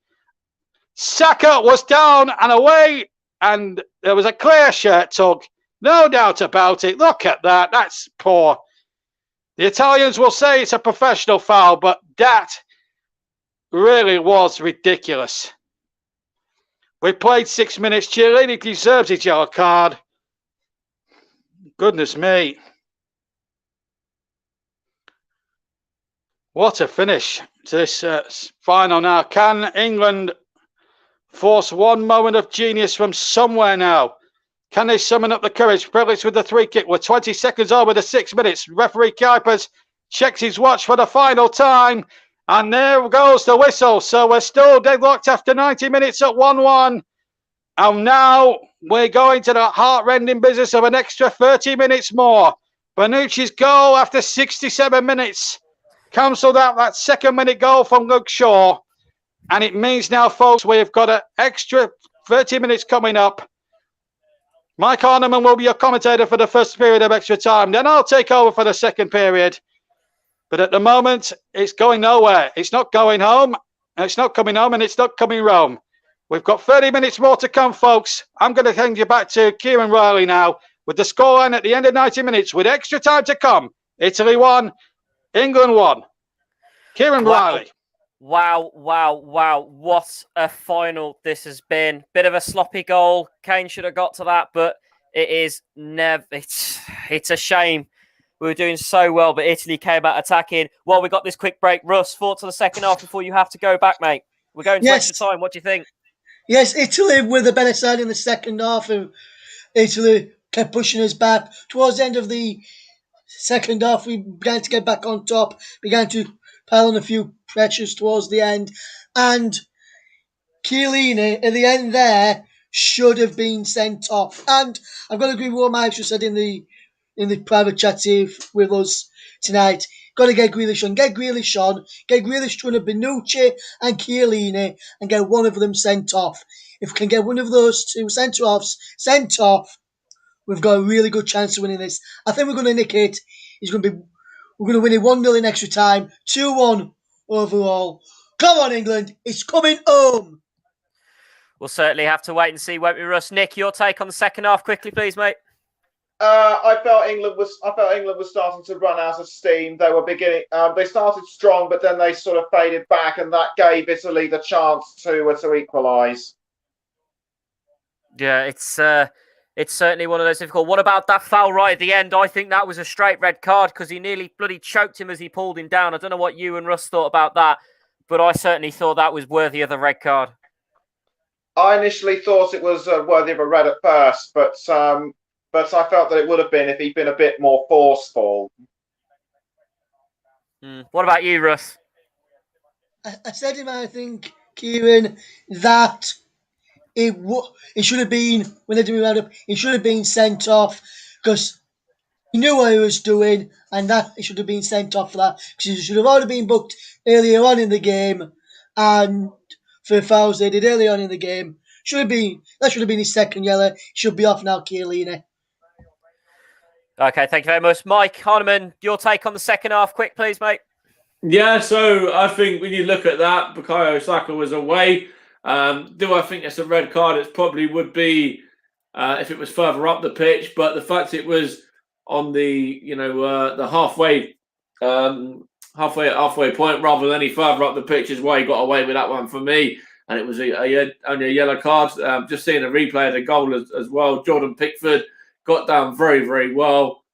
Saka was down and away, and there was a clear shirt tug. No doubt about it. Look at that. That's poor. The Italians will say it's a professional foul, but that really was ridiculous. We played 6 minutes. Chiellini deserves his yellow card. Goodness me. What a finish to this final now. Can England force one moment of genius from somewhere now? Can they summon up the courage? Privilege with the 3 kick. We're 20 seconds over the 6 minutes. Referee Kuipers checks his watch for the final time. And there goes the whistle. So we're still deadlocked after 90 minutes at 1-1. And now we're going to the heart-rending business of an extra 30 minutes more. Bonucci's goal after 67 minutes cancelled out that second-minute goal from Luke Shaw. And it means now, folks, we've got an extra 30 minutes coming up. Mike Arneman will be your commentator for the first period of extra time. Then I'll take over for the second period. But at the moment, it's going nowhere. It's not going home. And it's not coming home, and it's not coming home. We've got 30 minutes more to come, folks. I'm going to hand you back to Kieran Riley now with the scoreline at the end of 90 minutes with extra time to come. Italy 1, England 1. Kieran Riley. Wow. What a final this has been. Bit of a sloppy goal. Kane should have got to that, but it is never. It's a shame. We were doing so well, but Italy came out attacking. Well, we got this quick break. Russ, thoughts on the second half before you have to go back, mate. We're going to extra time. What do you think? Yes, Italy were the better side in the second half. Italy kept pushing us back. Towards the end of the second half, we began to get back on top, began to pile on a few pressures towards the end. And Chiellini, at the end there, should have been sent off. And I've got to agree with what Mike just said in the private chat here with us tonight. Got to get Grealish on. Get Grealish on. Get Grealish to one of Bonucci and Chiellini and get one of them sent off. If we can get one of those two centre-offs sent off, we've got a really good chance of winning this. I think we're going to nick it. We're going to win it 1-0 in extra time. 2-1 overall. Come on, England. It's coming home. We'll certainly have to wait and see, won't we, Russ? Nick, your take on the second half quickly, please, mate. I felt England was starting to run out of steam. They were beginning. They started strong, but then they sort of faded back, and that gave Italy the chance to equalise. Yeah, it's certainly one of those difficult. What about that foul right at the end? I think that was a straight red card because he nearly bloody choked him as he pulled him down. I don't know what you and Russ thought about that, but I certainly thought that was worthy of the red card. I initially thought it was worthy of a red at first, but I felt that it would have been if he'd been a bit more forceful. What about you, Russ? I said him, I think, Kieran, that it should have been, when they do round up, it should have been sent off because He knew what he was doing, and that he should have been sent off for that, because he should have already been booked earlier on in the game, and for fouls they did early on in the game. That should have been his second yellow. He should be off now, Chiellini. Okay, thank you very much. Mike Hardiman, your take on the second half, quick please, mate. Yeah, so I think when you look at that, Bukayo Saka was away. Do I think it's a red card? It probably would be if it was further up the pitch, but the fact it was on the the halfway point rather than any further up the pitch is why he got away with that one for me. And it was only a yellow card. Just seeing a replay of the goal as well. Jordan Pickford got down very, very well.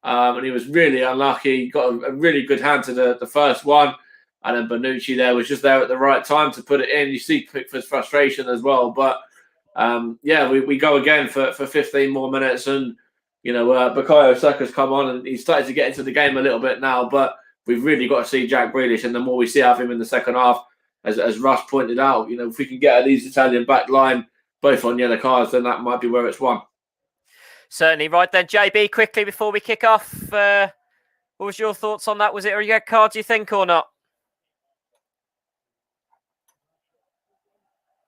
And he was really unlucky. Got a really good hand to the first one. And then Bonucci there was just there at the right time to put it in. You see Pickford's frustration as well. But, we go again for 15 more minutes. And, Bukayo Saka's come on and he's started to get into the game a little bit now. But we've really got to see Jack Grealish. And the more we see of him in the second half, as Russ pointed out, if we can get these Italian back line both on yellow cards, then that might be where it's won. Certainly. Right then, JB, quickly before we kick off, what was your thoughts on that? Was it a red card, do you think, or not?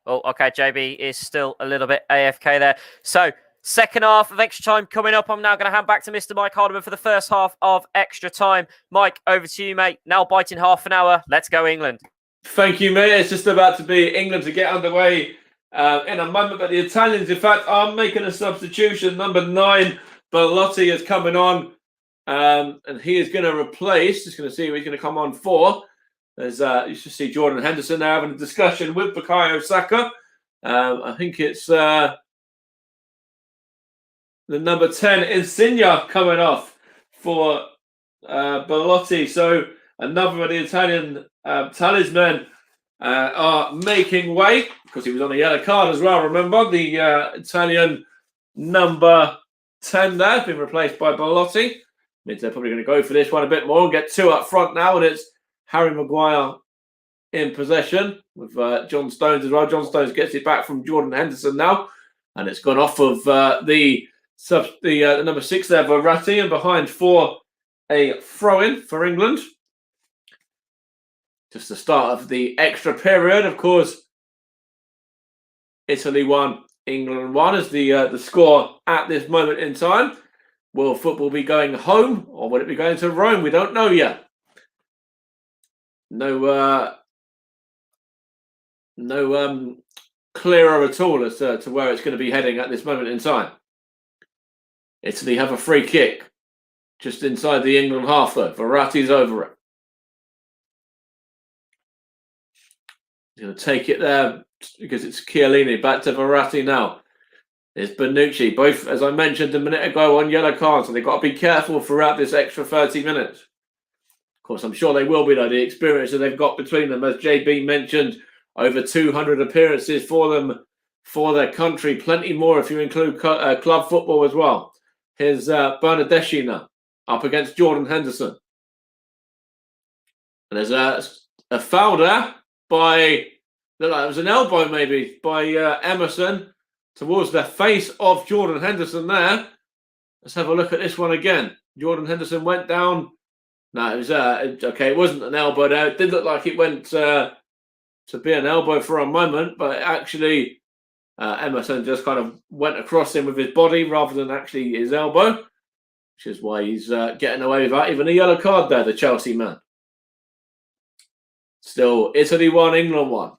Oh, okay, JB is still a little bit AFK there. So, second half of extra time coming up. I'm now going to hand back to Mr. Mike Hardiman for the first half of extra time. Mike, over to you, mate. Now biting half an hour. Let's go, England. Thank you, mate. It's just about to be England to get underway in a moment. But the Italians, in fact, are making a substitution. Number 9, Belotti, is coming on. And he is going to replace, just going to see who he's going to come on for. There's you should see Jordan Henderson there having a discussion with Bukayo Saka. I think it's the number 10, Insigne, coming off for Belotti. So another of the Italian talismen are making way, because he was on a yellow card as well. Remember, the Italian number 10 there has been replaced by Belotti. Means they're probably going to go for this one a bit more and get 2 up front now, and it's Harry Maguire in possession with John Stones as well. John Stones gets it back from Jordan Henderson now, and it's gone off of the number 6 there, Verratti, and behind for a throw-in for England. Just the start of the extra period, of course. Italy 1, England 1 is the score at this moment in time. Will football be going home or will it be going to Rome? We don't know yet. No clearer at all as to where it's going to be heading at this moment in time. Italy have a free kick just inside the England half, though. Verratti's over it. He's going to take it there because it's Chiellini. Back to Verratti now. There's Bonucci. Both, as I mentioned a minute ago, on yellow cards. So they've got to be careful throughout this extra 30 minutes. Of course, I'm sure they will be, though. The experience that they've got between them. As JB mentioned, over 200 appearances for them, for their country. Plenty more if you include club football as well. Here's Bernardeschi now, up against Jordan Henderson. And there's a foul there by, it was an elbow maybe, by Emerson towards the face of Jordan Henderson there. Let's have a look at this one again. Jordan Henderson went down. No, it was okay. It wasn't an elbow there. It did look like it went to be an elbow for a moment, but actually Emerson just kind of went across him with his body rather than actually his elbow, which is why he's getting away with that. Even a yellow card there, the Chelsea man. Still, Italy 1, England 1.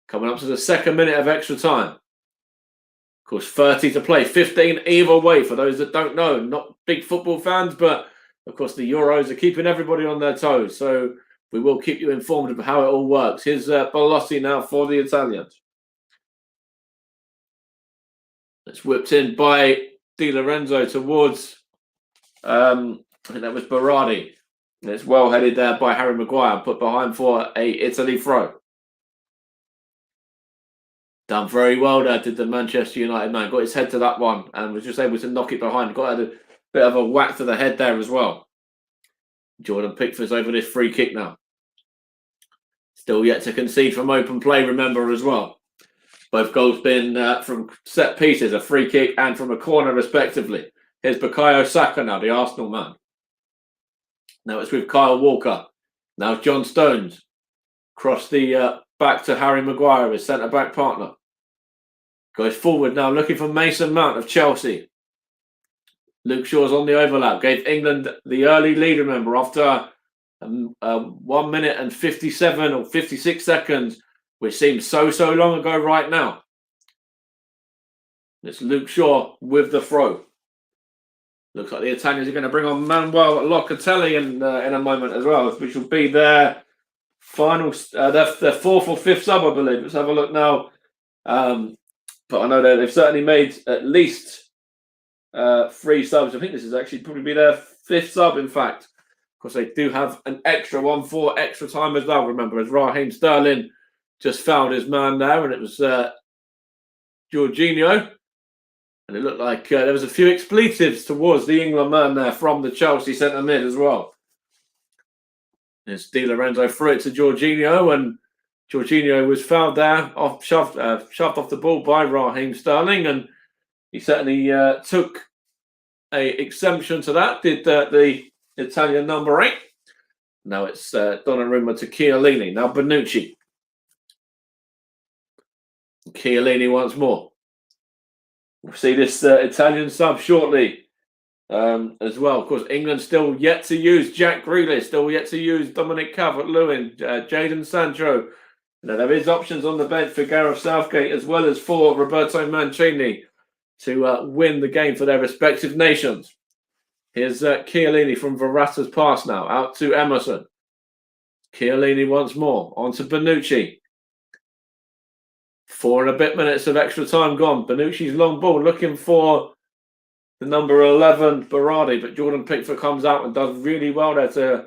Coming up to the second minute of extra time. Of course, 30 to play, 15 either way. For those that don't know, not big football fans, but of course the Euros are keeping everybody on their toes. So we will keep you informed of how it all works. Here's Belotti now for the Italians. It's whipped in by Di Lorenzo towards, I think that was Berardi. And it's well headed there by Harry Maguire, put behind for a Italy throw. Done very well there, did the Manchester United man. Got his head to that one and was just able to knock it behind. Got a bit of a whack to the head there as well. Jordan Pickford's over this free kick now. Still yet to concede from open play, remember, as well. Both goals been from set pieces, a free kick and from a corner, respectively. Here's Bukayo Saka now, the Arsenal man. Now it's with Kyle Walker. Now John Stones. Cross the back to Harry Maguire, his centre-back partner. Goes forward now, looking for Mason Mount of Chelsea. Luke Shaw's on the overlap. Gave England the early lead, remember, after 1 minute and 57 or 56 seconds, which seems so long ago right now. It's Luke Shaw with the throw. Looks like the Italians are going to bring on Manuel Locatelli in a moment as well, which will be their final, their fourth or fifth sub, I believe. Let's have a look now. But I know that they've certainly made at least 3 subs. I think this is actually probably be their 5th sub, in fact. Of course, they do have an extra one for extra time as well, remember, as Raheem Sterling just fouled his man there, and it was Jorginho. And it looked like there was a few expletives towards the England man there from the Chelsea centre mid as well. It's Di Lorenzo threw it to Jorginho, and Jorginho was fouled there, shoved off the ball by Raheem Sterling, and he certainly took a exemption to that, did the Italian number 8. Now it's Donnarumma to Chiellini. Now Bonucci. Chiellini once more. We'll see this Italian sub shortly as well. Of course, England still yet to use Jack Grealish, still yet to use Dominic Calvert-Lewin, Jadon Sancho. There is options on the bench for Gareth Southgate as well as for Roberto Mancini to win the game for their respective nations. Here's Chiellini from Verratta's pass now, out to Emerson. Chiellini once more, on to Bonucci. 4 and a bit minutes of extra time gone. Bonucci's long ball looking for the number 11, Berardi, but Jordan Pickford comes out and does really well there to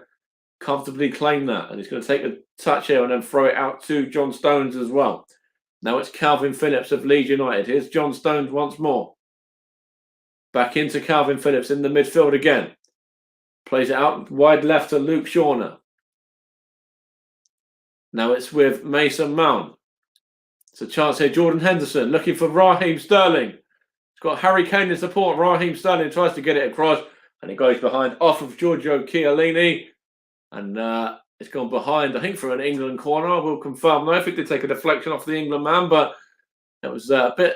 comfortably claim that. And he's going to take a touch here and then throw it out to John Stones as well. Now it's Calvin Phillips of Leeds United. Here's John Stones once more. Back into Calvin Phillips in the midfield again. Plays it out wide left to Luke Shaw now. Now it's with Mason Mount. It's a chance here. Jordan Henderson looking for Raheem Sterling. He's got Harry Kane in support. Raheem Sterling tries to get it across, and it goes behind off of Giorgio Chiellini. And it's gone behind, I think, for an England corner. I will confirm, though. I think they take a deflection off the England man, but it was a bit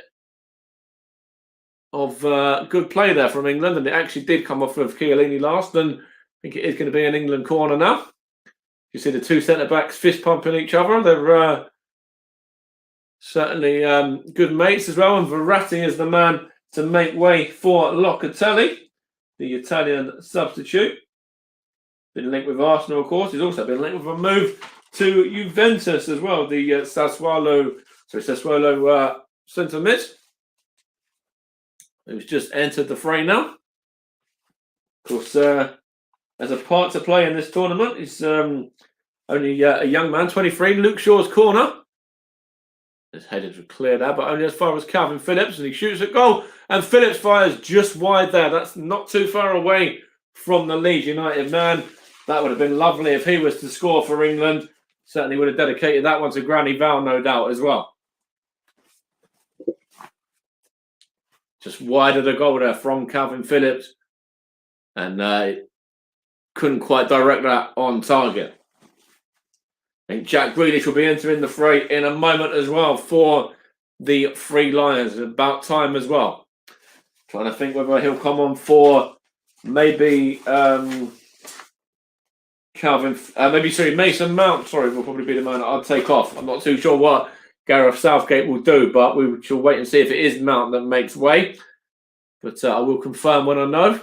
of good play there from England, and it actually did come off of Chiellini last, and I think it is going to be an England corner now. You see the 2 centre-backs fist pumping each other. They're certainly good mates as well, and Verratti is the man to make way for Locatelli, the Italian substitute. Been linked with Arsenal, of course. He's also been linked with a move to Juventus as well, the Sassuolo centre mid, who's just entered the fray now. Of course, has a part to play in this tournament. He's only a young man, 23. Luke Shaw's corner. His headed to clear there, but only as far as Calvin Phillips, and he shoots a goal. And Phillips fires just wide there. That's not too far away from the Leeds United man. That would have been lovely if he was to score for England. Certainly would have dedicated that one to Granny Val, no doubt, as well. Just wide of the goal there from Calvin Phillips. And couldn't quite direct that on target. I think Jack Grealish will be entering the fray in a moment as well for the Three Lions. About time as well. Trying to think whether he'll come on for maybe Mason Mount. Sorry, will probably be the man I'll take off. I'm not too sure what Gareth Southgate will do, but we shall wait and see if it is Mount that makes way. But I will confirm when I know.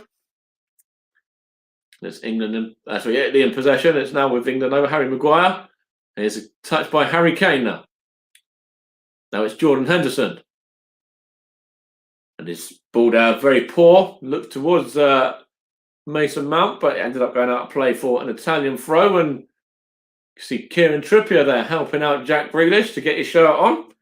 It's England, Italy in possession. It's now with England over Harry Maguire. Here's a touch by Harry Kane now. Now it's Jordan Henderson. And it's balled out very poor. Looked towards Mason Mount, but it ended up going out of play for an Italian throw. And you see Kieran Trippier there helping out Jack Grealish to get his shirt on. Of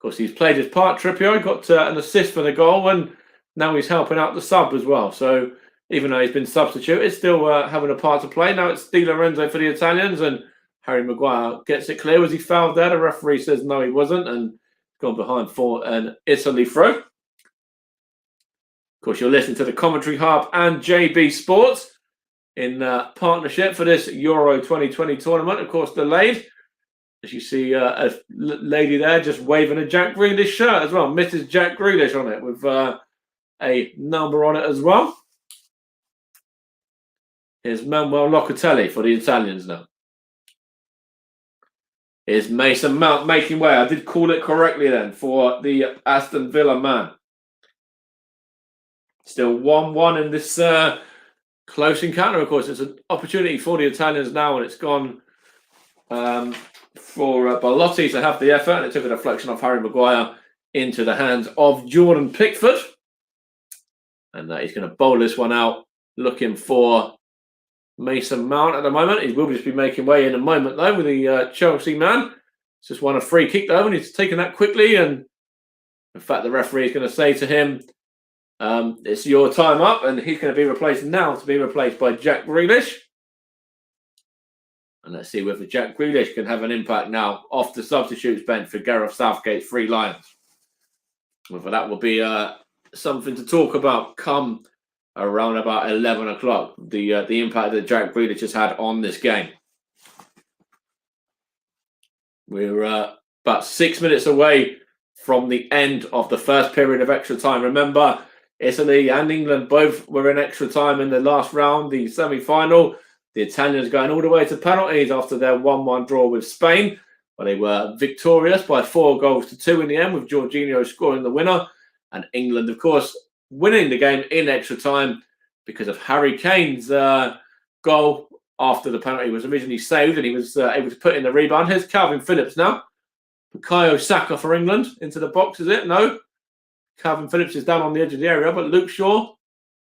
course, he's played his part, Trippier. He got an assist for the goal, and now he's helping out the sub as well. So even though he's been substituted, still having a part to play. Now it's Di Lorenzo for the Italians, and Harry Maguire gets it clear. Was he fouled there? The referee says no, he wasn't, and gone behind for an Italy throw. Of course, you're listening to the Commentary Hub and JB Sports in partnership for this Euro 2020 tournament. Of course, delayed. As you see a lady there just waving a Jack Grealish shirt as well. Mrs. Jack Grealish on it with a number on it as well. Here's Manuel Locatelli for the Italians now. Here's Mason Mount making way. I did call it correctly then for the Aston Villa man. Still 1-1 in this close encounter, of course. It's an opportunity for the Italians now, and it's gone for Belotti to have the effort, and it took a deflection off Harry Maguire into the hands of Jordan Pickford. And he's going to bowl this one out, looking for Mason Mount at the moment. He will just be making way in a moment, though, with the Chelsea man. He's just won a free kick, though, and he's taken that quickly. And in fact, the referee is going to say to him, it's your time up, and he's going to be replaced now to be replaced by Jack Grealish. And let's see whether Jack Grealish can have an impact now off the substitutes bench for Gareth Southgate's Three Lions. Whether that will be something to talk about come around about 11 o'clock, the impact that Jack Grealish has had on this game. We're about 6 minutes away from the end of the first period of extra time. Remember, Italy and England both were in extra time in the last round, the semi-final. The Italians going all the way to penalties after their 1-1 draw with Spain, where they were victorious by 4-2 in the end, with Jorginho scoring the winner. And England, of course, winning the game in extra time because of Harry Kane's goal after the penalty was originally saved, and he was able to put in the rebound. Here's Calvin Phillips now. Bukayo Saka for England into the box, is it? No. Calvin Phillips is down on the edge of the area, but Luke Shaw.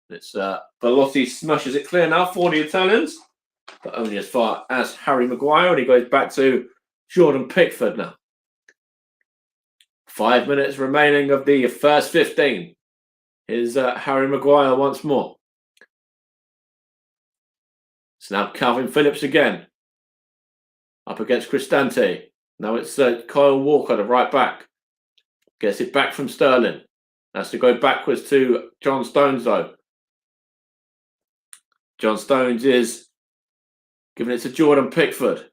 It's Belotti smashes it clear now for the Italians, but only as far as Harry Maguire, and he goes back to Jordan Pickford now. 5 minutes remaining of the first 15. Here's Harry Maguire once more. It's now Calvin Phillips again. Up against Cristante. Now it's Kyle Walker, the right back. Gets it back from Sterling. Has to go backwards to John Stones, though. John Stones is giving it to Jordan Pickford.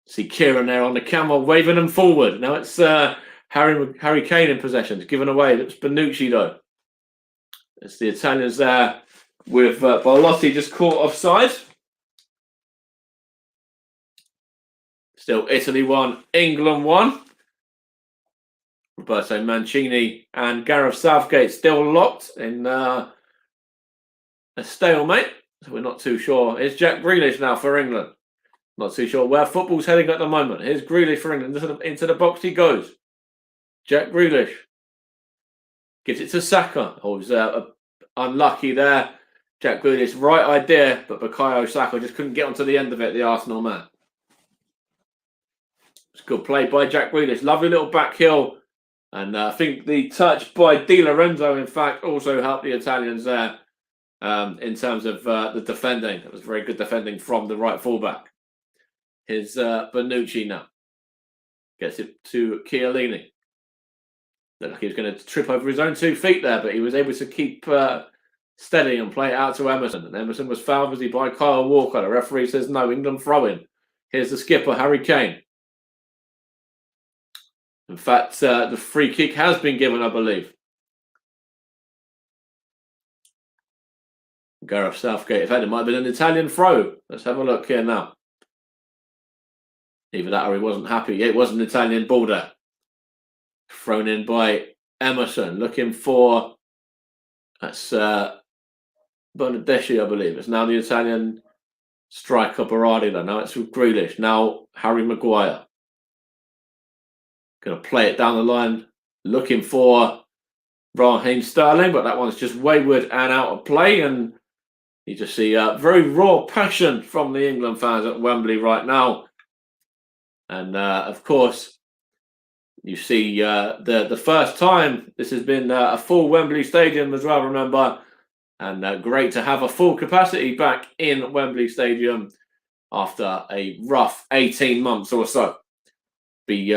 See Kieran there on the camera waving them forward. Now it's Harry Kane in possession. It's given away. It's Bonucci, though. It's the Italians there with Belotti just caught offside. Still Italy 1, England 1. Roberto Mancini and Gareth Southgate still locked in a stalemate. So we're not too sure. Here's Jack Grealish now for England. Not too sure where football's heading at the moment. Here's Grealish for England. Into the box he goes. Jack Grealish gives it to Saka. Oh, he was unlucky there. Jack Grealish, right idea, but Bukayo Saka just couldn't get onto the end of it, the Arsenal man. It's good play by Jack Grealish. Lovely little back heel. And I think the touch by Di Lorenzo, in fact, also helped the Italians there in terms of the defending. It was very good defending from the right fullback. Here's Bonucci now. Gets it to Chiellini. Looked like he was going to trip over his own 2 feet there, but he was able to keep steady and play it out to Emerson. And Emerson was fouled by Kyle Walker. The referee says no, England throw-in. Here's the skipper, Harry Kane. In fact, the free kick has been given, I believe. Gareth Southgate. In fact, it might have been an Italian throw. Let's have a look here now. Either that or he wasn't happy. It was an Italian ball there. Thrown in by Emerson. Looking for... That's Bernardeschi, I believe. It's now the Italian striker, Berardi. Now it's with Grealish. Now Harry Maguire. Going to play it down the line, looking for Raheem Sterling, but that one's just wayward and out of play. And you just see very raw passion from the England fans at Wembley right now. And of course, you see the first time this has been a full Wembley Stadium as well, remember. And great to have a full capacity back in Wembley Stadium after a rough 18 months or so. Be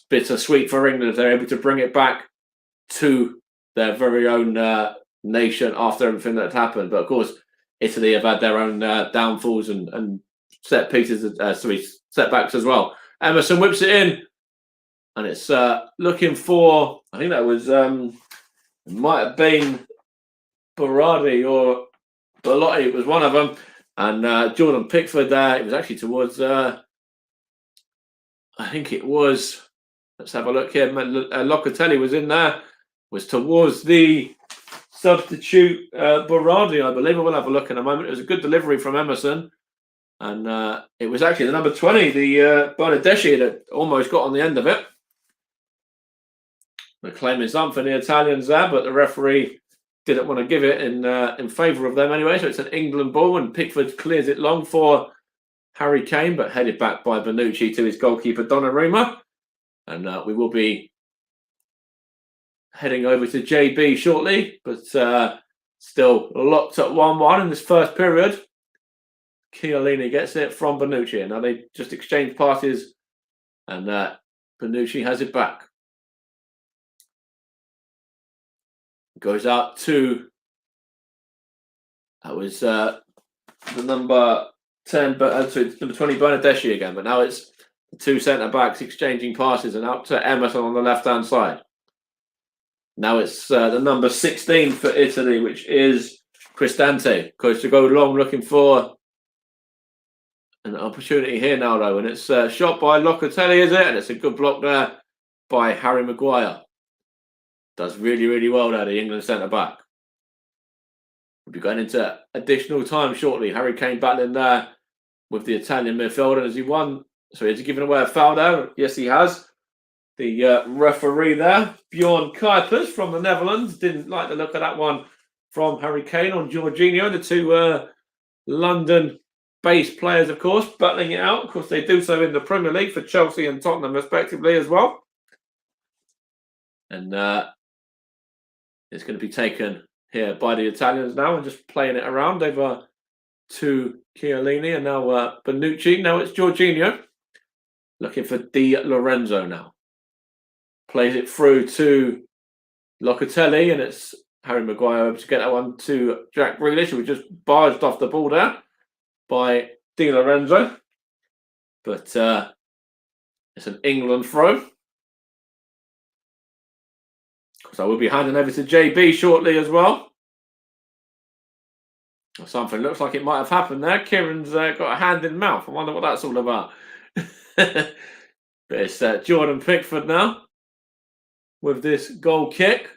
bittersweet for England if they're able to bring it back to their very own nation after everything that had happened. But of course, Italy have had their own downfalls and set pieces, setbacks as well. Emerson whips it in, and it's looking for, I think that was, it might have been Berardi or Bellotti, it was one of them. And Jordan Pickford there, it was actually towards, I think it was, let's have a look here, Locatelli was in there, was towards the substitute Berardi, I believe. We'll have a look in a moment. It was a good delivery from Emerson. And it was actually the number 20, the Bernardeschi, that almost got on the end of it. They're claiming something for the Italians there, but the referee didn't want to give it in favour of them anyway. So it's an England ball, and Pickford clears it long for Harry Kane, but headed back by Bonucci to his goalkeeper Donnarumma. And we will be heading over to JB shortly, but still locked at 1-1 in this first period. Chiellini gets it from Bonucci, and now they just exchange passes, and Bonucci has it back. Goes out to, that was the number 10, but number 20 Bernardeschi again, but now it's the two centre-backs exchanging passes, and out to Emerson on the left-hand side. Now it's the number 16 for Italy, which is Cristante. Goes to go long, looking for an opportunity here now, though, and it's shot by Locatelli, is it? And it's a good block there by Harry Maguire. Does really, really well there, the England centre-back. We'll be going into additional time shortly. Harry Kane battling there with the Italian midfielder. Has he given away a foul there? Yes, he has. The referee there, Bjorn Kuipers from the Netherlands, didn't like the look of that one from Harry Kane on Jorginho. The two London-based players, of course, battling it out. Of course, they do so in the Premier League for Chelsea and Tottenham, respectively, as well. And it's going to be taken here by the Italians now and just playing it around over to Chiellini, and now Bonucci. Now it's Jorginho looking for Di Lorenzo now. Plays it through to Locatelli, and it's Harry Maguire able to get that one to Jack Grealish, who just barged off the ball there by Di Lorenzo. But it's an England throw. So we'll be handing over to JB shortly as well. Something looks like it might have happened there. Kieran's got a hand in mouth. I wonder what that's all about. But it's Jordan Pickford now with this goal kick.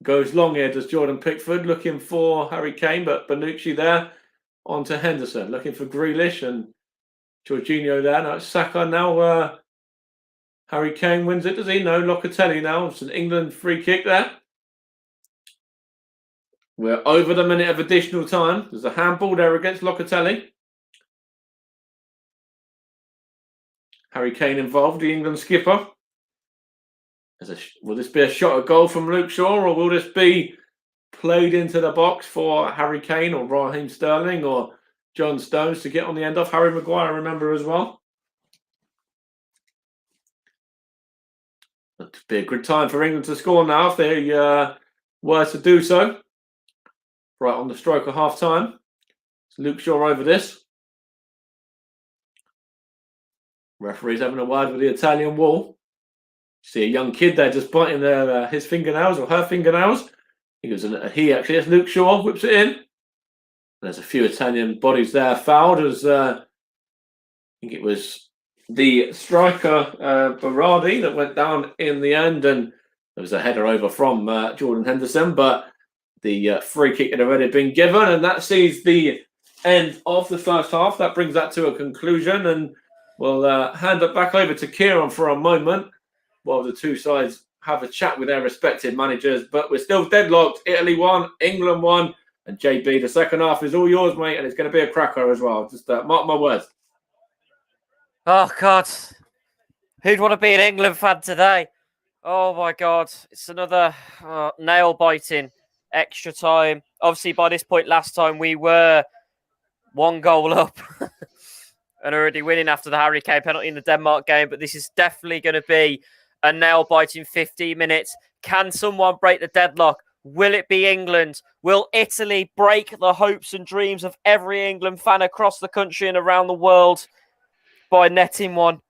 Goes long here, does Jordan Pickford, looking for Harry Kane, but Bonucci there onto Henderson, looking for Grealish, and Jorginho there. Now it's Saka now. Harry Kane wins it, does he? No, Locatelli now. It's an England free kick there. We're over the minute of additional time. There's a handball there against Locatelli. Harry Kane involved, the England skipper. Will this be a shot at goal from Luke Shaw, or will this be played into the box for Harry Kane or Raheem Sterling or John Stones to get on the end of? Harry Maguire, remember, as well. It'd be a good time for England to score now if they were to do so. Right on the stroke of half time. It's Luke Shaw over this. Referee's having a word with the Italian wall. See a young kid there just biting his fingernails or her fingernails. He goes, he actually, it's Luke Shaw, whips it in. There's a few Italian bodies there fouled as I think it was the striker Berardi that went down in the end, and there was a header over from Jordan Henderson, but the free kick had already been given, and that sees the end of the first half. That brings that to a conclusion, and we'll hand it back over to Kieran for a moment while the two sides have a chat with their respective managers. But we're still deadlocked. Italy won, England won, and JB, the second half is all yours, mate, and it's going to be a cracker as well. Just mark my words. Oh, God. Who'd want to be an England fan today? Oh, my God. It's another nail-biting extra time. Obviously, by this point last time, we were 1 goal up and already winning after the Harry Kane penalty in the Denmark game. But this is definitely going to be a nail-biting 15 minutes. Can someone break the deadlock? Will it be England? Will Italy break the hopes and dreams of every England fan across the country and around the world by netting one?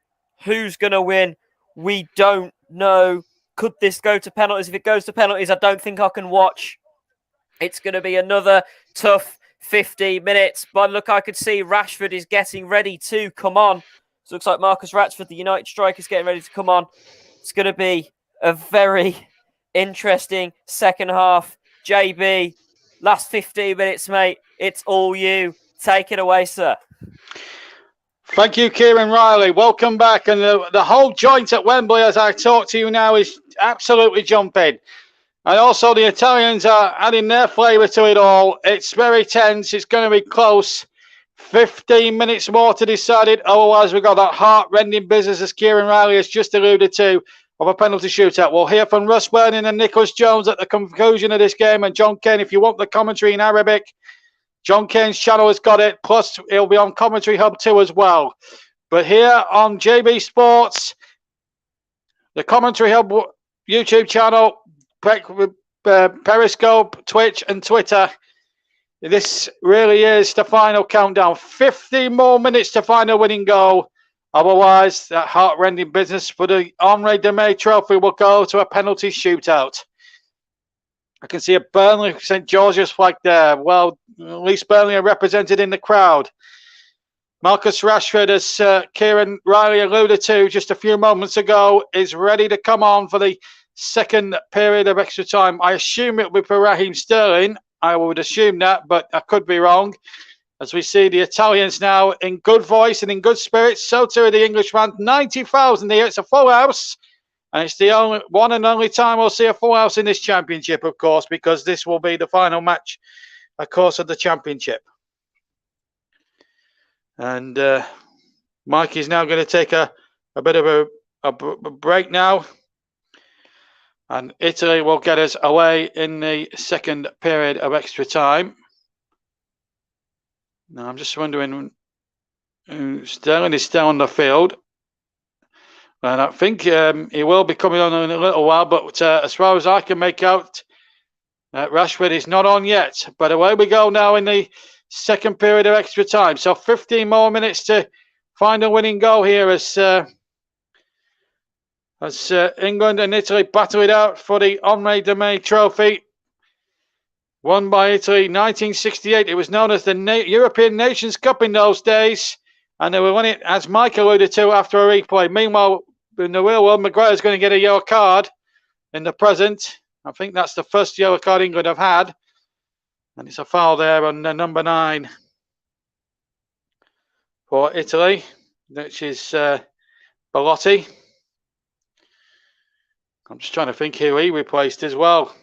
Who's going to win? We don't know. Could this go to penalties? If it goes to penalties, I don't think I can watch. It's going to be another tough 50 minutes. But look, I could see Rashford is getting ready to come on. So it looks like Marcus Rashford, the United striker, is getting ready to come on. It's going to be a very interesting second half. JB, last 15 minutes, mate. It's all you. Take it away, sir. Thank you, Kieran Riley. Welcome back. And the whole joint at Wembley, as I talk to you now, is absolutely jumping. And also the Italians are adding their flavour to it all. It's very tense. It's going to be close. 15 minutes more to decide it. Otherwise, we've got that heart-rending business, as Kieran Riley has just alluded to, of a penalty shootout. We'll hear from Russ Burning and Nicholas Jones at the conclusion of this game. And John Kane, if you want the commentary in Arabic, John Kane's channel has got it. Plus, it'll be on Commentary Hub 2 as well. But here on JB Sports, the Commentary Hub YouTube channel, Periscope, Twitch and Twitter, this really is the final countdown. 50 more minutes to find a winning goal. Otherwise, that heart-rending business for the Henri Demay Trophy will go to a penalty shootout. I can see a Burnley St George's flag there. Well, at least Burnley are represented in the crowd. Marcus Rashford, as Kieran Riley alluded to just a few moments ago, is ready to come on for the second period of extra time. I assume it will be for Raheem Sterling. I would assume that, but I could be wrong. As we see the Italians now in good voice and in good spirits, so too are the English fans. 90,000 here. It's a full house. And it's the only one and only time we'll see a full house in this championship, of course, because this will be the final match, of course, of the championship. And Mike is now going to take a bit of a break now. And Italy will get us away in the second period of extra time. Now, I'm just wondering, Sterling is still on the field. And I think he will be coming on in a little while. But as far as I can make out, Rashford is not on yet. But away we go now in the second period of extra time. So 15 more minutes to find a winning goal here as England and Italy battle it out for the Henri Demay Trophy. Won by Italy 1968. It was known as the European Nations Cup in those days. And they were winning it, as Mike alluded to, after a replay. Meanwhile, in the real world, Maguire's going to get a yellow card in the present. I think that's the first yellow card England have had. And it's a foul there on number 9 for Italy, which is Belotti. I'm just trying to think who he replaced as well.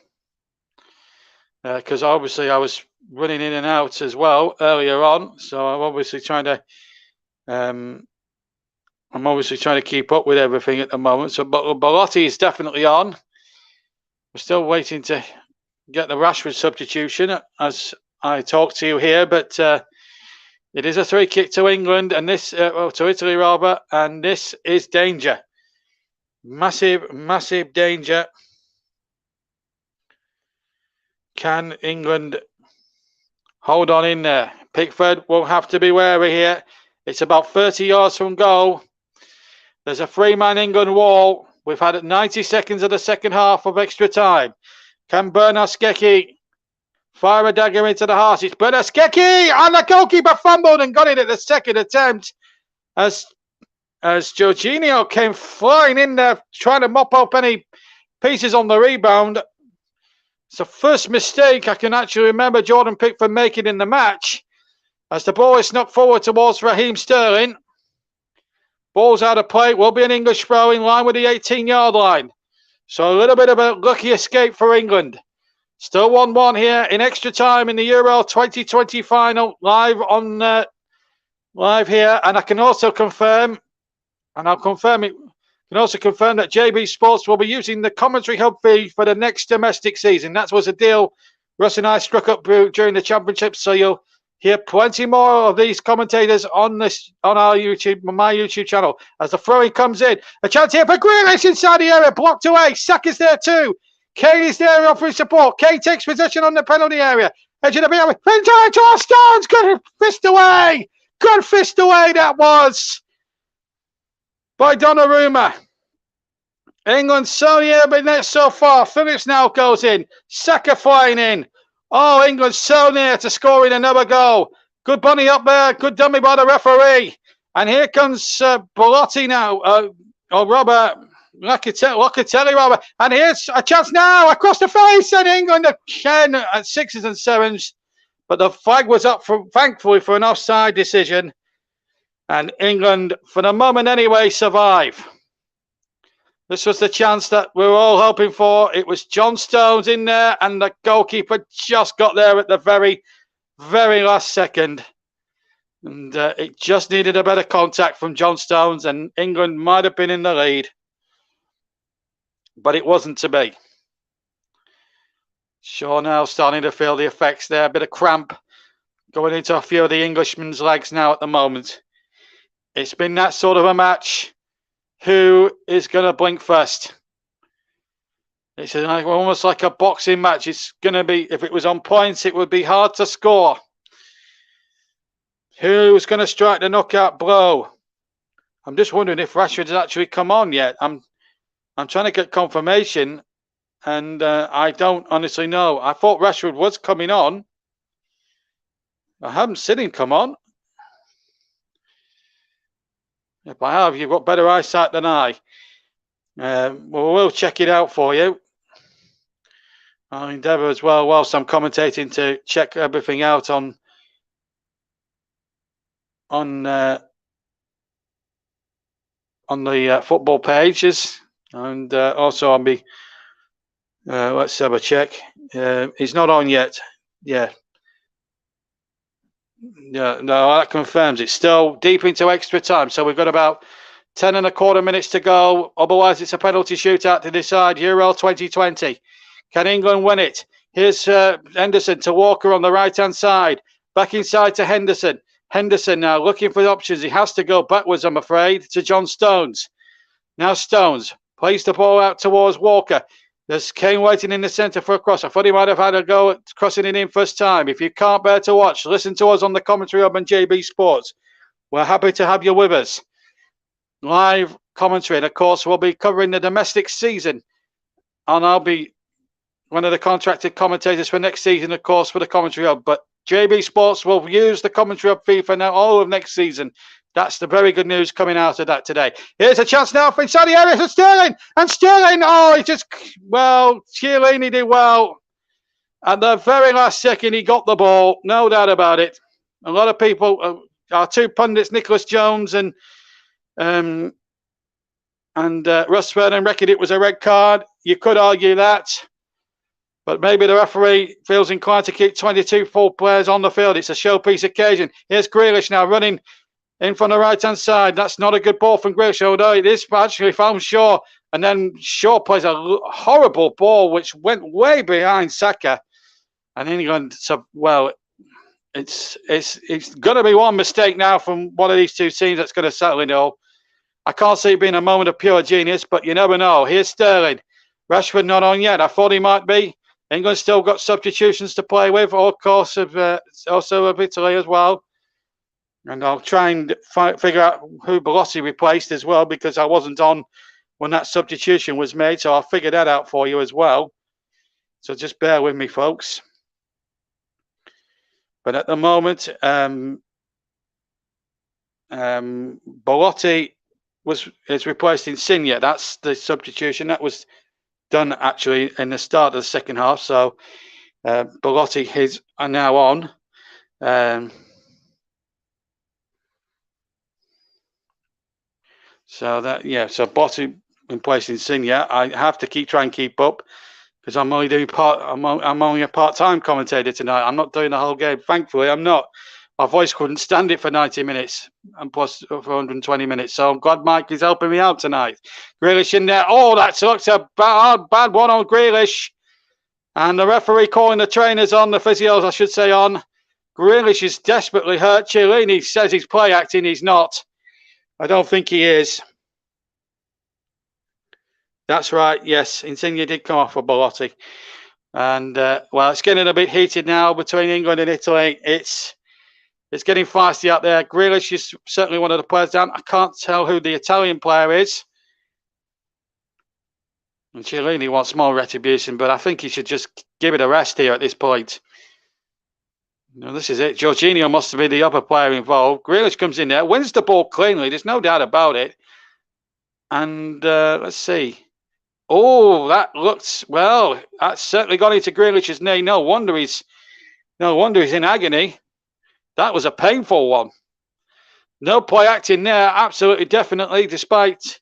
Because obviously I was running in and out as well earlier on. So I'm obviously trying to... I'm obviously trying to keep up with everything at the moment. So Belotti is definitely on. We're still waiting to get the Rashford substitution as I talk to you here. But it is a 3 kick to England and this to Italy rather. And this is danger. Massive, massive danger. Can England hold on in there? Pickford will have to be wary here. It's about 30 yards from goal. There's a 3-man England wall. We've had 90 seconds of the second half of extra time. Can Bernard-Skecki fire a dagger into the heart? It's Bernard-Skecki, and the goalkeeper fumbled and got it at the second attempt as Jorginho came flying in there trying to mop up any pieces on the rebound. It's the first mistake I can actually remember Jordan Pickford making in the match. As the ball is knocked forward towards Raheem Sterling. Ball's out of play. Will be an English throw in line with the 18-yard line. So a little bit of a lucky escape for England. Still 1-1 here in extra time in the Euro 2020 final. Live on live here. And I can also confirm, and I'll confirm it, can also confirm that JB Sports will be using the commentary hub fee for the next domestic season. That was a deal Russ and I struck up during the championship. So you'll hear plenty more of these commentators on our YouTube, my YouTube channel. As the throwing comes in, a chance here for Grealish inside the area, blocked away. Saka's there too. Kane is there offering support. Kane takes possession on the penalty area. Edge of the ball. Into Joel Stones. Good fist away. Good fist away that was by Donnarumma. England so near, but not so far. Phillips now goes in. Saka flying in. Oh, England so near to scoring another goal. Good bunny up there. Good dummy by the referee. And here comes Belotti now. Robert Locatelli, Robert. And here's a chance now across the face. And England again at 6s and 7s. But the flag was up, thankfully, for an offside decision. And England, for the moment anyway, survive. This was the chance that we were all hoping for. It was John Stones in there, and the goalkeeper just got there at the very, very last second. And it just needed a better contact from John Stones, and England might have been in the lead. But it wasn't to be. Shaw now starting to feel the effects there. A bit of cramp going into a few of the Englishmen's legs now at the moment. It's been that sort of a match. Who is going to blink first? It's almost like a boxing match. It's going to be, if it was on points, it would be hard to score. Who's going to strike the knockout blow? I'm just wondering if Rashford has actually come on yet. I'm trying to get confirmation, and I don't honestly know. I thought Rashford was coming on. I haven't seen him come on. If I have, you've got better eyesight than I. We'll check it out for you. I'll endeavour as well, whilst I'm commentating, to check everything out on the football pages, and also on the. Let's have a check. He's not on yet. Yeah. Yeah, no, that confirms it's still deep into extra time. So we've got about 10 and a quarter minutes to go. Otherwise, it's a penalty shootout to decide Euro 2020. Can England win it? Here's Henderson to Walker on the right-hand side. Back inside to Henderson. Henderson now looking for options. He has to go backwards, I'm afraid, to John Stones. Now Stones plays the ball out towards Walker. There's Kane waiting in the centre for a cross. I thought he might have had a go at crossing it in first time. If you can't bear to watch, listen to us on the commentary hub on JB Sports. We're happy to have you with us. Live commentary. And of course, we'll be covering the domestic season. And I'll be one of the contracted commentators for next season, of course, for the commentary hub. But JB Sports will use the commentary hub fee for now all of next season. That's the very good news coming out of that today. Here's a chance now for inside the area for Sterling. And Sterling, Chiellini did well. At the very last second, he got the ball. No doubt about it. A lot of people, our two pundits, Nicholas Jones and Russ Vernon, reckoned it was a red card. You could argue that. But maybe the referee feels inclined to keep 22 full players on the field. It's a showpiece occasion. Here's Grealish now running in from the right-hand side. That's not a good ball from Grealish, although it is actually found Shaw. And then Shaw plays a horrible ball, which went way behind Saka. And England, it's going to be one mistake now from one of these two teams that's going to settle it all. I can't see it being a moment of pure genius, but you never know. Here's Sterling. Rashford not on yet. I thought he might be. England still got substitutions to play with, of course, also of Italy as well. And I'll try and figure out who Belotti replaced as well, because I wasn't on when that substitution was made. So I'll figure that out for you as well. So just bear with me, folks. But at the moment, Belotti is replaced Insigne. That's the substitution. That was done actually in the start of the second half. So Belotti is now on. So Belotti in place Insigne. I have to try and keep up because I'm only doing I'm only a part-time commentator tonight. I'm not doing the whole game. Thankfully, I'm not. My voice couldn't stand it for 90 minutes and plus for 120 minutes. So I'm glad Mike is helping me out tonight. Grealish in there. Oh, that looks a bad one on Grealish. And the referee calling the trainers on, the physios, I should say, on. Grealish is desperately hurt. Chiellini says he's play acting. He's not. I don't think he is. That's right. Yes, Insigne did come off for Belotti. And, well, it's getting a bit heated now between England and Italy. It's getting feisty out there. Grealish is certainly one of the players down. I can't tell who the Italian player is. And Chiellini wants more retribution, but I think he should just give it a rest here at this point. No, this is it. Jorginho must have been the other player involved. Grealish comes in there, wins the ball cleanly. There's no doubt about it. And let's see. Oh, that looks, well, that certainly got into Grealish's knee. No wonder he's in agony. That was a painful one. No play acting there, absolutely, definitely, despite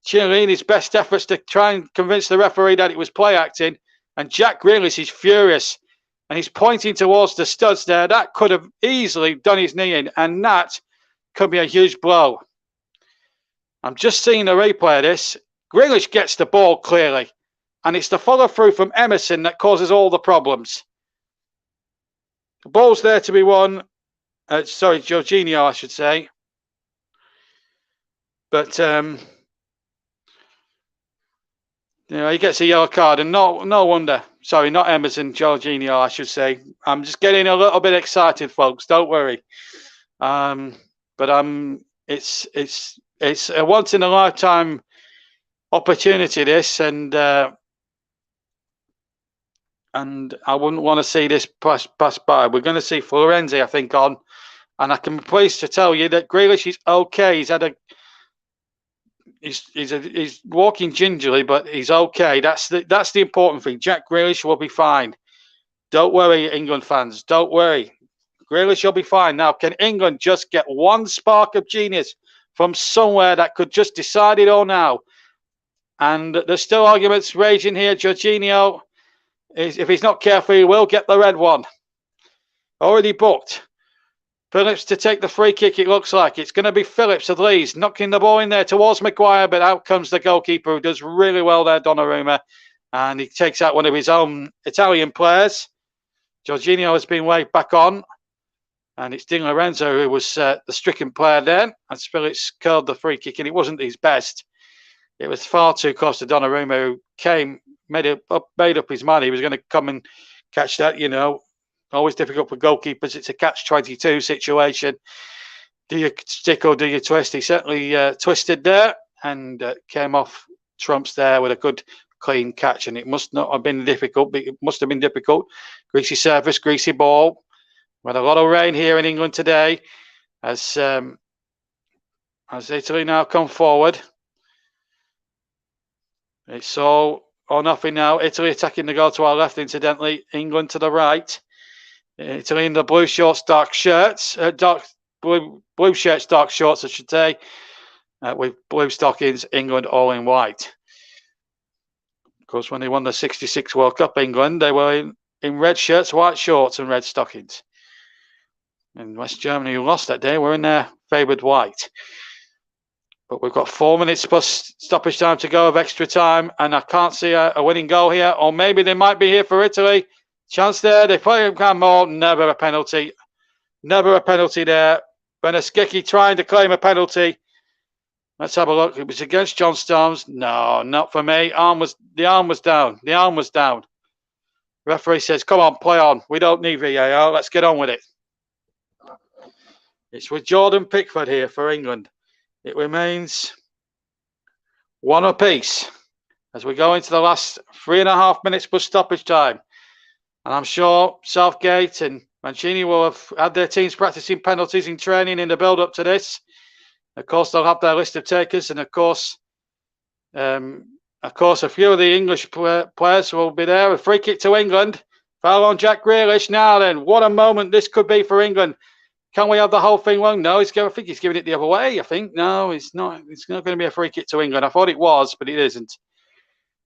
Chiellini's best efforts to try and convince the referee that it was play acting. And Jack Grealish is furious. And he's pointing towards the studs there. That could have easily done his knee in. And that could be a huge blow. I'm just seeing the replay of this. Grealish gets the ball clearly. And it's the follow through from Emerson that causes all the problems. The ball's there to be won. Sorry, Jorginho, I should say. But, you know, he gets a yellow card. And no wonder. Sorry, not Emerson, Jorginho, I should say. I'm just getting a little bit excited, folks. Don't worry. But it's a once in a lifetime opportunity, this, and I wouldn't want to see this pass by. We're going to see Florenzi, I think, on, and I can be pleased to tell you that Grealish is okay. He's walking gingerly, but he's okay. That's the important thing. Jack Grealish will be fine. Don't worry, England fans. Don't worry. Grealish will be fine. Now, can England just get one spark of genius from somewhere that could just decide it all now? And there's still arguments raging here. Jorginho, if he's not careful, he will get the red one. Already booked. Phillips to take the free kick, it looks like. It's going to be Phillips of Leeds knocking the ball in there towards Maguire, but out comes the goalkeeper who does really well there, Donnarumma. And he takes out one of his own Italian players. Jorginho has been waved back on. And it's Di Lorenzo who was the stricken player then. As Phillips curled the free kick, and it wasn't his best. It was far too close to Donnarumma, who made up his mind. He was going to come and catch that, you know. Always difficult for goalkeepers. It's a catch-22 situation. Do you stick or do you twist? He certainly twisted there and came off trumps there with a good, clean catch. And it must not have been difficult, but it must have been difficult. Greasy surface, greasy ball. We had a lot of rain here in England today as Italy now come forward. It's all or nothing now. Italy attacking the goal to our left, incidentally. England to the right. Italy in the blue shorts, dark shirts. Blue shirts, dark shorts, I should say. With blue stockings. England all in white. Of course, when they won the 66 World Cup, England, they were in red shirts, white shorts and red stockings. And West Germany, who lost that day, were in their favoured white. But we've got 4 minutes plus stoppage time to go of extra time, and I can't see a winning goal here. Or maybe they might be here for Italy. Chance there. They play him more. Never a penalty. Never a penalty there. Beneschicchi trying to claim a penalty. Let's have a look. It was against John Stones. No, not for me. The arm was down. The arm was down. Referee says, come on, play on. We don't need VAR. Let's get on with it. It's with Jordan Pickford here for England. It remains 1 apiece as we go into the last 3.5 minutes plus stoppage time. And I'm sure Southgate and Mancini will have had their teams practicing penalties in training in the build-up to this. Of course, they'll have their list of takers, and of course, a few of the English players will be there. A free kick to England. Foul on Jack Grealish. Now then, what a moment this could be for England. Can we have the whole thing wrong? No, I think he's giving it the other way. I think no, it's not. It's not going to be a free kick to England. I thought it was, but it isn't.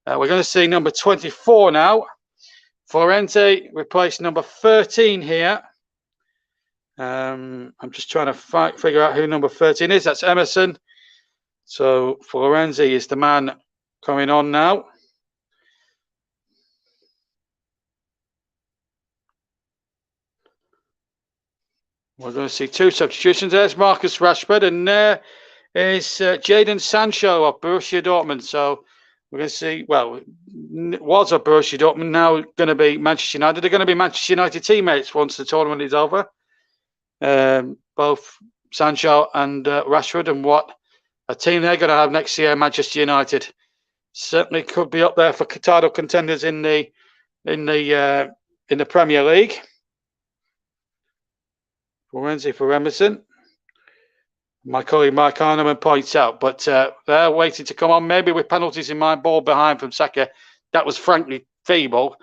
We're going to see number 24 now. Florenzi replaced number 13 here. I'm just trying to figure out who number 13 is. That's Emerson. So Florenzi is the man coming on now. We're going to see 2 substitutions. There's Marcus Rashford, and there is Jadon Sancho of Borussia Dortmund. So we're going to see, well, was a Borussia Dortmund, now going to be Manchester United. They're going to be Manchester United teammates once the tournament is over. Both Sancho and Rashford, and what a team they're going to have next year, Manchester United. Certainly could be up there for title contenders in the Premier League. Florenzi for Emerson. My colleague Mike Arneman points out, but they're waiting to come on, maybe with penalties in mind, ball behind from Saka. That was frankly feeble,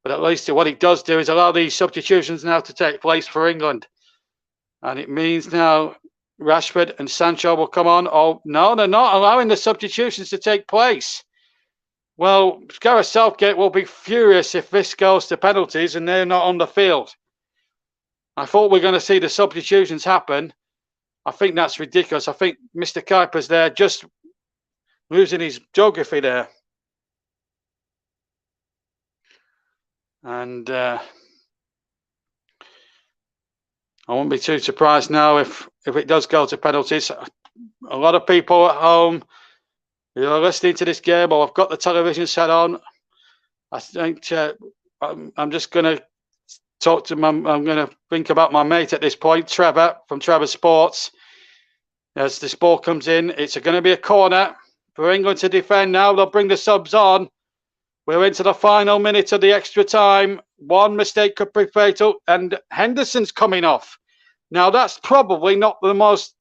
but at least what it does do is allow these substitutions now to take place for England. And it means now Rashford and Sancho will come on. Oh, no, they're not allowing the substitutions to take place. Well, Gareth Southgate will be furious if this goes to penalties and they're not on the field. I thought we were going to see the substitutions happen. I think that's ridiculous. I think Mr. Kuipers there just losing his geography there. And I won't be too surprised now if it does go to penalties. A lot of people at home who are listening to this game, or I've got the television set on, I think I'm just going to talk to I'm going to think about my mate at this point, Trevor from Trevor Sports. As this ball comes in, it's going to be a corner for England to defend now. They'll bring the subs on. We're into the final minute of the extra time. One mistake could be fatal, and Henderson's coming off. Now, that's probably not the most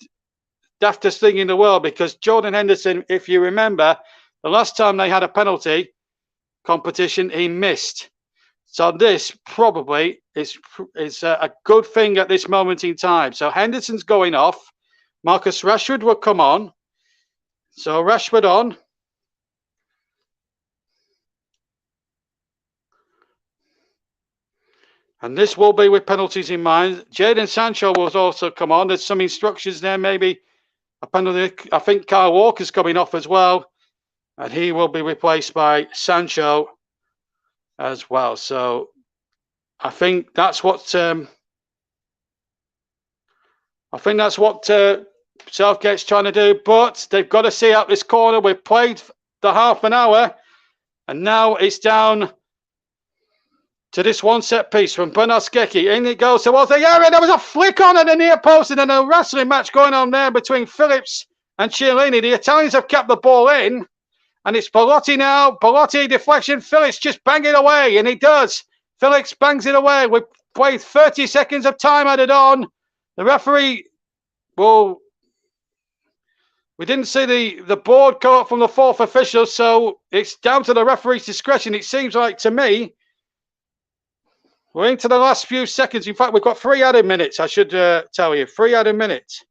daftest thing in the world, because Jordan Henderson, if you remember, the last time they had a penalty competition, he missed. So this probably is a good thing at this moment in time. So Henderson's going off. Marcus Rashford will come on. So Rashford on. And this will be with penalties in mind. Jadon Sancho will also come on. There's some instructions there, maybe a penalty. I think Kyle Walker's coming off as well. And he will be replaced by Sancho as well. So I think that's what Southgate's trying to do. But they've got to see out this corner. We've played the half an hour, and now it's down to this one set piece from Bernard Skecki. In it goes towards the area. There was a flick on at the near post, and then a wrestling match going on there between Phillips and Chiellini. The Italians have kept the ball in, and it's Belotti now. Belotti deflection. Phillips just banging away, and he does. Phillips bangs it away. We've played 30 seconds of time added on. The referee will. We didn't see the board go up from the fourth official, so it's down to the referee's discretion. It seems like to me. We're into the last few seconds. In fact, we've got 3 added minutes, I should tell you. 3 added minutes.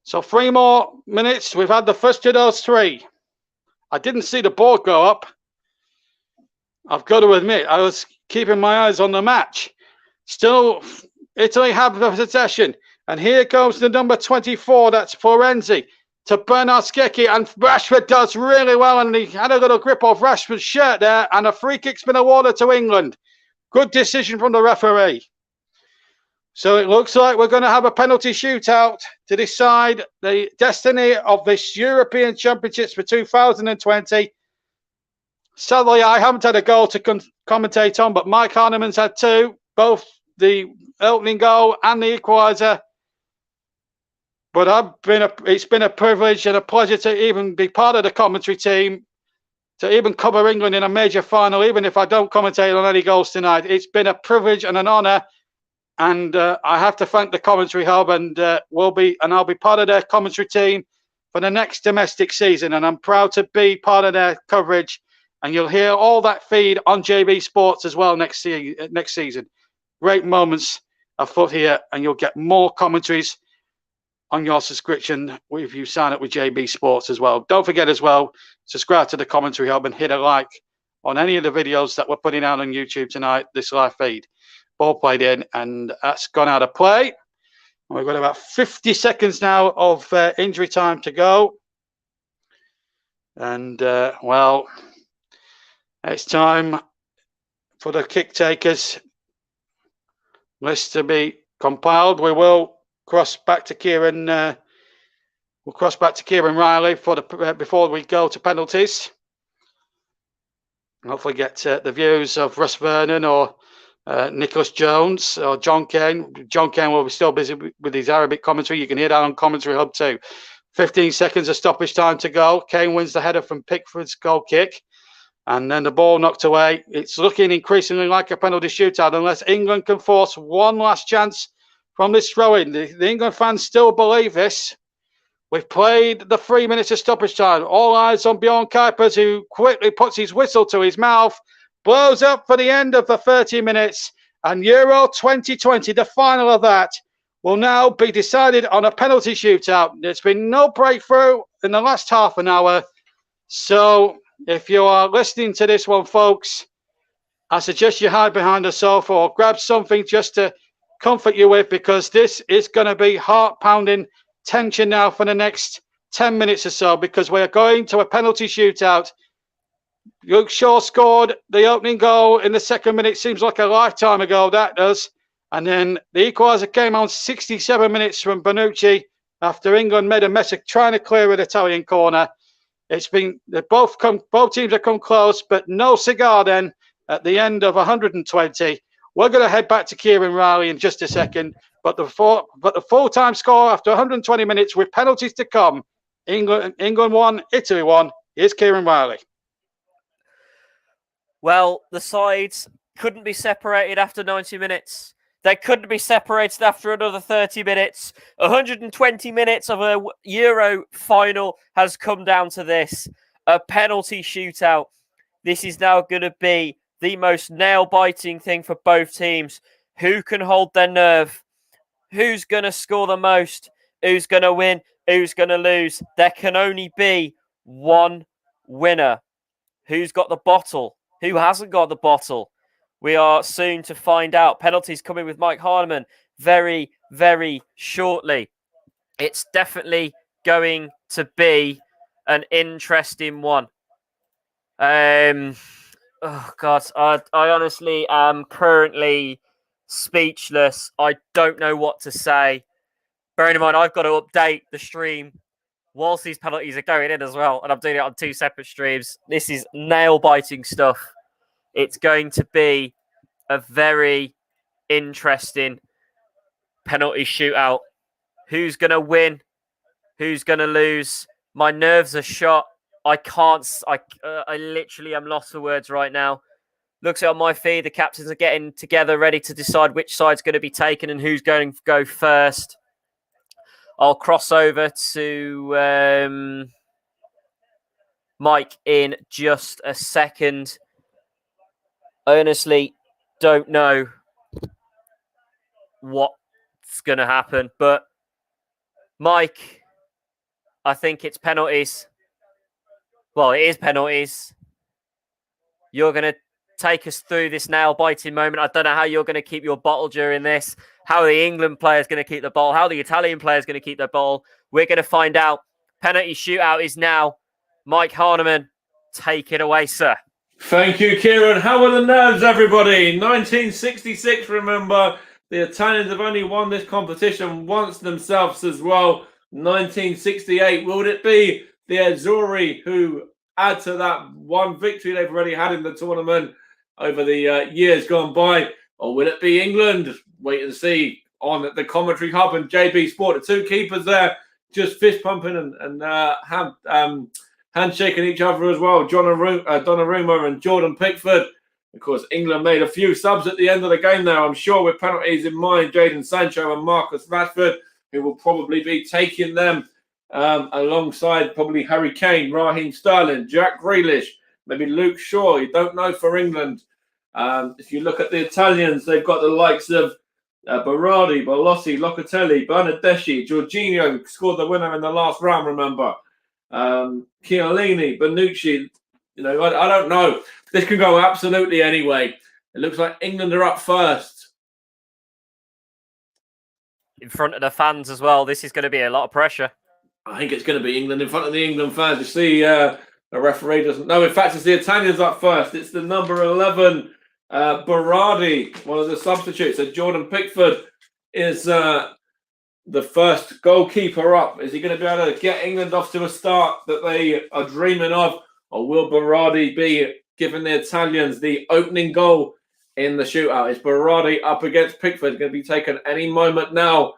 So 3 more minutes. We've had the first of those 3. I didn't see the board go up. I've got to admit, I was keeping my eyes on the match. Still, Italy have the possession. And here comes the number 24. That's Florenzi to Bernard Skecki, and Rashford does really well, and he had a little grip off Rashford's shirt there, and a free kick's been awarded to England. Good decision from the referee. So it looks like we're going to have a penalty shootout to decide the destiny of this European Championships for 2020. Sadly, I haven't had a goal to commentate on, but Mike Arneman's had 2, both the opening goal and the equaliser. But it's been a privilege and a pleasure to even be part of the commentary team, to even cover England in a major final, even if I don't commentate on any goals tonight. It's been a privilege and an honour, and I have to thank the commentary hub, and I'll be part of their commentary team for the next domestic season, and I'm proud to be part of their coverage. And you'll hear all that feed on JB Sports as well next season. Great moments afoot here, and you'll get more commentaries on your subscription if you sign up with JB Sports as well. Don't forget as well, subscribe to the commentary hub and hit a like on any of the videos that we're putting out on YouTube tonight, this live feed. Ball played in, and that's gone out of play. And we've got about 50 seconds now of injury time to go. And, well, it's time for the kick takers list to be compiled. We will cross back to Kieran. We'll cross back to Kieran Riley for the before we go to penalties. Hopefully, get the views of Russ Vernon or Nicholas Jones or John Kane. John Kane will be still busy with his Arabic commentary. You can hear that on Commentary Hub too. 15 seconds of stoppage time to go. Kane wins the header from Pickford's goal kick. And then the ball knocked away. It's looking increasingly like a penalty shootout unless England can force one last chance from this throw-in. The England fans still believe this. We've played the 3 minutes of stoppage time. All eyes on Bjorn Kuipers, who quickly puts his whistle to his mouth, blows up for the end of the 30 minutes. And Euro 2020, the final of that, will now be decided on a penalty shootout. There's been no breakthrough in the last half an hour. So if you are listening to this one, folks, I suggest you hide behind a sofa or grab something just to comfort you with, because this is going to be heart-pounding tension now for the next 10 minutes or so, because we are going to a penalty shootout. Luke Shaw scored the opening goal in the second minute. Seems like a lifetime ago, that does. And then the equaliser came on 67 minutes from Bonucci after England made a mess of trying to clear an Italian corner. It's been both teams have come close, but no cigar then at the end of 120. We're going to head back to Kieran Riley in just a second. But the full-time score after 120 minutes with penalties to come. England 1, Italy 1. Here's Kieran Riley. Well, the sides couldn't be separated after 90 minutes. They couldn't be separated after another 30 minutes. 120 minutes of a Euro final has come down to this. A penalty shootout. This is now going to be the most nail-biting thing for both teams. Who can hold their nerve? Who's going to score the most? Who's going to win? Who's going to lose? There can only be one winner. Who's got the bottle? Who hasn't got the bottle? We are soon to find out. Penalties coming with Mike Hardiman very, very shortly. It's definitely going to be an interesting one. Oh, God. I honestly am currently speechless. I don't know what to say. Bearing in mind, I've got to update the stream whilst these penalties are going in as well, and I'm doing it on two separate streams. This is nail-biting stuff. It's going to be a very interesting penalty shootout. Who's going to win? Who's going to lose? My nerves are shot. I literally am lost for words right now. Looks on my feed, the captains are getting together, ready to decide which side's going to be taken and who's going to go first. I'll cross over to Mike in just a second. I honestly don't know what's going to happen, but Mike, I think it's penalties. Well, it is penalties. You're going to take us through this nail-biting moment. I don't know how you're going to keep your bottle during this, how the England player is going to keep the ball, how the Italian player is going to keep the ball. We're going to find out. Penalty shootout is now. Mike Hardiman, take it away, sir. Thank you, Kieran. How are the nerves, everybody? 1966, remember. The Italians have only won this competition once themselves as well. 1968. Will it be the Azzurri who add to that one victory they've already had in the tournament over the years gone by? Or will it be England? Wait and see on the Commentary Hub and JB Sport. The two keepers there just fist pumping and handshaking each other as well. Donnarumma and Jordan Pickford. Of course, England made a few subs at the end of the game now, I'm sure, with penalties in mind. Jadon Sancho and Marcus Rashford, who will probably be taking them alongside probably Harry Kane, Raheem Sterling, Jack Grealish, maybe Luke Shaw. You don't know for England. If you look at the Italians, they've got the likes of Berardi, Bolotti, Locatelli, Bernardeschi, Jorginho scored the winner in the last round, remember. Chiellini, Bonucci. You know, I don't know. This can go absolutely anyway. It looks like England are up first. In front of the fans as well. This is going to be a lot of pressure. I think it's going to be England in front of the England fans. You see, the referee doesn't know. In fact, it's the Italians up first. It's the number 11 Berardi, one of the substitutes. So Jordan Pickford is the first goalkeeper up. Is he going to be able to get England off to a start that they are dreaming of? Or will Berardi be giving the Italians the opening goal in the shootout? Is Berardi up against Pickford going to be taken any moment now?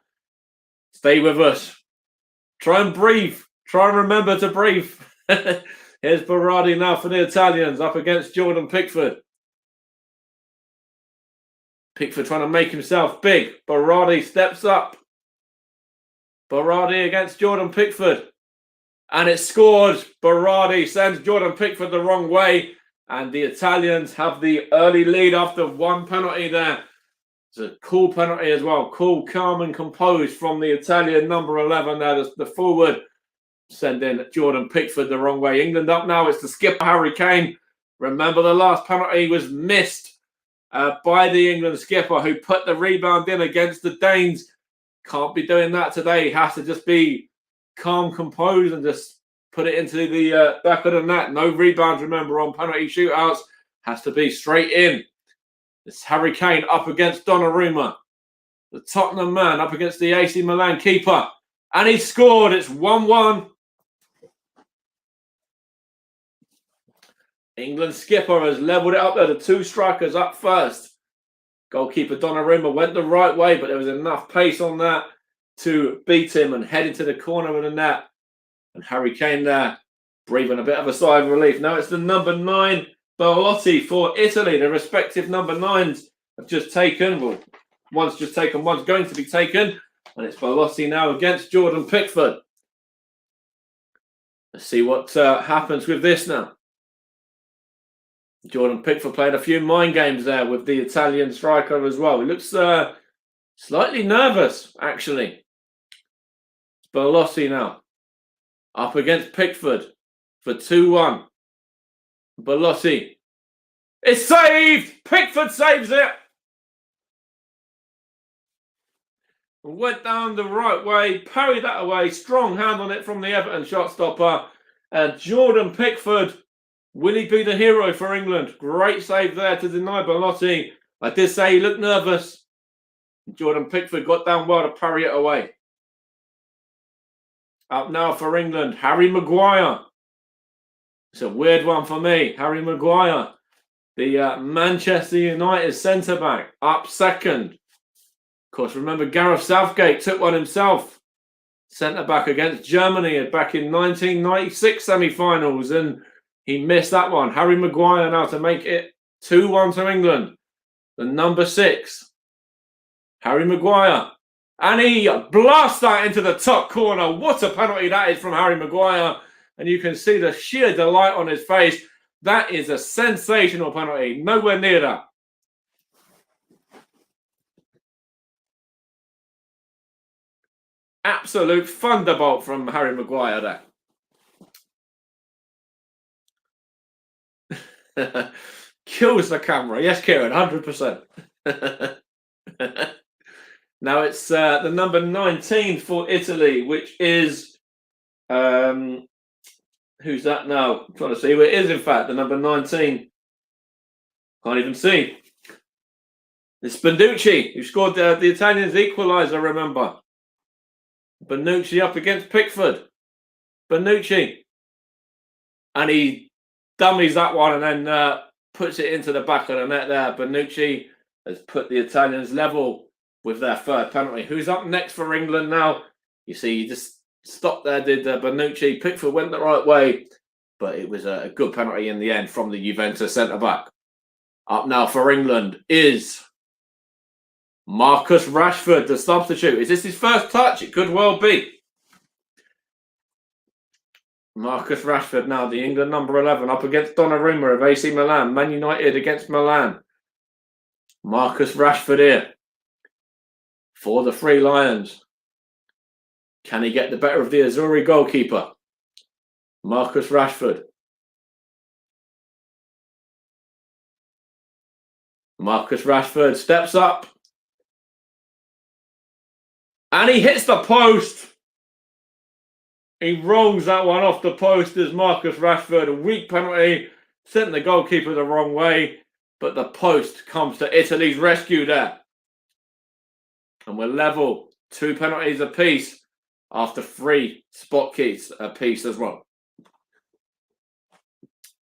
Stay with us. Try and breathe. Try and remember to breathe. Here's Berardi now for the Italians up against Jordan Pickford. Pickford trying to make himself big. Berardi steps up. Berardi against Jordan Pickford. And it's scored. Berardi sends Jordan Pickford the wrong way. And the Italians have the early lead after one penalty there. It's a cool penalty as well. Cool, calm and composed from the Italian number 11 there. The forward sending Jordan Pickford the wrong way. England up now. It's the skipper, Harry Kane. Remember the last penalty was missed by the England skipper who put the rebound in against the Danes. Can't be doing that today. He has to just be calm, composed, and just put it into the back of the net. No rebounds, remember, on penalty shootouts. Has to be straight in. It's Harry Kane up against Donnarumma. The Tottenham man up against the AC Milan keeper. And he scored. It's 1-1. England skipper has levelled it up there. The two strikers up first. Goalkeeper Donnarumma went the right way, but there was enough pace on that to beat him and head into the corner of the net. And Harry Kane there, breathing a bit of a sigh of relief. Now it's the number 9, Belotti for Italy. The respective number 9s have just taken. Well, one's just taken, one's going to be taken. And it's Belotti now against Jordan Pickford. Let's see what happens with this now. Jordan Pickford played a few mind games there with the Italian striker as well. He looks slightly nervous, actually. It's Belotti now. Up against Pickford for 2-1. Belotti. It's saved! Pickford saves it! Went down the right way, parried that away. Strong hand on it from the Everton shot stopper. And Jordan Pickford, will he be the hero for England? Great save there to deny Belotti. I did say he looked nervous. Jordan Pickford got down well to parry it away. Up now for England, Harry Maguire. It's a weird one for me. Harry Maguire, the Manchester United centre-back, up second. Of course, remember Gareth Southgate took one himself. Centre-back against Germany back in 1996 semi-finals, and he missed that one. Harry Maguire now to make it 2-1 to England. The number 6, Harry Maguire. And he blasts that into the top corner. What a penalty that is from Harry Maguire. And you can see the sheer delight on his face. That is a sensational penalty. Nowhere near that. Absolute thunderbolt from Harry Maguire there. Kills the camera. Yes, Kieran, 100%. Now it's the number 19 for Italy, which is who's that now? I'm trying to see who it is. In fact, the number 19. Can't even see. It's Bonucci, who scored the Italians' equaliser. Remember, Bonucci up against Pickford. Bonucci, and he dummies that one and then puts it into the back of the net there. Bonucci has put the Italians level with their third penalty. Who's up next for England now? You see, he just stopped there, did Bonucci. Pickford went the right way, but it was a good penalty in the end from the Juventus centre-back. Up now for England is Marcus Rashford, the substitute. Is this his first touch? It could well be. Marcus Rashford now, the England number 11, up against Donnarumma of AC Milan. Man United against Milan. Marcus Rashford here for the Three Lions. Can he get the better of the Azzurri goalkeeper? Marcus Rashford. Marcus Rashford steps up. And he hits the post. He rolls that one off the post as Marcus Rashford. A weak penalty. Sent the goalkeeper the wrong way. but the post comes to Italy's rescue there. And we're level, 2 penalties apiece after 3 spot kicks apiece as well.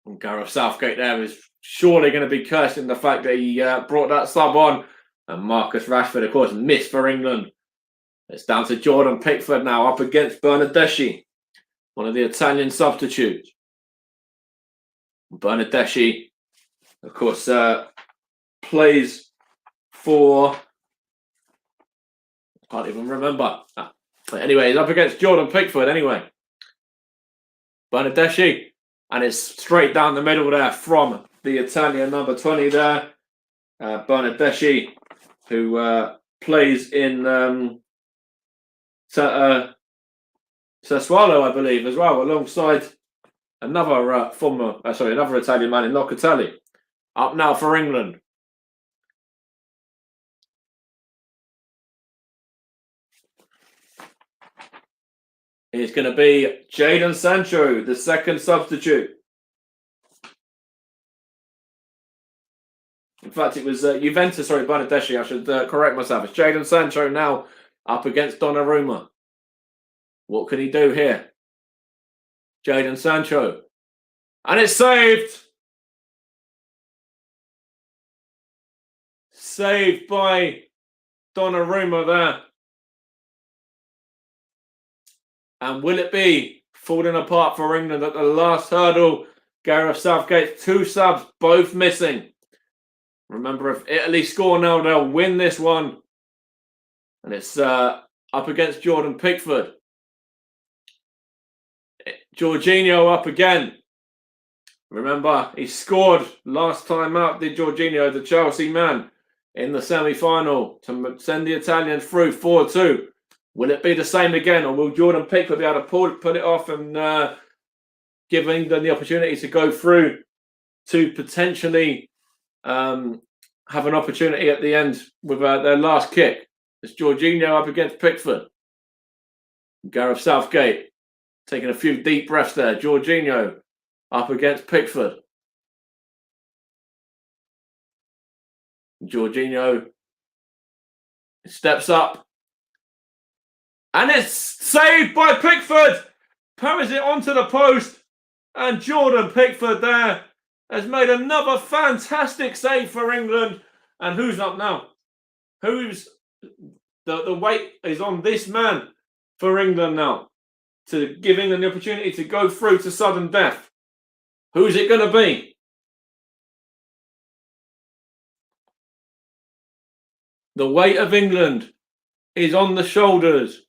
And Gareth Southgate there is surely going to be cursing the fact that he brought that sub on. And Marcus Rashford, of course, missed for England. It's down to Jordan Pickford now up against Bernardeschi, one of the Italian substitutes. Bernardeschi, of course, plays for... I can't even remember. But anyway, he's up against Jordan Pickford anyway. Bernardeschi, and it's straight down the middle there from the Italian number 20 there. Bernardeschi, who plays in Sassuolo, I believe, as well, alongside another another Italian man in Locatelli. Up now for England. It's going to be Jadon Sancho, the second substitute. In fact, it was Juventus, Bernardeschi, I should correct myself. It's Jadon Sancho now up against Donnarumma. What can he do here? Jadon Sancho. And it's saved! Saved by Donnarumma there. And will it be falling apart for England at the last hurdle? Gareth Southgate's 2 subs, both missing. Remember, if Italy score now, they'll win this one. And it's up against Jordan Pickford. Jorginho up again. Remember, he scored last time out, did Jorginho, the Chelsea man, in the semi-final to send the Italians through 4-2. Will it be the same again, or will Jordan Pickford be able to pull it off and give England the opportunity to go through to potentially have an opportunity at the end with their last kick? It's Jorginho up against Pickford. Gareth Southgate taking a few deep breaths there. Jorginho up against Pickford. Jorginho steps up. And it's saved by Pickford. Parries it onto the post. And Jordan Pickford there has made another fantastic save for England. And who's up now? Who's the weight is on this man for England now to give England the opportunity to go through to sudden death. Who's it going to be? The weight of England is on the shoulders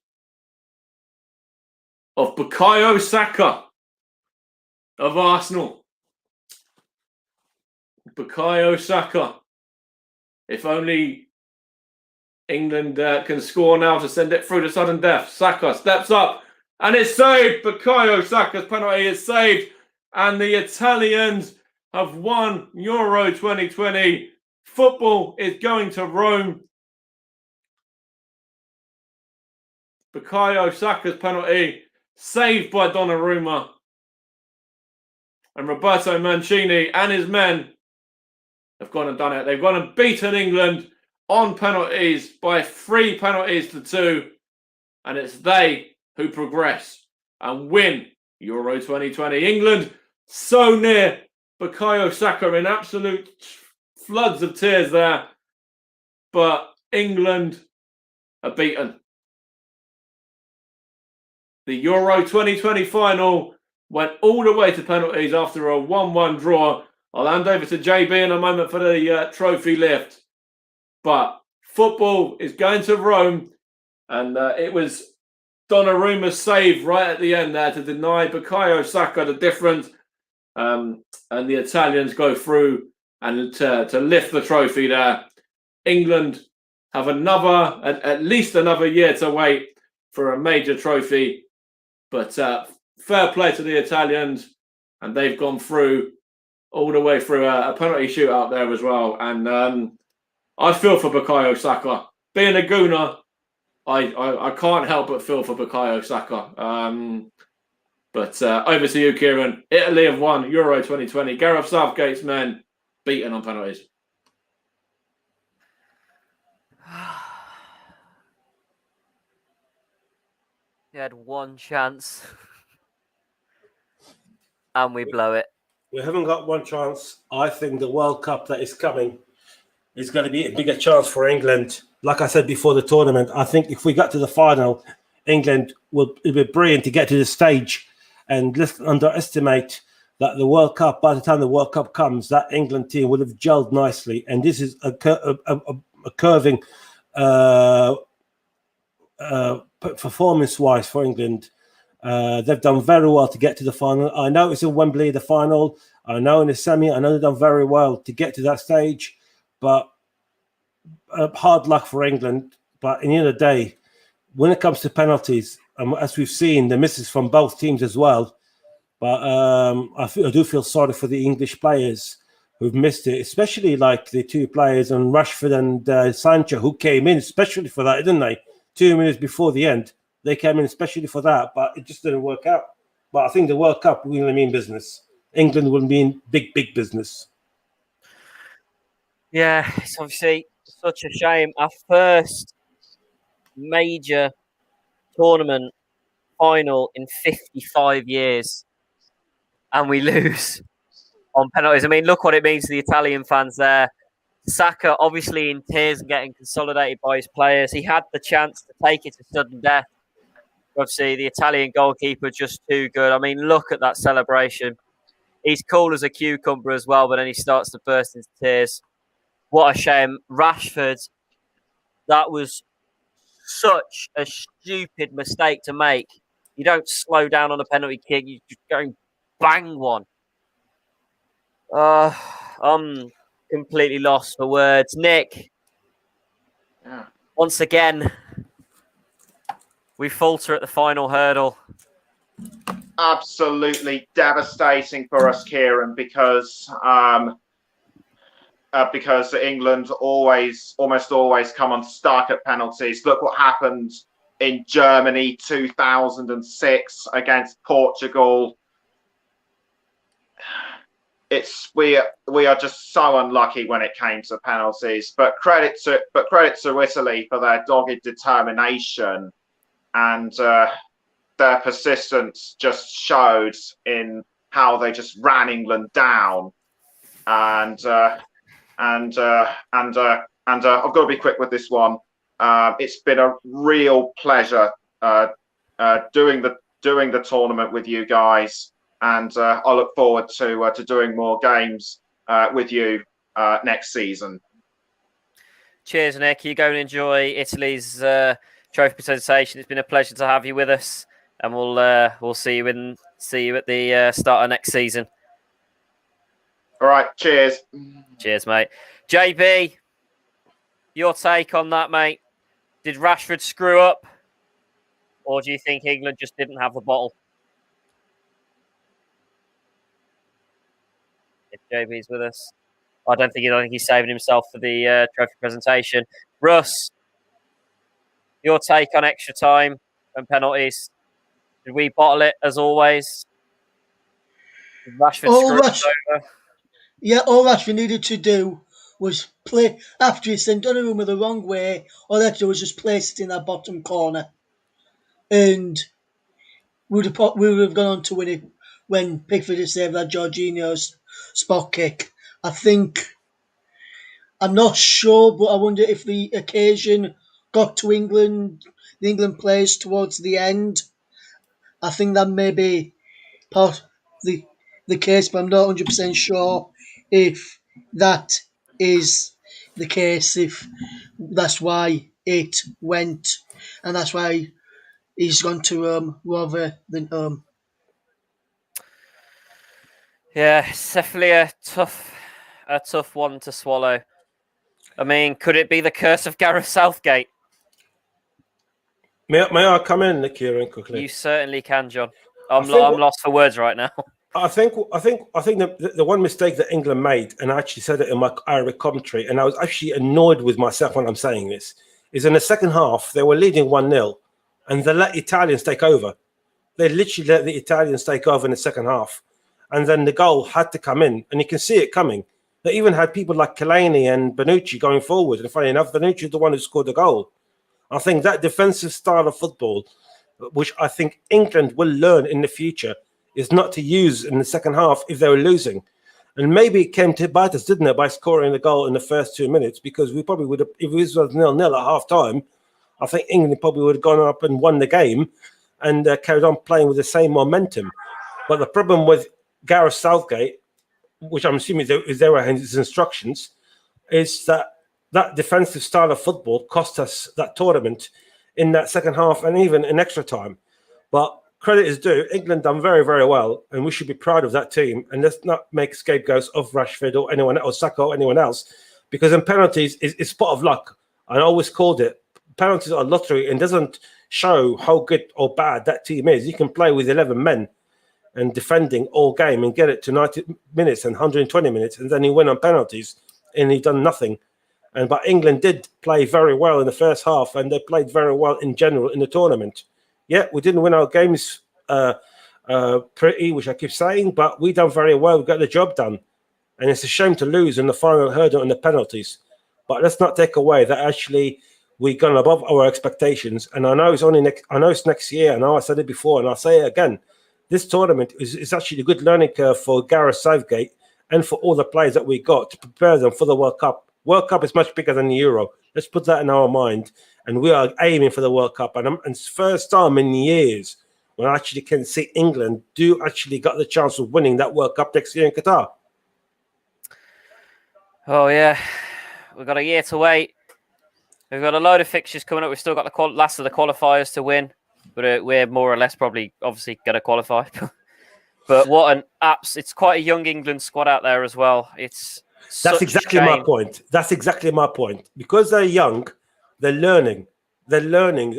of Bukayo Saka of Arsenal. Bukayo Saka. If only England can score now to send it through to sudden death. Saka steps up and it's saved. Bukayo Saka's penalty is saved. And the Italians have won Euro 2020. Football is going to Rome. Bukayo Saka's penalty saved by Donnarumma. And Roberto Mancini and his men have gone and done it. They've gone and beaten England on penalties by 3 penalties to 2. And it's they who progress and win Euro 2020. England so near. Bukayo Saka in absolute floods of tears there. But England are beaten. The Euro 2020 final went all the way to penalties after a 1-1 draw. I'll hand over to JB in a moment for the trophy lift. But football is going to Rome. And it was Donnarumma's save right at the end there to deny Bukayo Saka the difference. And the Italians go through and to lift the trophy there. England have at least another year to wait for a major trophy. But fair play to the Italians, and they've gone through all the way through a penalty shootout there as well. And I feel for Bukayo Saka. Being a Gooner, I can't help but feel for Bukayo Saka. But over to you, Kieran. Italy have won Euro 2020. Gareth Southgate's men beaten on penalties. He had one chance, and we blow it. We haven't got one chance. I think the World Cup that is coming is going to be a bigger chance for England. Like I said before the tournament, I think if we got to the final, England will be brilliant to get to the stage. And let's underestimate that the World Cup, by the time the World Cup comes, that England team will have gelled nicely. And this is a curving performance-wise for England. They've done very well to get to the final. I know it's in Wembley, the final. I know in the semi, I know they've done very well to get to that stage. But hard luck for England. But in the end of the day, when it comes to penalties, as we've seen, the misses from both teams as well. But I do feel sorry for the English players who've missed it, especially like the two players and Rashford and Sancho, who came in especially for that, didn't they? 2 minutes before the end. They came in especially for that, but it just didn't work out. But I think the World Cup will mean business. England will mean big, big business. Yeah, it's obviously such a shame. Our first major tournament final in 55 years, and we lose on penalties. I mean, look what it means to the Italian fans there. Saka obviously in tears and getting consolidated by his players. He had the chance to take it to sudden death. Obviously, the Italian goalkeeper just too good. I mean, look at that celebration. He's cool as a cucumber as well, but then he starts to burst into tears. What a shame. Rashford, that was such a stupid mistake to make. You don't slow down on a penalty kick. You just go and bang one. I'm completely lost for words. Nick, once again, we falter at the final hurdle. Absolutely devastating for us, Kieran, because England almost always come unstuck at penalties. Look what happened in Germany 2006 against Portugal. We are just so unlucky when it came to penalties. But credit to Italy for their dogged determination and their persistence just showed in how they just ran England down. And I've got to be quick with this one. It's been a real pleasure doing the tournament with you guys, and I look forward to doing more games with you next season. Cheers, Nick. You go and enjoy Italy's trophy presentation. It's been a pleasure to have you with us, and we'll see you at the start of next season. All right, cheers. Cheers, mate. JB, your take on that, mate? Did Rashford screw up, or do you think England just didn't have the bottle? If JB's with us, I don't think he's saving himself for the trophy presentation. Russ, your take on extra time and penalties? Did we bottle it as always? Did Rashford screw us over? Yeah, all Rashford needed to do was play after he sent Donnarumma the wrong way. All they had to do was just place it in that bottom corner, and we would have gone on to win it when Pickford had saved that Jorginho's spot kick. I'm not sure, but I wonder if the occasion got to the England players towards the end. I think that may be part of the case, but I'm not 100% sure if that is the case, if that's why it went, and that's why he's gone to rather than home. Yeah, it's definitely a tough one to swallow. I mean, could it be the curse of Gareth Southgate? May I come in, Kieran, quickly? You certainly can, John. I'm lost for words right now. I think the one mistake that England made, and I actually said it in my Irish commentary, and I was actually annoyed with myself when I'm saying this, is in the second half, they were leading 1-0, and they let Italians take over. They literally let the Italians take over in the second half. And then the goal had to come in, and you can see it coming. They even had people like Kalani and Bonucci going forward. And funny enough, Bonucci is the one who scored the goal. I think that defensive style of football, which I think England will learn in the future, is not to use in the second half if they were losing. And maybe it came to bite us, didn't it, by scoring the goal in the first 2 minutes, because we probably would have, if it was 0-0 at half time, I think England probably would have gone up and won the game and carried on playing with the same momentum. But the problem with Gareth Southgate, which I'm assuming is there were his instructions, is that defensive style of football cost us that tournament in that second half and even in extra time. But credit is due. England done very, very well, and we should be proud of that team. And let's not make scapegoats of Rashford or anyone else, Saka or anyone else, because in penalties is spot of luck. I always called it. Penalties are lottery and doesn't show how good or bad that team is. You can play with 11 men and defending all game and get it to 90 minutes and 120 minutes, and then you win on penalties, and he done nothing. But England did play very well in the first half, and they played very well in general in the tournament. Yeah, we didn't win our games pretty, which I keep saying, but we done very well. We got the job done, and it's a shame to lose in the final hurdle and the penalties. But let's not take away that actually we gone above our expectations. And I know it's only it's next year. I know I said it before, and I'll say it again. This tournament is actually a good learning curve for Gareth Southgate and for all the players that we got to prepare them for the World Cup. World Cup is much bigger than the Euro. Let's put that in our mind. And we are aiming for the World Cup. And it's first time in years when I actually can see England do actually got the chance of winning that World Cup next year in Qatar. Oh, yeah. We've got a year to wait. We've got a load of fixtures coming up. We've still got the last of the qualifiers to win. But we're more or less probably obviously going to qualify. But what an it's quite a young England squad out there as well. That's exactly my point. That's exactly my point. Because they're young, they're learning. They're learning.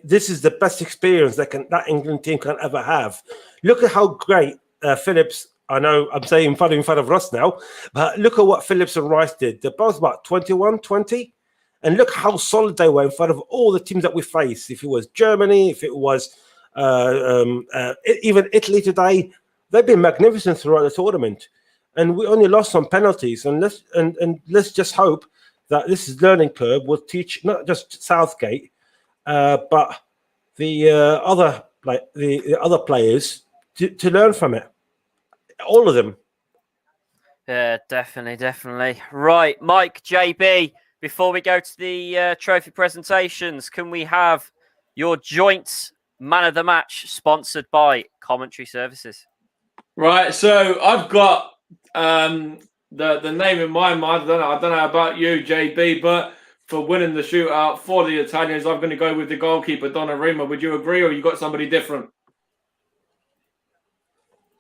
This is the best experience that England team can ever have. Look at how great Phillips. I know I'm saying in front of Ross now, but look at what Phillips and Rice did. They're both about 21, 20. And look how solid they were in front of all the teams that we face. If it was Germany, if it was even Italy today, they've been magnificent throughout the tournament. And we only lost on penalties. And let's just hope that this learning curve will teach not just Southgate, but the other players to learn from it. All of them. Yeah, definitely. Right, Mike, JB. Before we go to the trophy presentations, can we have your joint man of the match sponsored by Commentary Services? Right, so I've got the name in my mind. I don't know about you, JB, but for winning the shootout for the Italians, I'm going to go with the goalkeeper, Donnarumma. Would you agree, or you got somebody different?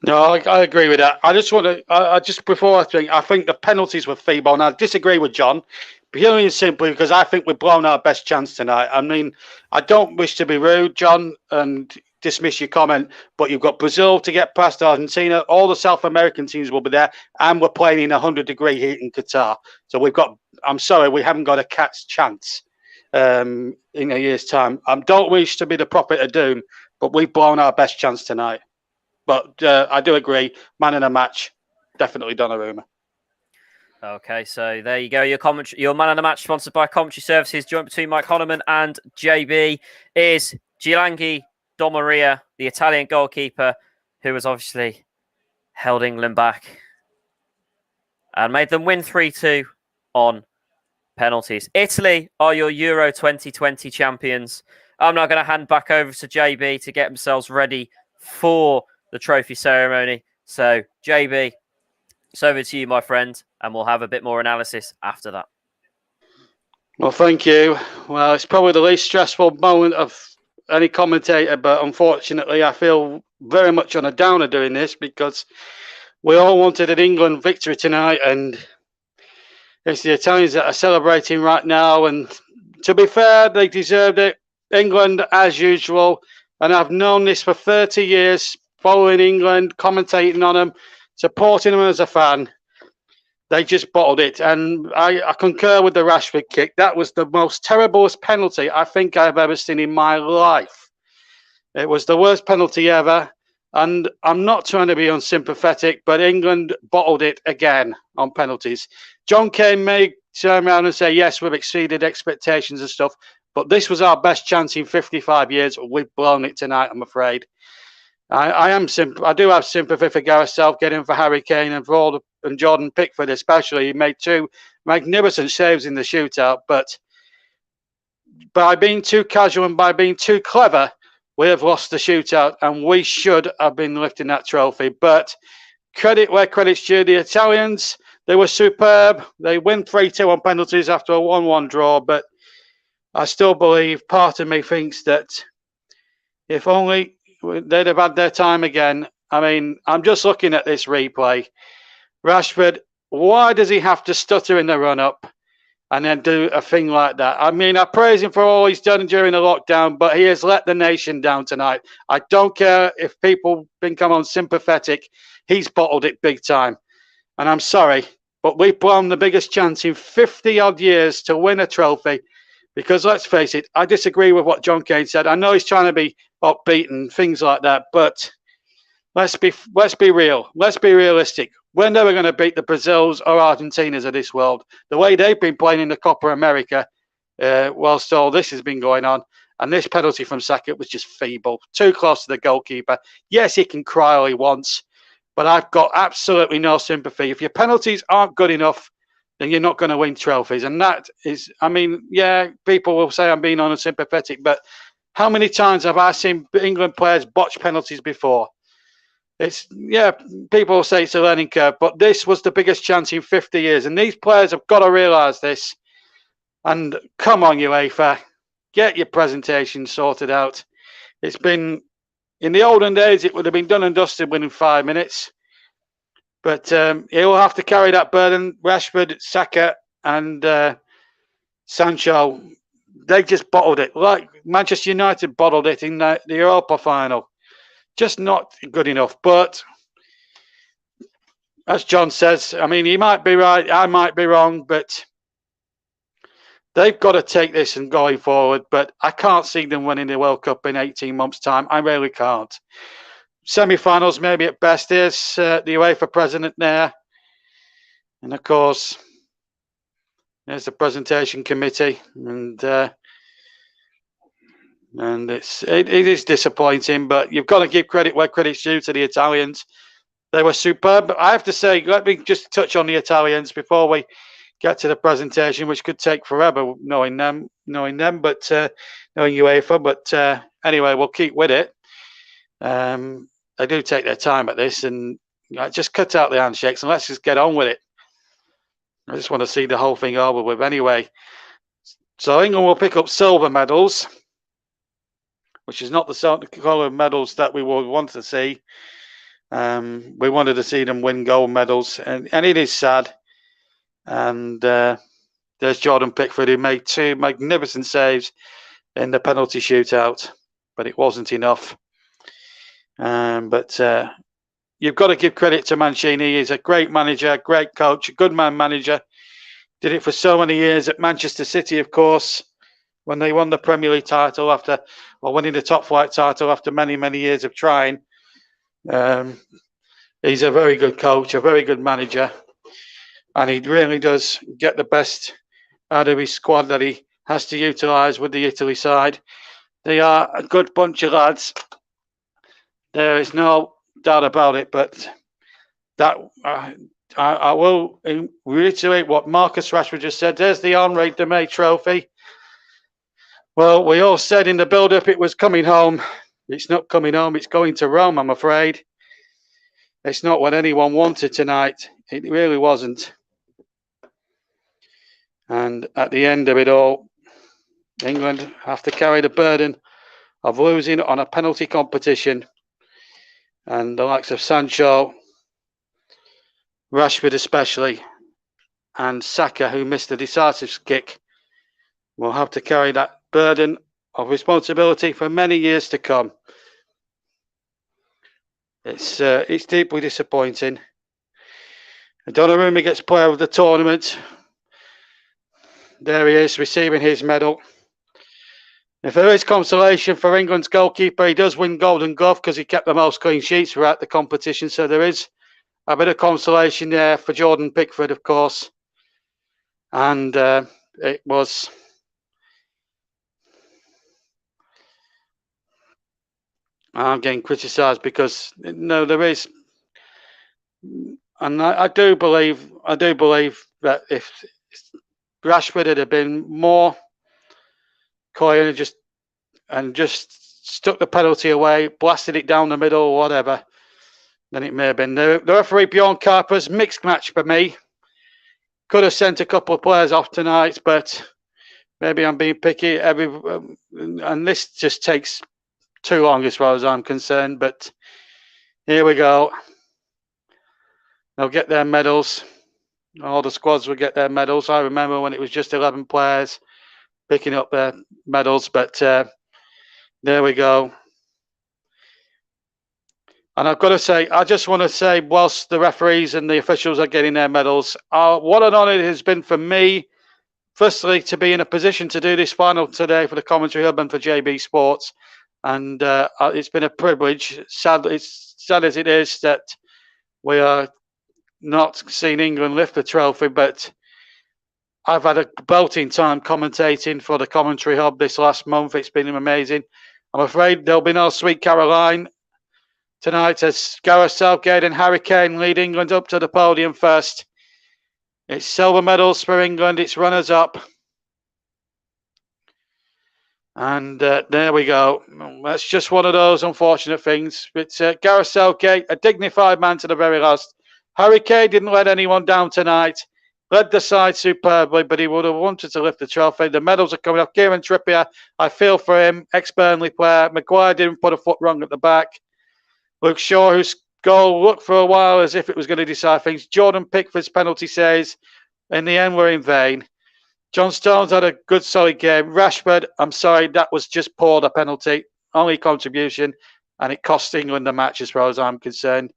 No, I agree with that. I just want to, I think the penalties were feeble, and I disagree with John, purely and simply because I think we've blown our best chance tonight. I mean, I don't wish to be rude, John, and dismiss your comment, but you've got Brazil to get past Argentina. All the South American teams will be there, and we're playing in 100-degree heat in Qatar. So I'm sorry, we haven't got a cat's chance in a year's time. I don't wish to be the prophet of doom, but we've blown our best chance tonight. But I do agree, man in a match, definitely Donnarumma. Okay, so there you go. Your man of the match, sponsored by Commentary Services, joint between Mike Honeyman and JB, is Gianluigi Di Maria, the Italian goalkeeper, who has obviously held England back and made them win 3-2 on penalties. Italy are your Euro 2020 champions. I'm now going to hand back over to JB to get themselves ready for the trophy ceremony. So, JB, it's over to you, my friend, and we'll have a bit more analysis after that. Well, thank you. Well, it's probably the least stressful moment of any commentator, but unfortunately, I feel very much on a downer doing this because we all wanted an England victory tonight, and it's the Italians that are celebrating right now. And to be fair, they deserved it. England, as usual, and I've known this for 30 years, following England, commentating on them, supporting them as a fan. They just bottled it. And I concur with the Rashford kick. That was the most terriblest penalty I think I've ever seen in my life. It was the worst penalty ever. And I'm not trying to be unsympathetic, but England bottled it again on penalties. John Cain may turn around and say, yes, we've exceeded expectations and stuff, but this was our best chance in 55 years. We've blown it tonight, I'm afraid. I do have sympathy for Gareth Southgate and for Harry Kane and for all and Jordan Pickford especially. He made 2 magnificent saves in the shootout, but by being too casual and by being too clever, we have lost the shootout, and we should have been lifting that trophy. But credit where credit's due. The Italians, they were superb. They win 3-2 on penalties after a 1-1 draw, but I still believe, part of me thinks that if only they'd have had their time again. I mean, I'm just looking at this replay. Rashford, why does he have to stutter in the run-up and then do a thing like that? I mean, I praise him for all he's done during the lockdown, but he has let the nation down tonight. I don't care if people become unsympathetic. He's bottled it big time. And I'm sorry, but we've blown the biggest chance in 50-odd years to win a trophy. Because let's face it, I disagree with what John Cain said. I know he's trying to be upbeat and things like that, but let's be real. Let's be realistic. We're never going to beat the Brazils or Argentinas of this world. The way they've been playing in the Copa America, whilst all this has been going on, and this penalty from Saka was just feeble, too close to the goalkeeper. Yes, he can cry all he wants, but I've got absolutely no sympathy. If your penalties aren't good enough, then you're not going to win trophies. And that is, I mean, yeah, people will say I'm being unsympathetic, but how many times have I seen England players botch penalties before? It's, yeah, people will say it's a learning curve, but this was the biggest chance in 50 years. And these players have got to realise this. And come on, UEFA, get your presentation sorted out. It's been, in the olden days, it would have been done and dusted within 5 minutes. But he'll have to carry that burden. Rashford, Saka, and Sancho, they just bottled it. Like Manchester United bottled it in the Europa final. Just not good enough. But as John says, I mean, he might be right, I might be wrong, but they've got to take this and going forward. But I can't see them winning the World Cup in 18 months' time. I really can't. Semi-finals maybe at best. Here's the UEFA president there, and of course there's the presentation committee, and it is disappointing, but you've got to give credit where credit's due to the Italians. They were superb. But I have to say, let me just touch on the Italians before we get to the presentation, which could take forever knowing them, but knowing UEFA. But anyway, we'll keep with it. They do take their time at this, and just cut out the handshakes and let's just get on with it. I just want to see the whole thing over with anyway. So England will pick up silver medals, which is not the colour of medals that we would want to see. We wanted to see them win gold medals, and it is sad. And there's Jordan Pickford, who made 2 magnificent saves in the penalty shootout, but it wasn't enough. But you've got to give credit to Mancini. He's a great manager, great coach, a good man manager. Did it for so many years at Manchester City, of course, when they won the Premier League title winning the top flight title after many, many years of trying. He's a very good coach, a very good manager, and he really does get the best out of his squad that he has to utilise with the Italy side. They are a good bunch of lads. There is no doubt about it, but that I will reiterate what Marcus Rashford just said. There's the Henri Demé trophy. Well, we all said in the build-up it was coming home. It's not coming home. It's going to Rome, I'm afraid. It's not what anyone wanted tonight. It really wasn't. And at the end of it all, England have to carry the burden of losing on a penalty competition. And the likes of Sancho, Rashford especially, and Saka, who missed the decisive kick, will have to carry that burden of responsibility for many years to come. It's deeply disappointing. Donnarumma gets player of the tournament. There he is, receiving his medal. If there is consolation for England's goalkeeper, he does win Golden Glove because he kept the most clean sheets throughout the competition. So there is a bit of consolation there for Jordan Pickford, of course. And it was... I'm getting criticised because, no, there is... And I do believe that if Rashford had been more coy and just stuck the penalty away, blasted it down the middle or whatever, then it may have been. The referee, Bjorn Karpers, mixed match for me. Could have sent a couple of players off tonight, but maybe I'm being picky. And this just takes too long as far as I'm concerned. But here we go. They'll get their medals. All the squads will get their medals. I remember when it was just 11 players picking up their medals, but there we go. And I've got to say, I just want to say, whilst the referees and the officials are getting their medals, what an honour it has been for me, firstly, to be in a position to do this final today for the Commentary Hub and for JB Sports. And it's been a privilege. Sad as it is that we are not seeing England lift the trophy, but I've had a belting time commentating for the Commentary Hub this last month. It's been amazing. I'm afraid there'll be no Sweet Caroline tonight as Gareth Southgate and Harry Kane lead England up to the podium first. It's silver medals for England. It's runners-up. And there we go. That's just one of those unfortunate things. It's Gareth Southgate, a dignified man to the very last. Harry Kane didn't let anyone down tonight. Led the side superbly, but he would have wanted to lift the trophy. The medals are coming up. Kieran Trippier, I feel for him. Ex-Burnley player. Maguire didn't put a foot wrong at the back. Luke Shaw, whose goal looked for a while as if it was going to decide things. Jordan Pickford's penalty saves in the end were in vain. John Stones had a good, solid game. Rashford, I'm sorry, that was just poor, the penalty. Only contribution, and it cost England the match as far as I'm concerned.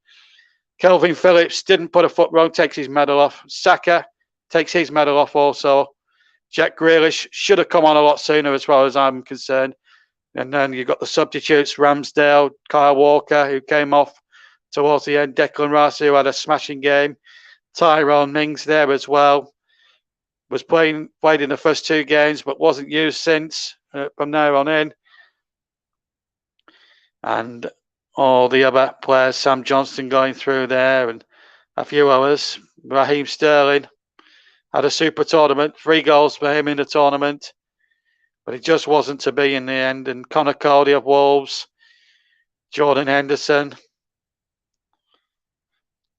Kelvin Phillips didn't put a foot wrong, takes his medal off. Saka takes his medal off also. Jack Grealish should have come on a lot sooner as far as I'm concerned. And then you've got the substitutes, Ramsdale, Kyle Walker, who came off towards the end. Declan Rice, who had a smashing game. Tyrone Mings there as well. Was played in the first two games, but wasn't used since from there on in. And all the other players, Sam Johnston going through there and a few others. Raheem Sterling had a super tournament, 3 goals for him in the tournament, but it just wasn't to be in the end. And Connor Cody of Wolves, Jordan Henderson,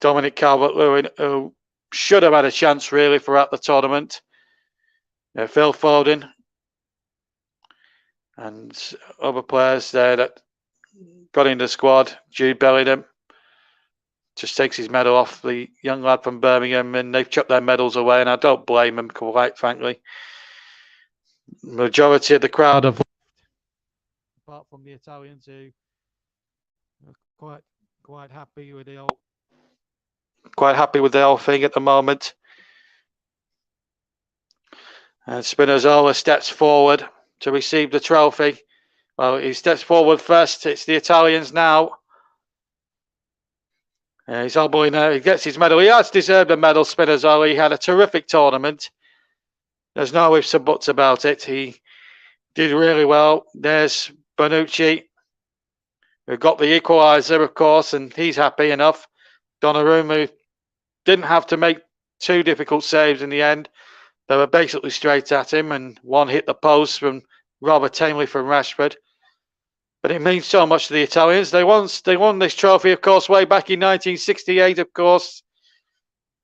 Dominic Calvert-Lewin, who should have had a chance really throughout the tournament. Phil Foden and other players there that got in the squad. Jude Bellingham just takes his medal off, the young lad from Birmingham, and they've chucked their medals away, and I don't blame them, quite frankly. Majority of the crowd have, apart from the Italians, who are quite happy with the whole thing at the moment. And Spinazzola steps forward to receive the trophy. Well, he steps forward first. It's the Italians now. He's hobbling now. He gets his medal. He has deserved a medal, Spinazzola. He had a terrific tournament. There's no ifs and buts about it. He did really well. There's Bonucci, who got the equaliser, of course, and he's happy enough. Donnarumma didn't have to make too difficult saves in the end. They were basically straight at him, and one hit the post from rather tamely from Rashford. But it means so much to the Italians. They won this trophy, of course, way back in 1968, of course.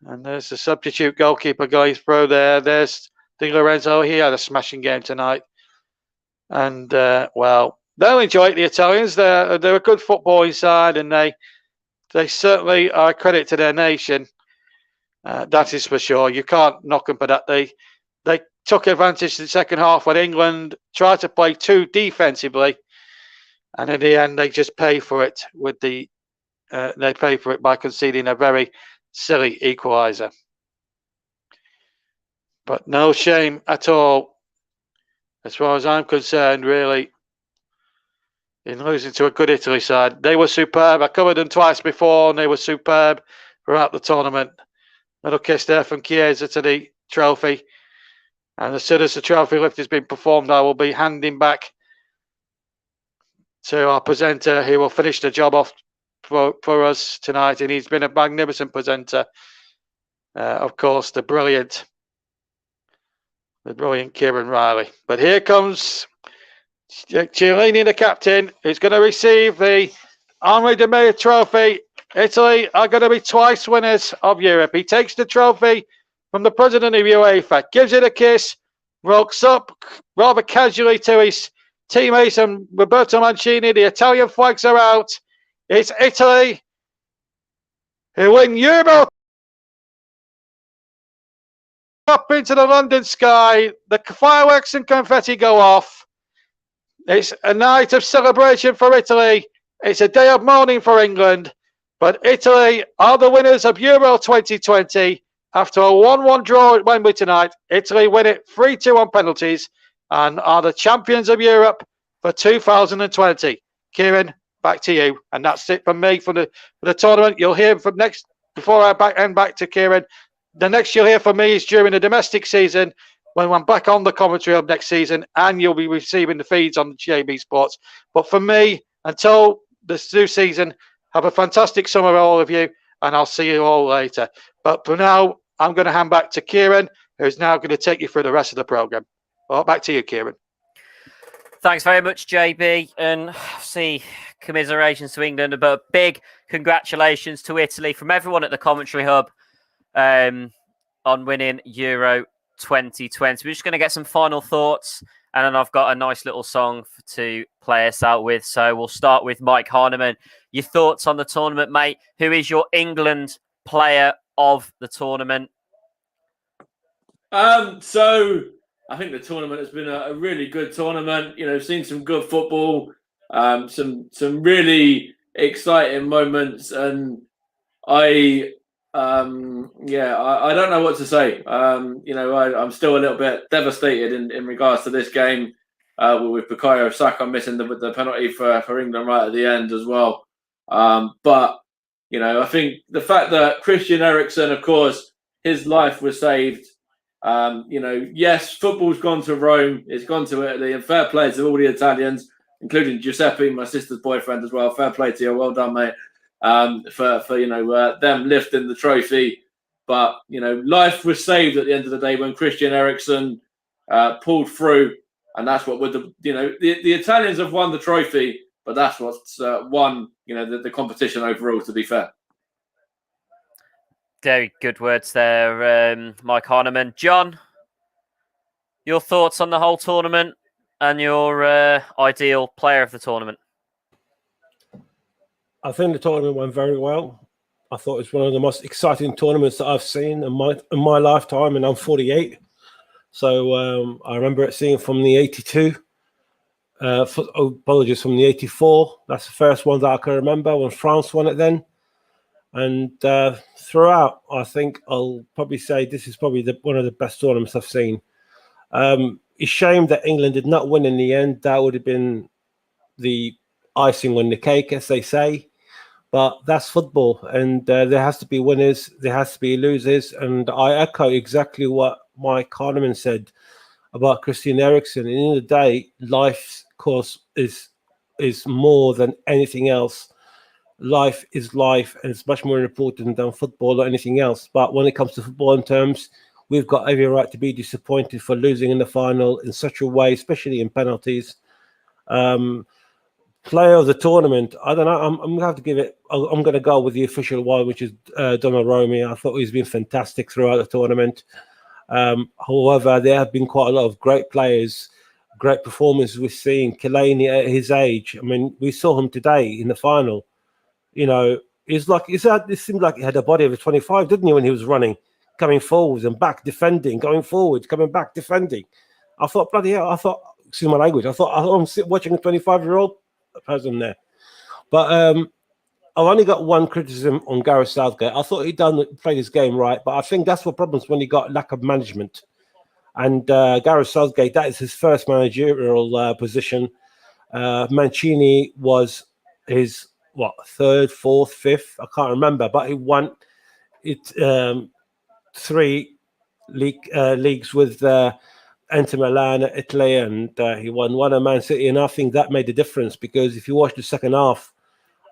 And there's the substitute goalkeeper going through there. There's Di Lorenzo. He had a smashing game tonight. And, well, they'll enjoy it, the Italians. They're a good footballing side, and they certainly are a credit to their nation. That is for sure. You can't knock them for that. They took advantage in the second half when England tried to play too defensively, and in the end they just pay for it with they pay for it by conceding a very silly equaliser. But no shame at all as far as I'm concerned, really, in losing to a good Italy side. They were superb. I covered them twice before, and they were superb throughout the tournament. Little kiss there from Chiesa to the trophy. And as soon as the trophy lift has been performed, I will be handing back to our presenter, who will finish the job off for us tonight. And he's been a magnificent presenter. Of course, the brilliant Kieran Riley. But here comes Chiellini, the captain, who's going to receive the Henri de Meyer trophy. Italy are going to be twice winners of Europe. He takes the trophy from the president of UEFA, gives it a kiss, walks up rather casually to his teammates and Roberto Mancini. The Italian flags are out. It's Italy who win Euro. Up into the London sky, the fireworks and confetti go off. It's a night of celebration for Italy. It's a day of mourning for England. But Italy are the winners of Euro 2020. After a 1-1 draw at Wembley tonight, Italy win it 3-2 on penalties and are the champions of Europe for 2020. Kieran, back to you. And that's it from me for the tournament. You'll hear from next, before I end back to Kieran, the next you'll hear from me is during the domestic season, when I'm back on the commentary of next season, and you'll be receiving the feeds on the JB Sports. But for me, until the new season, have a fantastic summer, all of you, and I'll see you all later. But for now, I'm going to hand back to Kieran, who's now going to take you through the rest of the programme. Well, back to you, Kieran. Thanks very much, JB. And see, commiserations to England, but a big congratulations to Italy from everyone at the Commentary Hub on winning Euro 2020. We're just going to get some final thoughts, and then I've got a nice little song to play us out with. So we'll start with Mike Harneman. Your thoughts on the tournament, mate? Who is your England player of the tournament? So I think the tournament has been a really good tournament. You know, seen some good football, some really exciting moments, and I don't know what to say. You know, I'm still a little bit devastated in regards to this game with Bukayo Saka missing the penalty for England right at the end as well. But you know, I think the fact that Christian Eriksen, of course, his life was saved. You know, yes, football's gone to Rome, it's gone to Italy, and fair play to all the Italians, including Giuseppe, my sister's boyfriend as well. Fair play to you, well done, mate. For you know them lifting the trophy, but you know, life was saved at the end of the day when Christian Eriksen pulled through, and that's what with the Italians have won the trophy, but that's what's won the competition overall. To be fair. Very good words there, Mike Harneman. John, your thoughts on the whole tournament and your ideal player of the tournament? I think the tournament went very well. I thought it was one of the most exciting tournaments that I've seen in my lifetime, and I'm 48. So I remember seeing from the 82. Apologies, from the 84. That's the first one that I can remember when France won it then. And throughout, I think I'll probably say this is probably one of the best tournaments I've seen. It's a shame that England did not win in the end. That would have been the icing on the cake, as they say. But that's football, and there has to be winners, there has to be losers. And I echo exactly what Mike Harneman said about Christian Eriksen. At the end of the day, life's course is more than anything else. Life is life, and it's much more important than football or anything else. But when it comes to football in terms, we've got every right to be disappointed for losing in the final in such a way, especially in penalties. Player of the tournament, I don't know. I'm going to have to give it. I'm going to go with the official one, which is Donnarumma. I thought he's been fantastic throughout the tournament. However, there have been quite a lot of great players, great performances we've seen. Fellaini at his age. I mean, we saw him today in the final. You know, it seemed like he had a body of a 25, didn't he, when he was running, coming forwards and back, defending, going forwards, coming back, defending. I thought, bloody hell, excuse my language, I thought I'm watching a 25-year-old person there. But I've only got one criticism on Gareth Southgate. I thought he'd played his game right, but I think that's what problems when he got lack of management. And Gareth Southgate, that is his first managerial position. Mancini was his, third, fourth, fifth? I can't remember, but he won it 3 leagues with Inter Milan at Italy, and he won one at Man City. And I think that made a difference, because if you watch the second half,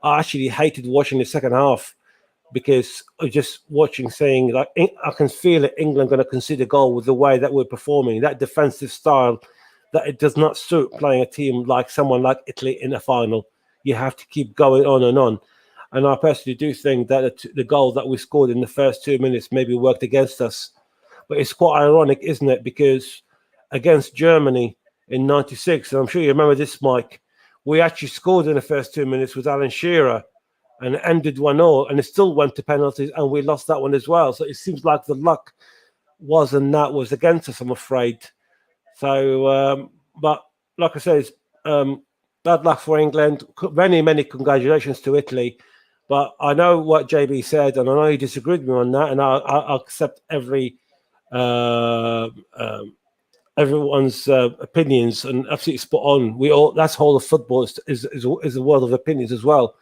I actually hated watching the second half, because just watching, saying like, I can feel it, England going to concede a goal with the way that we're performing, that defensive style, that it does not suit playing a team like someone like Italy in a final. You have to keep going on and on. And I personally do think that the goal that we scored in the first 2 minutes maybe worked against us. But it's quite ironic, isn't it? Because against Germany in '96, and I'm sure you remember this, Mike, we actually scored in the first 2 minutes with Alan Shearer, and it ended 1-0, and it still went to penalties, and we lost that one as well. So it seems like the luck was against us, I'm afraid. So, but like I said, bad luck for England. Many, many congratulations to Italy. But I know what JB said, and I know he disagreed with me on that, and I accept everyone's opinions, and absolutely spot on. That's whole of football is a world of opinions as well.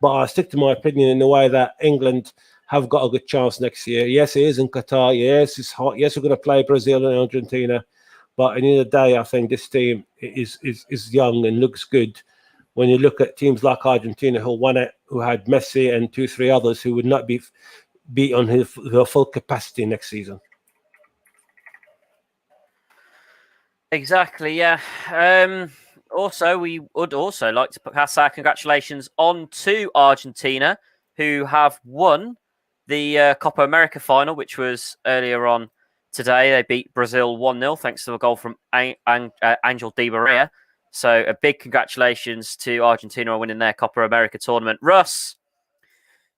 But I stick to my opinion in the way that England have got a good chance next year. Yes, it is in Qatar. Yes, it's hot. Yes, we're going to play Brazil and Argentina. But at the end of the day, I think this team is young and looks good. When you look at teams like Argentina, who won it, who had Messi and 2-3 others who would not be on their full capacity next season. Exactly, yeah. Also, we would also like to pass our congratulations on to Argentina, who have won the Copa America final, which was earlier on today. They beat Brazil 1-0 thanks to a goal from Angel Di Maria. So a big congratulations to Argentina on winning their Copa America tournament. Russ,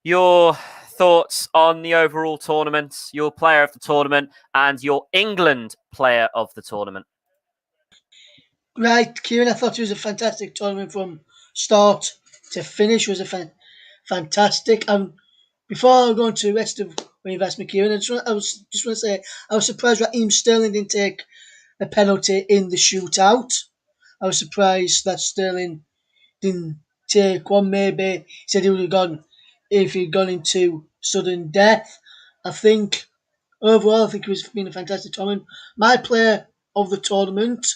your thoughts on the overall tournament, your player of the tournament, and your England player of the tournament? Right, Kieran, I thought it was a fantastic tournament from start to finish. It was a fantastic. Before I go on to the rest of what you've asked me, Kieran, I just want to say I was surprised Raheem Sterling didn't take a penalty in the shootout. I was surprised that Sterling didn't take one. Maybe he said he would have gone if he'd gone into sudden death. I think overall, it was been a fantastic tournament. My player of the tournament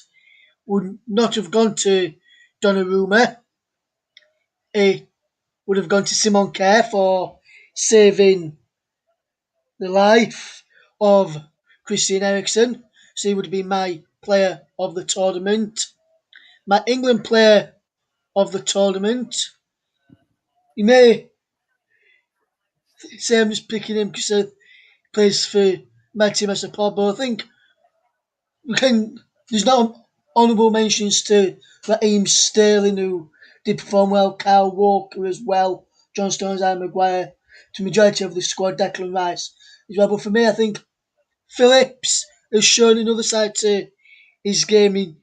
would not have gone to Donnarumma. It would have gone to Simon Kerr for saving the life of Christian Eriksen. So he would have been my player of the tournament. My England player of the tournament, you may say I'm just picking him because he plays for my team, I support, but I think there's not honourable mentions to Raheem Sterling, who did perform well, Kyle Walker as well, John Stones, Harry Maguire, to the majority of the squad, Declan Rice as well. But for me, I think Phillips has shown another side to his game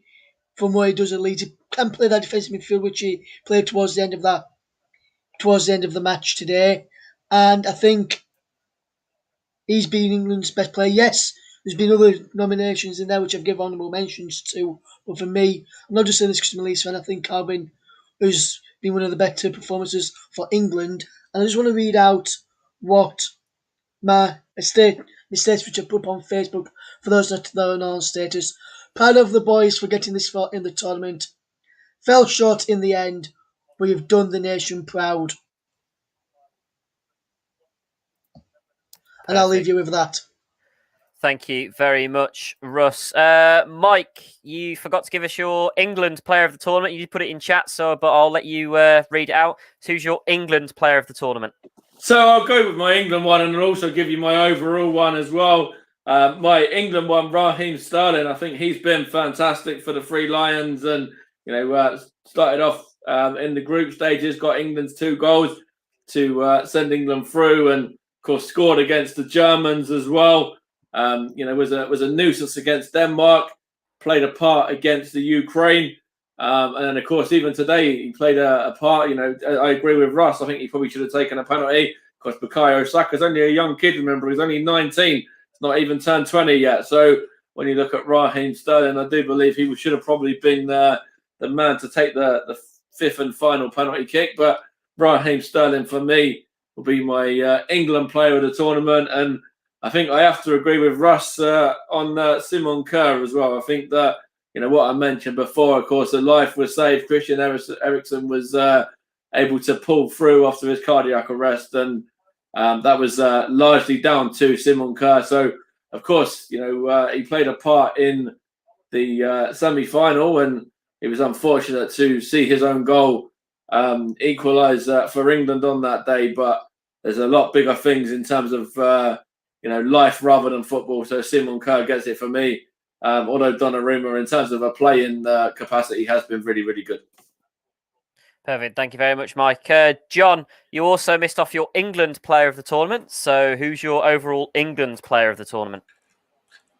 from what he does at Leeds. He can play that defensive midfield, which he played towards the end of the match today. And I think he's been England's best player. Yes, there's been other nominations in there which I've given honourable mentions to, but for me, I'm not just saying this because I'm a Leeds fan. I think Calvin has been one of the better performances for England. And I just want to read out what my status which I put up on Facebook for those that are not on status. Proud of the boys for getting this far in the tournament. Fell short in the end, but you've done the nation proud. And I'll leave you with that. Thank you very much, Russ. Mike, you forgot to give us your England player of the tournament. You put it in chat, but I'll let you read it out. So who's your England player of the tournament? So I'll go with my England one and also give you my overall one as well. My England one, Raheem Sterling. I think he's been fantastic for the Three Lions, and started off in the group stages, got England's 2 goals to send England through, and of course scored against the Germans as well. Was a nuisance against Denmark, played a part against the Ukraine, and then of course even today he played a part. I agree with Russ. I think he probably should have taken a penalty. Of course, Bukayo Saka's only a young kid. Remember, he's only 19. He's not even turned 20 yet. So when you look at Raheem Sterling. I do believe he should have probably been the man to take the fifth and final penalty kick. But Raheem Sterling, for me, will be my England player of the tournament. And I think I have to agree with Russ on Simon Kerr as well. I think that, what I mentioned before, of course, the life was saved. Christian Eriksen was able to pull through after his cardiac arrest. And that was largely down to Simon Kerr. So, of course, he played a part in the semi-final, and it was unfortunate to see his own goal equalise for England on that day. But there's a lot bigger things in terms of life rather than football. So Simon Kerr gets it for me. Although Donnarumma, in terms of a playing capacity, has been really, really good. Perfect. Thank you very much, Mike. John, you also missed off your England player of the tournament. So who's your overall England player of the tournament?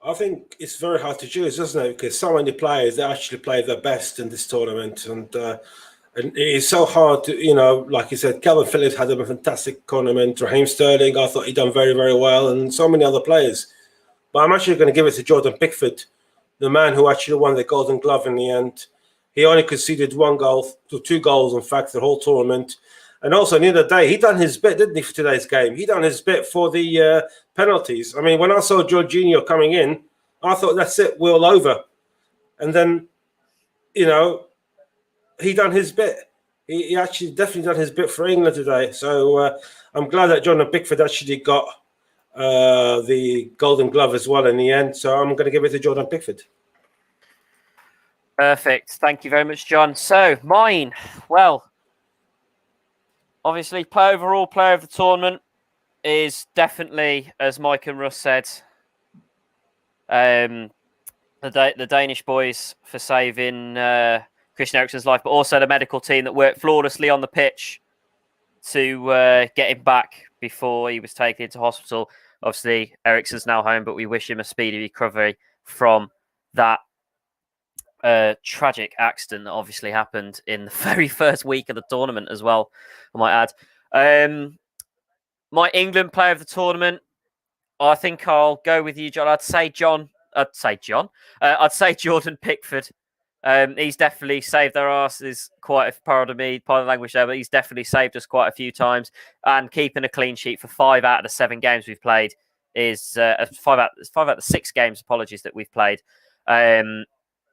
I think it's very hard to choose, isn't it? Because so many players, they actually play their best in this tournament. And it is so hard to, like you said, Calvin Phillips had a fantastic tournament. Raheem Sterling, I thought he'd done very, very well. And so many other players. But I'm actually going to give it to Jordan Pickford, the man who actually won the Golden Glove in the end. He only conceded 2 goals, in fact, the whole tournament. And also, at the end of the day, he done his bit, didn't he, for today's game? He done his bit for the penalties. I mean, when I saw Jorginho coming in, I thought, that's it, we're all over. And then, he done his bit. He actually definitely done his bit for England today. So I'm glad that Jordan Pickford actually got the Golden Glove as well in the end. So I'm going to give it to Jordan Pickford. Perfect. Thank you very much, John. So mine, well, obviously, overall player of the tournament is definitely, as Mike and Russ said, the Danish boys for saving Christian Eriksen's life, but also the medical team that worked flawlessly on the pitch to get him back before he was taken into hospital. Obviously, Eriksen's now home, but we wish him a speedy recovery from that tragic accident that obviously happened in the very first week of the tournament as well, I might add. My England player of the tournament, I think I'll go with you, John. I'd say Jordan Pickford. He's definitely saved our asses quite pardon the language there, but he's definitely saved us quite a few times. And keeping a clean sheet for 5 out of the 7 games we've played is 5 out of the 6 games, that we've played,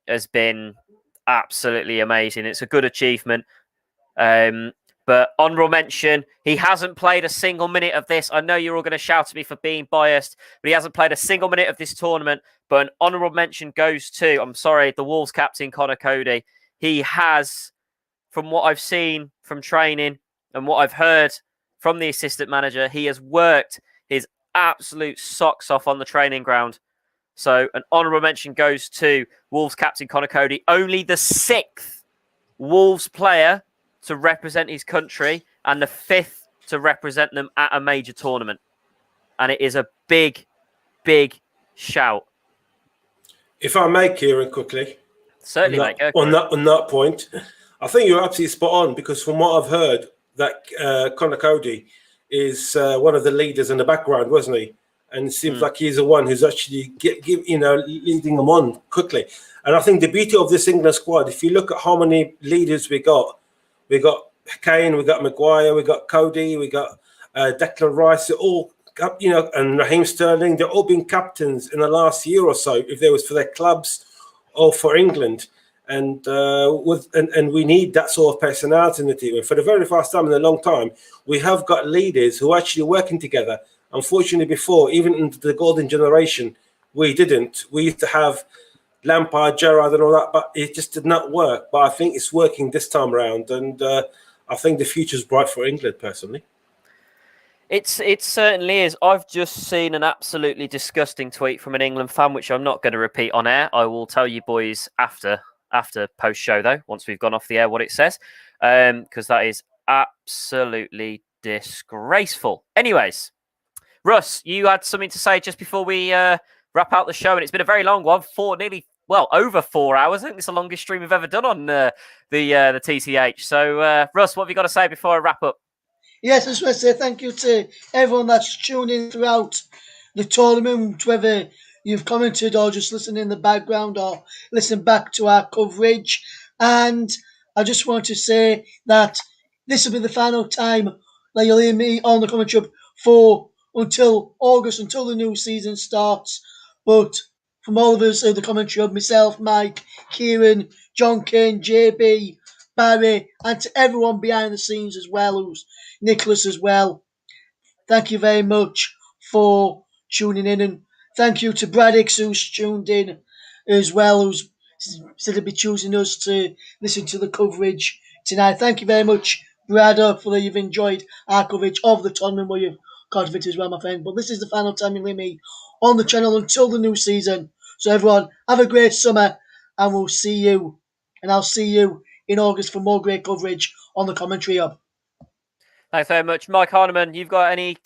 has been absolutely amazing. It's a good achievement. But honourable mention, he hasn't played a single minute of this. I know you're all going to shout at me for being biased, but he hasn't played a single minute of this tournament. But an honourable mention goes to, the Wolves captain, Conor Cody. He has, from what I've seen from training and what I've heard from the assistant manager, he has worked his absolute socks off on the training ground. So an honourable mention goes to Wolves captain Conor Cody, only the 6th Wolves player to represent his country and the 5th to represent them at a major tournament. And it is a big, big shout. If I may, Kieran, quickly. Certainly, mate. On that point, I think you're absolutely spot on, because from what I've heard, that Conor Cody is one of the leaders in the background, wasn't he? And it seems like he's the one who's actually leading them on quickly. And I think the beauty of this England squad, if you look at how many leaders we got Kane, we got Maguire, we got Cody, we got Declan Rice, they're all, and Raheem Sterling, they're all been captains in the last year or so, if they was for their clubs or for England. And we need that sort of personality in the team. And for the very first time in a long time, we have got leaders who are actually working together. Unfortunately, before, even in the golden generation, we didn't. We used to have Lampard, Gerrard and all that, but it just did not work. But I think it's working this time around. And I think the future's bright for England, personally. It certainly is. I've just seen an absolutely disgusting tweet from an England fan, which I'm not going to repeat on air. I will tell you boys after post-show, though, once we've gone off the air, what it says, because that is absolutely disgraceful. Anyways, Russ, you had something to say just before we wrap out the show, and it's been a very long one, over 4 hours. I think it's the longest stream we've ever done on the TCH. So, Russ, what have you got to say before I wrap up? Yes, I just want to say thank you to everyone that's tuned in throughout the tournament, whether you've commented or just listened in the background or listened back to our coverage. And I just want to say that this will be the final time that you'll hear me on the commentary for until August, until the new season starts. But from all of us, the commentary of myself, Mike, Kieran, John Kane, JB, Barry, and to everyone behind the scenes as well, who's Nicholas as well. Thank you very much for tuning in, and thank you to Braddix who's tuned in as well, who's said to be choosing us to listen to the coverage tonight. Thank you very much, Brad, for that you've enjoyed our coverage of the tournament where you've got of it as well, my friend. But this is the final time you'll hear me on the channel until the new season. So everyone, have a great summer, and we'll see you, and I'll see you in August for more great coverage on the Commentary Hub. Thanks very much. Mike Harneman, you've got any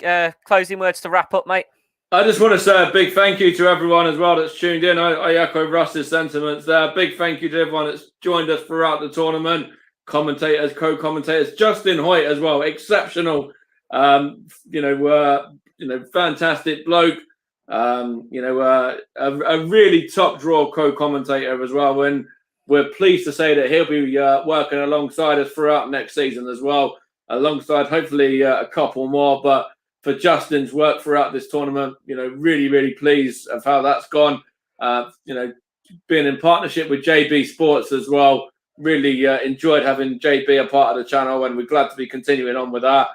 closing words to wrap up, mate? I just want to say a big thank you to everyone as well that's tuned in. I echo Russ's sentiments there. Big thank you to everyone that's joined us throughout the tournament. Commentators, co-commentators, Justin Hoyt as well, exceptional. Fantastic bloke. A really top draw co-commentator as well. And we're pleased to say that he'll be working alongside us throughout next season as well, alongside hopefully a couple more. But for Justin's work throughout this tournament, really, really pleased of how that's gone. Being in partnership with JB Sports as well, really enjoyed having JB a part of the channel, and we're glad to be continuing on with that.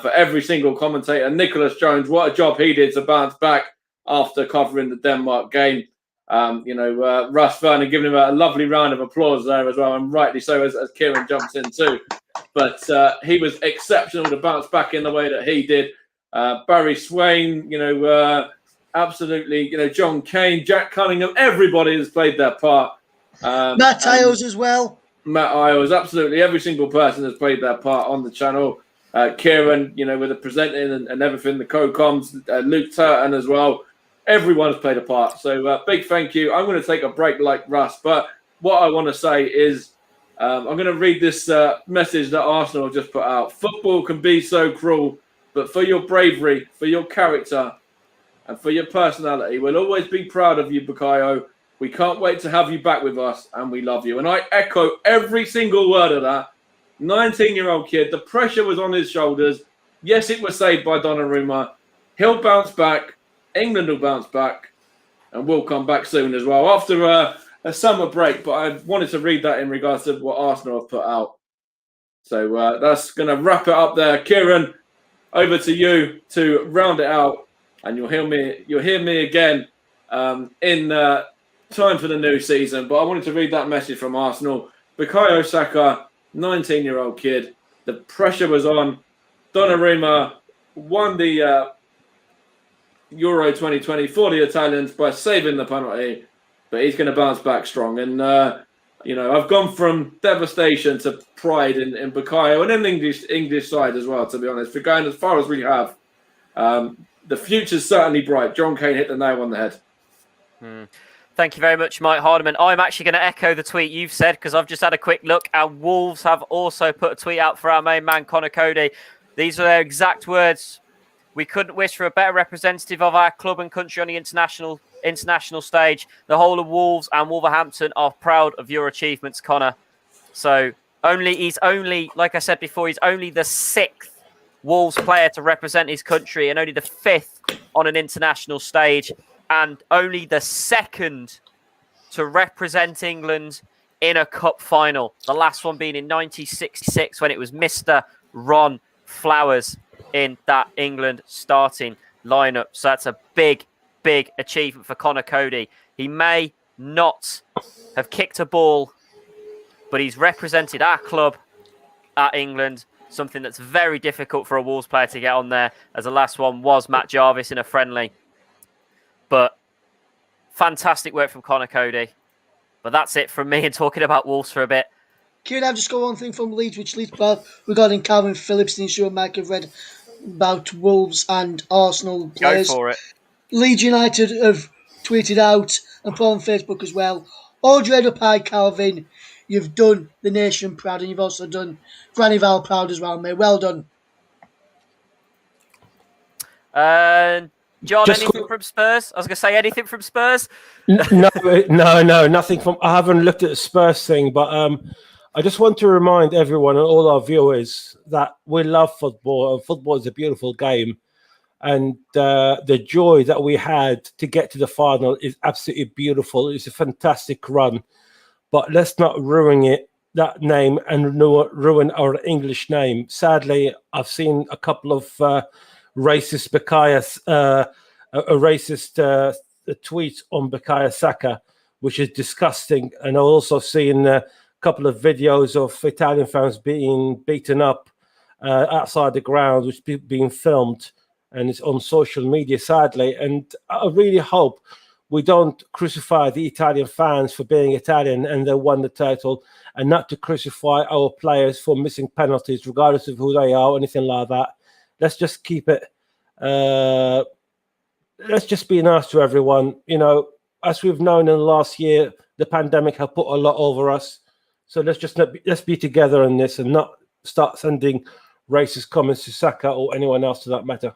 For every single commentator, Nicholas Jones, what a job he did to bounce back after covering the Denmark game. Russ Vernon giving him a lovely round of applause there as well, and rightly so as Kieran jumps in too. But he was exceptional to bounce back in the way that he did. Barry Swain, absolutely, John Kane, Jack Cunningham, everybody has played their part. Matt Isles as well. Matt Isles, absolutely, every single person has played their part on the channel. Kieran, with the presenting and everything, the co-coms, Luke Turton as well. Everyone's played a part. So big thank you. I'm going to take a break like Russ, but what I want to say is I'm going to read this message that Arsenal have just put out. Football can be so cruel, but for your bravery, for your character, and for your personality, we'll always be proud of you, Bukayo. We can't wait to have you back with us, and we love you. And I echo every single word of that. 19-year-old kid, the pressure was on his shoulders. Yes, it was saved by Donnarumma. He'll bounce back. England will bounce back, and we'll come back soon as well after a summer break. But I wanted to read that in regards to what Arsenal have put out. So that's going to wrap it up there. Kieran, over to you to round it out, and you'll hear me again in time for the new season. But I wanted to read that message from Arsenal. Bukayo Saka, 19-year-old kid. The pressure was on. Donnarumma won the Euro 2020 for the Italians by saving the penalty, but he's going to bounce back strong. And I've gone from devastation to pride in Bukayo and in the English side as well, to be honest. For going as far as we have, the future's certainly bright. John Kane hit the nail on the head. Thank you very much, Mike Hardeman. I'm actually going to echo the tweet you've said, because I've just had a quick look. Our Wolves have also put a tweet out for our main man, Conor Cody. These are their exact words. We couldn't wish for a better representative of our club and country on the international stage. The whole of Wolves and Wolverhampton are proud of your achievements, Conor. So he's only, like I said before, he's only the 6th Wolves player to represent his country, and only the 5th on an international stage, and only the 2nd to represent England in a cup final. The last one being in 1966 when it was Mr. Ron Flowers in that England starting lineup. So that's a big, big achievement for Conor Cody. He may not have kicked a ball, but he's represented our club at England, something that's very difficult for a Wolves player to get on there, as the last one was Matt Jarvis in a friendly. But fantastic work from Conor Cody. But that's it from me, and talking about Wolves for a bit. Kieran, I've just got one thing from Leeds, which Leeds put regarding Calvin Phillips, the issue Mike have read about Wolves and Arsenal players. Go for it. Leeds United have tweeted out and put on Facebook as well. Hold your head up high, Calvin. You've done the nation proud, and you've also done Granny Val proud as well, mate. Well done. John, Just anything from Spurs? I was going to say anything from Spurs. No, nothing from. I haven't looked at the Spurs thing, but I just want to remind everyone and all our viewers that we love football. And football is a beautiful game, and the joy that we had to get to the final is absolutely beautiful. It's a fantastic run, but let's not ruin that name and ruin our English name. Sadly, I've seen a couple of racist tweets on Bukayo Saka, which is disgusting. And I've also seen a couple of videos of Italian fans being beaten up outside the ground, which is being filmed, and it's on social media, sadly. And I really hope we don't crucify the Italian fans for being Italian and they won the title, and not to crucify our players for missing penalties, regardless of who they are or anything like that. Let's just keep it. Let's just be nice to everyone. You know, as we've known in the last year, the pandemic have put a lot over us. So let's be together in this and not start sending racist comments to Saka or anyone else to that matter.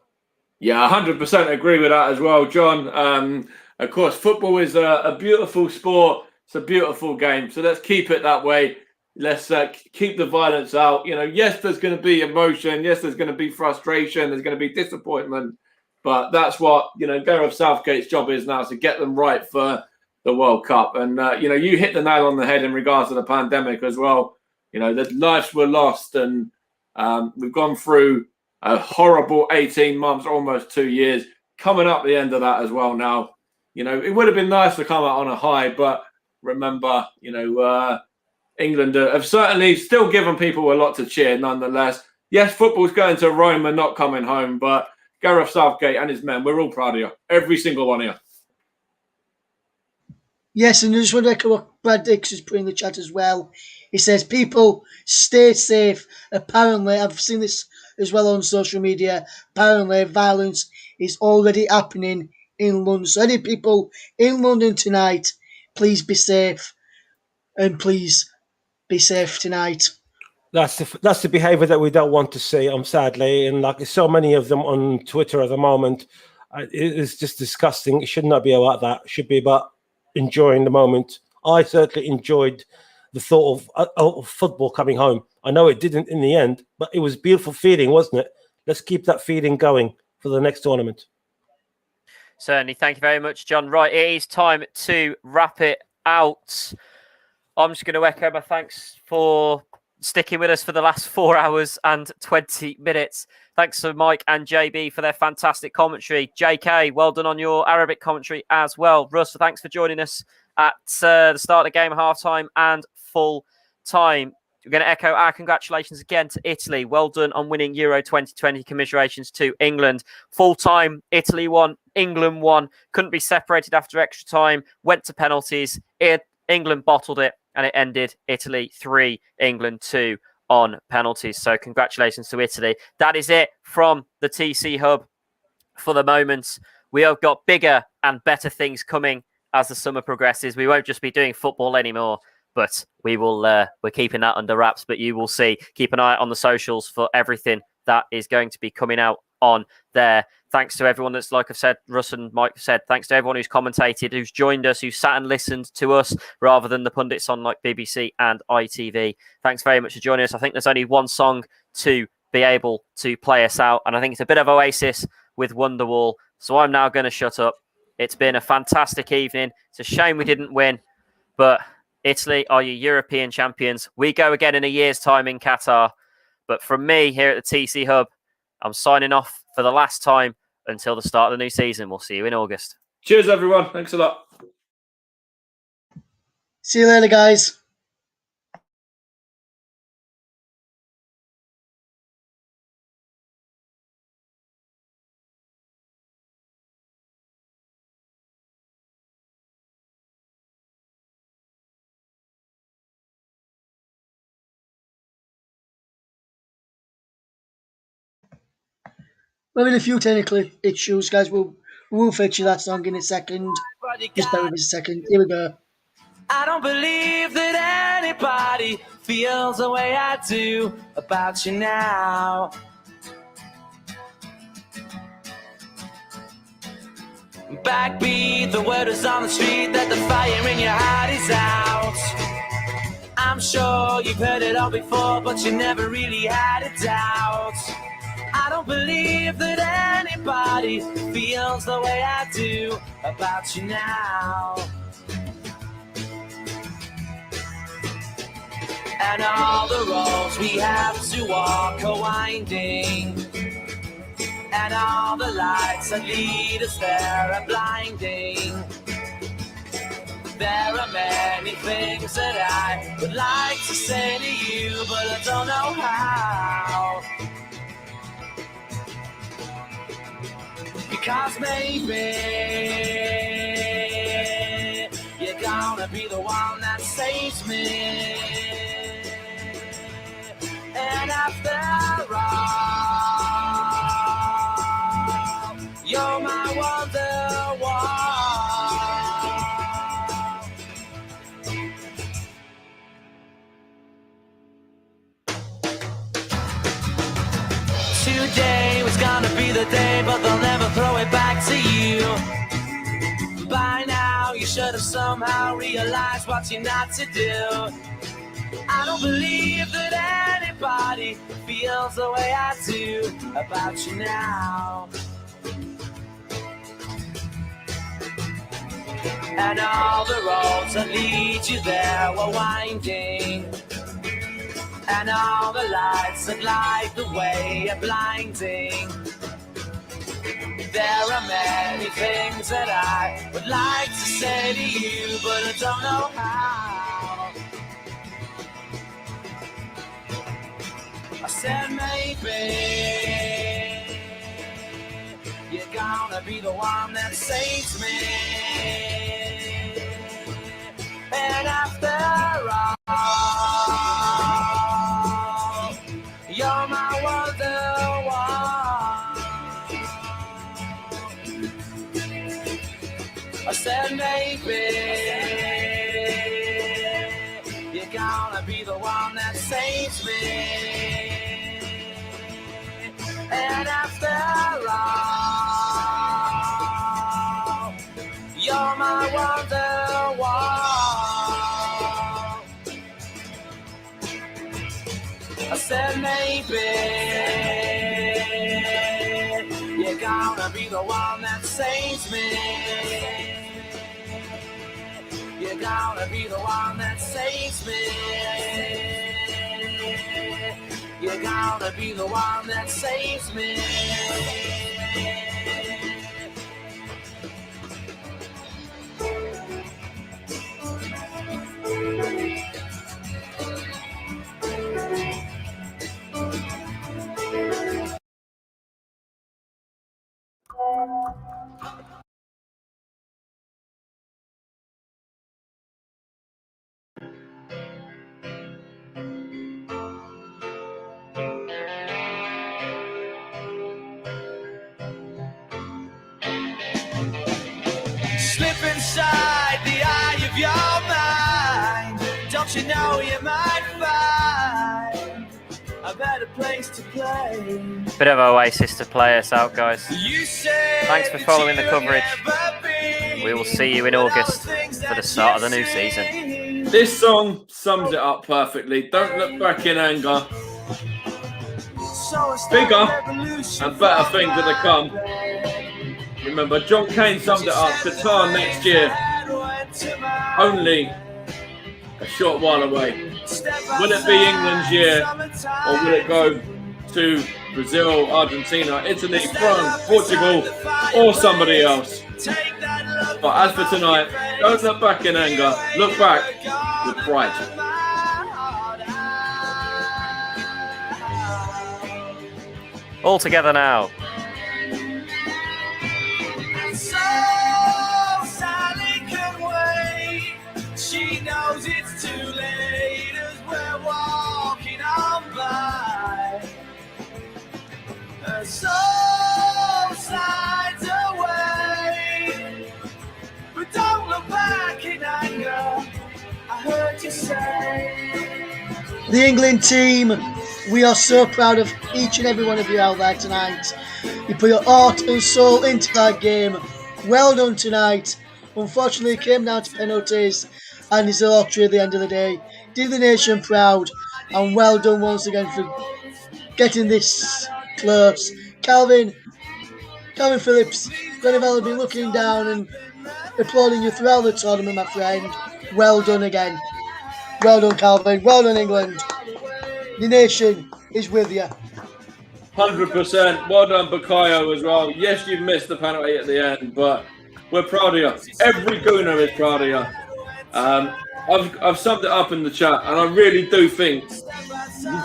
Yeah, 100% agree with that as well, John. Of course, football is a beautiful sport. It's a beautiful game. So let's keep it that way. Let's keep the violence out. You know, yes, there's going to be emotion. Yes, there's going to be frustration. There's going to be disappointment. But that's what, you know, Gareth Southgate's job is now, to get them right for the World Cup. And, you know, you hit the nail on the head in regards to the pandemic as well. You know, the lives were lost, and we've gone through a horrible 18 months, almost 2 years, coming up the end of that as well now. You know, it would have been nice to come out on a high, but remember, you know, England have certainly still given people a lot to cheer nonetheless. Yes, football's going to Rome and not coming home, but Gareth Southgate and his men, we're all proud of you. Every single one of you. Yes, and I just want to echo what Brad Dix has put in the chat as well. He says, people, stay safe. Apparently, I've seen this as well on social media, apparently violence is already happening in London. So any people in London tonight, please be safe, and please be safe tonight. That's the behaviour that we don't want to see, sadly. And like, there's so many of them on Twitter at the moment. It is just disgusting. It should not be about that. It should be about enjoying the moment. I certainly enjoyed the thought of football coming home. I know it didn't in the end, but it was a beautiful feeling, wasn't it? Let's keep that feeling going for the next tournament. Certainly. Thank you very much, John. Right, it is time to wrap it out. I'm just going to echo my thanks for sticking with us for the last 4 hours and 20 minutes. Thanks to Mike and JB for their fantastic commentary. JK, well done on your Arabic commentary as well. Russ, thanks for joining us at the start of the game, half-time and full time. We're going to echo our congratulations again to Italy. Well done on winning Euro 2020. Commiserations to England. Full time, Italy won, England won. Couldn't be separated after extra time. Went to penalties. England bottled it, and it ended Italy 3, England 2 on penalties. So congratulations to Italy. That is it from the TC Hub for the moment. We have got bigger and better things coming as the summer progresses. We won't just be doing football anymore, but we will. We're keeping that under wraps. But you will see. Keep an eye on the socials for everything that is going to be coming out on there. Thanks to everyone that's, like I've said, Russ and Mike said, thanks to everyone who's commentated, who's joined us, who sat and listened to us rather than the pundits on like BBC and ITV. Thanks very much for joining us. I think there's only one song to be able to play us out, and I think it's a bit of Oasis with Wonderwall. So I'm now going to shut up. It's been a fantastic evening. It's a shame we didn't win, but Italy are your European champions. We go again in a year's time in Qatar. But from me here at the TC Hub, I'm signing off for the last time until the start of the new season. We'll see you in August. Cheers, everyone. Thanks a lot. See you later, guys. We're having a few technical issues, guys. We'll fetch you that song in a second. Just bear with us a second. Here we go. I don't believe that anybody feels the way I do about you now. backbeat. The word is on the street that the fire in your heart is out. I'm sure you've heard it all before, but you never really had a doubt. I don't believe that anybody feels the way I do about you now. And all the roads we have to walk are winding, and all the lights that lead us there are blinding. There are many things that I would like to say to you, but I don't know how. Because maybe you're gonna be the one that saves me. And after all, you're my wonderwall. Today was gonna be the day, but they'll never throw it back to you. By now, you should have somehow realized what you're not to do. I don't believe that anybody feels the way I do about you now. And all the roads that lead you there were winding, and all the lights that light the way are blinding. There are many things that I would like to say to you, but I don't know how. I said maybe you're gonna be the one that saves me. And after all, you're my wonderwall. I said maybe you're gonna be the one that saves me. And after all, you're my wonderwall. I said maybe you're gonna be the one that saves me. You're gonna be the one that saves me. You're gonna be the one that saves me. Slip inside the eye of your mind. Don't you know you might find a better place to play? Bit of Oasis to play us out, guys. You said Thanks for following the that you'd coverage. never be We will see you in August for the start of the new season. This song sums it up perfectly. Don't look back in anger. Bigger and better things are to come. Remember, John Cain summed it up. Qatar next year, only a short while away. Will it be England's year, or will it go to Brazil, Argentina, Italy, France, Portugal, or somebody else? But as for tonight, don't look back in anger. Look back with pride. All together now. So Sally can wait. She knows it's too late as we're walking on by. So sides away. But don't look back in anger. I heard you say. The England team, we are so proud of each and every one of you out there tonight. You put your heart and soul into that game. Well done tonight. Unfortunately, it came down to penalties, and it's a lottery at the end of the day. Did the nation proud, and well done once again for getting this close. Calvin Phillips, Glenavelle have been looking down and applauding you throughout the tournament, my friend. Well done again. Well done, Calvin. Well done, England. The nation is with you. 100%. Well done, Bukayo, as well. Yes, you've missed the penalty at the end, but we're proud of you. Every Gooner is proud of you. I've summed it up in the chat, and I really do think,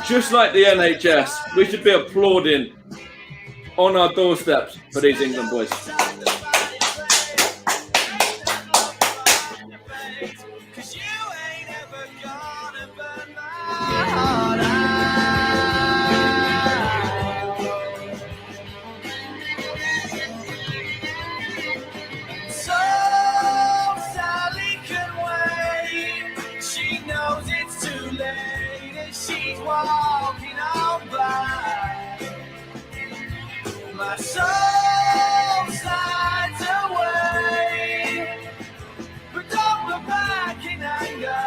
just like the NHS, we should be applauding on our doorsteps for these England boys. Walking on by, my soul slides away, but don't look back in anger.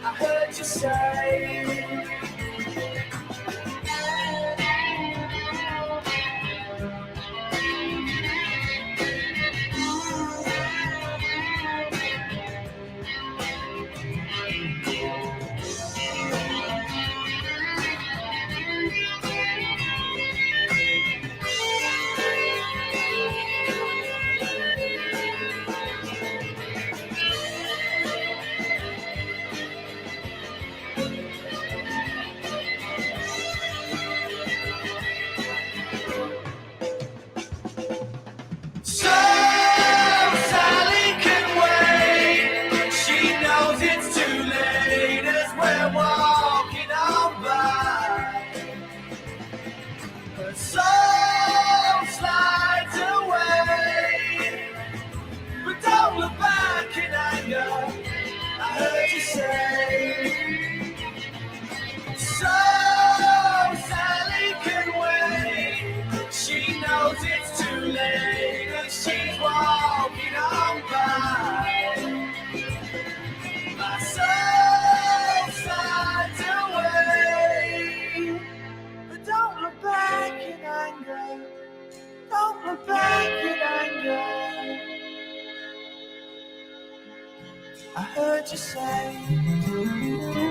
I heard you say. I heard you say